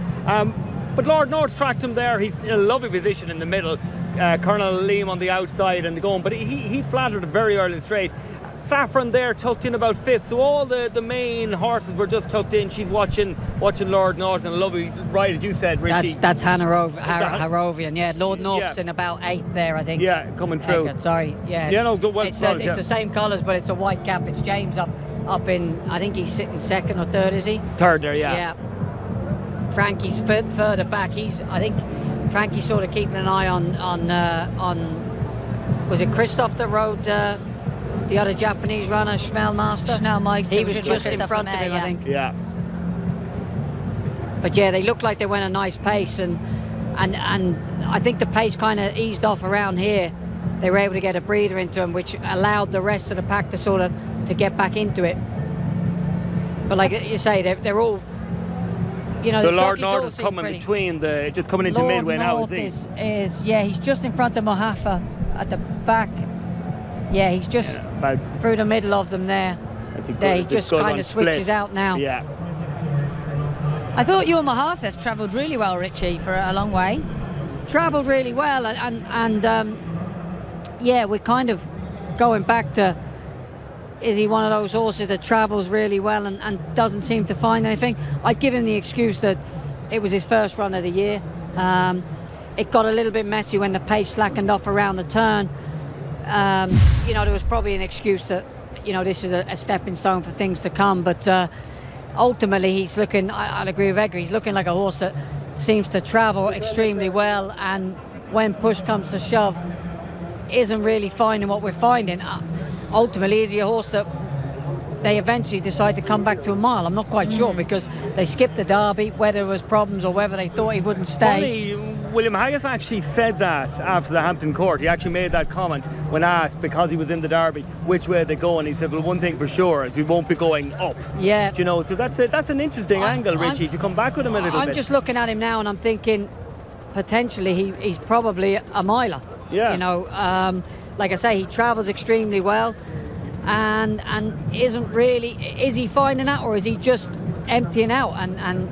But Lord North's tracked him there. He's in a lovely position in the middle. Colonel Liam on the outside and going, but he flattered it very early and straight. Saffron there tucked in about fifth, so all the main horses were just tucked in. She's watching Lord North, and a lovely ride, as you said, Richie. That's Harrovian, yeah. Lord North's in about eighth there, I think. Yeah, coming through. Sorry, yeah. Yeah, no, well, it's the same colours, but it's a white cap. It's James up in, I think he's sitting second or third, is he? Third there, yeah. Yeah. Frankie's further back. I think Frankie's sort of keeping an eye on was it Christoph that rode the other Japanese runner, Schnellmaster? He was just in front of him, I think. Yeah. But yeah, they looked like they went a nice pace, and I think the pace kind of eased off around here. They were able to get a breather into them, which allowed the rest of the pack to get back into it. But like you say, they're all, so Lord North is coming between just coming into midway now, is he? He's just in front of Mohafa at the back. Yeah, he's just through the middle of them there. He just kind of switches out now. Yeah. I thought your Mahathas travelled really well, Richie, for a long way. Travelled really well, and we're kind of going back to, is he one of those horses that travels really well and doesn't seem to find anything? I'd give him the excuse that it was his first run of the year. It got a little bit messy when the pace slackened off around the turn. There was probably an excuse that, this is a stepping stone for things to come. But ultimately, he's looking, I'll agree with Edgar, he's looking like a horse that seems to travel extremely well. And when push comes to shove, isn't really finding what we're finding. Ultimately, is he a horse that they eventually decide to come back to a mile? I'm not quite sure, because they skipped the Derby, whether it was problems or whether they thought he wouldn't stay. Funny, William Haggis actually said that after the Hampton Court. He actually made that comment when asked, because he was in the Derby, which way they go, and he said, well, one thing for sure is we won't be going up. Yeah. So that's an interesting angle, Richie, to come back with him a little bit. I'm just looking at him now and I'm thinking, potentially he's probably a miler. Yeah. Like I say, he travels extremely well, and isn't really, is he finding that, or is he just emptying out and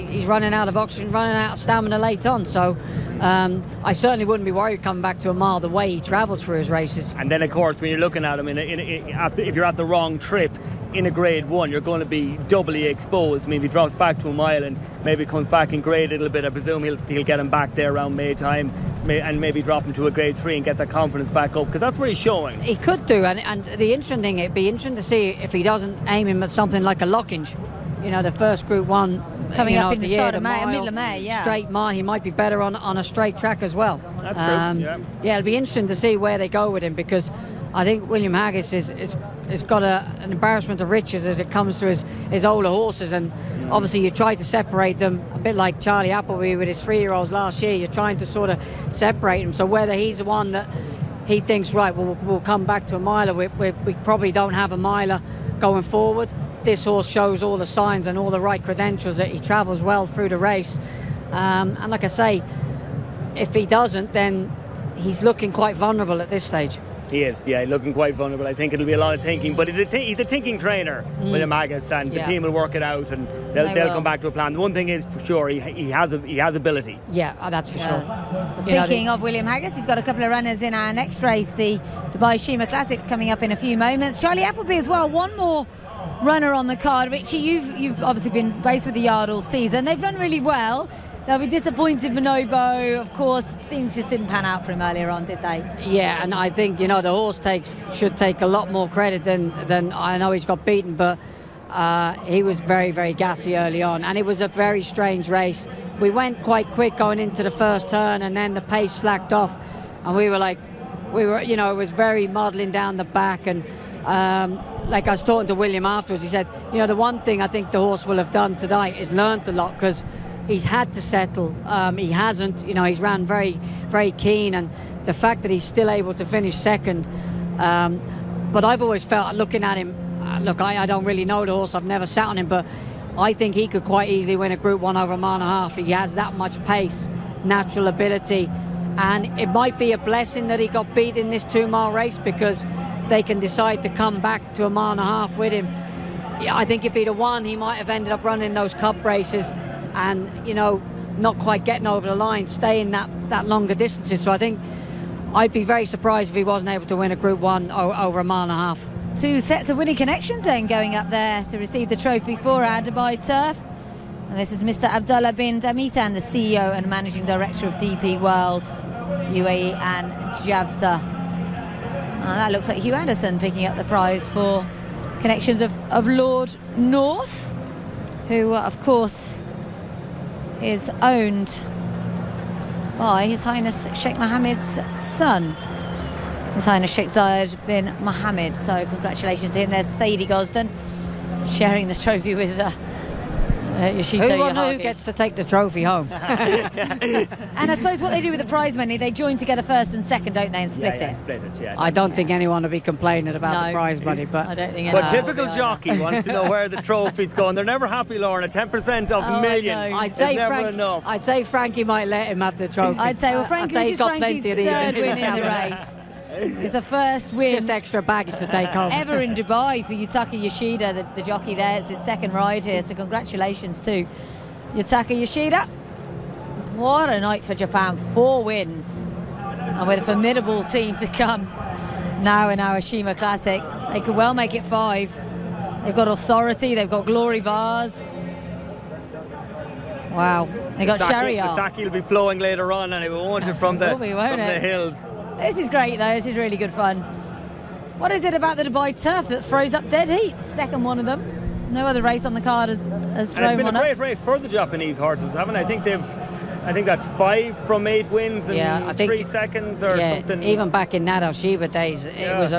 he's running out of oxygen, running out of stamina late on? So I certainly wouldn't be worried coming back to a mile the way he travels through his races. And then of course when you're looking at him if you're at the wrong trip in a grade one, you're going to be doubly exposed. Maybe he drops back to a mile and maybe comes back in grade a little bit. I presume he'll get him back there around May time, and maybe drop him to a grade 3 and get that confidence back up, because that's where he's showing. He could do, and the interesting thing, it'd be interesting to see if he doesn't aim him at something like a Lockinge, the first Group 1 Coming up in the the start year, of May, middle of May, yeah. Straight mile, he might be better on a straight track as well. That's true, yeah, it'll be interesting to see where they go with him, because I think William Haggis is got an embarrassment of riches as it comes to his older horses, and obviously you try to separate them, a bit like Charlie Appleby with his 3-year-olds last year. You're trying to sort of separate them, so whether he's the one that he thinks, right, we'll come back to a miler, we probably don't have a miler going forward. This horse shows all the signs and all the right credentials that he travels well through the race, and like I say, if he doesn't, then he's looking quite vulnerable at this stage. He is, yeah, looking quite vulnerable. I think it'll be a lot of thinking, but he's a thinking trainer, William Haggis, and the team will work it out, and they'll come back to a plan. The one thing is for sure, he has ability. Yeah, that's for sure. Speaking of William Haggis, he's got a couple of runners in our next race, the Dubai Shima Classics, coming up in a few moments. Charlie Appleby as well, one more runner on the card. Richie, you've obviously been based with the yard all season. They've done really well. They'll be disappointed, Bonobo. Of course, things just didn't pan out for him earlier on, did they? Yeah, and I think, the horse should take a lot more credit than I know he's got beaten, but he was very, very gassy early on, and it was a very strange race. We went quite quick going into the first turn, and then the pace slacked off, and it was very modelling down the back, and like I was talking to William afterwards, he said, the one thing I think the horse will have done tonight is learnt a lot, because he's had to settle. He hasn't. He's ran very, very keen, and the fact that he's still able to finish second. But I've always felt, looking at him, I don't really know the horse. I've never sat on him, but I think he could quite easily win a Group 1 over a mile and a half. He has that much pace, natural ability, and it might be a blessing that he got beat in this 2-mile race, because they can decide to come back to a mile and a half with him. Yeah, I think if he'd have won, he might have ended up running those cup races and not quite getting over the line, staying that longer distances. So I think I'd be very surprised if he wasn't able to win a Group 1 over a mile and a half. 2 sets of winning connections then going up there to receive the trophy for our Dubai turf. And this is Mr. Abdullah bin Damithan, the CEO and Managing Director of DP World UAE and JAVSA. And that looks like Hugh Anderson picking up the prize for connections of Lord North, who of course is owned by His Highness Sheikh Mohammed's son, His Highness Sheikh Zayed bin Mohammed. So congratulations to him. There's Thady Gosden sharing the trophy with Who gets to take the trophy home? And I suppose what they do with the prize money, they join together first and second, don't they, and split it? Split it, yeah. I don't think anyone will be complaining about the prize money, but I don't think. But typical jockey wants to know where the trophy's going. They're never happy, Lorna. 10% of millions. I'd say Frankie might let him have the trophy. I'd say, well, Frankie, this is Frankie's third win in the race. It's the first win. Just extra baggage to take home. Ever in Dubai for Yutaka Yoshida, the jockey there. It's his second ride here, so congratulations to Yutaka Yoshida. What a night for Japan. 4 wins. And with a formidable team to come now in our Shima Classic. They could well make it 5. They've got Authority, they've got Glory Vase. Wow. They got Shariar. The Saki will be flowing later on, and it will want it from the hills. This is great though, this is really good fun. What is it about the Dubai turf that throws up dead heat? Second one of them. No other race on the card has thrown one up. It's been a great race for the Japanese horses, haven't I think that's 5 from 8 wins in 3 seconds or something. Even back in Nadal Shiba days, it was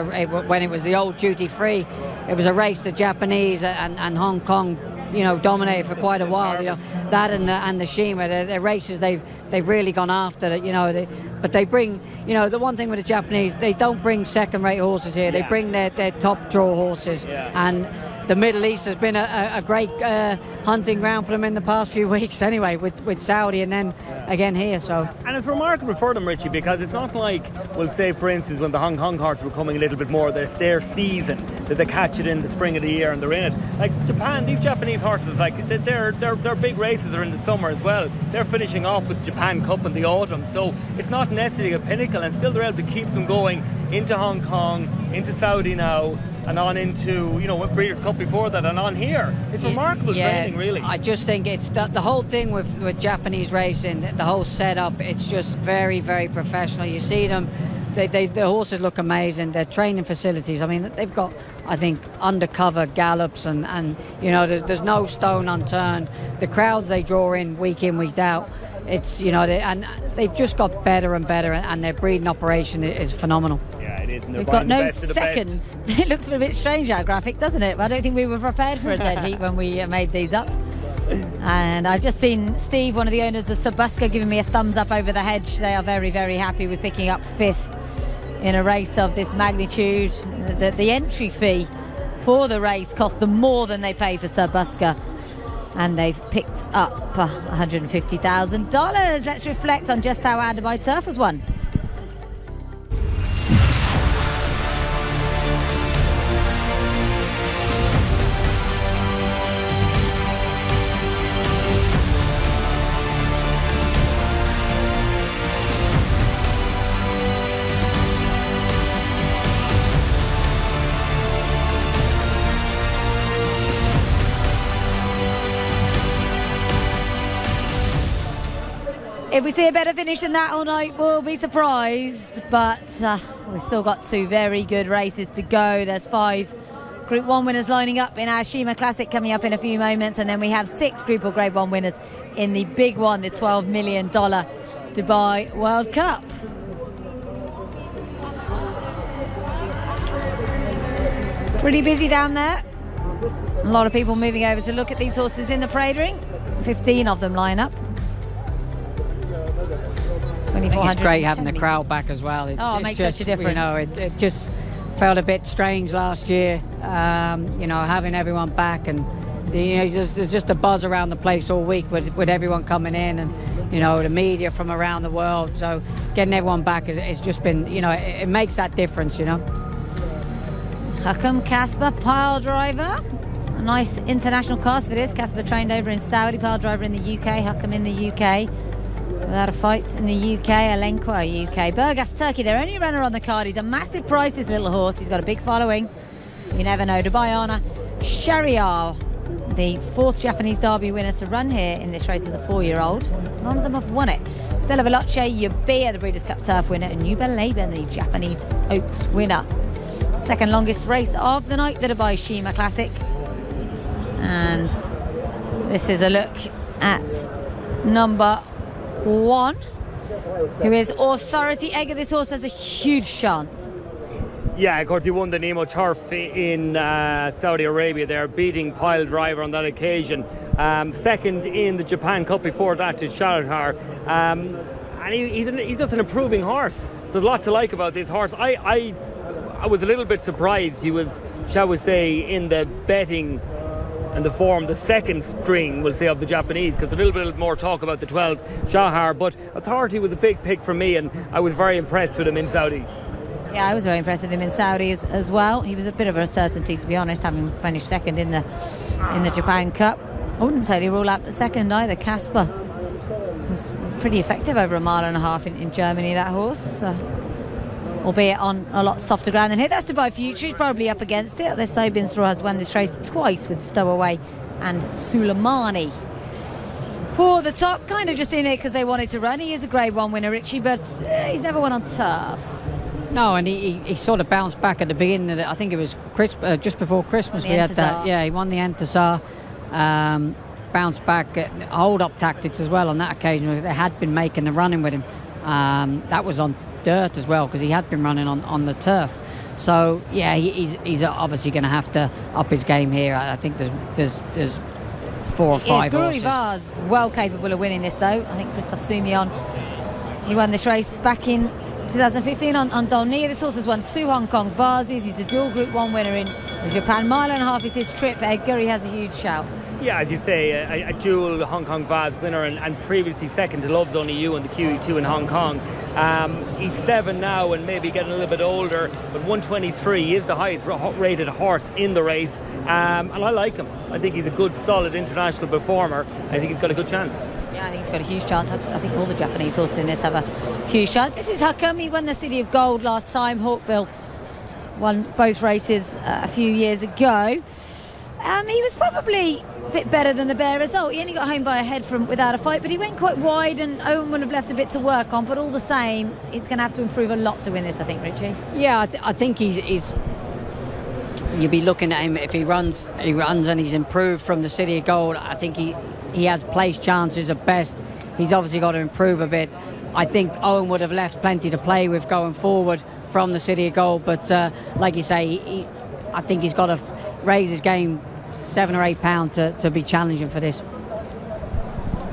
when it was the old duty free, it was a race the Japanese and Hong Kong dominated for quite a while. That and the Shima, the races they've really gone after it. But they bring, the one thing with the Japanese, they don't bring second-rate horses here. They bring their top draw horses, and the Middle East has been a great hunting ground for them in the past few weeks anyway, with Saudi and then again here. So. And it's remarkable for them, Richie, because it's not like, we'll say for instance, when the Hong Kong horses were coming a little bit more, it's their season, that they catch it in the spring of the year and they're in it. Like Japan, these Japanese horses, like their big races are in the summer as well. They're finishing off with Japan Cup in the autumn, so it's not necessarily a pinnacle, and still they're able to keep them going into Hong Kong, into Saudi now, and on into, Breeders' Cup before that, and on here. It's remarkable training, really. I just think it's the whole thing with Japanese racing, the whole setup, it's just very, very professional. You see them the horses look amazing. Their training facilities, I mean, they've got, I think, undercover gallops and you know, there's no stone unturned. The crowds they draw in week out, it's, you know, and they've just got better and better, and their breeding operation is phenomenal. Yeah, it is. We've got no seconds. It looks a bit strange, our graphic, doesn't it? But I don't think we were prepared for a dead heat when we made these up. And I've just seen Steve, one of the owners of Sbak, giving me a thumbs up over the hedge. They are very, very happy with picking up 5th in a race of this magnitude. The entry fee for the race cost them more than they paid for Sbak, and they've picked up $150,000. Let's reflect on just how our Dubai Turf was won. If we see a better finish than that all night, we'll be surprised. But we've still got 2 very good races to go. There's 5 Group 1 winners lining up in our Shima Classic coming up in a few moments. And then we have 6 Group or Grade 1 winners in the big one, the $12 million Dubai World Cup. Pretty busy down there. A lot of people moving over to look at these horses in the parade ring. 15 of them line up. I think it's great having the crowd back as well. It makes just, such a difference. You know, it just felt a bit strange last year, you know, having everyone back, and you know, there's just a buzz around the place all week with everyone coming in, and you know, the media from around the world. So getting everyone back it's just been, you know, it makes that difference, you know. Hakam Kasper, pile driver. A nice international cast if it is. Kasper trained over in Saudi, pile driver in the UK, Hakam in the UK. Without a fight in the UK, Alenquo UK. Burgas Turkey, their only runner on the card. He's a massive price, this little horse. He's got a big following. You never know. Dubai Honor, Shariar, the 4th Japanese Derby winner to run here in this race as a 4-year-old. None of them have won it. Stella Veloce, Yubia, the Breeders' Cup Turf winner, and Nuba Laban, the Japanese Oaks winner. Second longest race of the night, the Dubai Shima Classic. And this is a look at number 1, who is Authority Egger. This horse has a huge chance. Yeah, of course, he won the Nemo Turf in Saudi Arabia there, beating Pile Driver on that occasion. Second in the Japan Cup before that to Shaladhar. And he's just an improving horse. There's a lot to like about this horse. I was a little bit surprised he was, shall we say, in the betting and the form, the second string, we'll say, of the Japanese, because a little bit more talk about the 12 Shahar, but Authority was a big pick for me, and I was very impressed with him in Saudi. Yeah, I was very impressed with him in Saudi as well. He was a bit of a certainty, to be honest, having finished second in the Japan Cup. I wouldn't totally rule out the second either. Kasper was pretty effective over 1.5 miles in Germany, that horse. Albeit on a lot softer ground than here. That's Dubai Future. He's probably up against it. The Sobin Straw has won this race twice with Stowaway and Suleimani. For the top, kind of just in it because they wanted to run. He is a Grade 1 winner, Richie, but he's never won on turf. No, and he sort of bounced back at the beginning of it. I think it was just before Christmas. We had that. Yeah, he won the Entasar. Bounced back, hold-up tactics as well on that occasion. They had been making the running with him. That was on dirt as well, because he had been running on the turf. So yeah, he's obviously going to have to up his game here. I think there's 4 or 5 horses. Vars well capable of winning this though. I think Christophe Soumillon, he won this race back in 2015 on Dolnia. This horse has won 2 Hong Kong Vases. He's a dual Group 1 winner in the Japan. 1.5 miles is his trip. Edgar, he has a huge shout. Yeah, as you say, a dual Hong Kong Vase winner and previously second to Love's Only You in the QE2 in Hong Kong. He's 7 now and maybe getting a little bit older, but 123 is the highest rated horse in the race, and I like him. I think he's a good, solid international performer. I think he's got a good chance. Yeah, I think he's got a huge chance. I think all the Japanese horses in this have a huge chance. This is Hakam. He won the City of Gold last time. Hawkbill won both races a few years ago. He was probably a bit better than the Bear result. He only got home by a head from without a fight, but he went quite wide, and Owen would have left a bit to work on. But all the same, he's going to have to improve a lot to win this, I think, Richie. Yeah, I think he's. You'd be looking at him if he runs and he's improved from the City of Gold. I think he has place chances at best. He's obviously got to improve a bit. I think Owen would have left plenty to play with going forward from the City of Gold, but like you say, I think he's got to raise his game 7 or 8 pounds to be challenging for this.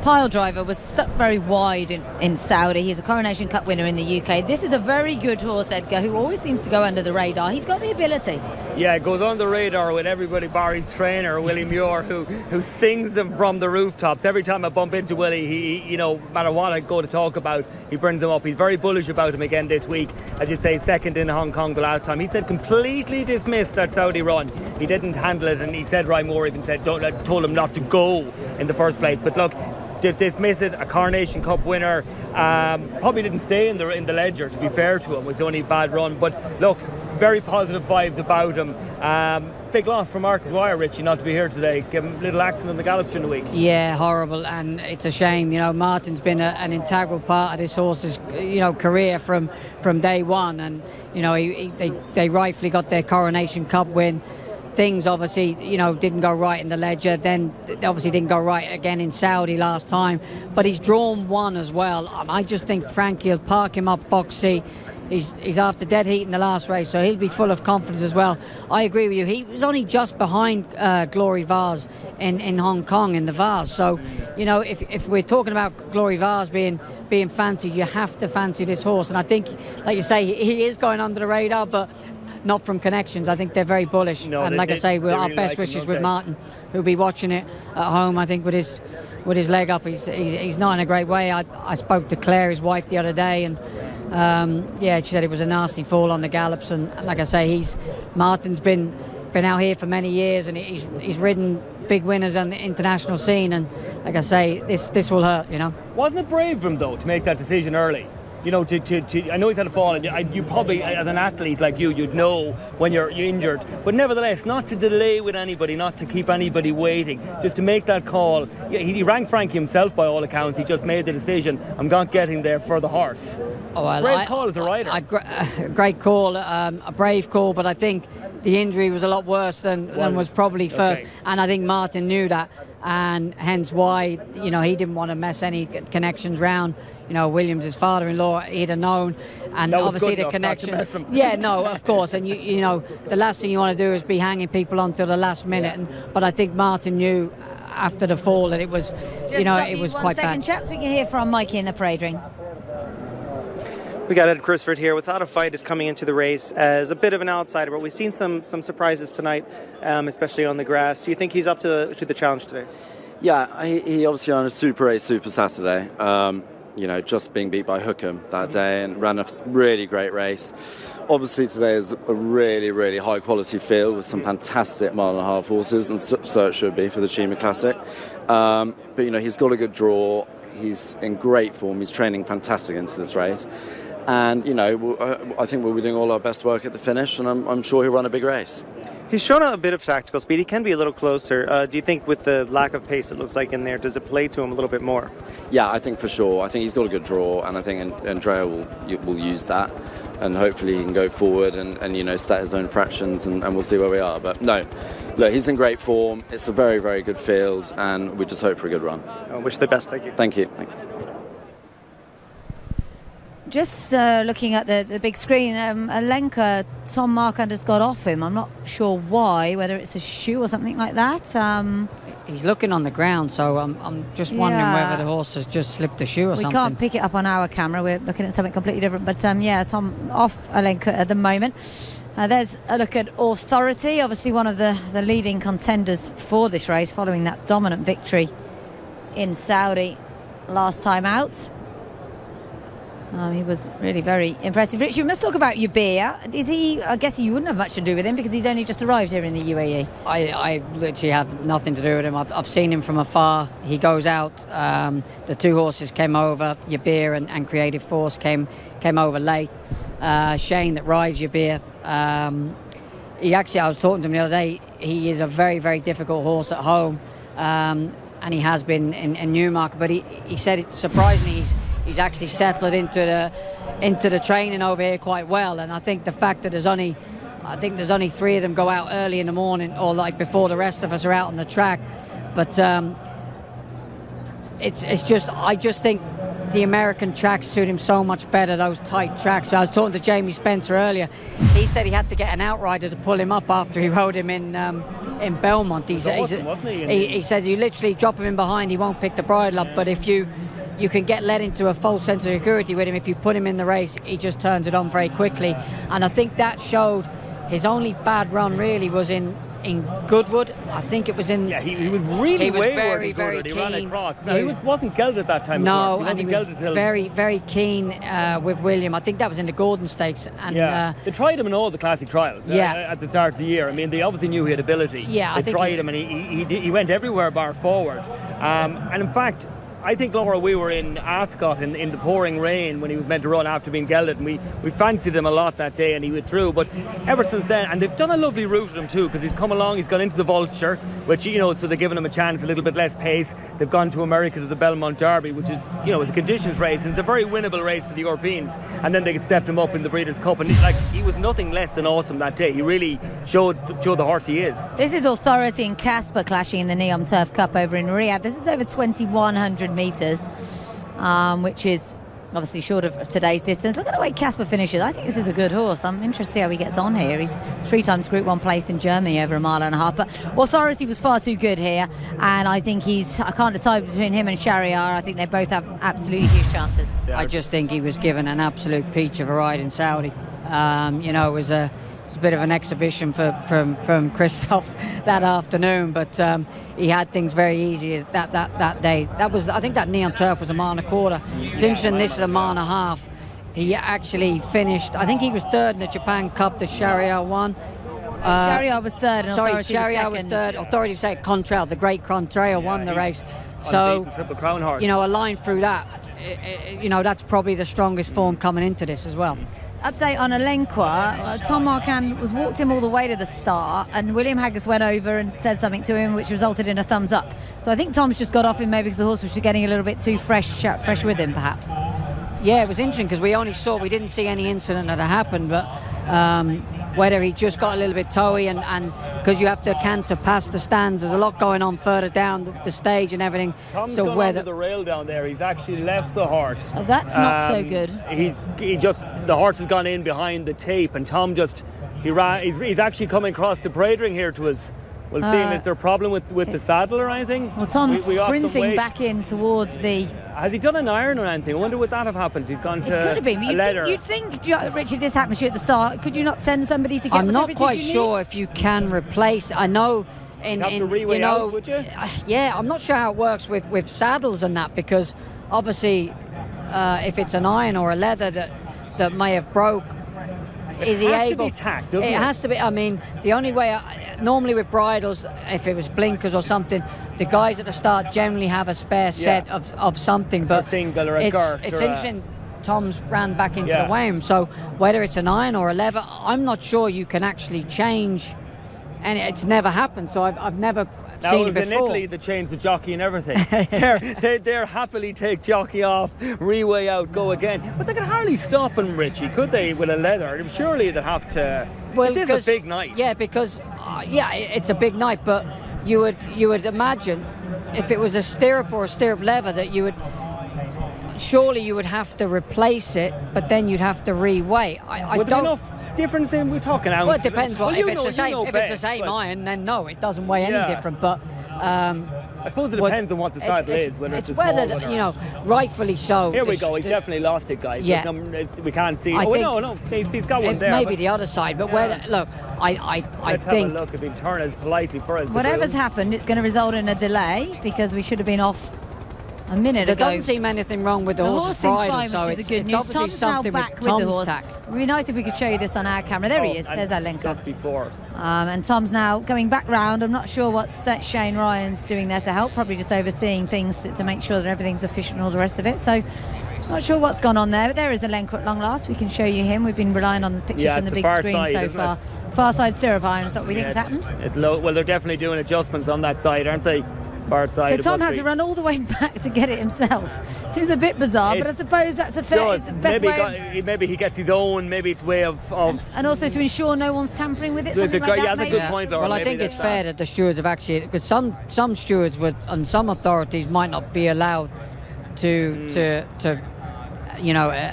Pile Driver was stuck very wide in Saudi. He's a Coronation Cup winner in the UK. This is a very good horse, Edgar, who always seems to go under the radar. He's got the ability. Yeah, it goes under the radar with everybody, bar his trainer, Willie Muir, who sings them from the rooftops. Every time I bump into Willie, he no matter what I go to talk about, he brings him up. He's very bullish about him again this week. As you say, second in Hong Kong the last time. He said completely dismissed that Saudi run. He didn't handle it, and he said, Ryan Moore even said, told him not to go in the first place. But look, dismiss it, a Coronation Cup winner. Probably didn't stay in the ledger, to be fair to him. It was only a bad run. But look, very positive vibes about him. Big loss for Mark Dwyer, Richie, not to be here today. Give him a little accident on the gallops during the week. Yeah, horrible, and it's a shame. You know, Martin's been an integral part of this horse's career from day one, and they rightfully got their Coronation Cup win. Things obviously, didn't go right in the ledger. Then obviously didn't go right again in Saudi last time. But he's drawn one as well. I just think Frankie will park him up box C. He's after dead heat in the last race, so he'll be full of confidence as well. I agree with you. He was only just behind Glory Vase in Hong Kong in the Vase. So, if we're talking about Glory Vase being fancied, you have to fancy this horse. And I think, like you say, he is going under the radar, but not from connections. I think they're very bullish. And like I say, our best wishes with Martin, who'll be watching it at home, I think, with his leg up. He's not in a great way. I spoke to Claire, his wife, the other day, and she said it was a nasty fall on the gallops. And like I say, Martin's been out here for many years, and he's ridden big winners on the international scene. And like I say, this will hurt. Wasn't it brave of him though to make that decision early? I know he's had a fall, and you probably, as an athlete like you'd know when you're injured. But nevertheless, not to delay with anybody, not to keep anybody waiting, just to make that call. He rang Frankie himself by all accounts. He just made the decision. I'm not getting there for the horse. Oh, well, great call as a rider. Great call, a brave call, but I think the injury was a lot worse than was probably first. Okay. And I think Martin knew that, and hence why he didn't want to mess any connections round. Williams, his father-in-law, he'd have known, and obviously the connections. Yeah, no, of course, and the last thing you want to do is be hanging people on to the last minute. But I think Martin knew after the fall that it was, it was quite bad. 1 second, chaps. We can hear from Mikey in the parade ring. We got Ed Crisford here. Without a Fight is coming into the race as a bit of an outsider, but we've seen some surprises tonight, especially on the grass. Do you think he's up to the challenge today? Yeah, he obviously ran a Super race, Super Saturday. Just being beat by Hookham that day, and ran a really great race. Obviously today is a really, really high quality field with some fantastic 1.5 horses, and so it should be for the Kahala Classic. But he's got a good draw. He's in great form. He's training fantastic into this race. And, I think we'll be doing all our best work at the finish, and I'm sure he'll run a big race. He's shown a bit of tactical speed. He can be a little closer. Do you think with the lack of pace it looks like in there, does it play to him a little bit more? Yeah, I think for sure. I think he's got a good draw, and I think Andrea will use that. And hopefully he can go forward and set his own fractions, and we'll see where we are. But no, look, he's in great form. It's a very, very good field, and we just hope for a good run. I wish the best. Thank you. Thank you. Just looking at the big screen, Alenka, Tom Markander's got off him. I'm not sure why, whether it's a shoe or something like that. He's looking on the ground, so I'm just wondering whether the horse has just slipped a shoe or something. We can't pick it up on our camera. We're looking at something completely different. But Tom off Alenka at the moment. There's a look at Authority, obviously one of the leading contenders for this race, following that dominant victory in Saudi last time out. He was really very impressive. Richard, we must talk about Yubir. Is he? I guess you wouldn't have much to do with him because he's only just arrived here in the UAE. I literally have nothing to do with him. I've seen him from afar. He goes out. The two horses came over. Yubir and Creative Force came over late. Shane that rides Yubir. I was talking to him the other day, he is a very, very difficult horse at home, and he has been in Newmarket, but he said surprisingly he's actually settled into the training over here quite well. And I think the fact that there's only 3 of them go out early in the morning, or like before the rest of us are out on the track, but I just think the American tracks suit him so much better, those tight tracks. So I was talking to Jamie Spencer earlier. He said he had to get an outrider to pull him up after he rode him in Belmont. He said you literally drop him in behind, he won't pick the bridle up, but if you can get led into a false sense of security with him, if you put him in the race, he just turns it on very quickly. And I think that showed his only bad run really was in Goodwood. I think it was in... Yeah, he was really very, very keen. He ran across. No, he wasn't gelded at that time. No, and he was very, very keen with William. I think that was in the Gordon Stakes. And, they tried him in all the classic trials at the start of the year. I mean, they obviously knew he had ability. Yeah, they tried him, and he went everywhere bar forward. And in fact, I think, Laura, we were in Ascot in the pouring rain when he was meant to run after being gelded, and we fancied him a lot that day, and he withdrew. But ever since then, and they've done a lovely route with him too, because he's come along, he's gone into the Vulture, which, so they're giving him a chance, a little bit less pace. They've gone to America to the Belmont Derby, which is, it's a conditions race, and it's a very winnable race for the Europeans. And then they stepped him up in the Breeders' Cup, and he was nothing less than awesome that day. He really showed the horse he is. This is Authority and Casper clashing in the Neom Turf Cup over in Riyadh. This is over 2,100 metres. Which is obviously short of today's distance. Look at the way Casper finishes. I think this is a good horse. I'm interested to see how he gets on here. He's 3 times Group 1 place in Germany over a mile and a half. But Authority was far too good here, and I think I can't decide between him and Shahryar. I think they both have absolutely huge chances. I just think he was given an absolute peach of a ride in Saudi. It was a bit of an exhibition from Christoph that afternoon, but he had things very easy that day. I think that Neon Turf was a mile and a quarter. It's interesting, this is a mile and a half. He actually finished, I think he was third in the Japan Cup that Shahryar won. Shahryar was third and Authority Shahryar was third. Authority was second. Contrail, the great Contrail, won the race. So, Triple Crown horse. A line through that, that's probably the strongest form coming into this as well. Update on Alenquer. Tom Marquand walked him all the way to the start, and William Haggas went over and said something to him, which resulted in a thumbs up. So I think Tom's just got off him maybe because the horse was just getting a little bit too fresh with him, perhaps. Yeah, it was interesting because we didn't see any incident that had happened, but whether he just got a little bit toey and because you have to canter past the stands, there's a lot going on further down the stage and everything. Tom's gone onto the rail down there. He's actually left the horse. Oh, that's not so good. The horse has gone in behind the tape, and Tom he's actually coming across the parade ring here to us. We'll see him. Is there a problem with the saddle or anything? Well, Tom's sprinting back in towards the... Has he done an iron or anything? I wonder would that have happened. He's gone to It could have been. You'd think, Richard, if this happened to you at the start, could you not send somebody to get I'm not quite sure if you can replace... I know... would you? Yeah, I'm not sure how it works with saddles and that, because obviously if it's an iron or a leather that may have broke, is he able... It has to be tacked, doesn't it? It has to be. I mean, the only way... normally with bridles, if it was blinkers or something, the guys at the start generally have a spare set of something. But a single or a girt. It's interesting. Tom's ran back into the weigh-in, so whether it's an iron or a leather, I'm not sure you can actually change, and it's never happened. So I've never seen it before. In Italy, they changed the jockey and everything. they're happily take jockey off, re-weigh out, go again. But they could hardly stop him, Richie, could they, with a leather? Surely they'd have to. Well, it is a big night. Yeah, because it's a big night, but you would imagine if it was a stirrup or a stirrup leather that you would have to replace it, but then you'd have to re-weigh. I don't. Enough difference in we're talking ounces? Well, it depends. If it's the same iron, then no, it doesn't weigh any different. But I suppose it depends on what the saddle is. It's whether rightly so. Here we go. He's definitely lost it, guys. Yeah. We can't see. He's got one there. Maybe the other side, but I Let's think. Have a look if he turns politely for us. Whatever's happened, it's going to result in a delay because we should have been off a minute ago. There doesn't seem anything wrong with the horse's bridle, so it's obviously Tom's something now back with Tom's the horse. tack. It would be nice if we could show you this on our camera. There he is. There's Alenquer. Just before. And Tom's now going back round. I'm not sure what Shane Ryan's doing there to help. Probably just overseeing things to make sure that everything's efficient and all the rest of it. So not sure what's gone on there. But there is Alenquer at long last. We can show you him. We've been relying on the pictures from the big screen so far. far side stirrup iron. Is that what we think has happened? Well, they're definitely doing adjustments on that side, aren't they? Far side. So Tom had to run all the way back to get it himself. Seems a bit bizarre, but I suppose that's the best way. Maybe he gets his own. Maybe it's way of. And also to ensure no one's tampering with it. Something like that. Yeah, that's a good point. Well, I think it's fair that the stewards have actually, because some stewards would, and some authorities might not be allowed to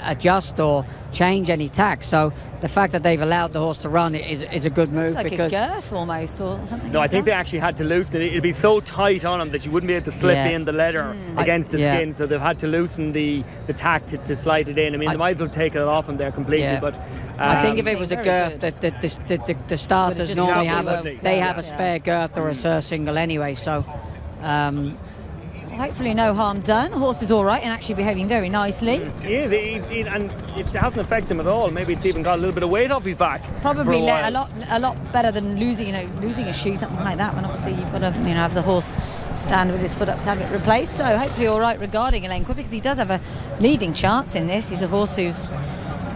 adjust or change any tack. So the fact that they've allowed the horse to run is a good move. It's like because a girth almost or something. No, I think they actually had to loosen it. It'd be so tight on him that you wouldn't be able to slip in the leather against the skin. So they've had to loosen the tack to slide it in. I mean, they might as well take it off him there completely. But I think if it was a girth, the starters normally have a spare girth or a single anyway. So. Hopefully no harm done. The horse is all right and actually behaving very nicely. Yeah, and it hasn't affected him at all. Maybe it's even got a little bit of weight off his back. Probably a lot better than losing a shoe, something like that. When obviously you've got to have the horse stand with his foot up to have it replaced. So hopefully all right regarding Elaine Quick, because he does have a leading chance in this. He's a horse who's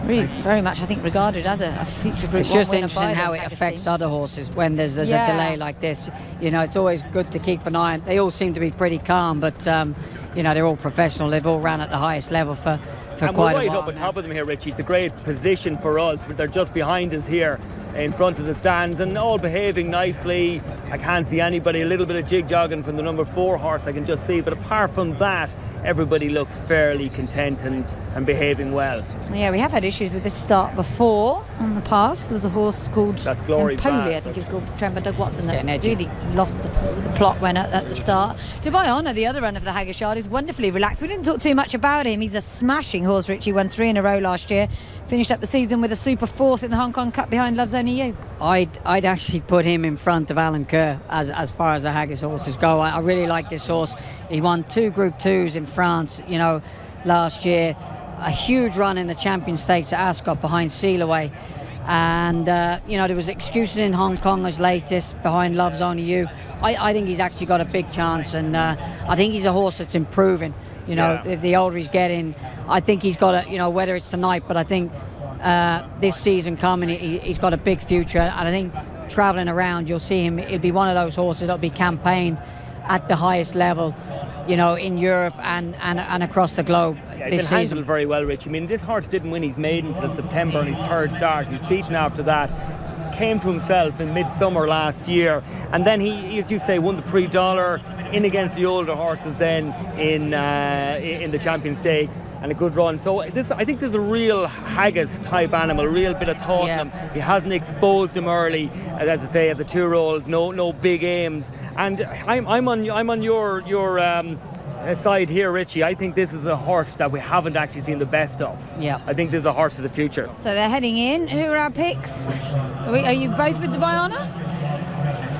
really very much, I think, regarded as a future Group 1 winner. It's just interesting how it affects other horses when there's a delay like this. It's always good to keep an eye on. They all seem to be pretty calm, but they're all professional. They've all ran at the highest level for quite a while. And we're right up on top of them here, Richie. It's a great position for us. They're just behind us here in front of the stands and all behaving nicely. I can't see anybody. A little bit of jig-jogging from the number 4 horse I can just see, but apart from that, everybody looks fairly content and behaving well. Yeah, we have had issues with this start before on the pass. There was a horse called Glory Poli, I think he was called, trained by Doug Watson, that really lost the plot when at the start. Dubai Honor, the other run of the Haggershard, is wonderfully relaxed. We didn't talk too much about him. He's a smashing horse, Richie. Won 3 in a row last year. Finished up the season with a super 4th in the Hong Kong Cup behind Love's Only You. I'd actually put him in front of Alan Kerr as far as the Haggis horses go. I really like this horse. He won 2 Group 2s in France, last year. A huge run in the Champion Stakes at Ascot behind Sealaway. And, there was excuses in Hong Kong as latest behind Love's Only You. I think he's actually got a big chance, and I think he's a horse that's improving. The older he's getting, I think he's got whether it's tonight, but I think this season coming, he's got a big future. And I think travelling around, you'll see him. He'll be one of those horses that'll be campaigned at the highest level, in Europe and across the globe this season. Handled very well, Rich. I mean, this horse didn't win his maiden until September in his 3rd start. He was beaten after that. Came to himself in midsummer last year, and then he, as you say, won the Prix d'Or in against the older horses then in the Champion Stakes, and a good run. So I think there's a real Haggis type animal, a real bit of thought in him. He hasn't exposed him early, as I say, as a 2-year-old. No big aims. And I'm on your side here, Richie. I think this is a horse that we haven't actually seen the best of. Yeah. I think this is a horse of the future. So they're heading in. Who are our picks? Are you both with Dubai Honor?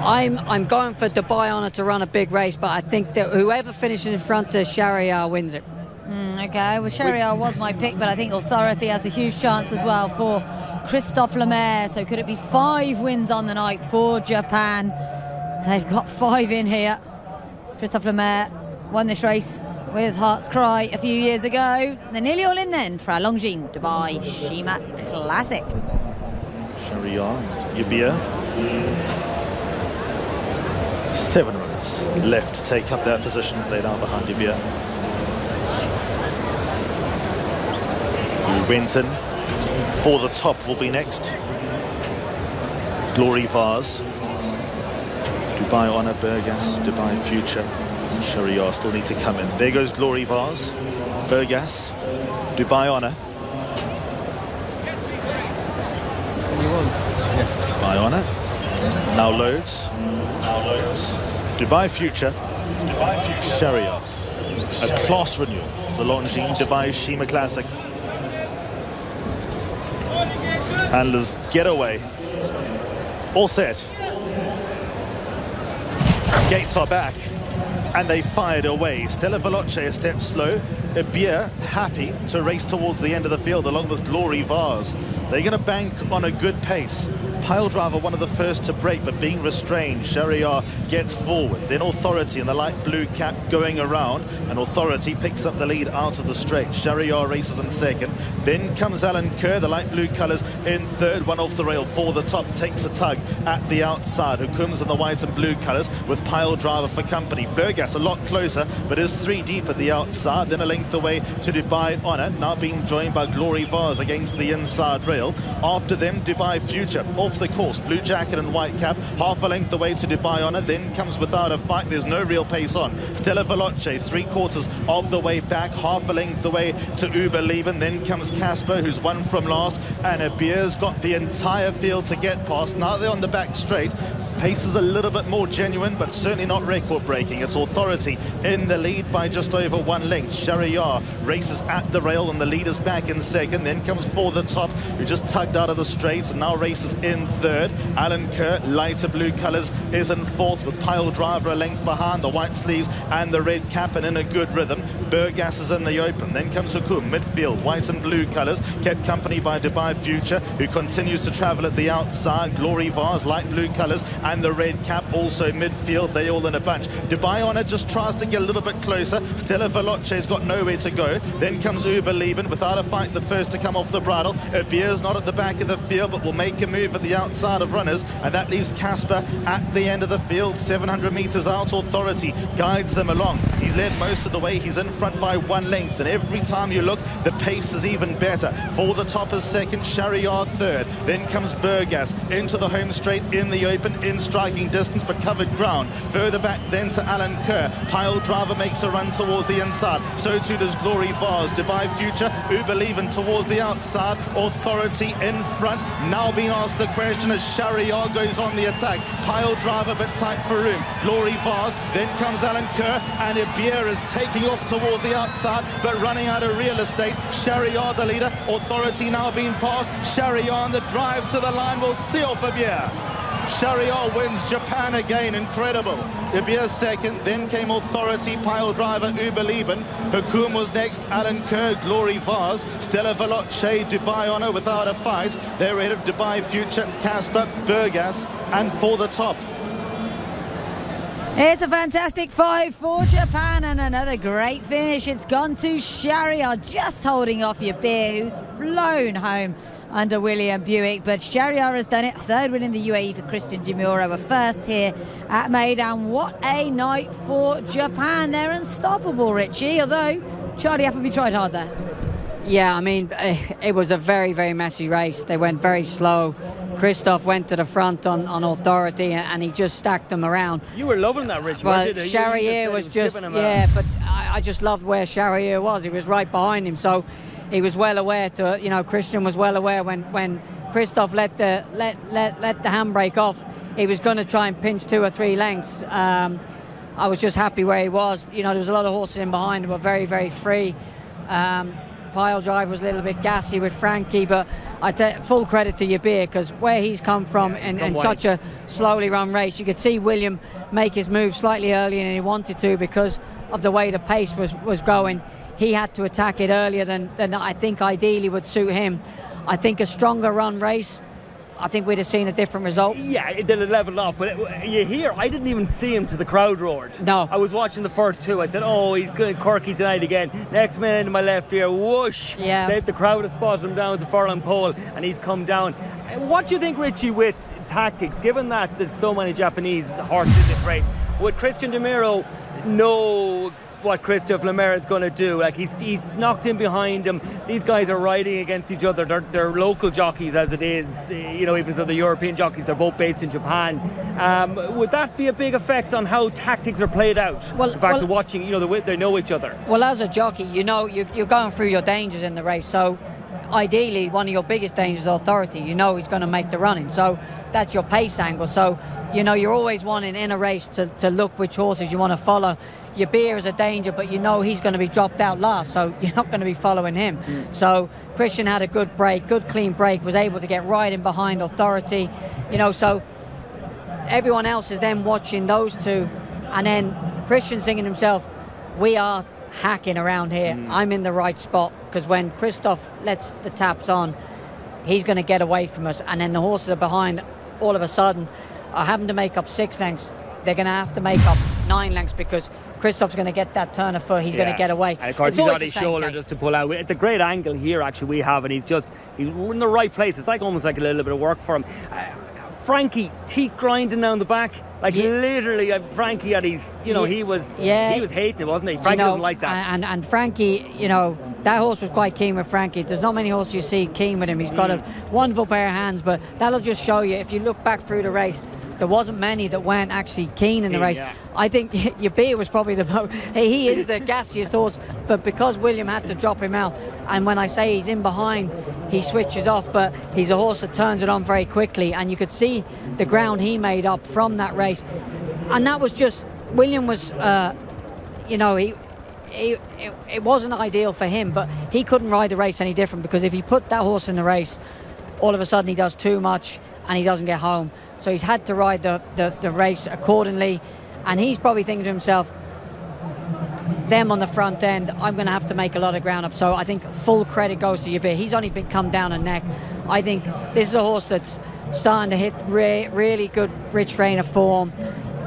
I'm going for Dubai Honor to run a big race, but I think that whoever finishes in front of Shahryar wins it. Okay, well, Shahryar was my pick, but I think Authority has a huge chance as well for Christophe Lemaire. So could it be 5 wins on the night for Japan? They've got 5 in here. Christophe Lemaire won this race with Heart's Cry a few years ago. They're nearly all in then for our Longines Dubai Shima Classic. Shahryar and Yubia. 7 runners left to take up that position. Laid out behind Yubia. Winton for the top will be next. Glory Vase. Dubai Honor, Burgas, Dubai Future. Shahryar still need to come in. There goes Glory Vase, Burgas, Dubai Honor. Dubai Honor. Now loads. Dubai Future. Shahryar. A class renewal. The Longines Dubai Shima Classic. Handlers get away. All set. Gates are back, and they fired away. Stella Veloce a step slow. Ibia happy to race towards the end of the field along with Glory Vase. They're going to bank on a good pace. Piledriver, one of the first to break, but being restrained. Shahryar gets forward. Then Authority in the light blue cap going around, and Authority picks up the lead out of the straight. Shahryar races in second. Then comes Alan Kerr, the light blue colours, in third. One off the rail for the top, takes a tug at the outside. Hukum's in the white and blue colours with Piledriver for company. Burgas a lot closer, but is 3 deep at the outside. Then a length away to Dubai Honour, now being joined by Glory Vase against the inside rail. After them, Dubai Future off the course, blue jacket and white cap, half a length away to Dubai Honour. Then comes Without a Fight. There's no real pace on. Stella Veloce 3/4 of the way back, half a length away to Uber Lieben. Then comes Casper, who's won from last, and Abir's got the entire field to get past. Now they're on the back straight. Pace is a little bit more genuine, but certainly not record-breaking. It's Authority in the lead by just over 1 length. Shahryar races at the rail, and the leader's back in second. Then comes For the Top, who just tugged out of the straights and now races in third. Alan Kerr, lighter blue colours, is in fourth, with Piledriver a length behind, the white sleeves and the red cap, and in a good rhythm. Burgas is in the open. Then comes Hukum, midfield, white and blue colours, kept company by Dubai Future, who continues to travel at the outside. Glory Vase, light blue colours, and the red cap also midfield. They all in a bunch. Dubai Honour just tries to get a little bit closer. Stella Veloce's got nowhere to go. Then comes Uber Lieben, Without a Fight, the first to come off the bridle. Abir's not at the back of the field, but will make a move at the outside of runners, and that leaves Casper at the end of the field. 700 metres out. Authority guides them along. He's led most of the way. He's in front by 1 length, and every time you look, the pace is even better. For the Top is second, Shahryar third. Then comes Burgas into the home straight in the open, in striking distance, but covered ground. Further back then to Alan Kerr. Piledriver makes a run towards the inside. So too does Glory Vase. Dubai Future, Uber Lieben towards the outside. Authority in front. Now being asked the question as Shahryar goes on the attack. Piledriver but tight for room. Glory Vase. Then comes Alan Kerr, and Abir is taking off towards the outside, but running out of real estate. Shahryar the leader. Authority now being passed. Shahryar on the drive to the line will see off Abir. Shahryar wins Japan again, incredible. Abir second, then came Authority, Piledriver, Uber Lieben. Hukum was next, Alan Kerr, Glory Vase, Stella Veloce, Dubai Honour Without a Fight. They're ahead of Dubai Future, Casper, Burgas, and For the Top. It's a fantastic 5 for Japan, and another great finish. It's gone to Shahryar, just holding off Abir, who's flown home under William Buick. But Shahryar has done it. Third win in the UAE for Christian Demuro, a first here at Maidan. What a night for Japan. They're unstoppable, Richie, although Charlie Appleby tried hard there. Yeah, I mean, it was a very, very messy race. They went very slow. Christoph went to the front on Authority, and he just stacked them around. You were loving that, Richie. Well, Shahryar was just, yeah, but I just loved where Shahryar was. He was right behind him, so he was well aware to, you know, Christian was well aware when Christoph let the handbrake off, he was going to try and pinch 2 or 3 lengths. I was just happy where he was. You know, there was a lot of horses in behind him, but very, very free. Piledriver was a little bit gassy with Frankie, but I take full credit to Abir, because where he's come from in such a slowly run race, you could see William make his move slightly earlier than he wanted to because of the way the pace was going. He had to attack it earlier than I think ideally would suit him. I think a stronger run race, I think we'd have seen a different result. Yeah, it did level off, but you hear, I didn't even see him till the crowd roared. No. I was watching the first 2. I said, oh, he's good, quirky tonight again. Next minute into my left ear, whoosh. Yeah. The crowd has spotted him down at the furlong pole, and he's come down. What do you think, Richie, with tactics, given that there's so many Japanese horses in this race? Would Christian Demuro know what Christophe Lemaire is going to do? Like, he's knocked in behind him. These guys are riding against each other. They're local jockeys as it is. You know, even though the European jockeys, they're both based in Japan. Would that be a big effect on how tactics are played out? The fact of watching, you know, they know each other. Well, as a jockey, you know, you're going through your dangers in the race. So ideally, one of your biggest dangers is Authority. You know he's going to make the running. So that's your pace angle. So, you know, you're always wanting in a race to look which horses you want to follow. Your beer is a danger, but you know he's going to be dropped out last, so you're not going to be following him. So Christian had a good break, good clean break, was able to get right in behind Authority, you know, so everyone else is then watching those two, and then Christian's thinking himself, we are hacking around here. I'm in the right spot, because when Christoph lets the taps on, he's going to get away from us, and then the horses are behind all of a sudden are having to make up 6 lengths. They're going to have to make up 9 lengths because Christoph's going to get that turn of foot. He's going to get away. And of course, he's on his shoulder just to pull out. It's a great angle here, actually, we have, and he's in the right place. It's like almost like a little bit of work for him. Frankie, teeth grinding down the back. Like literally, Frankie had his, he was hating it, wasn't he? Frankie doesn't like that. And Frankie, that horse was quite keen with Frankie. There's not many horses you see keen with him. He's got a wonderful pair of hands, but that'll just show you, if you look back through the race, there wasn't many that weren't actually keen in the race. Yeah. I think Yabir was probably the most. He is the gassiest horse, but because William had to drop him out, and when I say he's in behind, he switches off, but he's a horse that turns it on very quickly, and you could see the ground he made up from that race. And that was just, William was, it wasn't ideal for him, but he couldn't ride the race any different, because if he put that horse in the race, all of a sudden he does too much and he doesn't get home. So he's had to ride the race accordingly, and he's probably thinking to himself, them on the front end, I'm going to have to make a lot of ground up. So I think full credit goes to Yabir. He's only been come down a neck. I think this is a horse that's starting to hit really good rich train of form,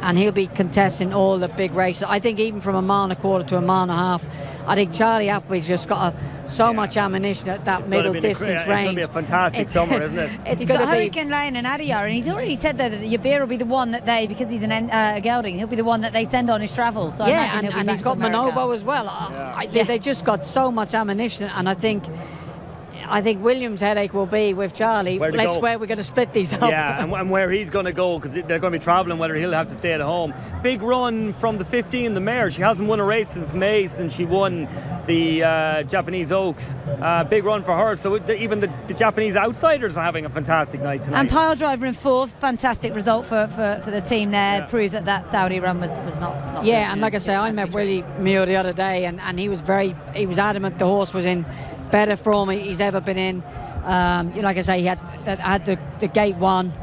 and he'll be contesting all the big races. I think even from 1.25 miles to 1.5 miles, I think Charlie Appley's just got so much ammunition at that middle distance range. It's going to be a fantastic summer, isn't it? He's got Hurricane Lane and Adyar, and he's already said that Yabir will be the one that they, because he's a gelding, he'll be the one that they send on his travel. So and he's got Manobo as well. They just got so much ammunition, and I think William's headache will be with Charlie. Where we're going to split these up. Yeah, and where he's going to go, because they're going to be travelling, whether he'll have to stay at home. Big run from the 15, the mare. She hasn't won a race since May, since she won the Japanese Oaks. Big run for her. So even the Japanese outsiders are having a fantastic night tonight. And Pile Driver in 4th, fantastic result for the team there. Yeah. Proved that Saudi run was not good. And like I say, I met Willie Muir the other day, and he was adamant the horse was in better form he's ever been in. Like I say, he had the gate 1.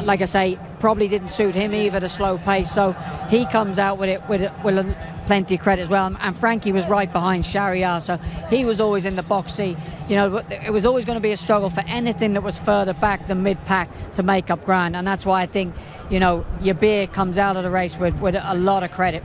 Like I say, probably didn't suit him either, the slow pace. So he comes out with it with plenty of credit as well. And Frankie was right behind Shariar, so he was always in the box seat. It was always going to be a struggle for anything that was further back than mid-pack to make up ground. And that's why I think, Yabir comes out of the race with a lot of credit.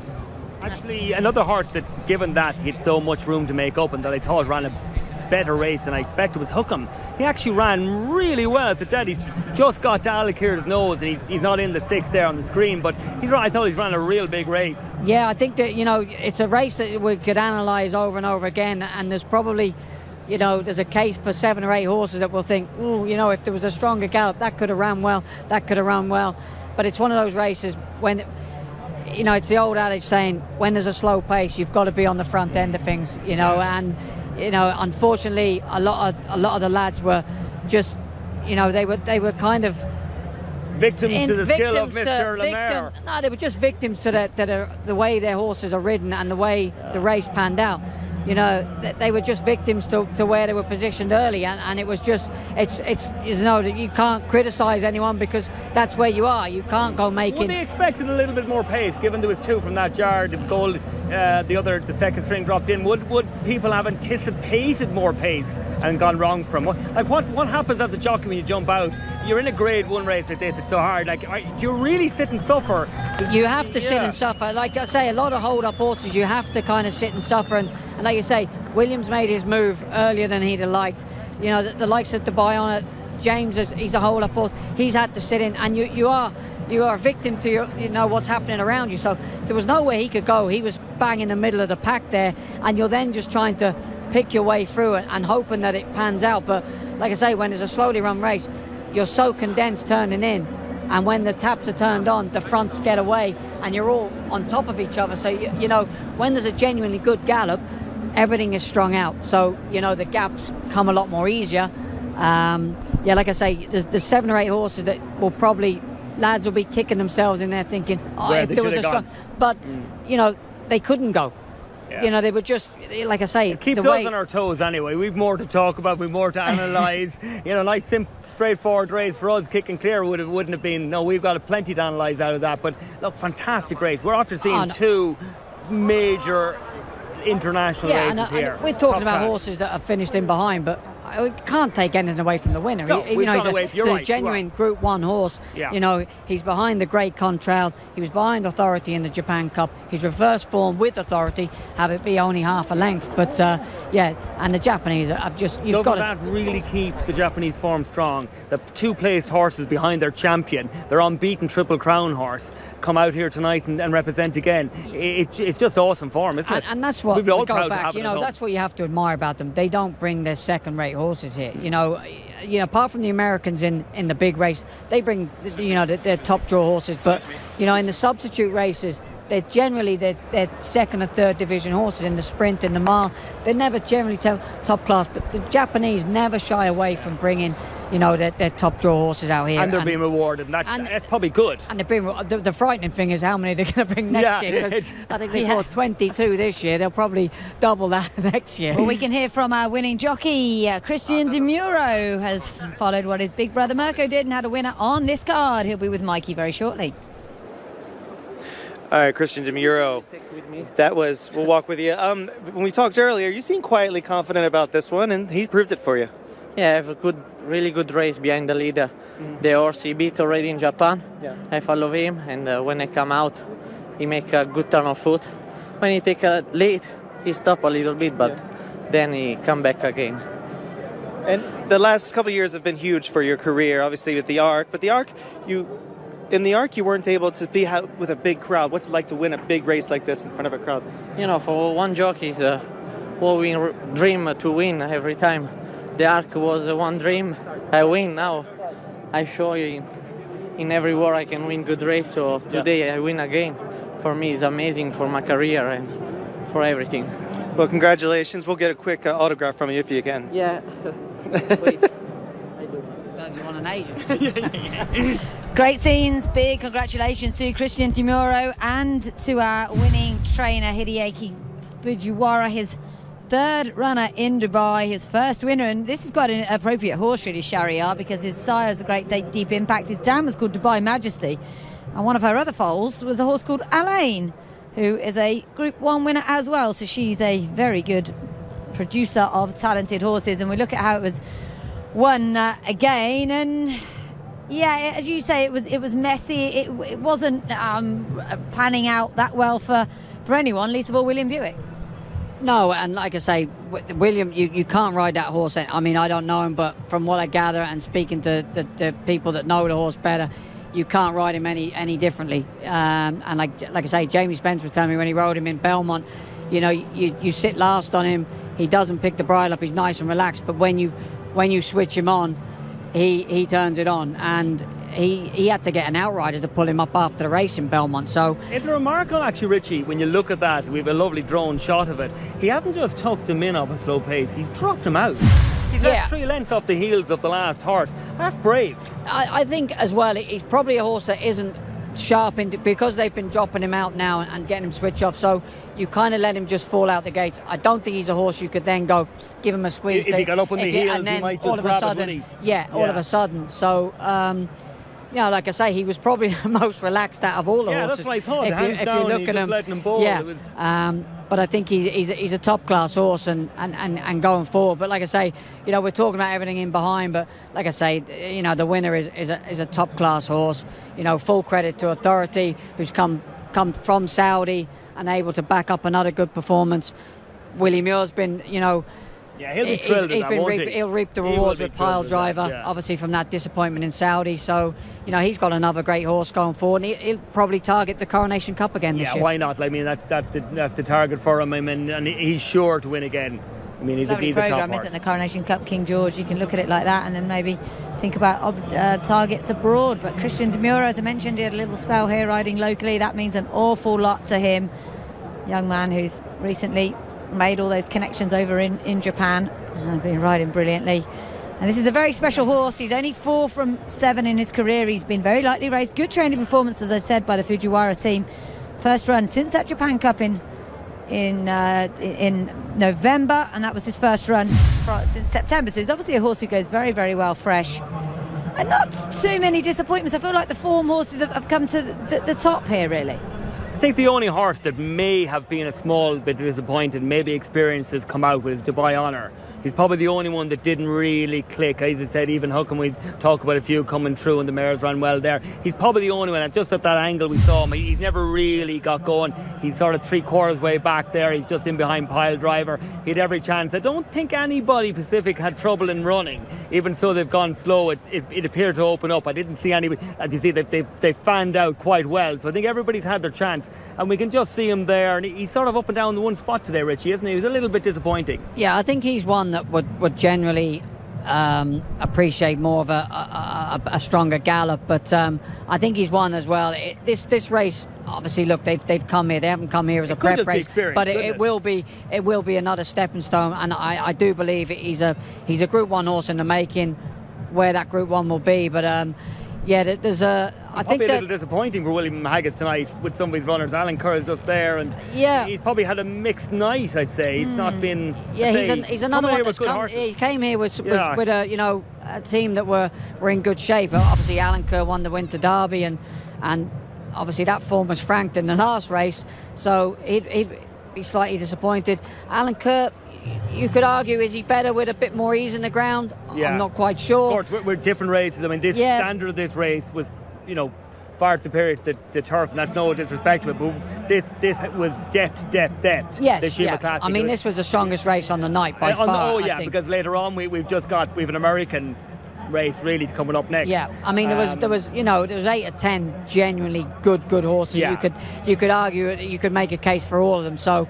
Actually, another horse that, given that he had so much room to make up and that I thought ran a better race than I expected, was Hookham. He actually ran really well at the dead. He's just got to Alakir's nose, and he's not in the 6th there on the screen, but I thought he's ran a real big race. Yeah, I think that it's a race that we could analyse over and over again, and there's probably there's a case for 7 or 8 horses that will think, if there was a stronger gallop, that could have run well, but it's one of those races when it's the old adage saying, when there's a slow pace, you've got to be on the front end of things, and unfortunately, a lot of the lads were just, they were kind of victims to the skill of Mr. Lemaire. No, they were just victims to the way their horses are ridden and the way the race panned out. They were just victims to where they were positioned early, and it was just you can't criticise anyone because that's where you are. You can't go making. Well, they expected a little bit more pace, given there was 2 from that jar. The goal, the second string dropped in. Would people have anticipated more pace and gone wrong from? What happens as a jockey when you jump out? You're in a Grade 1 race like this. It's so hard. Do you really sit and suffer? You have to sit and suffer. Like I say, a lot of hold-up horses, you have to kind of sit and suffer. And like you say, Williams made his move earlier than he'd have liked. The likes of Dubai on it. James he's a hold-up horse. He's had to sit in, and you are a victim to what's happening around you. So there was nowhere he could go. He was bang in the middle of the pack there, and you're then just trying to pick your way through it and hoping that it pans out. But like I say, when there's a slowly run race, you're so condensed turning in, and when the taps are turned on, the fronts get away and you're all on top of each other. So when there's a genuinely good gallop, everything is strung out, so the gaps come a lot more easier. Like I say, there's 7 or 8 horses that will probably, lads will be kicking themselves in there thinking, if there was a strong, but they couldn't go. Yeah. They were just, like I say, it keeps us on our toes anyway. We've more to talk about, we've more to analyse. Nice simple straightforward race for us, kick and clear wouldn't have been. No, we've got plenty to analyse out of that. But look, fantastic race. We're after seeing 2 major international races here. We're talking about horses that have finished in behind, but we can't take anything away from the winner. No, He's a genuine Group 1 horse. Yeah. He's behind the great Contrail. He was behind Authority in the Japan Cup. He's reverse form with Authority, have it be only half a length. But and the Japanese have just Doesn't that really keep the Japanese form strong? The 2 placed horses behind their champion, their unbeaten Triple Crown horse, come out here tonight and represent again. It's just awesome form, isn't it? And that's what we'd be all we go proud back. to have it at home. That's what you have to admire about them. They don't bring their second-rate horses here. Apart from the Americans in the big race, they bring their top draw horses. But in the substitute races, they're generally they're second and third division horses. In the sprint, in the mile, they're never generally top class. But the Japanese never shy away from bringing their top draw horses out here, and they're being rewarded, and that's probably good. And they're being the frightening thing is how many they're going to bring next year. Because I think they bought 22 this year. They'll probably double that next year. Well, we can hear from our winning jockey, Christian De Muro, has followed what his big brother Mirko did and had a winner on this card. He'll be with Mikey very shortly. All right, Christian De Muro. We'll walk with you. When we talked earlier, you seemed quietly confident about this one, and he proved it for you. Yeah, I have a really good race behind the leader. The horse he beat already in Japan. Yeah. I follow him, and when I come out, he make a good turn of foot. When he take a lead, he stop a little bit, but then he come back again. And the last couple of years have been huge for your career, obviously with the Arc. But the Arc, you weren't able to be with a big crowd. What's it like to win a big race like this in front of a crowd? For one jockey, it's what we dream to win every time. The Arc was one dream. I win now. I show you in every war I can win good race. So today I win again. For me, it's amazing for my career and for everything. Well, congratulations. We'll get a quick autograph from you if you can. Yeah. Wait. Don't you want an agent? Great scenes, big congratulations to Christian De Muro and to our winning trainer Hideaki Fujiwara, his third runner in Dubai, his first winner, and this is quite an appropriate horse really, Shariar, because his sire is a great deep impact. His dam was called Dubai Majesty, and one of her other foals was a horse called Alain, who is a Group 1 winner as well, so she's a very good producer of talented horses. And we look at how it was won again, and as you say, it was messy. It wasn't panning out that well for anyone, least of all William Buick. No, and like I say, William, you can't ride that horse. I mean, I don't know him, but from what I gather and speaking to the people that know the horse better, you can't ride him any differently. And like I say, Jamie Spence was telling me when he rode him in Belmont, you sit last on him, he doesn't pick the bridle up, he's nice and relaxed, but when you switch him on, he turns it on, and he had to get an outrider to pull him up after the race in Belmont. So it's remarkable, actually, Richie, when you look at that. We have a lovely drone shot of it. He hasn't just tucked him in off a slow pace, he's dropped him out. He's left 3 lengths off the heels of the last horse. That's brave. I think as well, he's probably a horse that isn't sharp because they've been dropping him out now and getting him switched off, so you kind of let him just fall out the gates. I don't think he's a horse you could then go give him a squeeze. If he got up on the heels, and then he might just grab it, wouldn't he? All of a sudden. So like I say, he was probably the most relaxed out of all the horses. That's what I thought. If you look at him, letting him bowl. But I think he's a top class horse and going forward. But like I say, we're talking about everything in behind. But like I say, the winner is a top class horse. Full credit to Authority, who's come from Saudi and able to back up another good performance. Willie Muir's been, he'll be thrilled he'll reap the rewards with Pile Driver, obviously from that disappointment in Saudi. So, he's got another great horse going forward. And he'll probably target the Coronation Cup again this year. Yeah, why not? I mean, that's the target for him. I mean, and he's sure to win again. I mean, he's a top program, isn't it? The Coronation Cup, King George. You can look at it like that, and then maybe think about targets abroad. But Christian De Muro, as I mentioned, he had a little spell here riding locally. That means an awful lot to him. Young man who's recently made all those connections over in Japan and been riding brilliantly. And this is a very special horse. He's only 4 from 7 in his career. He's been very lightly raced. Good training performance, as I said, by the Fujiwara team. First run since that Japan Cup in November, and that was his first run since September. So he's obviously a horse who goes very, very well fresh. And not too many disappointments. I feel like the form horses have come to the top here, really. I think the only horse that may have been a small bit disappointed, maybe experience has come out with, is Dubai Honor. He's probably the only one that didn't really click. As I said, even Hookham, we talk about a few coming through and the mares ran well there. He's probably the only one, and just at that angle we saw him, he's never really got going. He's sort of 3/4 way back there. He's just in behind Pile Driver. He had every chance. I don't think anybody Pacific had trouble in running. Even so, they've gone slow. It appeared to open up. I didn't see anybody. As you see, they fanned out quite well. So I think everybody's had their chance, and we can just see him there. And he's sort of up and down the one spot today, Richie, isn't he? He's a little bit disappointing. Yeah, I think he's one that would generally appreciate more of a stronger gallop, but I think he's one as well. This race, obviously, look, they've come here. They haven't come here as a prep race, but it will be another stepping stone. And I do believe he's a Group 1 horse in the making. Where that Group 1 will be, but there's I think a little disappointing for William Haggis tonight with some of his runners. Alan Kerr's just there, and he's probably had a mixed night. I'd say it's not been. Yeah, he's another one that's come. He came here with a team that were in good shape. Obviously, Alan Kerr won the Winter Derby, and obviously that form was franked in the last race, so he'd be slightly disappointed. Alan Kerr, you could argue, is he better with a bit more ease in the ground? Yeah. I'm not quite sure. Of course, we're different races. I mean, this standard of this race was, far superior to the turf, and that's no disrespect to it, but this was depth. Yes, Classic. I mean, this was the strongest race on the night by far. Because later on we've an American race really coming up next. Yeah, I mean there was 8 or 10 genuinely good horses. Yeah. You could argue, you could make a case for all of them. So,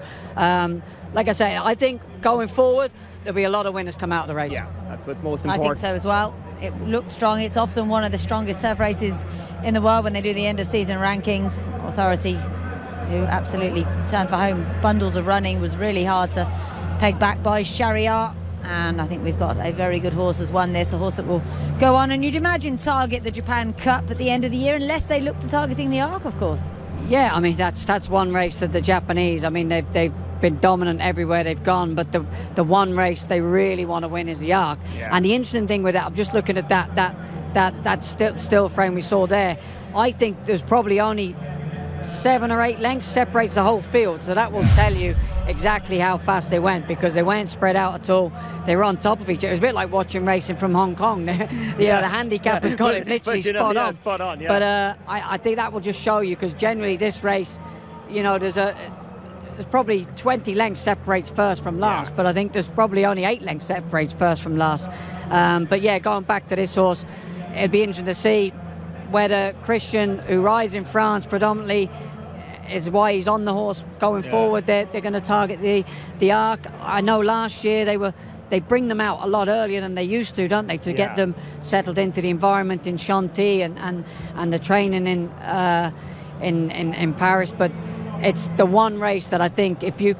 like I say, I think going forward there'll be a lot of winners come out of the race. Yeah, that's what's most important. I think so as well. It looks strong. It's often one of the strongest turf races in the world when they do the end of season rankings. Authority, who absolutely turned for home bundles of running, was really hard to peg back by Shariat. And I think we've got a very good horse has won this, a horse that will go on, and you'd imagine target the Japan Cup at the end of the year, unless they look to targeting the Arc, of course. Yeah, I mean that's one race that the Japanese, I mean they've been dominant everywhere they've gone, but the one race they really want to win is the Arc. Yeah. And the interesting thing with that, I'm just looking at that still frame we saw there. I think there's probably only 7 or 8 lengths separates the whole field, so that will tell you exactly how fast they went, because they weren't spread out at all. They were on top of each other. It was a bit like watching racing from Hong Kong. The handicap has got it literally spot on. Yeah. But I think that will just show you, because generally this race, there's probably 20 lengths separates first from last, but I think there's probably only 8 lengths separates first from last. But yeah, going back to this horse, it'd be interesting to see whether Christian, who rides in France predominantly, is why he's on the horse going forward. They're going to target the Arc. I know last year they bring them out a lot earlier than they used to, don't they, to get them settled into the environment in Chantilly and the training in Paris. But it's the one race that I think if you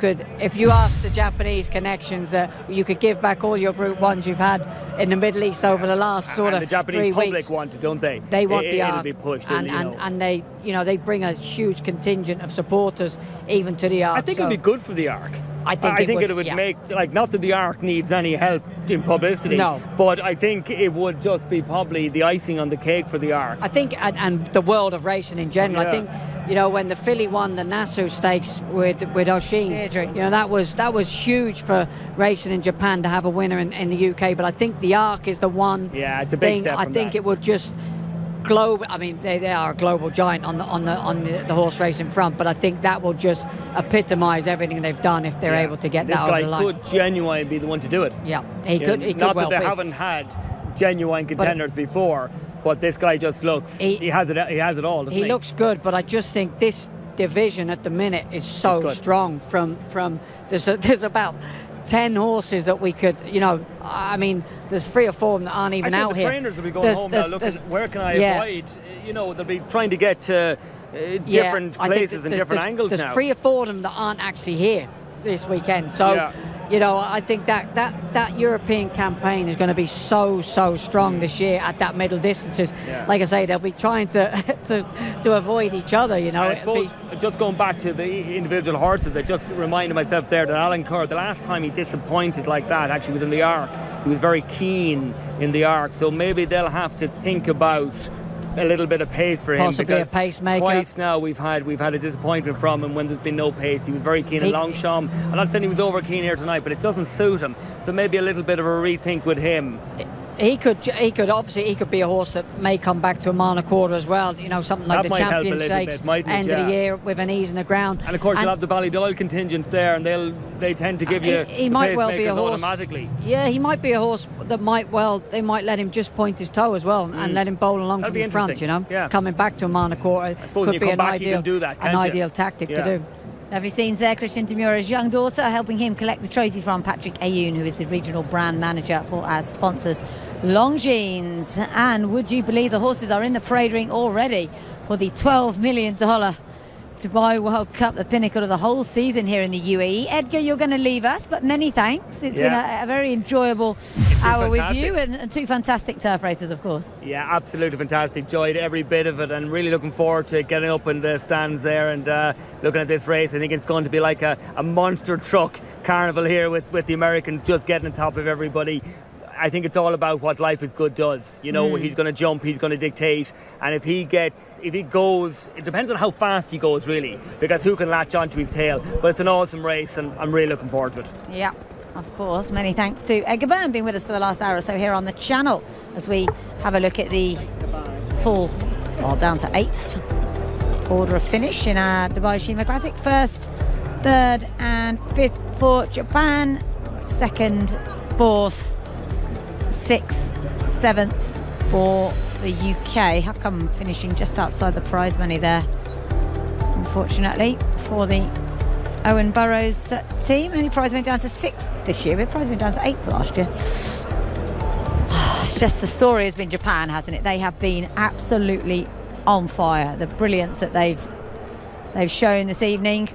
ask the Japanese connections, that you could give back all your Group 1s you've had in the Middle East over the last sort of 3 weeks. The Japanese public want it, don't they? They want the Arc, be pushed, and they they bring a huge contingent of supporters even to the Arc. I think it'd be good for the Arc. I think it would make, not that the Arc needs any help in publicity, but I think it would just be probably the icing on the cake for the Arc. I think, and the world of racing in general. I think, when the filly won the Nassau Stakes with Oshin, that was huge for racing in Japan to have a winner in the UK. But I think the Arc is the one it's a big step I think it would just global. I mean, they are a global giant on the horse racing front, but I think that will just epitomise everything they've done if they're able to get that over the line. This guy could genuinely be the one to do it. Yeah, he could. Not that they haven't had genuine contenders before, but this guy just looks. He has it all. He looks good, but I just think this division at the minute is so strong. From there's about 10 horses that we could, I mean, there's 3 or 4 that aren't even out here. The trainers will be going home now looking, where can I avoid? They'll be trying to get to different places and different angles now. There's 3 or 4 of them that aren't actually here this weekend. So, I think that European campaign is going to be so strong this year at that middle distances. Yeah. Like I say, they'll be trying to avoid each other, I suppose, just going back to the individual horses, I just reminded myself there that Alan Kerr, the last time he disappointed like that actually was in the Arc. He was very keen in the Arc, so maybe they'll have to think about a little bit of pace for him. Possibly a pacemaker. Twice now we've had a disappointment from him when there's been no pace. He was very keen in Longchamp. I'm not saying he was over keen here tonight, but it doesn't suit him. So maybe a little bit of a rethink with him. He could be a horse that may come back to a mile and a quarter as well. You know, something like That the might help a Champions little Stakes, bit, end of the year with an ease in the ground. And of course you'll have the Ballydoyle contingents there, and they tend to give you he might well be a horse automatically. Yeah, he might be a horse that they might let him just point his toe as well and let him bowl along from the front, you know. Yeah. Coming back to a mile and a quarter could be an ideal tactic to do. Lovely scenes there. Christian Demura's young daughter helping him collect the trophy from Patrick Ayoun, who is the regional brand manager for our sponsors Longines. And would you believe the horses are in the parade ring already for the $12 million Dubai World Cup, the pinnacle of the whole season here in the UAE. Edgar, you're going to leave us, but many thanks. It's been a very enjoyable hour with you, and two fantastic turf races, of course. Yeah, absolutely fantastic. Enjoyed every bit of it, and really looking forward to getting up in the stands there and looking at this race. I think it's going to be like a monster truck carnival here with the Americans just getting on top of everybody. I think it's all about what Life is Good does. You know, he's going to jump, he's going to dictate, and if he goes, it depends on how fast he goes, really, because who can latch onto his tail. But it's an awesome race, and I'm really looking forward to it. Yeah, of course. Many thanks to Edgar Byrne being with us for the last hour or so here on the channel as we have a look at the full, down to 8th order of finish in our Dubai Shima Classic. 1st, 3rd and 5th for Japan, 2nd, 4th, 6th, 7th for the UK. How come finishing just outside the prize money there, unfortunately, for the Owen Burrows team. Only prize went down to 6th this year. The prize went down to 8th last year. It's just the story has been Japan, hasn't it? They have been absolutely on fire. The brilliance that they've shown this evening.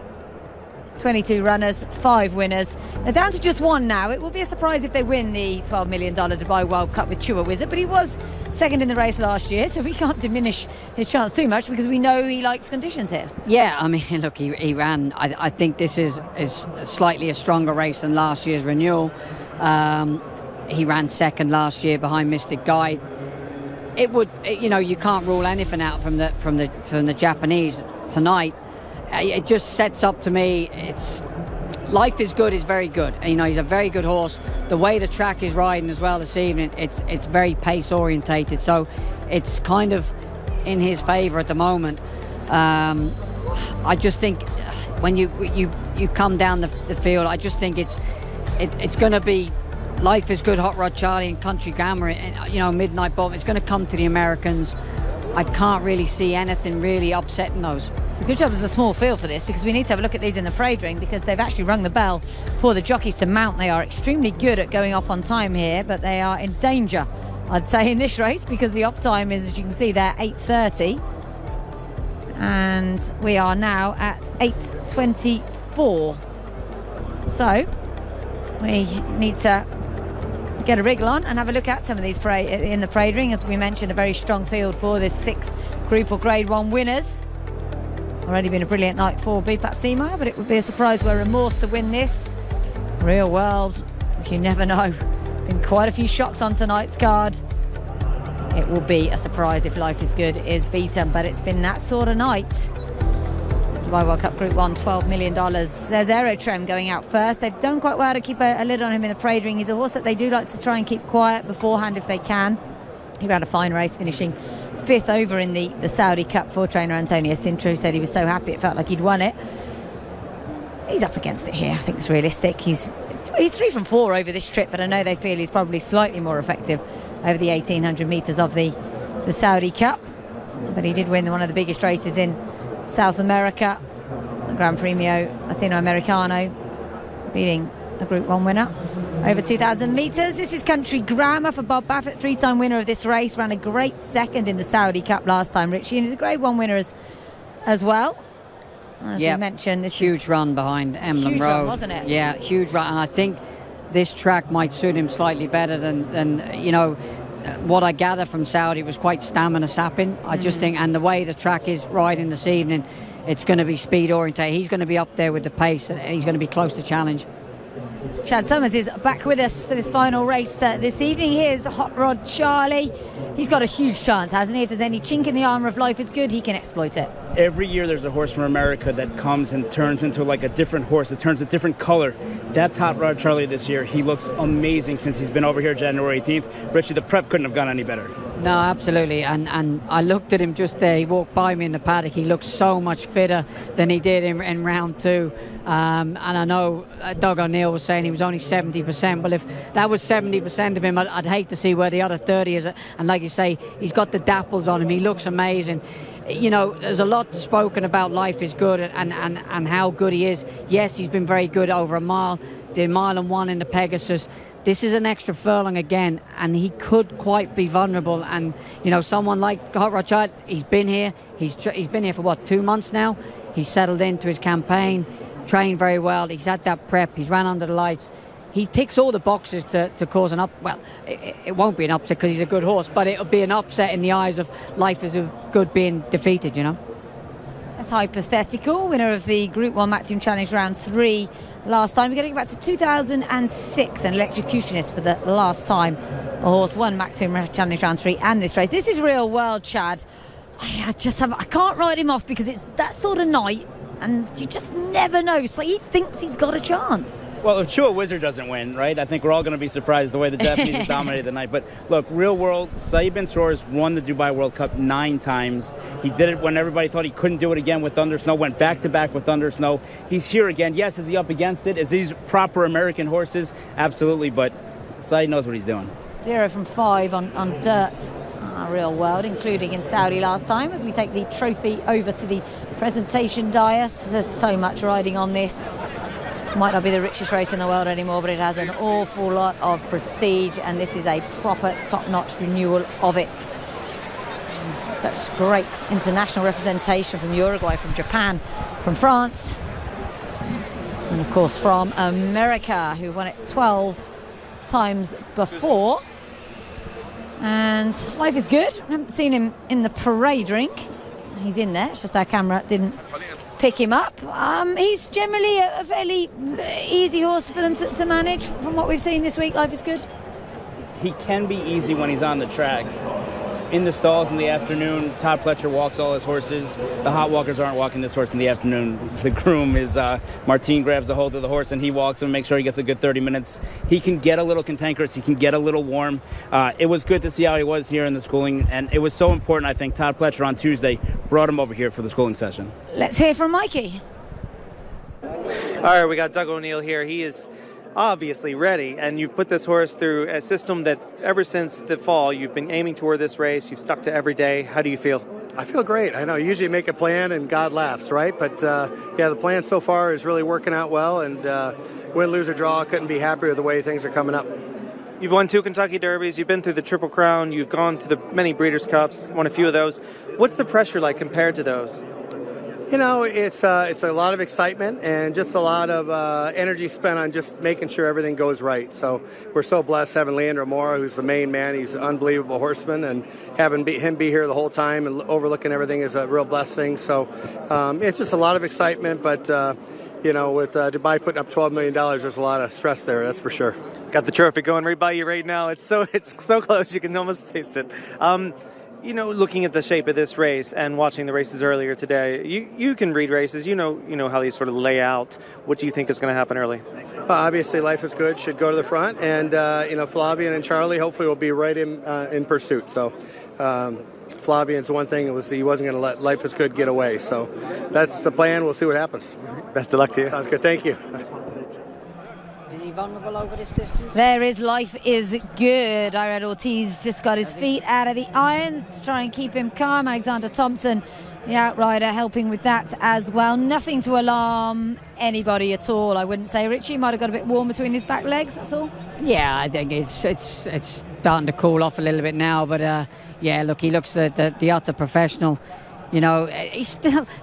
22 runners, 5 winners. They're down to just 1 now. It will be a surprise if they win the $12 million Dubai World Cup with Chua Wizard, but he was 2nd in the race last year, so we can't diminish his chance too much because we know he likes conditions here. Yeah, I mean, look, he ran. I think this is slightly a stronger race than last year's renewal. He ran 2nd last year behind Mystic Guide. It would, you can't rule anything out from the Japanese tonight. It just sets up to me, it's Life is Good is very good. He's a very good horse. The way the track is riding as well this evening, it's very pace orientated, so it's kind of in his favour at the moment. I just think when you come down the field, I just think it's going to be Life is Good, Hot Rod Charlie and Country Grammar, Midnight Bomb. It's going to come to the Americans. I can't really see anything really upsetting those. It's a good job there's a small field for this, because we need to have a look at these in the parade ring, because they've actually rung the bell for the jockeys to mount. They are extremely good at going off on time here, but they are in danger, I'd say, in this race, because the off time is, as you can see there, 8:30, and we are now at 8:24. So we need to get a wriggle on and have a look at some of these in the parade ring. As we mentioned, a very strong field for this 6 Group or Grade 1 winners. Already been a brilliant night for Bipat Seameyer, but it would be a surprise were Remorse to win this. Real world, you never know. Been quite a few shocks on tonight's card. It will be a surprise if Life is Good is beaten, but it's been that sort of night. Dubai World Cup Group 1, $12 million. There's Aerotrem going out first. They've done quite well to keep a lid on him in the parade ring. He's a horse that they do like to try and keep quiet beforehand if they can. He ran a fine race, finishing 5th over in the Saudi Cup for trainer Antonio Sintra, who said he was so happy it felt like he'd won it. He's up against it here. I think it's realistic. He's 3 from 4 over this trip, but I know they feel he's probably slightly more effective over the 1,800 metres of the Saudi Cup. But he did win one of the biggest races in South America, the Gran Premio Latinoamericano, beating a Group 1 winner over 2,000 metres. This is Country Grammar for Bob Baffert, 3-time winner of this race. Ran a great 2nd in the Saudi Cup last time, Richie, and he's a Grade 1 winner as well. As we mentioned, this huge run behind Emblem huge Road. Run, wasn't it? Yeah, huge run. And I think this track might suit him slightly better than what I gather from Saudi was quite stamina sapping. I just think, and the way the track is riding this evening, it's going to be speed orientated. He's going to be up there with the pace, and he's going to be close to challenge. Chad Summers is back with us for this final race this evening. Here's Hot Rod Charlie. He's got a huge chance, hasn't he? If there's any chink in the armour of Life is Good, he can exploit it. Every year there's a horse from America that comes and turns into like a different horse. It turns a different color. That's Hot Rod Charlie this year. He looks amazing since he's been over here January 18th. Richie, the prep couldn't have gone any better. No, absolutely. And I looked at him just there. He walked by me in the paddock. He looks so much fitter than he did in round two. And I know Doug O'Neill was saying he was only 70%. Well, if that was 70% of him, I'd hate to see where the other 30 is. And like you say, he's got the dapples on him. He looks amazing. You know, there's a lot spoken about Life is Good and how good he is. Yes, he's been very good over a mile, the 1 mile in the Pegasus. This is an extra furlong again, and he could quite be vulnerable. And, you know, someone like Hot Rod Charlie, he's been here. He's been here for, 2 months now? He's settled into his campaign, trained very well. He's had that prep. He's ran under the lights. He ticks all the boxes to cause an it won't be an upset because he's a good horse, but it'll be an upset in the eyes of Life is Good being defeated, you know. That's hypothetical. Winner of the Group 1 Maximum Challenge Round 3 last time. We're going to go back to 2006, an electrocutionist for the last time a horse won Maximum Challenge Round 3 and this race. This is real world, Chad. I can't write him off because it's that sort of night and you just never know. So he thinks he's got a chance. Well, if Chua Wizard doesn't win, right, I think we're all going to be surprised the way the Japanese have dominated the night. But look, real world, Saeed bin Suroor won the Dubai World Cup 9 times. He did it when everybody thought he couldn't do it again with Thunder Snow, went back-to-back with Thunder Snow. He's here again. Yes, is he up against it? Is these proper American horses? Absolutely, but Saeed knows what he's doing. 0 from 5 on dirt. Real world, including in Saudi last time, as we take the trophy over to the presentation dais. There's so much riding on this. Might not be the richest race in the world anymore, but it has an awful lot of prestige, and this is a proper top-notch renewal of it. Such great international representation from Uruguay, from Japan, from France, and of course from America, who won it 12 times before. And Life is Good. I haven't seen him in the parade ring. He's in there. It's just our camera didn't pick him up. He's generally a fairly easy horse for them to manage from what we've seen this week. Life is Good. He can be easy when he's on the track. In the stalls in the afternoon, Todd Pletcher walks all his horses. The hot walkers aren't walking this horse in the afternoon. The groom is, Martine grabs a hold of the horse and he walks him and makes sure he gets a good 30 minutes. He can get a little cantankerous. He can get a little warm. It was good to see how he was here in the schooling, and it was so important, I think, Todd Pletcher on Tuesday brought him over here for the schooling session. Let's hear from Mikey. All right, we got Doug O'Neill here. He is obviously ready, and you've put this horse through a system that ever since the fall you've been aiming toward this race. You've stuck to every day. How do you feel? I feel great. I know usually you make a plan and God laughs, right? But yeah, the plan so far is really working out well, and win, lose or draw, couldn't be happier with the way things are coming up. You've won 2 Kentucky Derbies, you've been through the Triple Crown, you've gone to the many Breeders' Cups, won a few of those. What's the pressure like compared to those? You know, it's a lot of excitement and just a lot of energy spent on just making sure everything goes right. So we're so blessed having Leandro Mora, who's the main man. He's an unbelievable horseman, and having him be here the whole time and overlooking everything is a real blessing. So it's just a lot of excitement, but you know, with Dubai putting up $12 million, there's a lot of stress there, that's for sure. Got the trophy going right by you right now. It's so close you can almost taste it. You know, looking at the shape of this race and watching the races earlier today, you can read races. You know how these sort of lay out. What do you think is going to happen early? Well, obviously, Life is Good should go to the front, and you know, Flavian and Charlie hopefully will be right in pursuit. So Flavian's one thing, he wasn't going to let Life is Good get away. So that's the plan. We'll see what happens. Best of luck to you. Sounds good. Thank you. Is he vulnerable over this distance? There is Life is Good. I read Ortiz just got his feet out of the irons to try and keep him calm. Alexander Thompson, the outrider, helping with that as well. Nothing to alarm anybody at all, I wouldn't say. Richie might have got a bit warm between his back legs, that's all. Yeah, I think it's starting to cool off a little bit now, but yeah, look, he looks the utter professional. You know,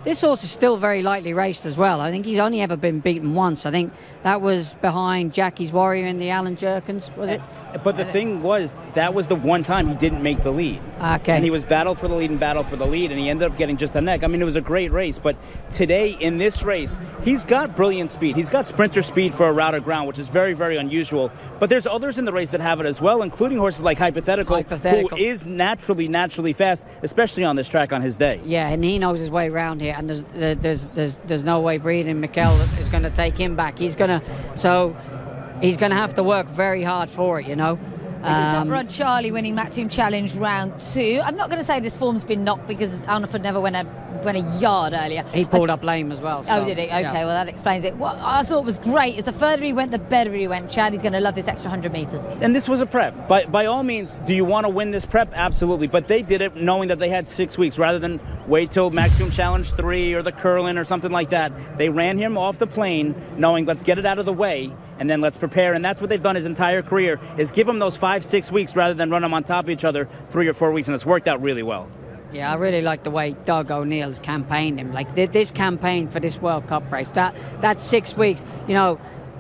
this horse is still very lightly raced as well. I think he's only ever been beaten once. I think that was behind Jackie's Warrior in the Alan Jerkins, was it? But the thing was, that was the one time he didn't make the lead. Okay. And he was battle for the lead, and he ended up getting just a neck. I mean, it was a great race. But today, in this race, he's got brilliant speed. He's got sprinter speed for a routed ground, which is very, very unusual. But there's others in the race that have it as well, including horses like Hypothetical, who is naturally fast, especially on this track on his day. Yeah, and he knows his way around here, and there's no way Breeding Mikel is going to take him back. He's going to have to work very hard for it, you know. This is Hot Rod Charlie winning Maximum Challenge round 2. I'm not going to say this form's been knocked because Alneford never went a yard earlier. He pulled up lame as well. So, did he? Okay, well that explains it. What I thought was great is the further he went, the better he went. Chad, he's going to love this extra 100 metres. And this was a prep. By all means, do you want to win this prep? Absolutely. But they did it knowing that they had 6 weeks rather than wait till Maximum Challenge 3 or the Curlin or something like that. They ran him off the plane knowing, let's get it out of the way and then let's prepare. And that's what they've done his entire career, is give him those 5-6 weeks rather than run them on top of each other 3 or 4 weeks. And it's worked out really well. Yeah, I really like the way Doug O'Neill's campaigned him. Like this campaign for this World Cup race, that 6 weeks, you know,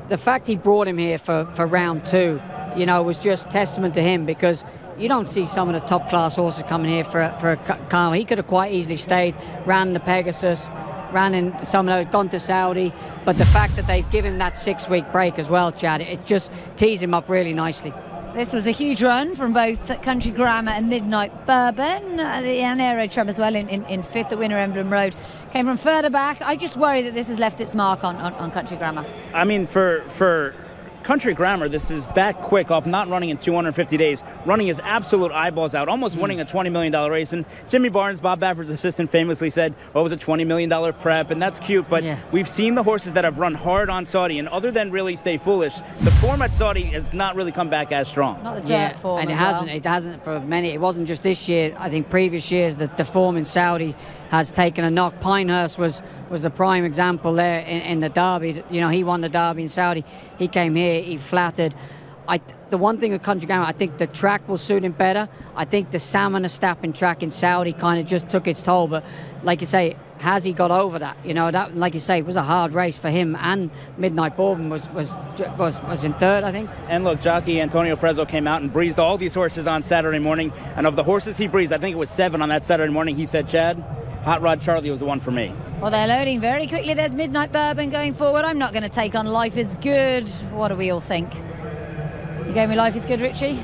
the fact he brought him here for round 2, you know, was just testament to him, because you don't see some of the top class horses coming here for a car. He could have quite easily stayed, ran the Pegasus, ran in some of those, gone to Saudi, but the fact that they've given him that 6-week break as well, Chad, it just tees him up really nicely. This was a huge run from both Country Grammar and Midnight Bourbon, and Aero Trum as well in fifth. The winner, Emblem Road, came from further back. I just worry that this has left its mark on Country Grammar. I mean, for Country Grammar, this is back quick off not running in 250 days, running his absolute eyeballs out, almost winning a $20 million race. And Jimmy Barnes, Bob Baffert's assistant, famously said, well, it was a $20 million prep, and that's cute. But we've seen the horses that have run hard on Saudi, and other than really Stay Foolish, the form at Saudi has not really come back as strong. Not the dirt form, and it hasn't for many. It wasn't just this year. I think previous years that the form in Saudi has taken a knock. Pinehurst was the prime example there in the Derby. You know, he won the Derby in Saudi. He came here, he flattered. The one thing with Country Grammar, I think the track will suit him better. I think the Salmon Estapping track in Saudi kind of just took its toll. But like you say, has he got over that? You know, that, like you say, was a hard race for him. And Midnight Bourbon was in third, I think. And look, jockey Antonio Frezzo came out and breezed all these horses on Saturday morning. And of the horses he breezed, I think it was 7 on that Saturday morning. He said, Chad, Hot Rod Charlie was the one for me. Well, they're loading very quickly. There's Midnight Bourbon going forward. I'm not going to take on Life is Good. What do we all think? You gave me Life is Good, Richie?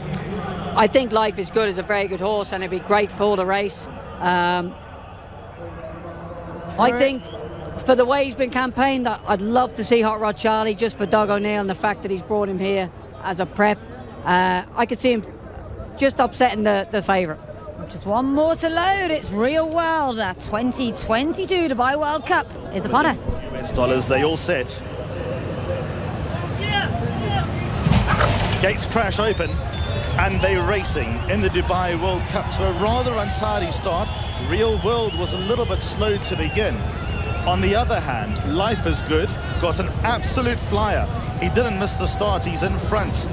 I think Life is Good is a very good horse, and it'd be great for the race. I think for the way he's been campaigned, I'd love to see Hot Rod Charlie, just for Doug O'Neill and the fact that he's brought him here as a prep. I could see him just upsetting the favourite. Just one more to load. It's Real World. 2022 Dubai World Cup is upon us. US dollars, they all set. Gates crash open, and they're racing in the Dubai World Cup to a rather untidy start. Real World was a little bit slow to begin. On the other hand, Life is Good got an absolute flyer. He didn't miss the start. He's in front.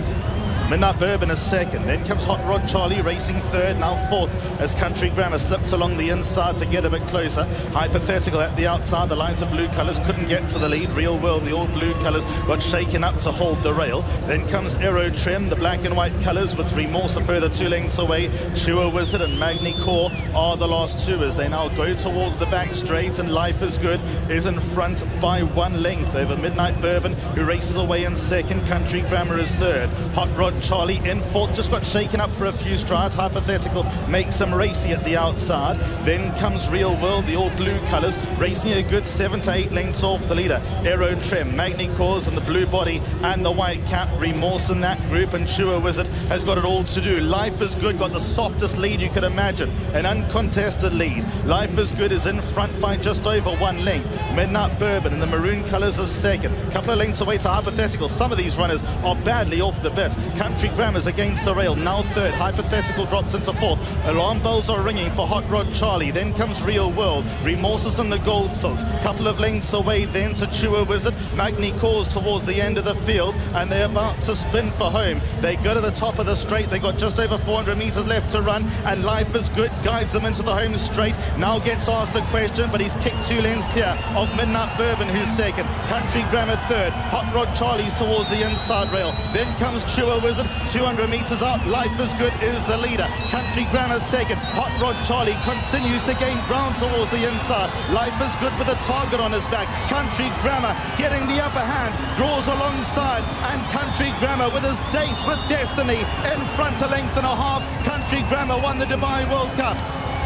Midnight Bourbon is second. Then comes Hot Rod Charlie racing third, now fourth, as Country Grammar slipped along the inside to get a bit closer. Hypothetical at the outside. The lines of blue colours couldn't get to the lead. Real World, the all blue colours, got shaken up to hold the rail. Then comes Aero Trim, the black and white colours, with Remorse a further 2 lengths away. Chewer Wizard and Magni Core are the last two as they now go towards the back straight, and Life is Good is in front by 1 length over Midnight Bourbon, who races away in second. Country Grammar is third. Hot Rod Charlie in fourth, just got shaken up for a few strides. Hypothetical makes him racy at the outside. Then comes Real World, the all blue colours, racing a good 7 to 8 lengths off the leader. Aero Trim, Magni Cause and the blue body and the white cap. Remorse in that group, and Chewer Wizard has got it all to do. Life is Good got the softest lead you could imagine, an uncontested lead. Life is Good is in front by just over 1 length. Midnight Bourbon in the maroon colours is second, couple of lengths away to Hypothetical. Some of these runners are badly off the bit. Country Grammar's against the rail, now third. Hypothetical drops into fourth. Alarm bells are ringing for Hot Rod Charlie. Then comes Real World. Remorses in the gold silks. Couple of lengths away then to Chewer Wizard. Magni Cause towards the end of the field, and they're about to spin for home. They go to the top of the straight. They got just over 400 metres left to run, and Life is Good guides them into the home straight. Now gets asked a question, but he's kicked 2 lengths clear of Midnight Bourbon, who's second. Country Grammar third. Hot Rod Charlie's towards the inside rail. Then comes Chewer Wizard Wizard. 200 metres out, Life is Good is the leader. Country Grammar second. Hot Rod Charlie continues to gain ground towards the inside. Life is Good with a target on his back. Country Grammar getting the upper hand, draws alongside, and Country Grammar with his dates with destiny in front, a length and a half. Country Grammar won the Dubai World Cup.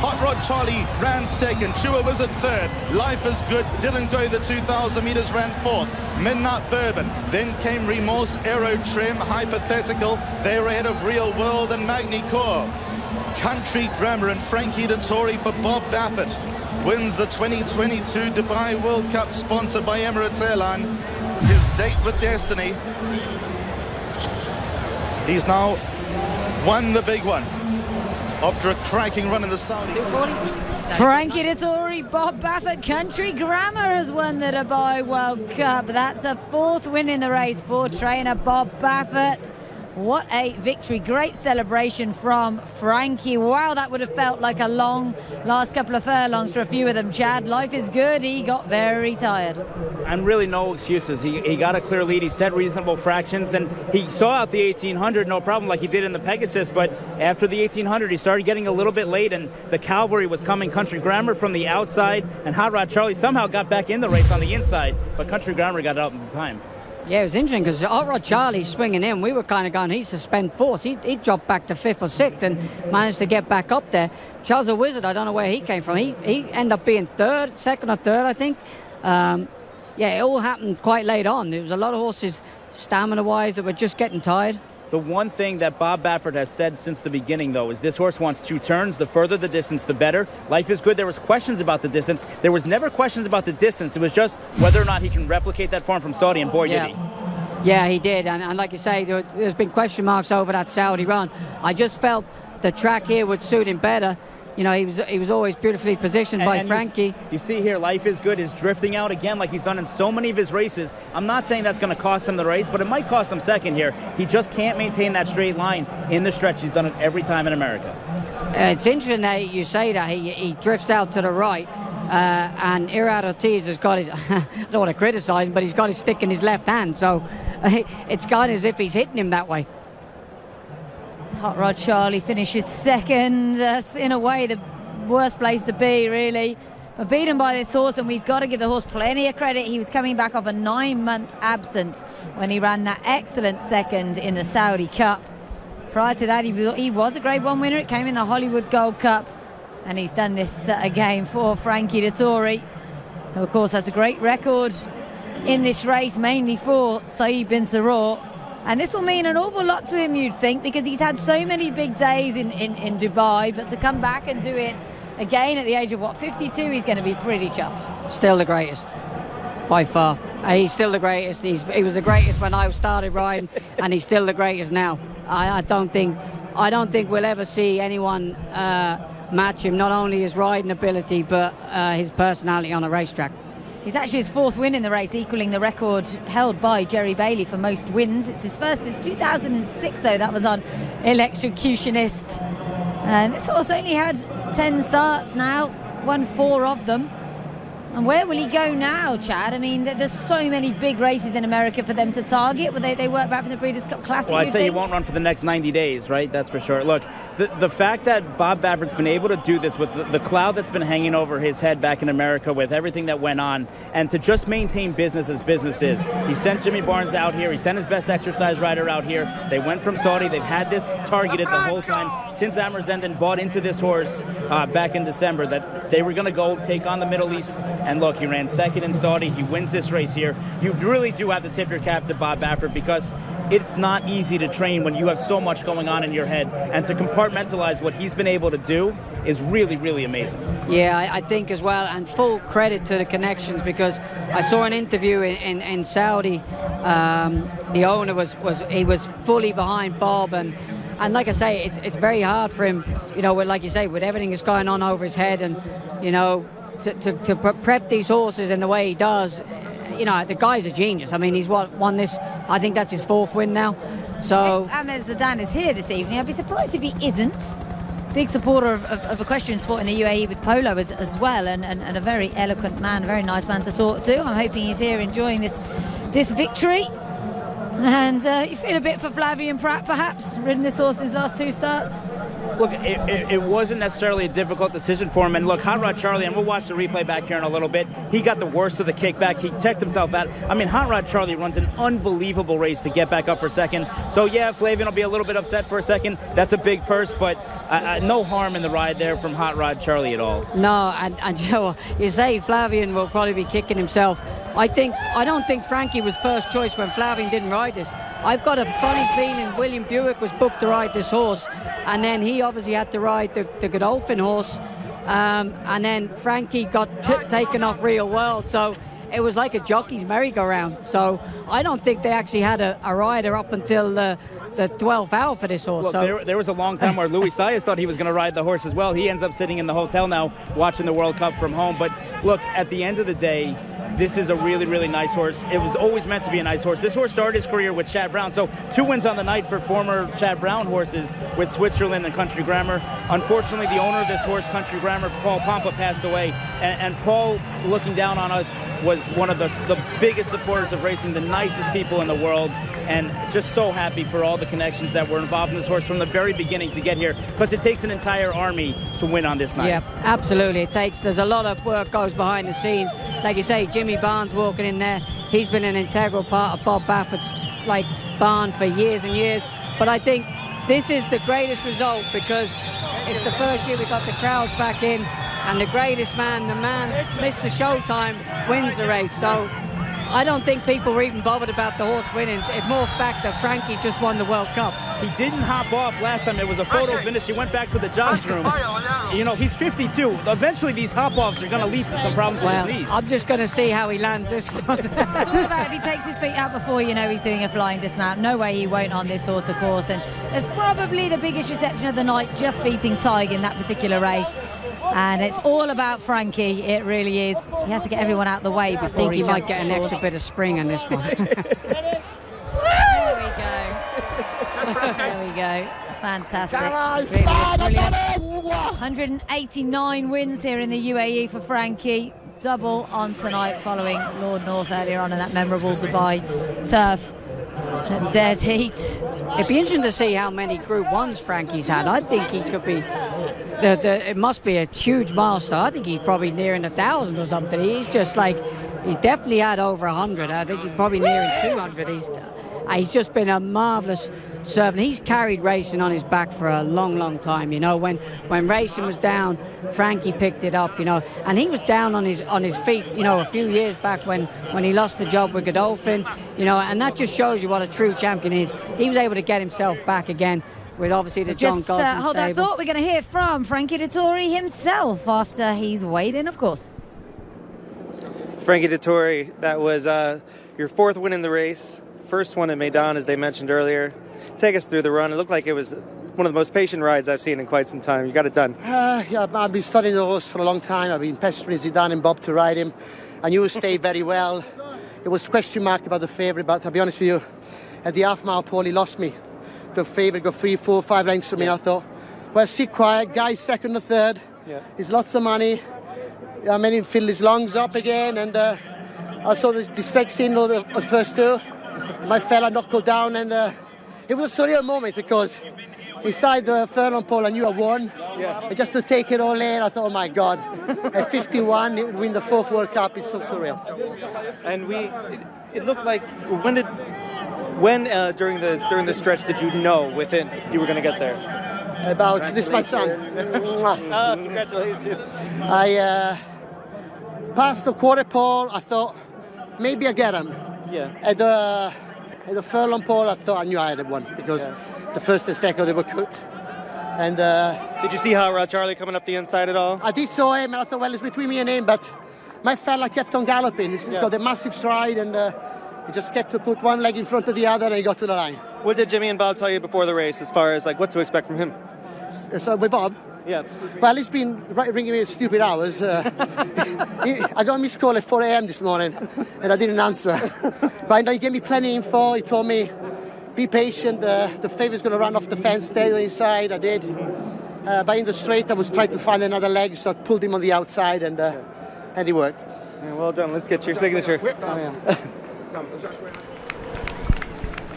Hot Rod Charlie ran second, Chua Wizard third, Life is Good didn't go the 2,000 metres, ran fourth. Midnight Bourbon, then came Remorse, Aero Trim, Hypothetical, they were ahead of Real World and Magni Core. Country Grammar and Frankie Dettori for Bob Baffert wins the 2022 Dubai World Cup, sponsored by Emirates Airline. His date with destiny. He's now won the big one after a cracking run in the Saudi. Frankie Dettori, Bob Baffert, Country Grammar has won the Dubai World Cup. That's a fourth win in the race for trainer Bob Baffert. What a victory. Great celebration from Frankie. Wow, that would have felt like a long last couple of furlongs for a few of them, Chad. Life is Good. He got very tired. And really no excuses. He got a clear lead. He set reasonable fractions, and he saw out the 1800 no problem like he did in the Pegasus, but after the 1800 he started getting a little bit late, and the cavalry was coming. Country Grammar from the outside, and Hot Rod Charlie somehow got back in the race on the inside, but Country Grammar got out in time. Yeah, it was interesting because Hot Rod Charlie swinging in. We were kind of going, he's suspend force. He dropped back to 5th or 6th and managed to get back up there. Charles the Wizard, I don't know where he came from. He ended up being 2nd or 3rd, I think. Yeah, it all happened quite late on. There was a lot of horses, stamina-wise, that were just getting tired. The one thing that Bob Baffert has said since the beginning, though, is this horse wants 2 turns. The further the distance, the better. Life is Good. There was questions about the distance. There was never questions about the distance. It was just whether or not he can replicate that form from Saudi, and boy, did he. Yeah, he did. And like you say, there's been question marks over that Saudi run. I just felt the track here would suit him better. You know, he was always beautifully positioned by Frankie. You see here, Life is Good is drifting out again like he's done in so many of his races. I'm not saying that's going to cost him the race, but it might cost him second here. He just can't maintain that straight line in the stretch. He's done it every time in America. It's interesting that you say that. He drifts out to the right, and Irad Ortiz has got his, I don't want to criticise him, but he's got his stick in his left hand, so it's kind of as if he's hitting him that way. Hot Rod Charlie finishes second. In a way, the worst place to be, really. But beaten by this horse, and we've got to give the horse plenty of credit. He was coming back off a 9-month absence when he ran that excellent second in the Saudi Cup. Prior to that, he was a Grade 1 winner. It came in the Hollywood Gold Cup, and he's done this again for Frankie Dettori, who, of course, has a great record in this race, mainly for Saeed bin Saror. And this will mean an awful lot to him, you'd think, because he's had so many big days in Dubai, but to come back and do it again at the age of, 52, he's going to be pretty chuffed. Still the greatest, by far. He's still the greatest. He was the greatest when I started riding, and he's still the greatest now. I don't think we'll ever see anyone match him, not only his riding ability, but his personality on a racetrack. He's actually his 4th win in the race, equaling the record held by Jerry Bailey for most wins. It's his first since 2006, though. That was on Electrocutionist. And this horse only had 10 starts now, won 4 of them. And where will he go now, Chad? I mean, there's so many big races in America for them to target. Will they work back from the Breeders' Cup Classic? Well, I'd say he won't run for the next 90 days, right? That's for sure. Look, the fact that Bob Baffert's been able to do this with the cloud that's been hanging over his head back in America with everything that went on, and to just maintain business as business is. He sent Jimmy Barnes out here. He sent his best exercise rider out here. They went from Saudi. They've had this targeted the whole time since Amr Zenden bought into this horse back in December, that they were going to go take on the Middle East. And look, he ran second in Saudi. He wins this race here. You really do have to tip your cap to Bob Baffert, because it's not easy to train when you have so much going on in your head. And to compartmentalize what he's been able to do is really, really amazing. Yeah, I think as well, and full credit to the connections, because I saw an interview in Saudi. The owner was fully behind Bob, and like I say, it's very hard for him, you know, like you say, with everything that's going on over his head, and you know, to prep these horses in the way he does. You know, the guy's a genius. I mean, he's won this, I think that's his 4th win now. So Ahmed Zidane is here this evening. I'd be surprised if he isn't. Big supporter of equestrian sport in the UAE with polo as well, and a very eloquent man, a very nice man to talk to. I'm hoping he's here enjoying this victory. And you feel a bit for Flavien Prat, perhaps, ridden this horse his last 2 starts? Look, it wasn't necessarily a difficult decision for him. And look, Hot Rod Charlie, and we'll watch the replay back here in a little bit, he got the worst of the kickback. He teched himself out. I mean, Hot Rod Charlie runs an unbelievable race to get back up for second. So, yeah, Flavien will be a little bit upset for a second. That's a big purse, but no harm in the ride there from Hot Rod Charlie at all. No, and you know, you say Flavien will probably be kicking himself. I don't think Frankie was first choice when Flavien didn't ride this. I've got a funny feeling William Buick was booked to ride this horse, and then he obviously had to ride the Godolphin horse, and then Frankie got taken off Real World, so it was like a jockey's merry-go-round. So I don't think they actually had a rider up until the 12th hour for this horse. Well, so there was a long time where Louis Saez thought he was going to ride the horse as well. He ends up sitting in the hotel now watching the World Cup from home. But look, at the end of the day, this is a really, really nice horse. It was always meant to be a nice horse. This horse started his career with Chad Brown. So 2 wins on the night for former Chad Brown horses with Switzerland and Country Grammar. Unfortunately, the owner of this horse, Country Grammar, Paul Pompa, passed away. And Paul, looking down on us, was one of the biggest supporters of racing, the nicest people in the world. And just so happy for all the connections that were involved in this horse from the very beginning to get here, because it takes an entire army to win on this night. Yeah, absolutely. There's a lot of work goes behind the scenes. Like you say, Jimmy Barnes walking in there, he's been an integral part of Bob Baffert's barn for years and years. But I think this is the greatest result because it's the first year we got the crowds back in, and the greatest man, the man Mr. Showtime, wins the race. So I don't think people were even bothered about the horse winning. It's more fact that Frankie's just won the World Cup. He didn't hop off last time. It was a photo finish. He went back to the judge room. You know, he's 52. Eventually, these hop-offs are going to lead to some problems with his knees. I'm just going to see how he lands this one. It's all about if he takes his feet out before, you know, he's doing a flying dismount. No way he won't on this horse, of course. And there's probably the biggest reception of the night, just beating Tig in that particular race. And it's all about Frankie, it really is. He has to get everyone out of the way before I think he might get an horse. extra bit of spring on this one. There we go. There we go. Fantastic. Brilliant. 189 wins here in the UAE for Frankie. Double on tonight following Lord North earlier on in that memorable Dubai turf. Dead heat. It'd be interesting to see how many Group 1s Frankie's had. I think he could be, it must be a huge milestone. I think he's probably nearing 1,000 or something. He's just he's definitely had over 100. I think he's probably nearing 200. He's just been a marvellous servant. He's carried racing on his back for a long, long time. You know, when racing was down, Frankie picked it up, you know, and he was down on his feet, you know, a few years back when he lost the job with Godolphin, you know, and that just shows you what a true champion is. He was able to get himself back again with obviously the John Gosling Just hold that stable. thought. We're going to hear from Frankie Dettori himself after he's weighed in, of course. Frankie Dettori, that was your 4th win in the race. First one at Meydan, as they mentioned earlier. Take us through the run. It looked like it was one of the most patient rides I've seen in quite some time. You got it done. Yeah, I've been studying the horse for a long time. I've been pestering Zidane and Bob to ride him. I knew he stayed very well. It was question mark about the favourite, but to be honest with you, at the half-mile pole, he lost me. The favourite got 3, 4, 5 lengths from me. I thought, well, sit quiet. Guy's second or third. Yeah. He's lots of money. I made him fill his lungs up again, and I saw the strike signal the first 2. My fella knocked go down, and it was a surreal moment because inside the furlong pole I knew I won. Yeah. And just to take it all in, I thought, oh my God, at 51, it would win the 4th World Cup. It's so surreal. And it looked like during the stretch did you know within you were going to get there? About this, my son. Congratulations. I passed the quarter pole. I thought maybe I get him. Yeah. At the furlong pole, I thought I knew I had one because the first and second they were good. And did you see Hot Rod Charlie coming up the inside at all? I did saw him, and I thought, well, it's between me and him. But my fella kept on galloping. He's got a massive stride, and he just kept to put one leg in front of the other, and he got to the line. What did Jimmy and Bob tell you before the race, as far as what to expect from him? So with Bob. Yeah. Well, he's been ringing me at stupid hours. I got a missed call at 4 a.m. this morning, and I didn't answer. But he gave me plenty of info. He told me, be patient. The favourite's going to run off the fence, stay on the inside. I did. But in the straight, I was trying to find another leg, so I pulled him on the outside, and it worked. Yeah, well done. Let's get your signature. Oh, yeah.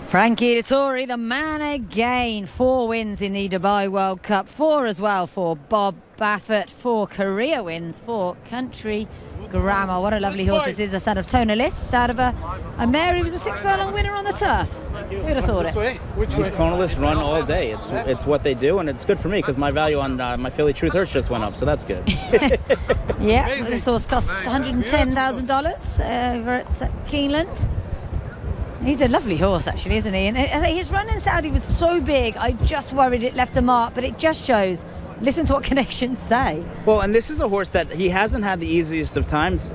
Frankie Dettori, the man again. 4 wins in the Dubai World Cup. 4 as well for Bob Baffert. 4 career wins for Country Grammar. What a lovely horse this is. A son of Tonalist, out of a mare who was a 6 furlong winner on the turf. Who'd have thought it? Which way? Tonalists run all day. It's what they do, and it's good for me because my value on my Philly Truth Hurst just went up, so that's good. Yeah, this horse costs $110,000 over at Keeneland. He's a lovely horse, actually, isn't he? And his run in Saudi was so big, I just worried it left a mark, but it just shows. Listen to what connections say. Well, and this is a horse that he hasn't had the easiest of times.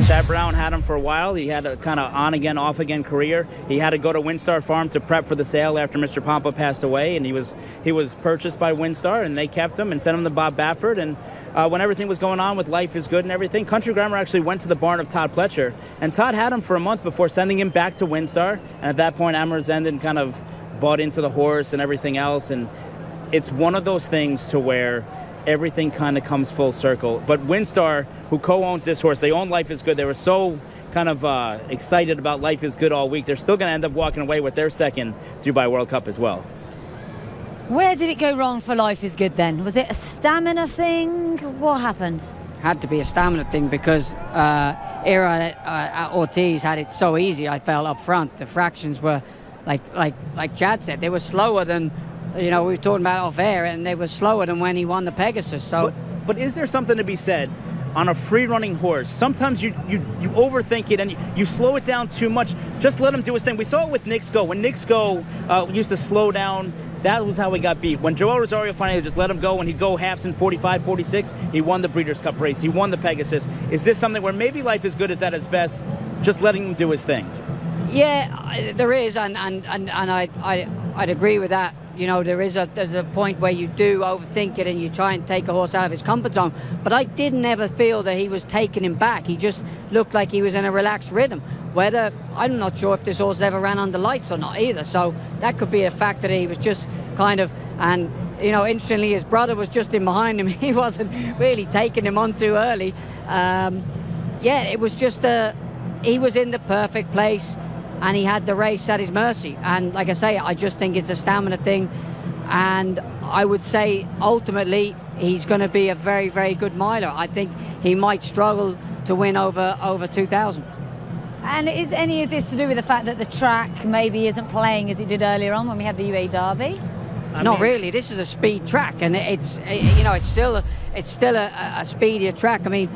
Chad Brown had him for a while. He had a kind of on-again, off-again career. He had to go to Windstar Farm to prep for the sale after Mr. Pompa passed away, and he was purchased by Windstar, and they kept him and sent him to Bob Baffert. And when everything was going on with Life is Good and everything, Country Grammar actually went to the barn of Todd Pletcher, and Todd had him for a month before sending him back to Windstar. And at that point, Amar Zendin kind of bought into the horse and everything else, and it's one of those things to where everything kind of comes full circle. But Windstar, who co-owns this horse, they own Life is Good. They were so kind of excited about Life is Good all week. They're still going to end up walking away with their second Dubai World Cup as well. Where did it go wrong for Life is Good then? Was it a stamina thing? What happened? Had to be a stamina thing because Era at Ortiz had it so easy, I felt, up front. The fractions were, like Chad said, they were slower than, we were talking about off air, and they were slower than when he won the Pegasus. So, but is there something to be said on a free-running horse? Sometimes you overthink it and you slow it down too much. Just let him do his thing. We saw it with Knicks Go. When Knicks Go used to slow down, that was how he got beat. When Joel Rosario finally just let him go, when he'd go halves in 45, 46, he won the Breeders' Cup race. He won the Pegasus. Is this something where maybe Life is Good is at his best, just letting him do his thing? Yeah, there is, and I'd agree with that. There's a point where you do overthink it and you try and take a horse out of his comfort zone. But I didn't ever feel that he was taking him back. He just looked like he was in a relaxed rhythm. I'm not sure if this horse ever ran under lights or not either. So that could be a factor that he was just kind of, and interestingly, his brother was just in behind him. He wasn't really taking him on too early. It was just he was in the perfect place, and he had the race at his mercy. And like I say, I just think it's a stamina thing. And I would say, ultimately, he's going to be a very, very good miler. I think he might struggle to win over 2,000. And is any of this to do with the fact that the track maybe isn't playing as it did earlier on when we had the UAE Derby? Not really. This is a speed track, and it's still a speedier track. I mean,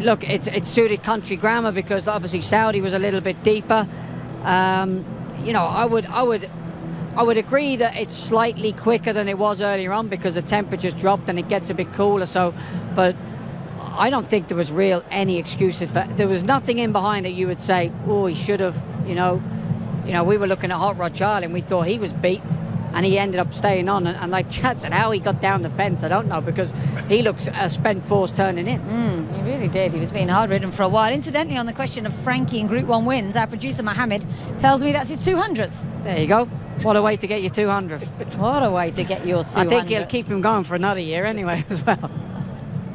look, it's suited Country Grammar because obviously Saudi was a little bit deeper. I would agree that it's slightly quicker than it was earlier on because the temperatures dropped and it gets a bit cooler. But I don't think there was any excuses. There was nothing in behind that you would say, oh, he should have. We were looking at Hot Rod Charlie and we thought he was beat. And he ended up staying on. And like Chad said, how he got down the fence, I don't know, because he looks spent force turning in. He really did. He was being hard-ridden for a while. Incidentally, on the question of Frankie in Group 1 wins, our producer Mohammed tells me that's his 200th. There you go. What a way to get your 200th. What a way to get your 200th. I think he'll keep him going for another year anyway as well.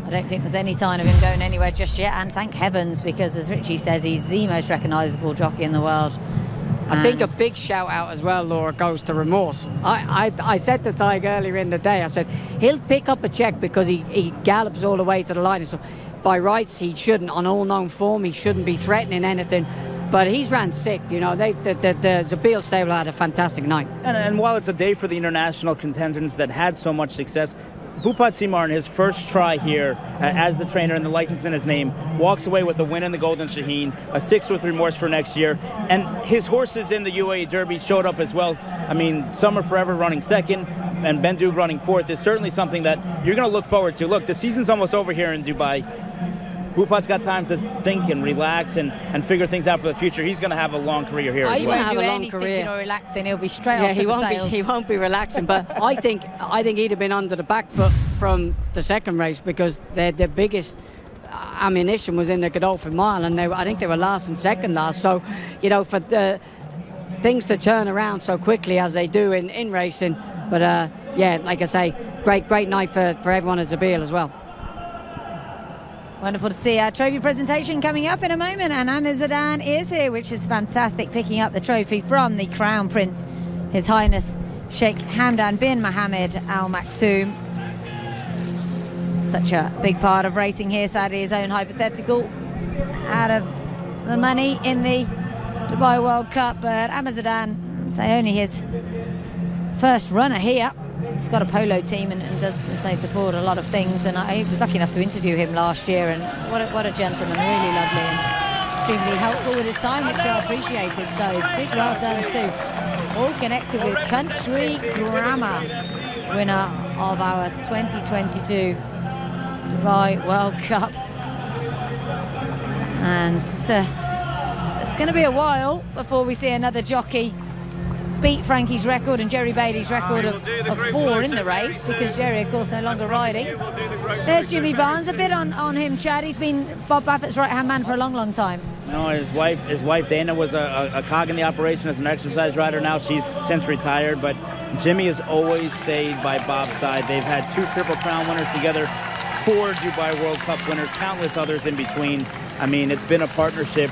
I don't think there's any sign of him going anywhere just yet. And thank heavens, because as Richie says, he's the most recognisable jockey in the world. I think a big shout out as well, Laura, goes to Remorse. I said to Tig earlier in the day, I said, he'll pick up a check because he gallops all the way to the line. So by rights, he shouldn't, on all known form, he shouldn't be threatening anything. But he's ran sick, the Zabeel stable had a fantastic night. And while it's a day for the international contenders that had so much success, Bhupat Simar, in his first try here as the trainer and the license in his name, walks away with a win in the Golden Shaheen, a 6th with Remorse for next year. And his horses in the UAE Derby showed up as well. I mean, Summer Forever running second and Bendug running fourth is certainly something that you're going to look forward to. Look, the season's almost over here in Dubai. Bhupat's got time to think and relax and figure things out for the future. He's going to have a long career here as well. He won't do any thinking or relaxing. He'll be straight off to the sales. He won't be relaxing, but I think he'd have been under the back foot from the second race because their biggest ammunition was in the Godolphin Mile, and I think they were last and second last. So, for the things to turn around so quickly as they do in racing. But, like I say, great night for everyone at Zabeel as well. Wonderful to see our trophy presentation coming up in a moment, and Amir Zidane is here, which is fantastic, picking up the trophy from the Crown Prince, His Highness Sheikh Hamdan bin Mohammed Al Maktoum. Such a big part of racing here, sadly his own hypothetical out of the money in the Dubai World Cup, but Amir Zidane, say only his first runner here. He's got a polo team and does, say, support a lot of things, and I was lucky enough to interview him last year, and what a gentleman, really lovely and extremely helpful with his time, which I appreciated. So big well done to all connected with Country Grammar, winner of our 2022 Dubai World Cup. And it's going to be a while before we see another jockey beat Frankie's record and Jerry Bailey's record of 4 in the race, because Jerry, of course, no longer riding. There's Jimmy Barnes. A bit on him, Chad. He's been Bob Baffert's right-hand man for a long, long time. No, his wife Dana was a cog in the operation as an exercise rider. Now she's since retired, but Jimmy has always stayed by Bob's side. They've had 2 Triple Crown winners together, 4 Dubai World Cup winners, countless others in between. I mean, it's been a partnership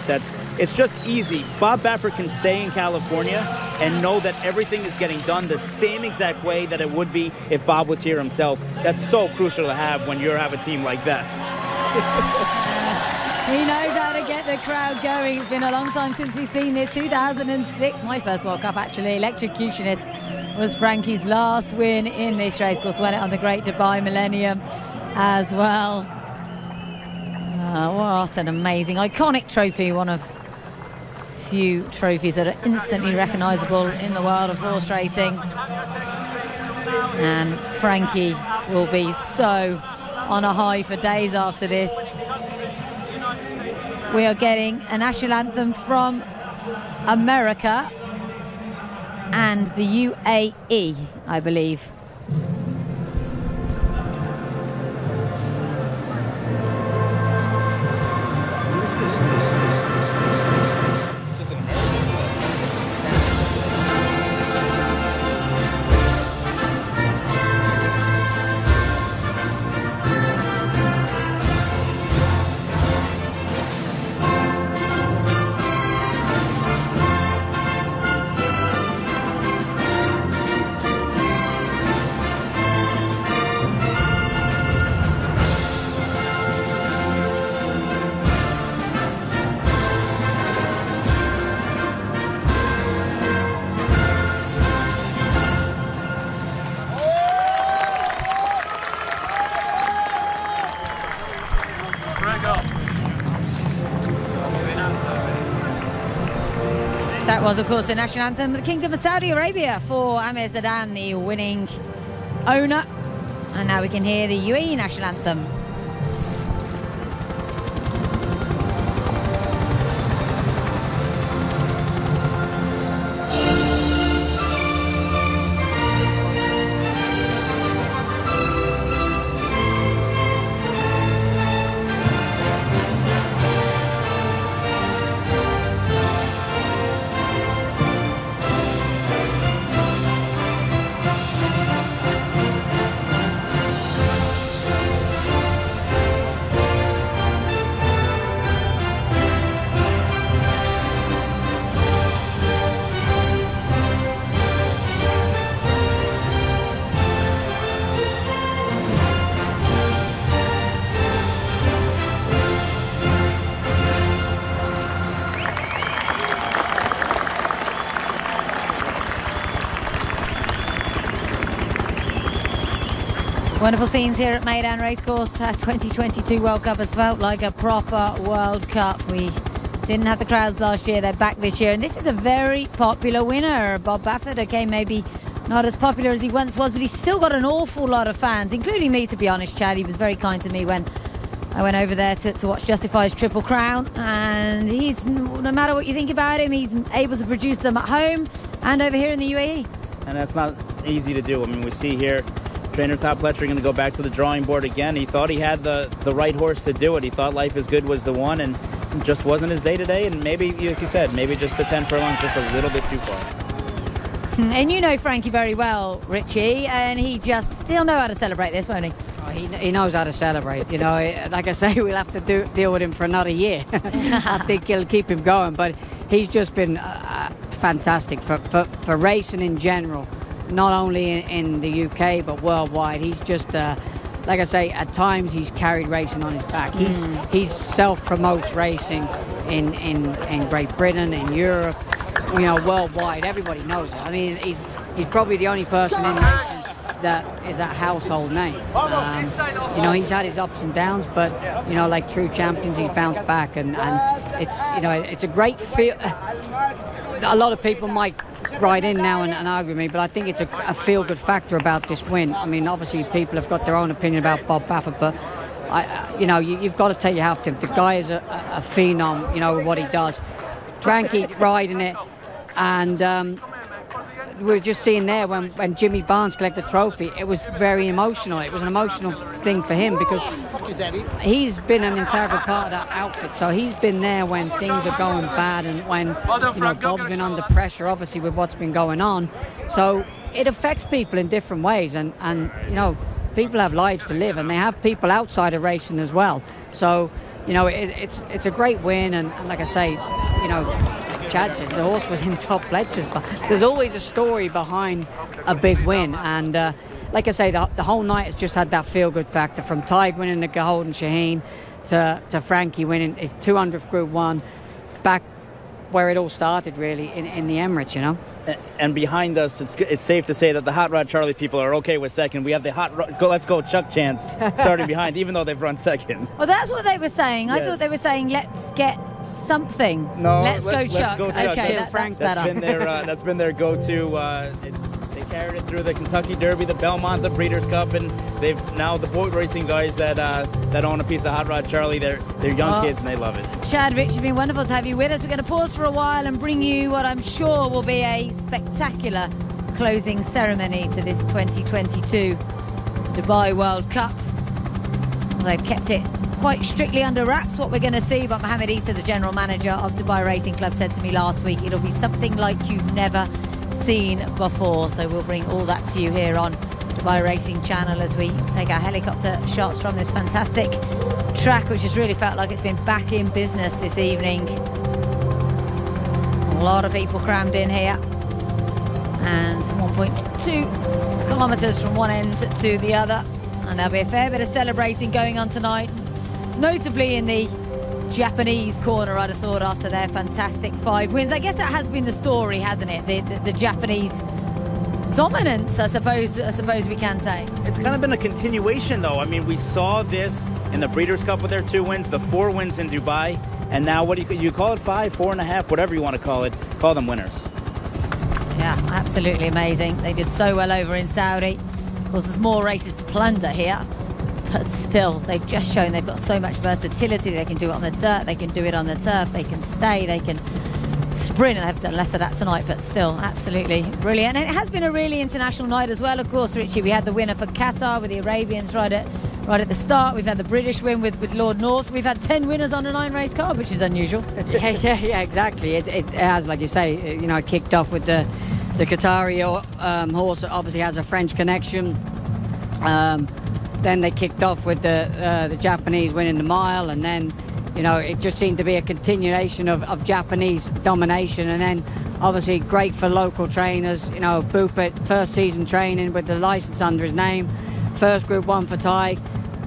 it's just easy. Bob Baffert can stay in California and know that everything is getting done the same exact way that it would be if Bob was here himself. That's so crucial to have when you have a team like that. He knows how to get the crowd going. It's been a long time since we've seen this. 2006, my first World Cup actually. Electrocutionist was Frankie's last win in this race. Of course, won it on the Great Dubai Millennium as well. What an amazing, iconic trophy. One of few trophies that are instantly recognisable in the world of horse racing. And Frankie will be so on a high for days after this. We are getting a national anthem from America and the UAE, I believe. That was, of course, the national anthem of the Kingdom of Saudi Arabia for Amir Zidane, the winning owner. And now we can hear the UAE national anthem. Wonderful scenes here at Meydan Racecourse. 2022 World Cup has felt like a proper World Cup. We didn't have the crowds last year, they're back this year. And this is a very popular winner. Bob Baffert, okay, maybe not as popular as he once was, but he's still got an awful lot of fans, including me, to be honest, Chad. He was very kind to me when I went over there to watch Justify's Triple Crown. And he's, no matter what you think about him, he's able to produce them at home and over here in the UAE. And that's not easy to do. I mean, we see here trainer Todd Pletcher going to go back to the drawing board again. He thought he had the right horse to do it. He thought Life is Good was the one, and it just wasn't his day today. And maybe, like you said, maybe just the 10 furlongs just a little bit too far. And you know Frankie very well, Richie, and he just still know how to celebrate this, won't he? Oh, he knows how to celebrate. You know, like I say, we'll have to deal with him for another year. I think he'll keep him going, but he's just been fantastic for racing in general, not only in the UK but worldwide. He's just like I say, at times he's carried racing on his back. He's self-promotes racing in Great Britain, in Europe, you know, worldwide. Everybody knows it. I mean, he's probably the only person in racing that is a household name. You know, he's had his ups and downs, but you know, like true champions, he's bounced back, and it's, you know, it's a great feel. A lot of people might write in now and argue with me, but I think it's a feel-good factor about this win. I mean, obviously people have got their own opinion about Bob Baffert, but you know, you've got to take your hat to him. The guy is a phenom, you know, with what he does. Frankie riding it, and we were just seeing there when Jimmy Barnes collected the trophy, it was very emotional. It was an emotional thing for him because he's been an integral part of that outfit. So he's been there when things are going bad and when, you know, Bob's been under pressure, obviously, with what's been going on. So it affects people in different ways, and you know, people have lives to live, and they have people outside of racing as well. So, you know, it's a great win, and like I say, you know, Chad says the horse was in top pledges, but there's always a story behind a big win, and like I say, the whole night has just had that feel-good factor, from Tig winning the Golden Shaheen to Frankie winning his 200th Group 1, back where it all started really in the Emirates, you know. And behind us, it's safe to say that the Hot Rod Charlie people are okay with second. We have the Let's Go Chuck chants starting behind, even though they've run second. Well, that's what they were saying. I thought they were saying, let's get something. No, let's go Chuck. Okay, that's better. That's been their go-to. They carried it through the Kentucky Derby, the Belmont, the Breeders' Cup, and they've now the boat racing guys that own a piece of Hot Rod Charlie. They're young kids and they love it. Chad, Rich, it's been wonderful to have you with us. We're going to pause for a while and bring you what I'm sure will be a spectacular closing ceremony to this 2022 Dubai World Cup. They've kept it quite strictly under wraps what we're going to see, but Mohammed Issa, the general manager of Dubai Racing Club, said to me last week it'll be something like you've never seen before. So we'll bring all that to you here on Dubai Racing Channel as we take our helicopter shots from this fantastic track, which has really felt like it's been back in business this evening. A lot of people crammed in here, and 1.2 kilometres from one end to the other, and there'll be a fair bit of celebrating going on tonight, notably in the Japanese corner. I'd have thought, after their fantastic 5 wins. I guess that has been the story, hasn't it? The Japanese dominance, I suppose we can say. It's kind of been a continuation, though. I mean, we saw this in the Breeders' Cup with their 2 wins, the 4 wins in Dubai, and now what do you call it? 5, 4.5, whatever you want to call it. Call them winners. Yeah, absolutely amazing. They did so well over in Saudi. Of course, there's more races to plunder here, but still, they've just shown they've got so much versatility. They can do it on the dirt, they can do it on the turf, they can stay, they can sprint. They've done less of that tonight, but still absolutely brilliant. And it has been a really international night as well. Of course, Richie, we had the winner for Qatar with the Arabians right at the start. We've had the British win with Lord North. We've had 10 winners on a 9-race card, which is unusual. Yeah, exactly. It has, like you say, you know, it kicked off with the Qatari horse that obviously has a French connection. Then they kicked off with the Japanese winning the mile, and then, you know, it just seemed to be a continuation of Japanese domination. And then obviously great for local trainers, you know, Boopet, first season training with the licence under his name, first Group 1 for Tig.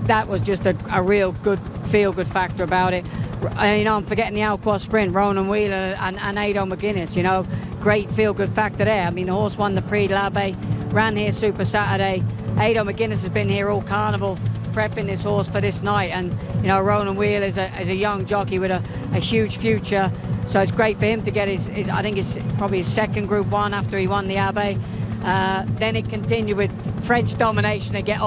That was just a real good feel-good factor about it. You know, I'm forgetting the Alcoa Sprint, Ronan Wheeler and Ado McGuinness, you know, great feel-good factor there. I mean, the horse won the Prix de l'Abbé, ran here Super Saturday. Ado McGuinness has been here all carnival prepping this horse for this night, and you know, Ronan Wheeler is a young jockey with a huge future, so it's great for him to get his I think it's probably his second Group 1 after he won the Abbé. Then it continued with French domination again,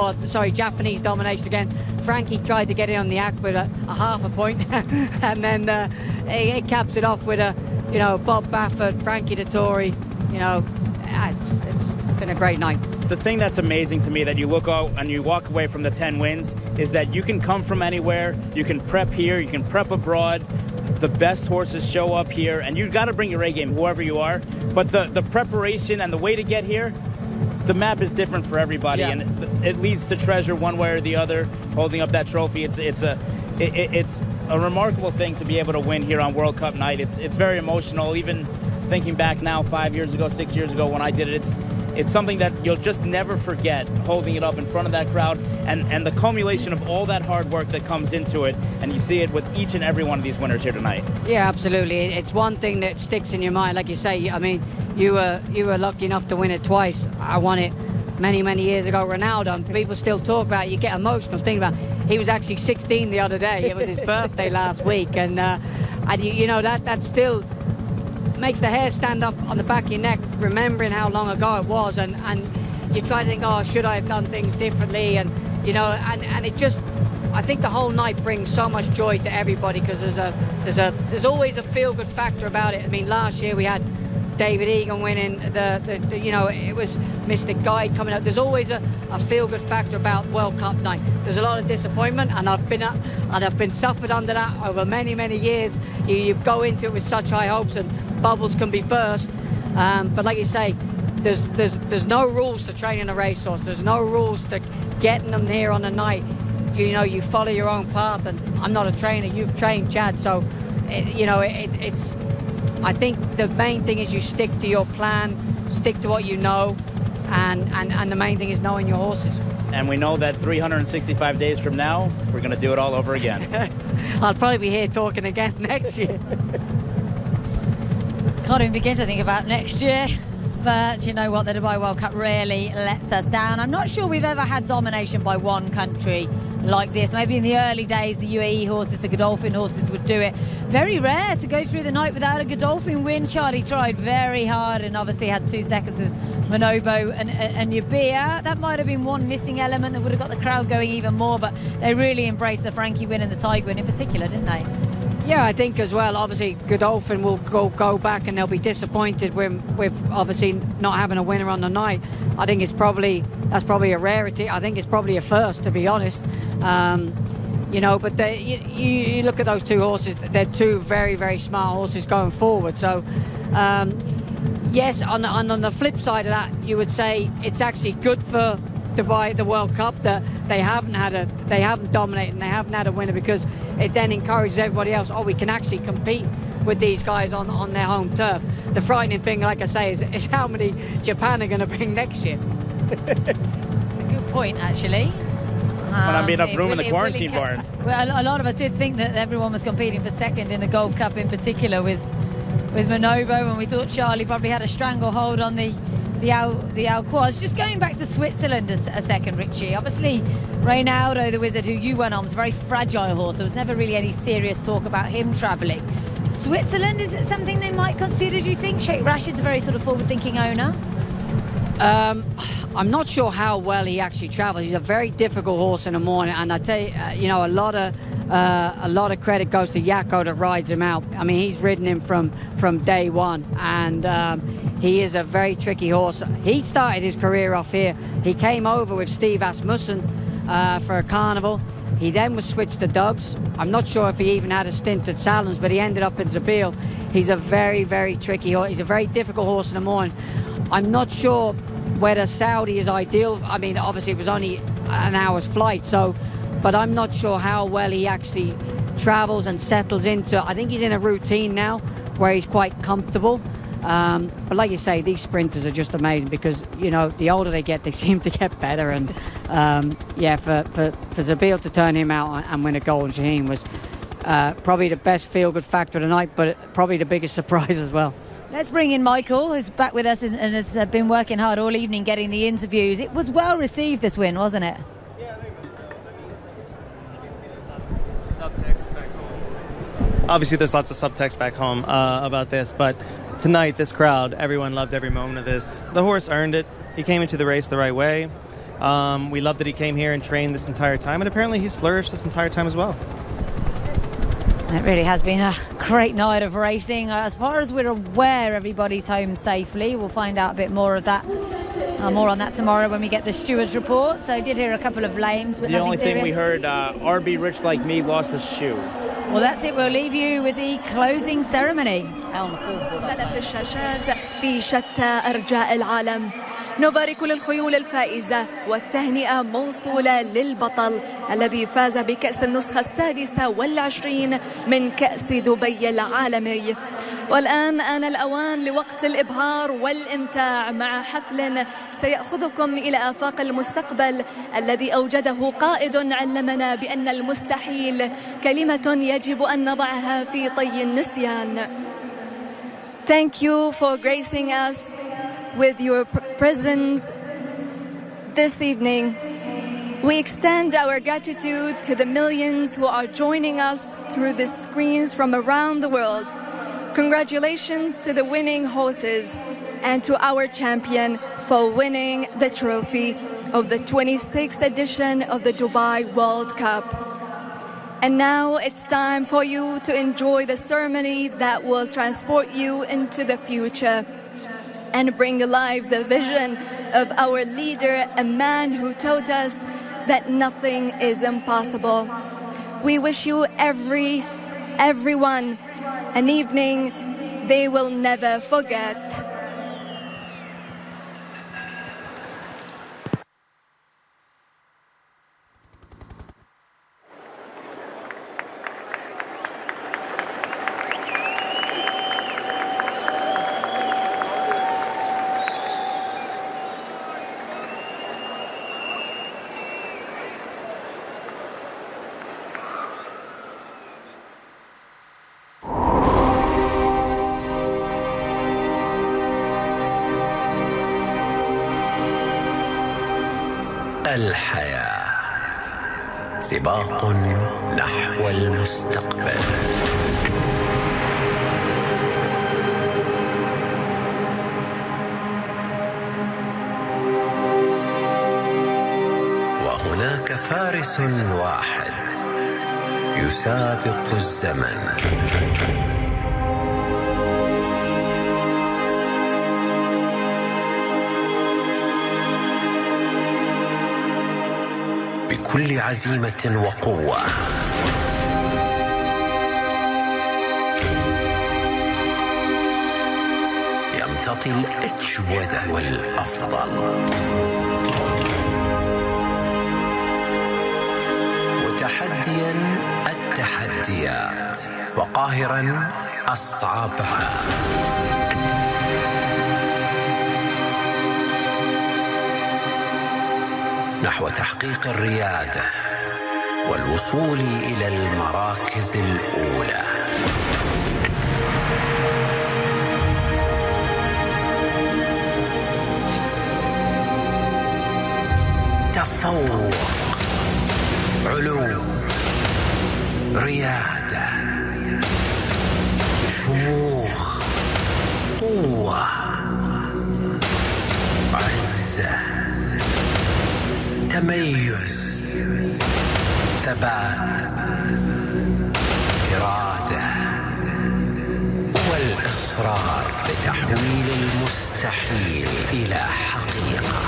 Japanese domination again. Frankie tried to get in on the act with a half a point and then it caps it off with you know, Bob Baffert, Frankie Dettori. You know, it's been a great night. The thing that's amazing to me that you look out and you walk away from the 10 wins is that you can come from anywhere, you can prep here, you can prep abroad. the best horses show up here, and you've got to bring your A game, whoever you are. But the preparation and the way to get here, the map is different for everybody, and it leads to treasure one way or the other. Holding up that trophy, it's a remarkable thing to be able to win here on World Cup night. It's very emotional. Even thinking back now, 5 years ago, 6 years ago when I did it, it's something that you'll just never forget, holding it up in front of that crowd and the culmination of all that hard work that comes into it, and you see it with each and every one of these winners here tonight. Yeah, absolutely. It's one thing that sticks in your mind, like you say. I mean, you were lucky enough to win it twice. I won it many years ago, Ronaldo, and people still talk about it. You get emotional thinking about it. He was actually 16 the other day. It was his birthday last week, and you know that still makes the hair stand up on the back of your neck, remembering how long ago it was, and you try to think, oh, should I have done things differently, and you know, and it just, I think the whole night brings so much joy to everybody, because there's always a feel-good factor about it. I mean, last year we had David Egan winning the you know, it was Mystic Guide coming out. There's always a feel-good factor about World Cup night. There's a lot of disappointment, and I've been suffered under that over many years. You go into it with such high hopes, and bubbles can be burst. But like you say, there's no rules to training a racehorse. There's no rules to getting them here on the night. You know, you follow your own path, and I'm not a trainer. You've trained Chad, so it's. I think the main thing is you stick to your plan, stick to what you know, and the main thing is knowing your horses. And we know that 365 days from now, we're going to do it all over again. I'll probably be here talking again next year. Can't even begin to think about next year. But you know what, the Dubai World Cup really lets us down. I'm not sure we've ever had domination by one country like this. Maybe in the early days, the UAE horses, the Godolphin horses would do it. Very rare to go through the night without a Godolphin win. Charlie tried very hard and obviously had 2 seconds with Monobo and Yabia. That might have been one missing element that would have got the crowd going even more, but they really embraced the Frankie win and the Tig win in particular, didn't they? Yeah, I think as well, obviously Godolphin will go back and they'll be disappointed with obviously not having a winner on the night. I think that's probably a rarity. I think it's probably a first, to be honest. You know, but you look at those two horses, they're two very smart horses going forward. So yes, on the flip side of that, you would say it's actually good for Dubai, the World Cup, that they haven't dominated and they haven't had a winner, because it then encourages everybody else, we can actually compete with these guys on their home turf. The frightening thing, like I say, is how many Japan are going to bring next year. Good point, actually. But I mean, enough room in the quarantine barn. Well, a lot of us did think that everyone was competing for second in the Gold Cup, in particular with Monobo, and we thought Charlie probably had a stranglehold on the Alquois. Just going back to Switzerland a second, Richie. Obviously, Reynaldo, the Wizard, who you went on, was a very fragile horse. There was never really any serious talk about him travelling. Switzerland, is it something they might consider, do you think? Sheikh Rashid's a very sort of forward-thinking owner. I'm not sure how well he actually travels. He's a very difficult horse in the morning, and I tell you, you know, a lot of credit goes to Yakko that rides him out. I mean, he's ridden him from day one, and he is a very tricky horse. He started his career off here. He came over with Steve Asmussen for a carnival. He then was switched to Doug's. I'm not sure if he even had a stint at Salons, but he ended up in Zabil. He's a very tricky horse. He's a very difficult horse in the morning. I'm not sure whether Saudi is ideal. I mean, obviously it was only an hour's flight, but I'm not sure how well he actually travels and settles into. I think he's in a routine now where he's quite comfortable. But like you say, these sprinters are just amazing, because, you know, the older they get, they seem to get better. And yeah, for Zabil to turn him out and win a gold, Shaheen was probably the best feel-good factor of the night, but probably the biggest surprise as well. Let's bring in Michael, who's back with us and has been working hard all evening getting the interviews. It was well received, this win, wasn't it? Obviously, there's lots of subtext back home about this, but tonight, this crowd, everyone loved every moment of this. The horse earned it. He came into the race the right way. We love that he came here and trained this entire time, and apparently he's flourished this entire time as well. It really has been a great night of racing. As far as we're aware, everybody's home safely. We'll find out a bit more of that. More on that tomorrow when we get the steward's report. So I did hear a couple of lames, but the only serious. thing we heard, RB Rich Like Me lost a shoe. Well, that's it. We'll leave you with the closing ceremony. مختلف الشاشات في شتى أرجاء العالم. نبارك للخيول الفائزة والتهنئة موصولة للبطل الذي فاز بكأس النسخة 26 من كأس دبي العالمي. والآن آن الأوان لوقت الإبهار والإمتاع مع حفل سيأخذكم إلى آفاق المستقبل الذي أوجده قائد علمنا بأن المستحيل كلمة يجب أن نضعها في طي النسيان. Thank you for gracing us with your presence this evening. We extend our gratitude to the millions who are joining us through the screens from around the world. Congratulations to the winning horses and to our champion for winning the trophy of the 26th edition of the Dubai World Cup. And now it's time for you to enjoy the ceremony that will transport you into the future and bring alive the vision of our leader, a man who taught us that nothing is impossible. We wish you everyone an evening they will never forget. الحياة سباق نحو المستقبل. وهناك فارس واحد يسابق الزمن. بكل عزيمة وقوة يمتطي الأجود والأفضل، متحديا التحديات وقاهرا أصعبها. نحو تحقيق الريادة والوصول إلى المراكز الأولى. تفوق، علو، ريادة، شموخ، قوة، عزة، تميز، ثبات، إرادة، والإصرار لتحويل المستحيل إلى حقيقة.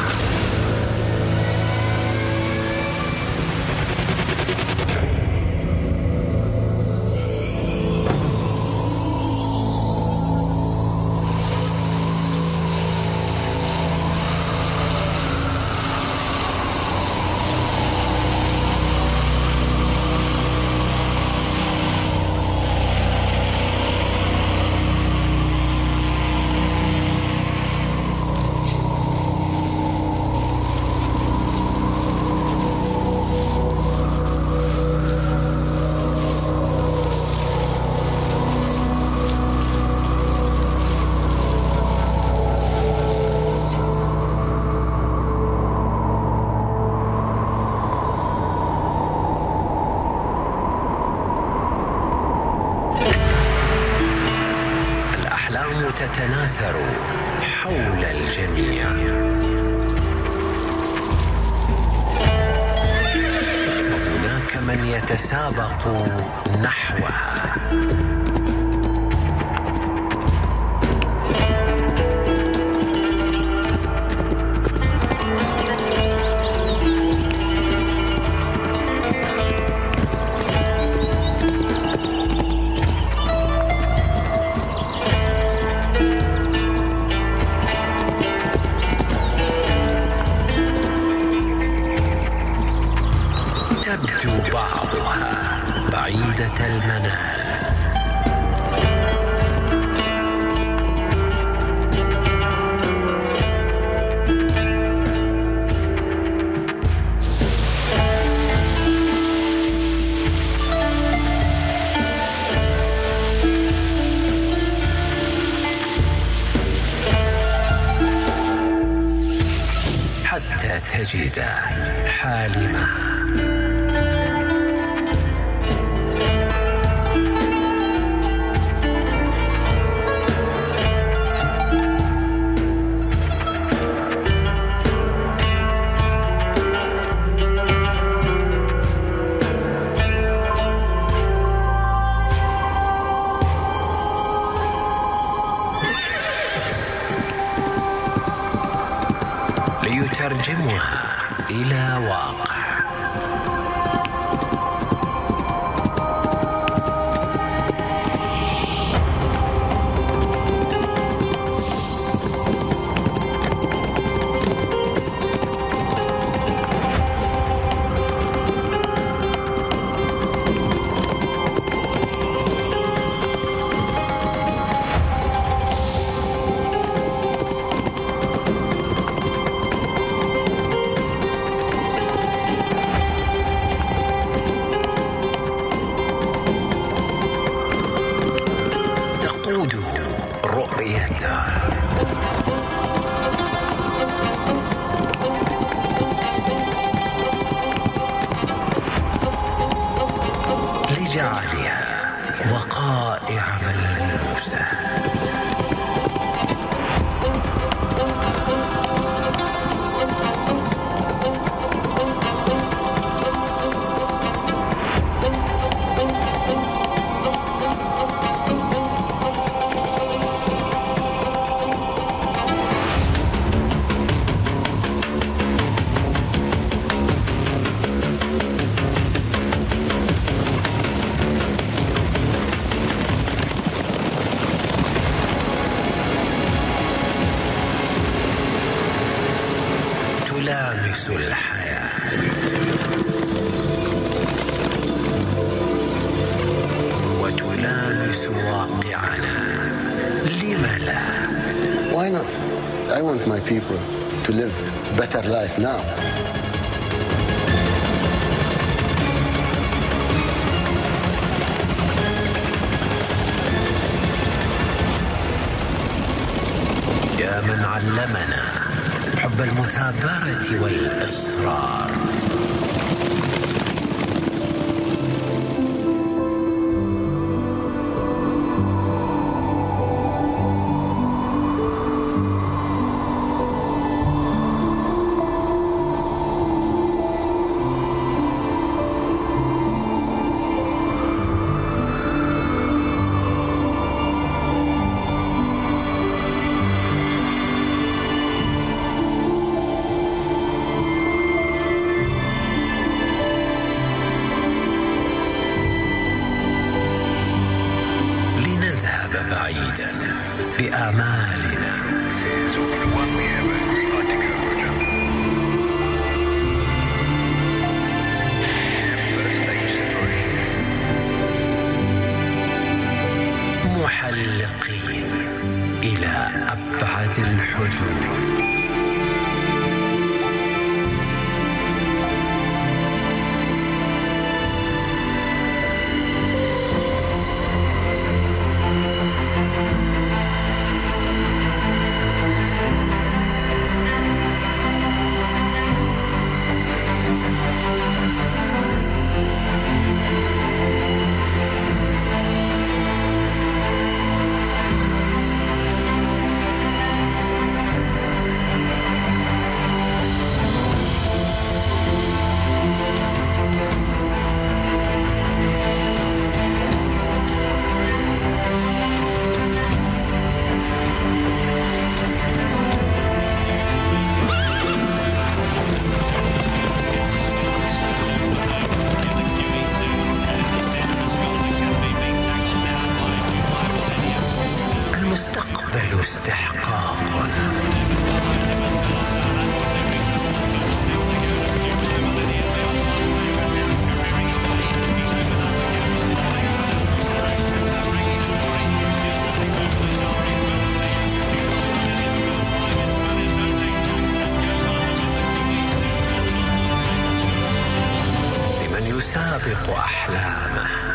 تتناثر حول الجميع، وهناك من يتسابق نحوها. تبدو بعضها بعيدة المنال. حتى تجد حالمها. ليترجمها إلى واقع. لجعلها وقائع ملموسة. تلامس الحياة وتلامس واقعنا. لم لا؟ Why not? I want my people to live better life now. يا من علمنا حب المثابرة والإصرار. بعيدا بآمالنا. محلقين إلى أبعد الحدود. يسابق أحلامه.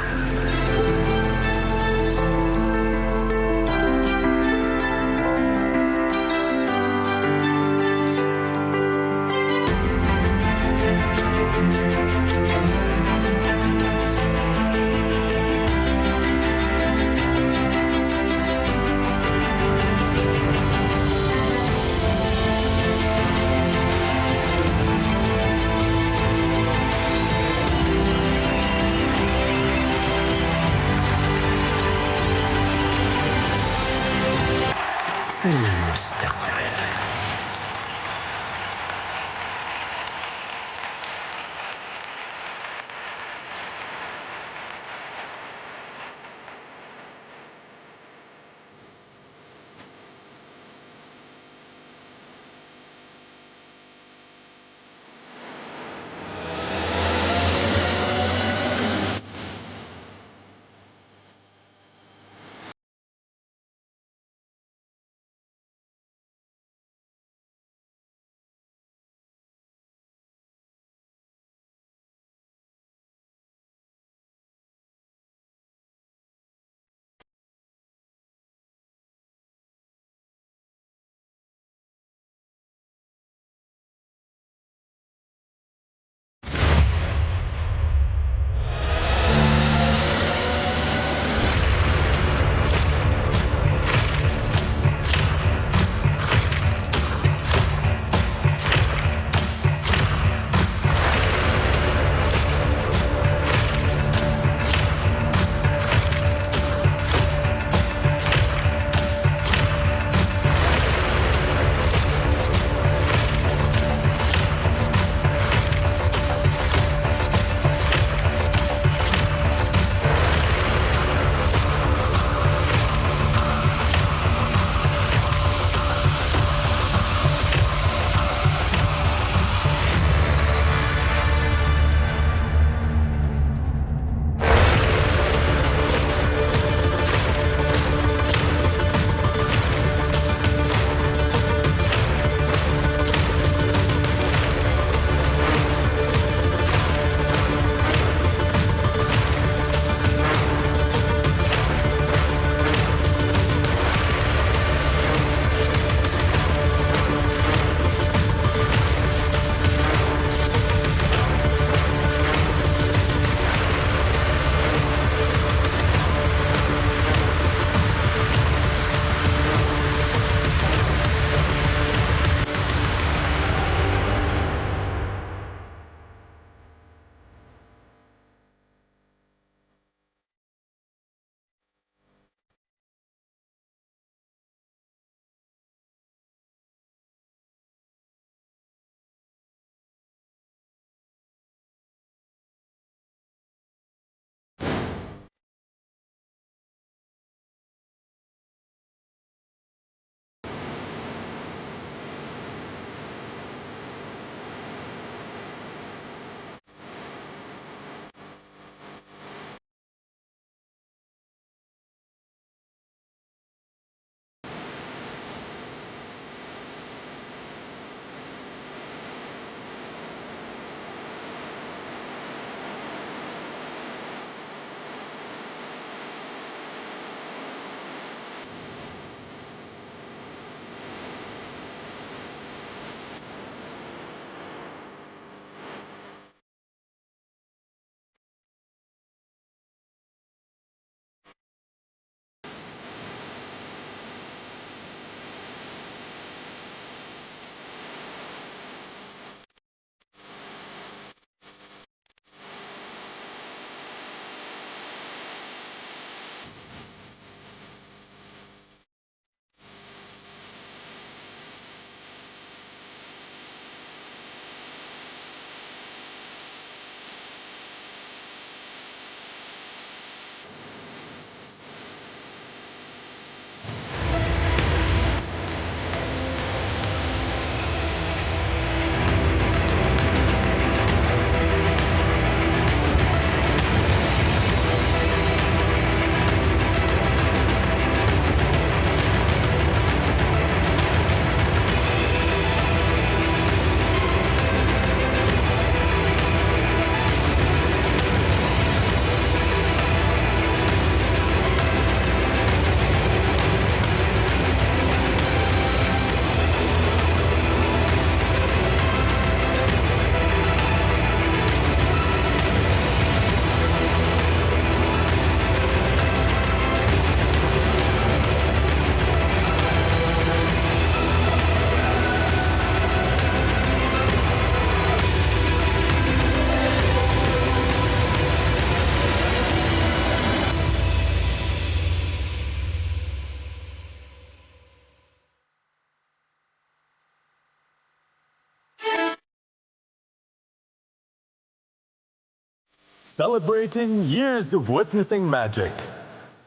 celebrating years of witnessing magic,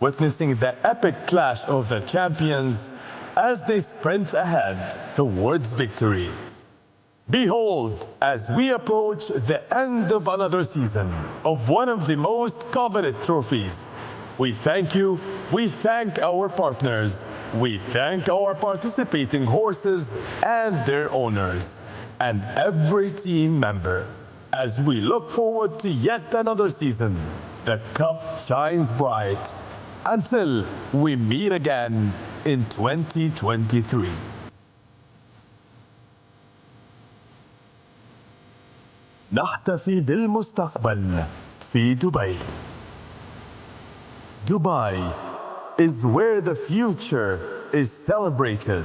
witnessing the epic clash of the champions as they sprint ahead towards victory. Behold, as we approach the end of another season of one of the most coveted trophies, we thank you, we thank our partners, we thank our participating horses and their owners, and every team member. As we look forward to yet another season, the cup shines bright until we meet again in 2023. نحتفي بالمستقبل في دبي. Dubai is where the future is celebrated.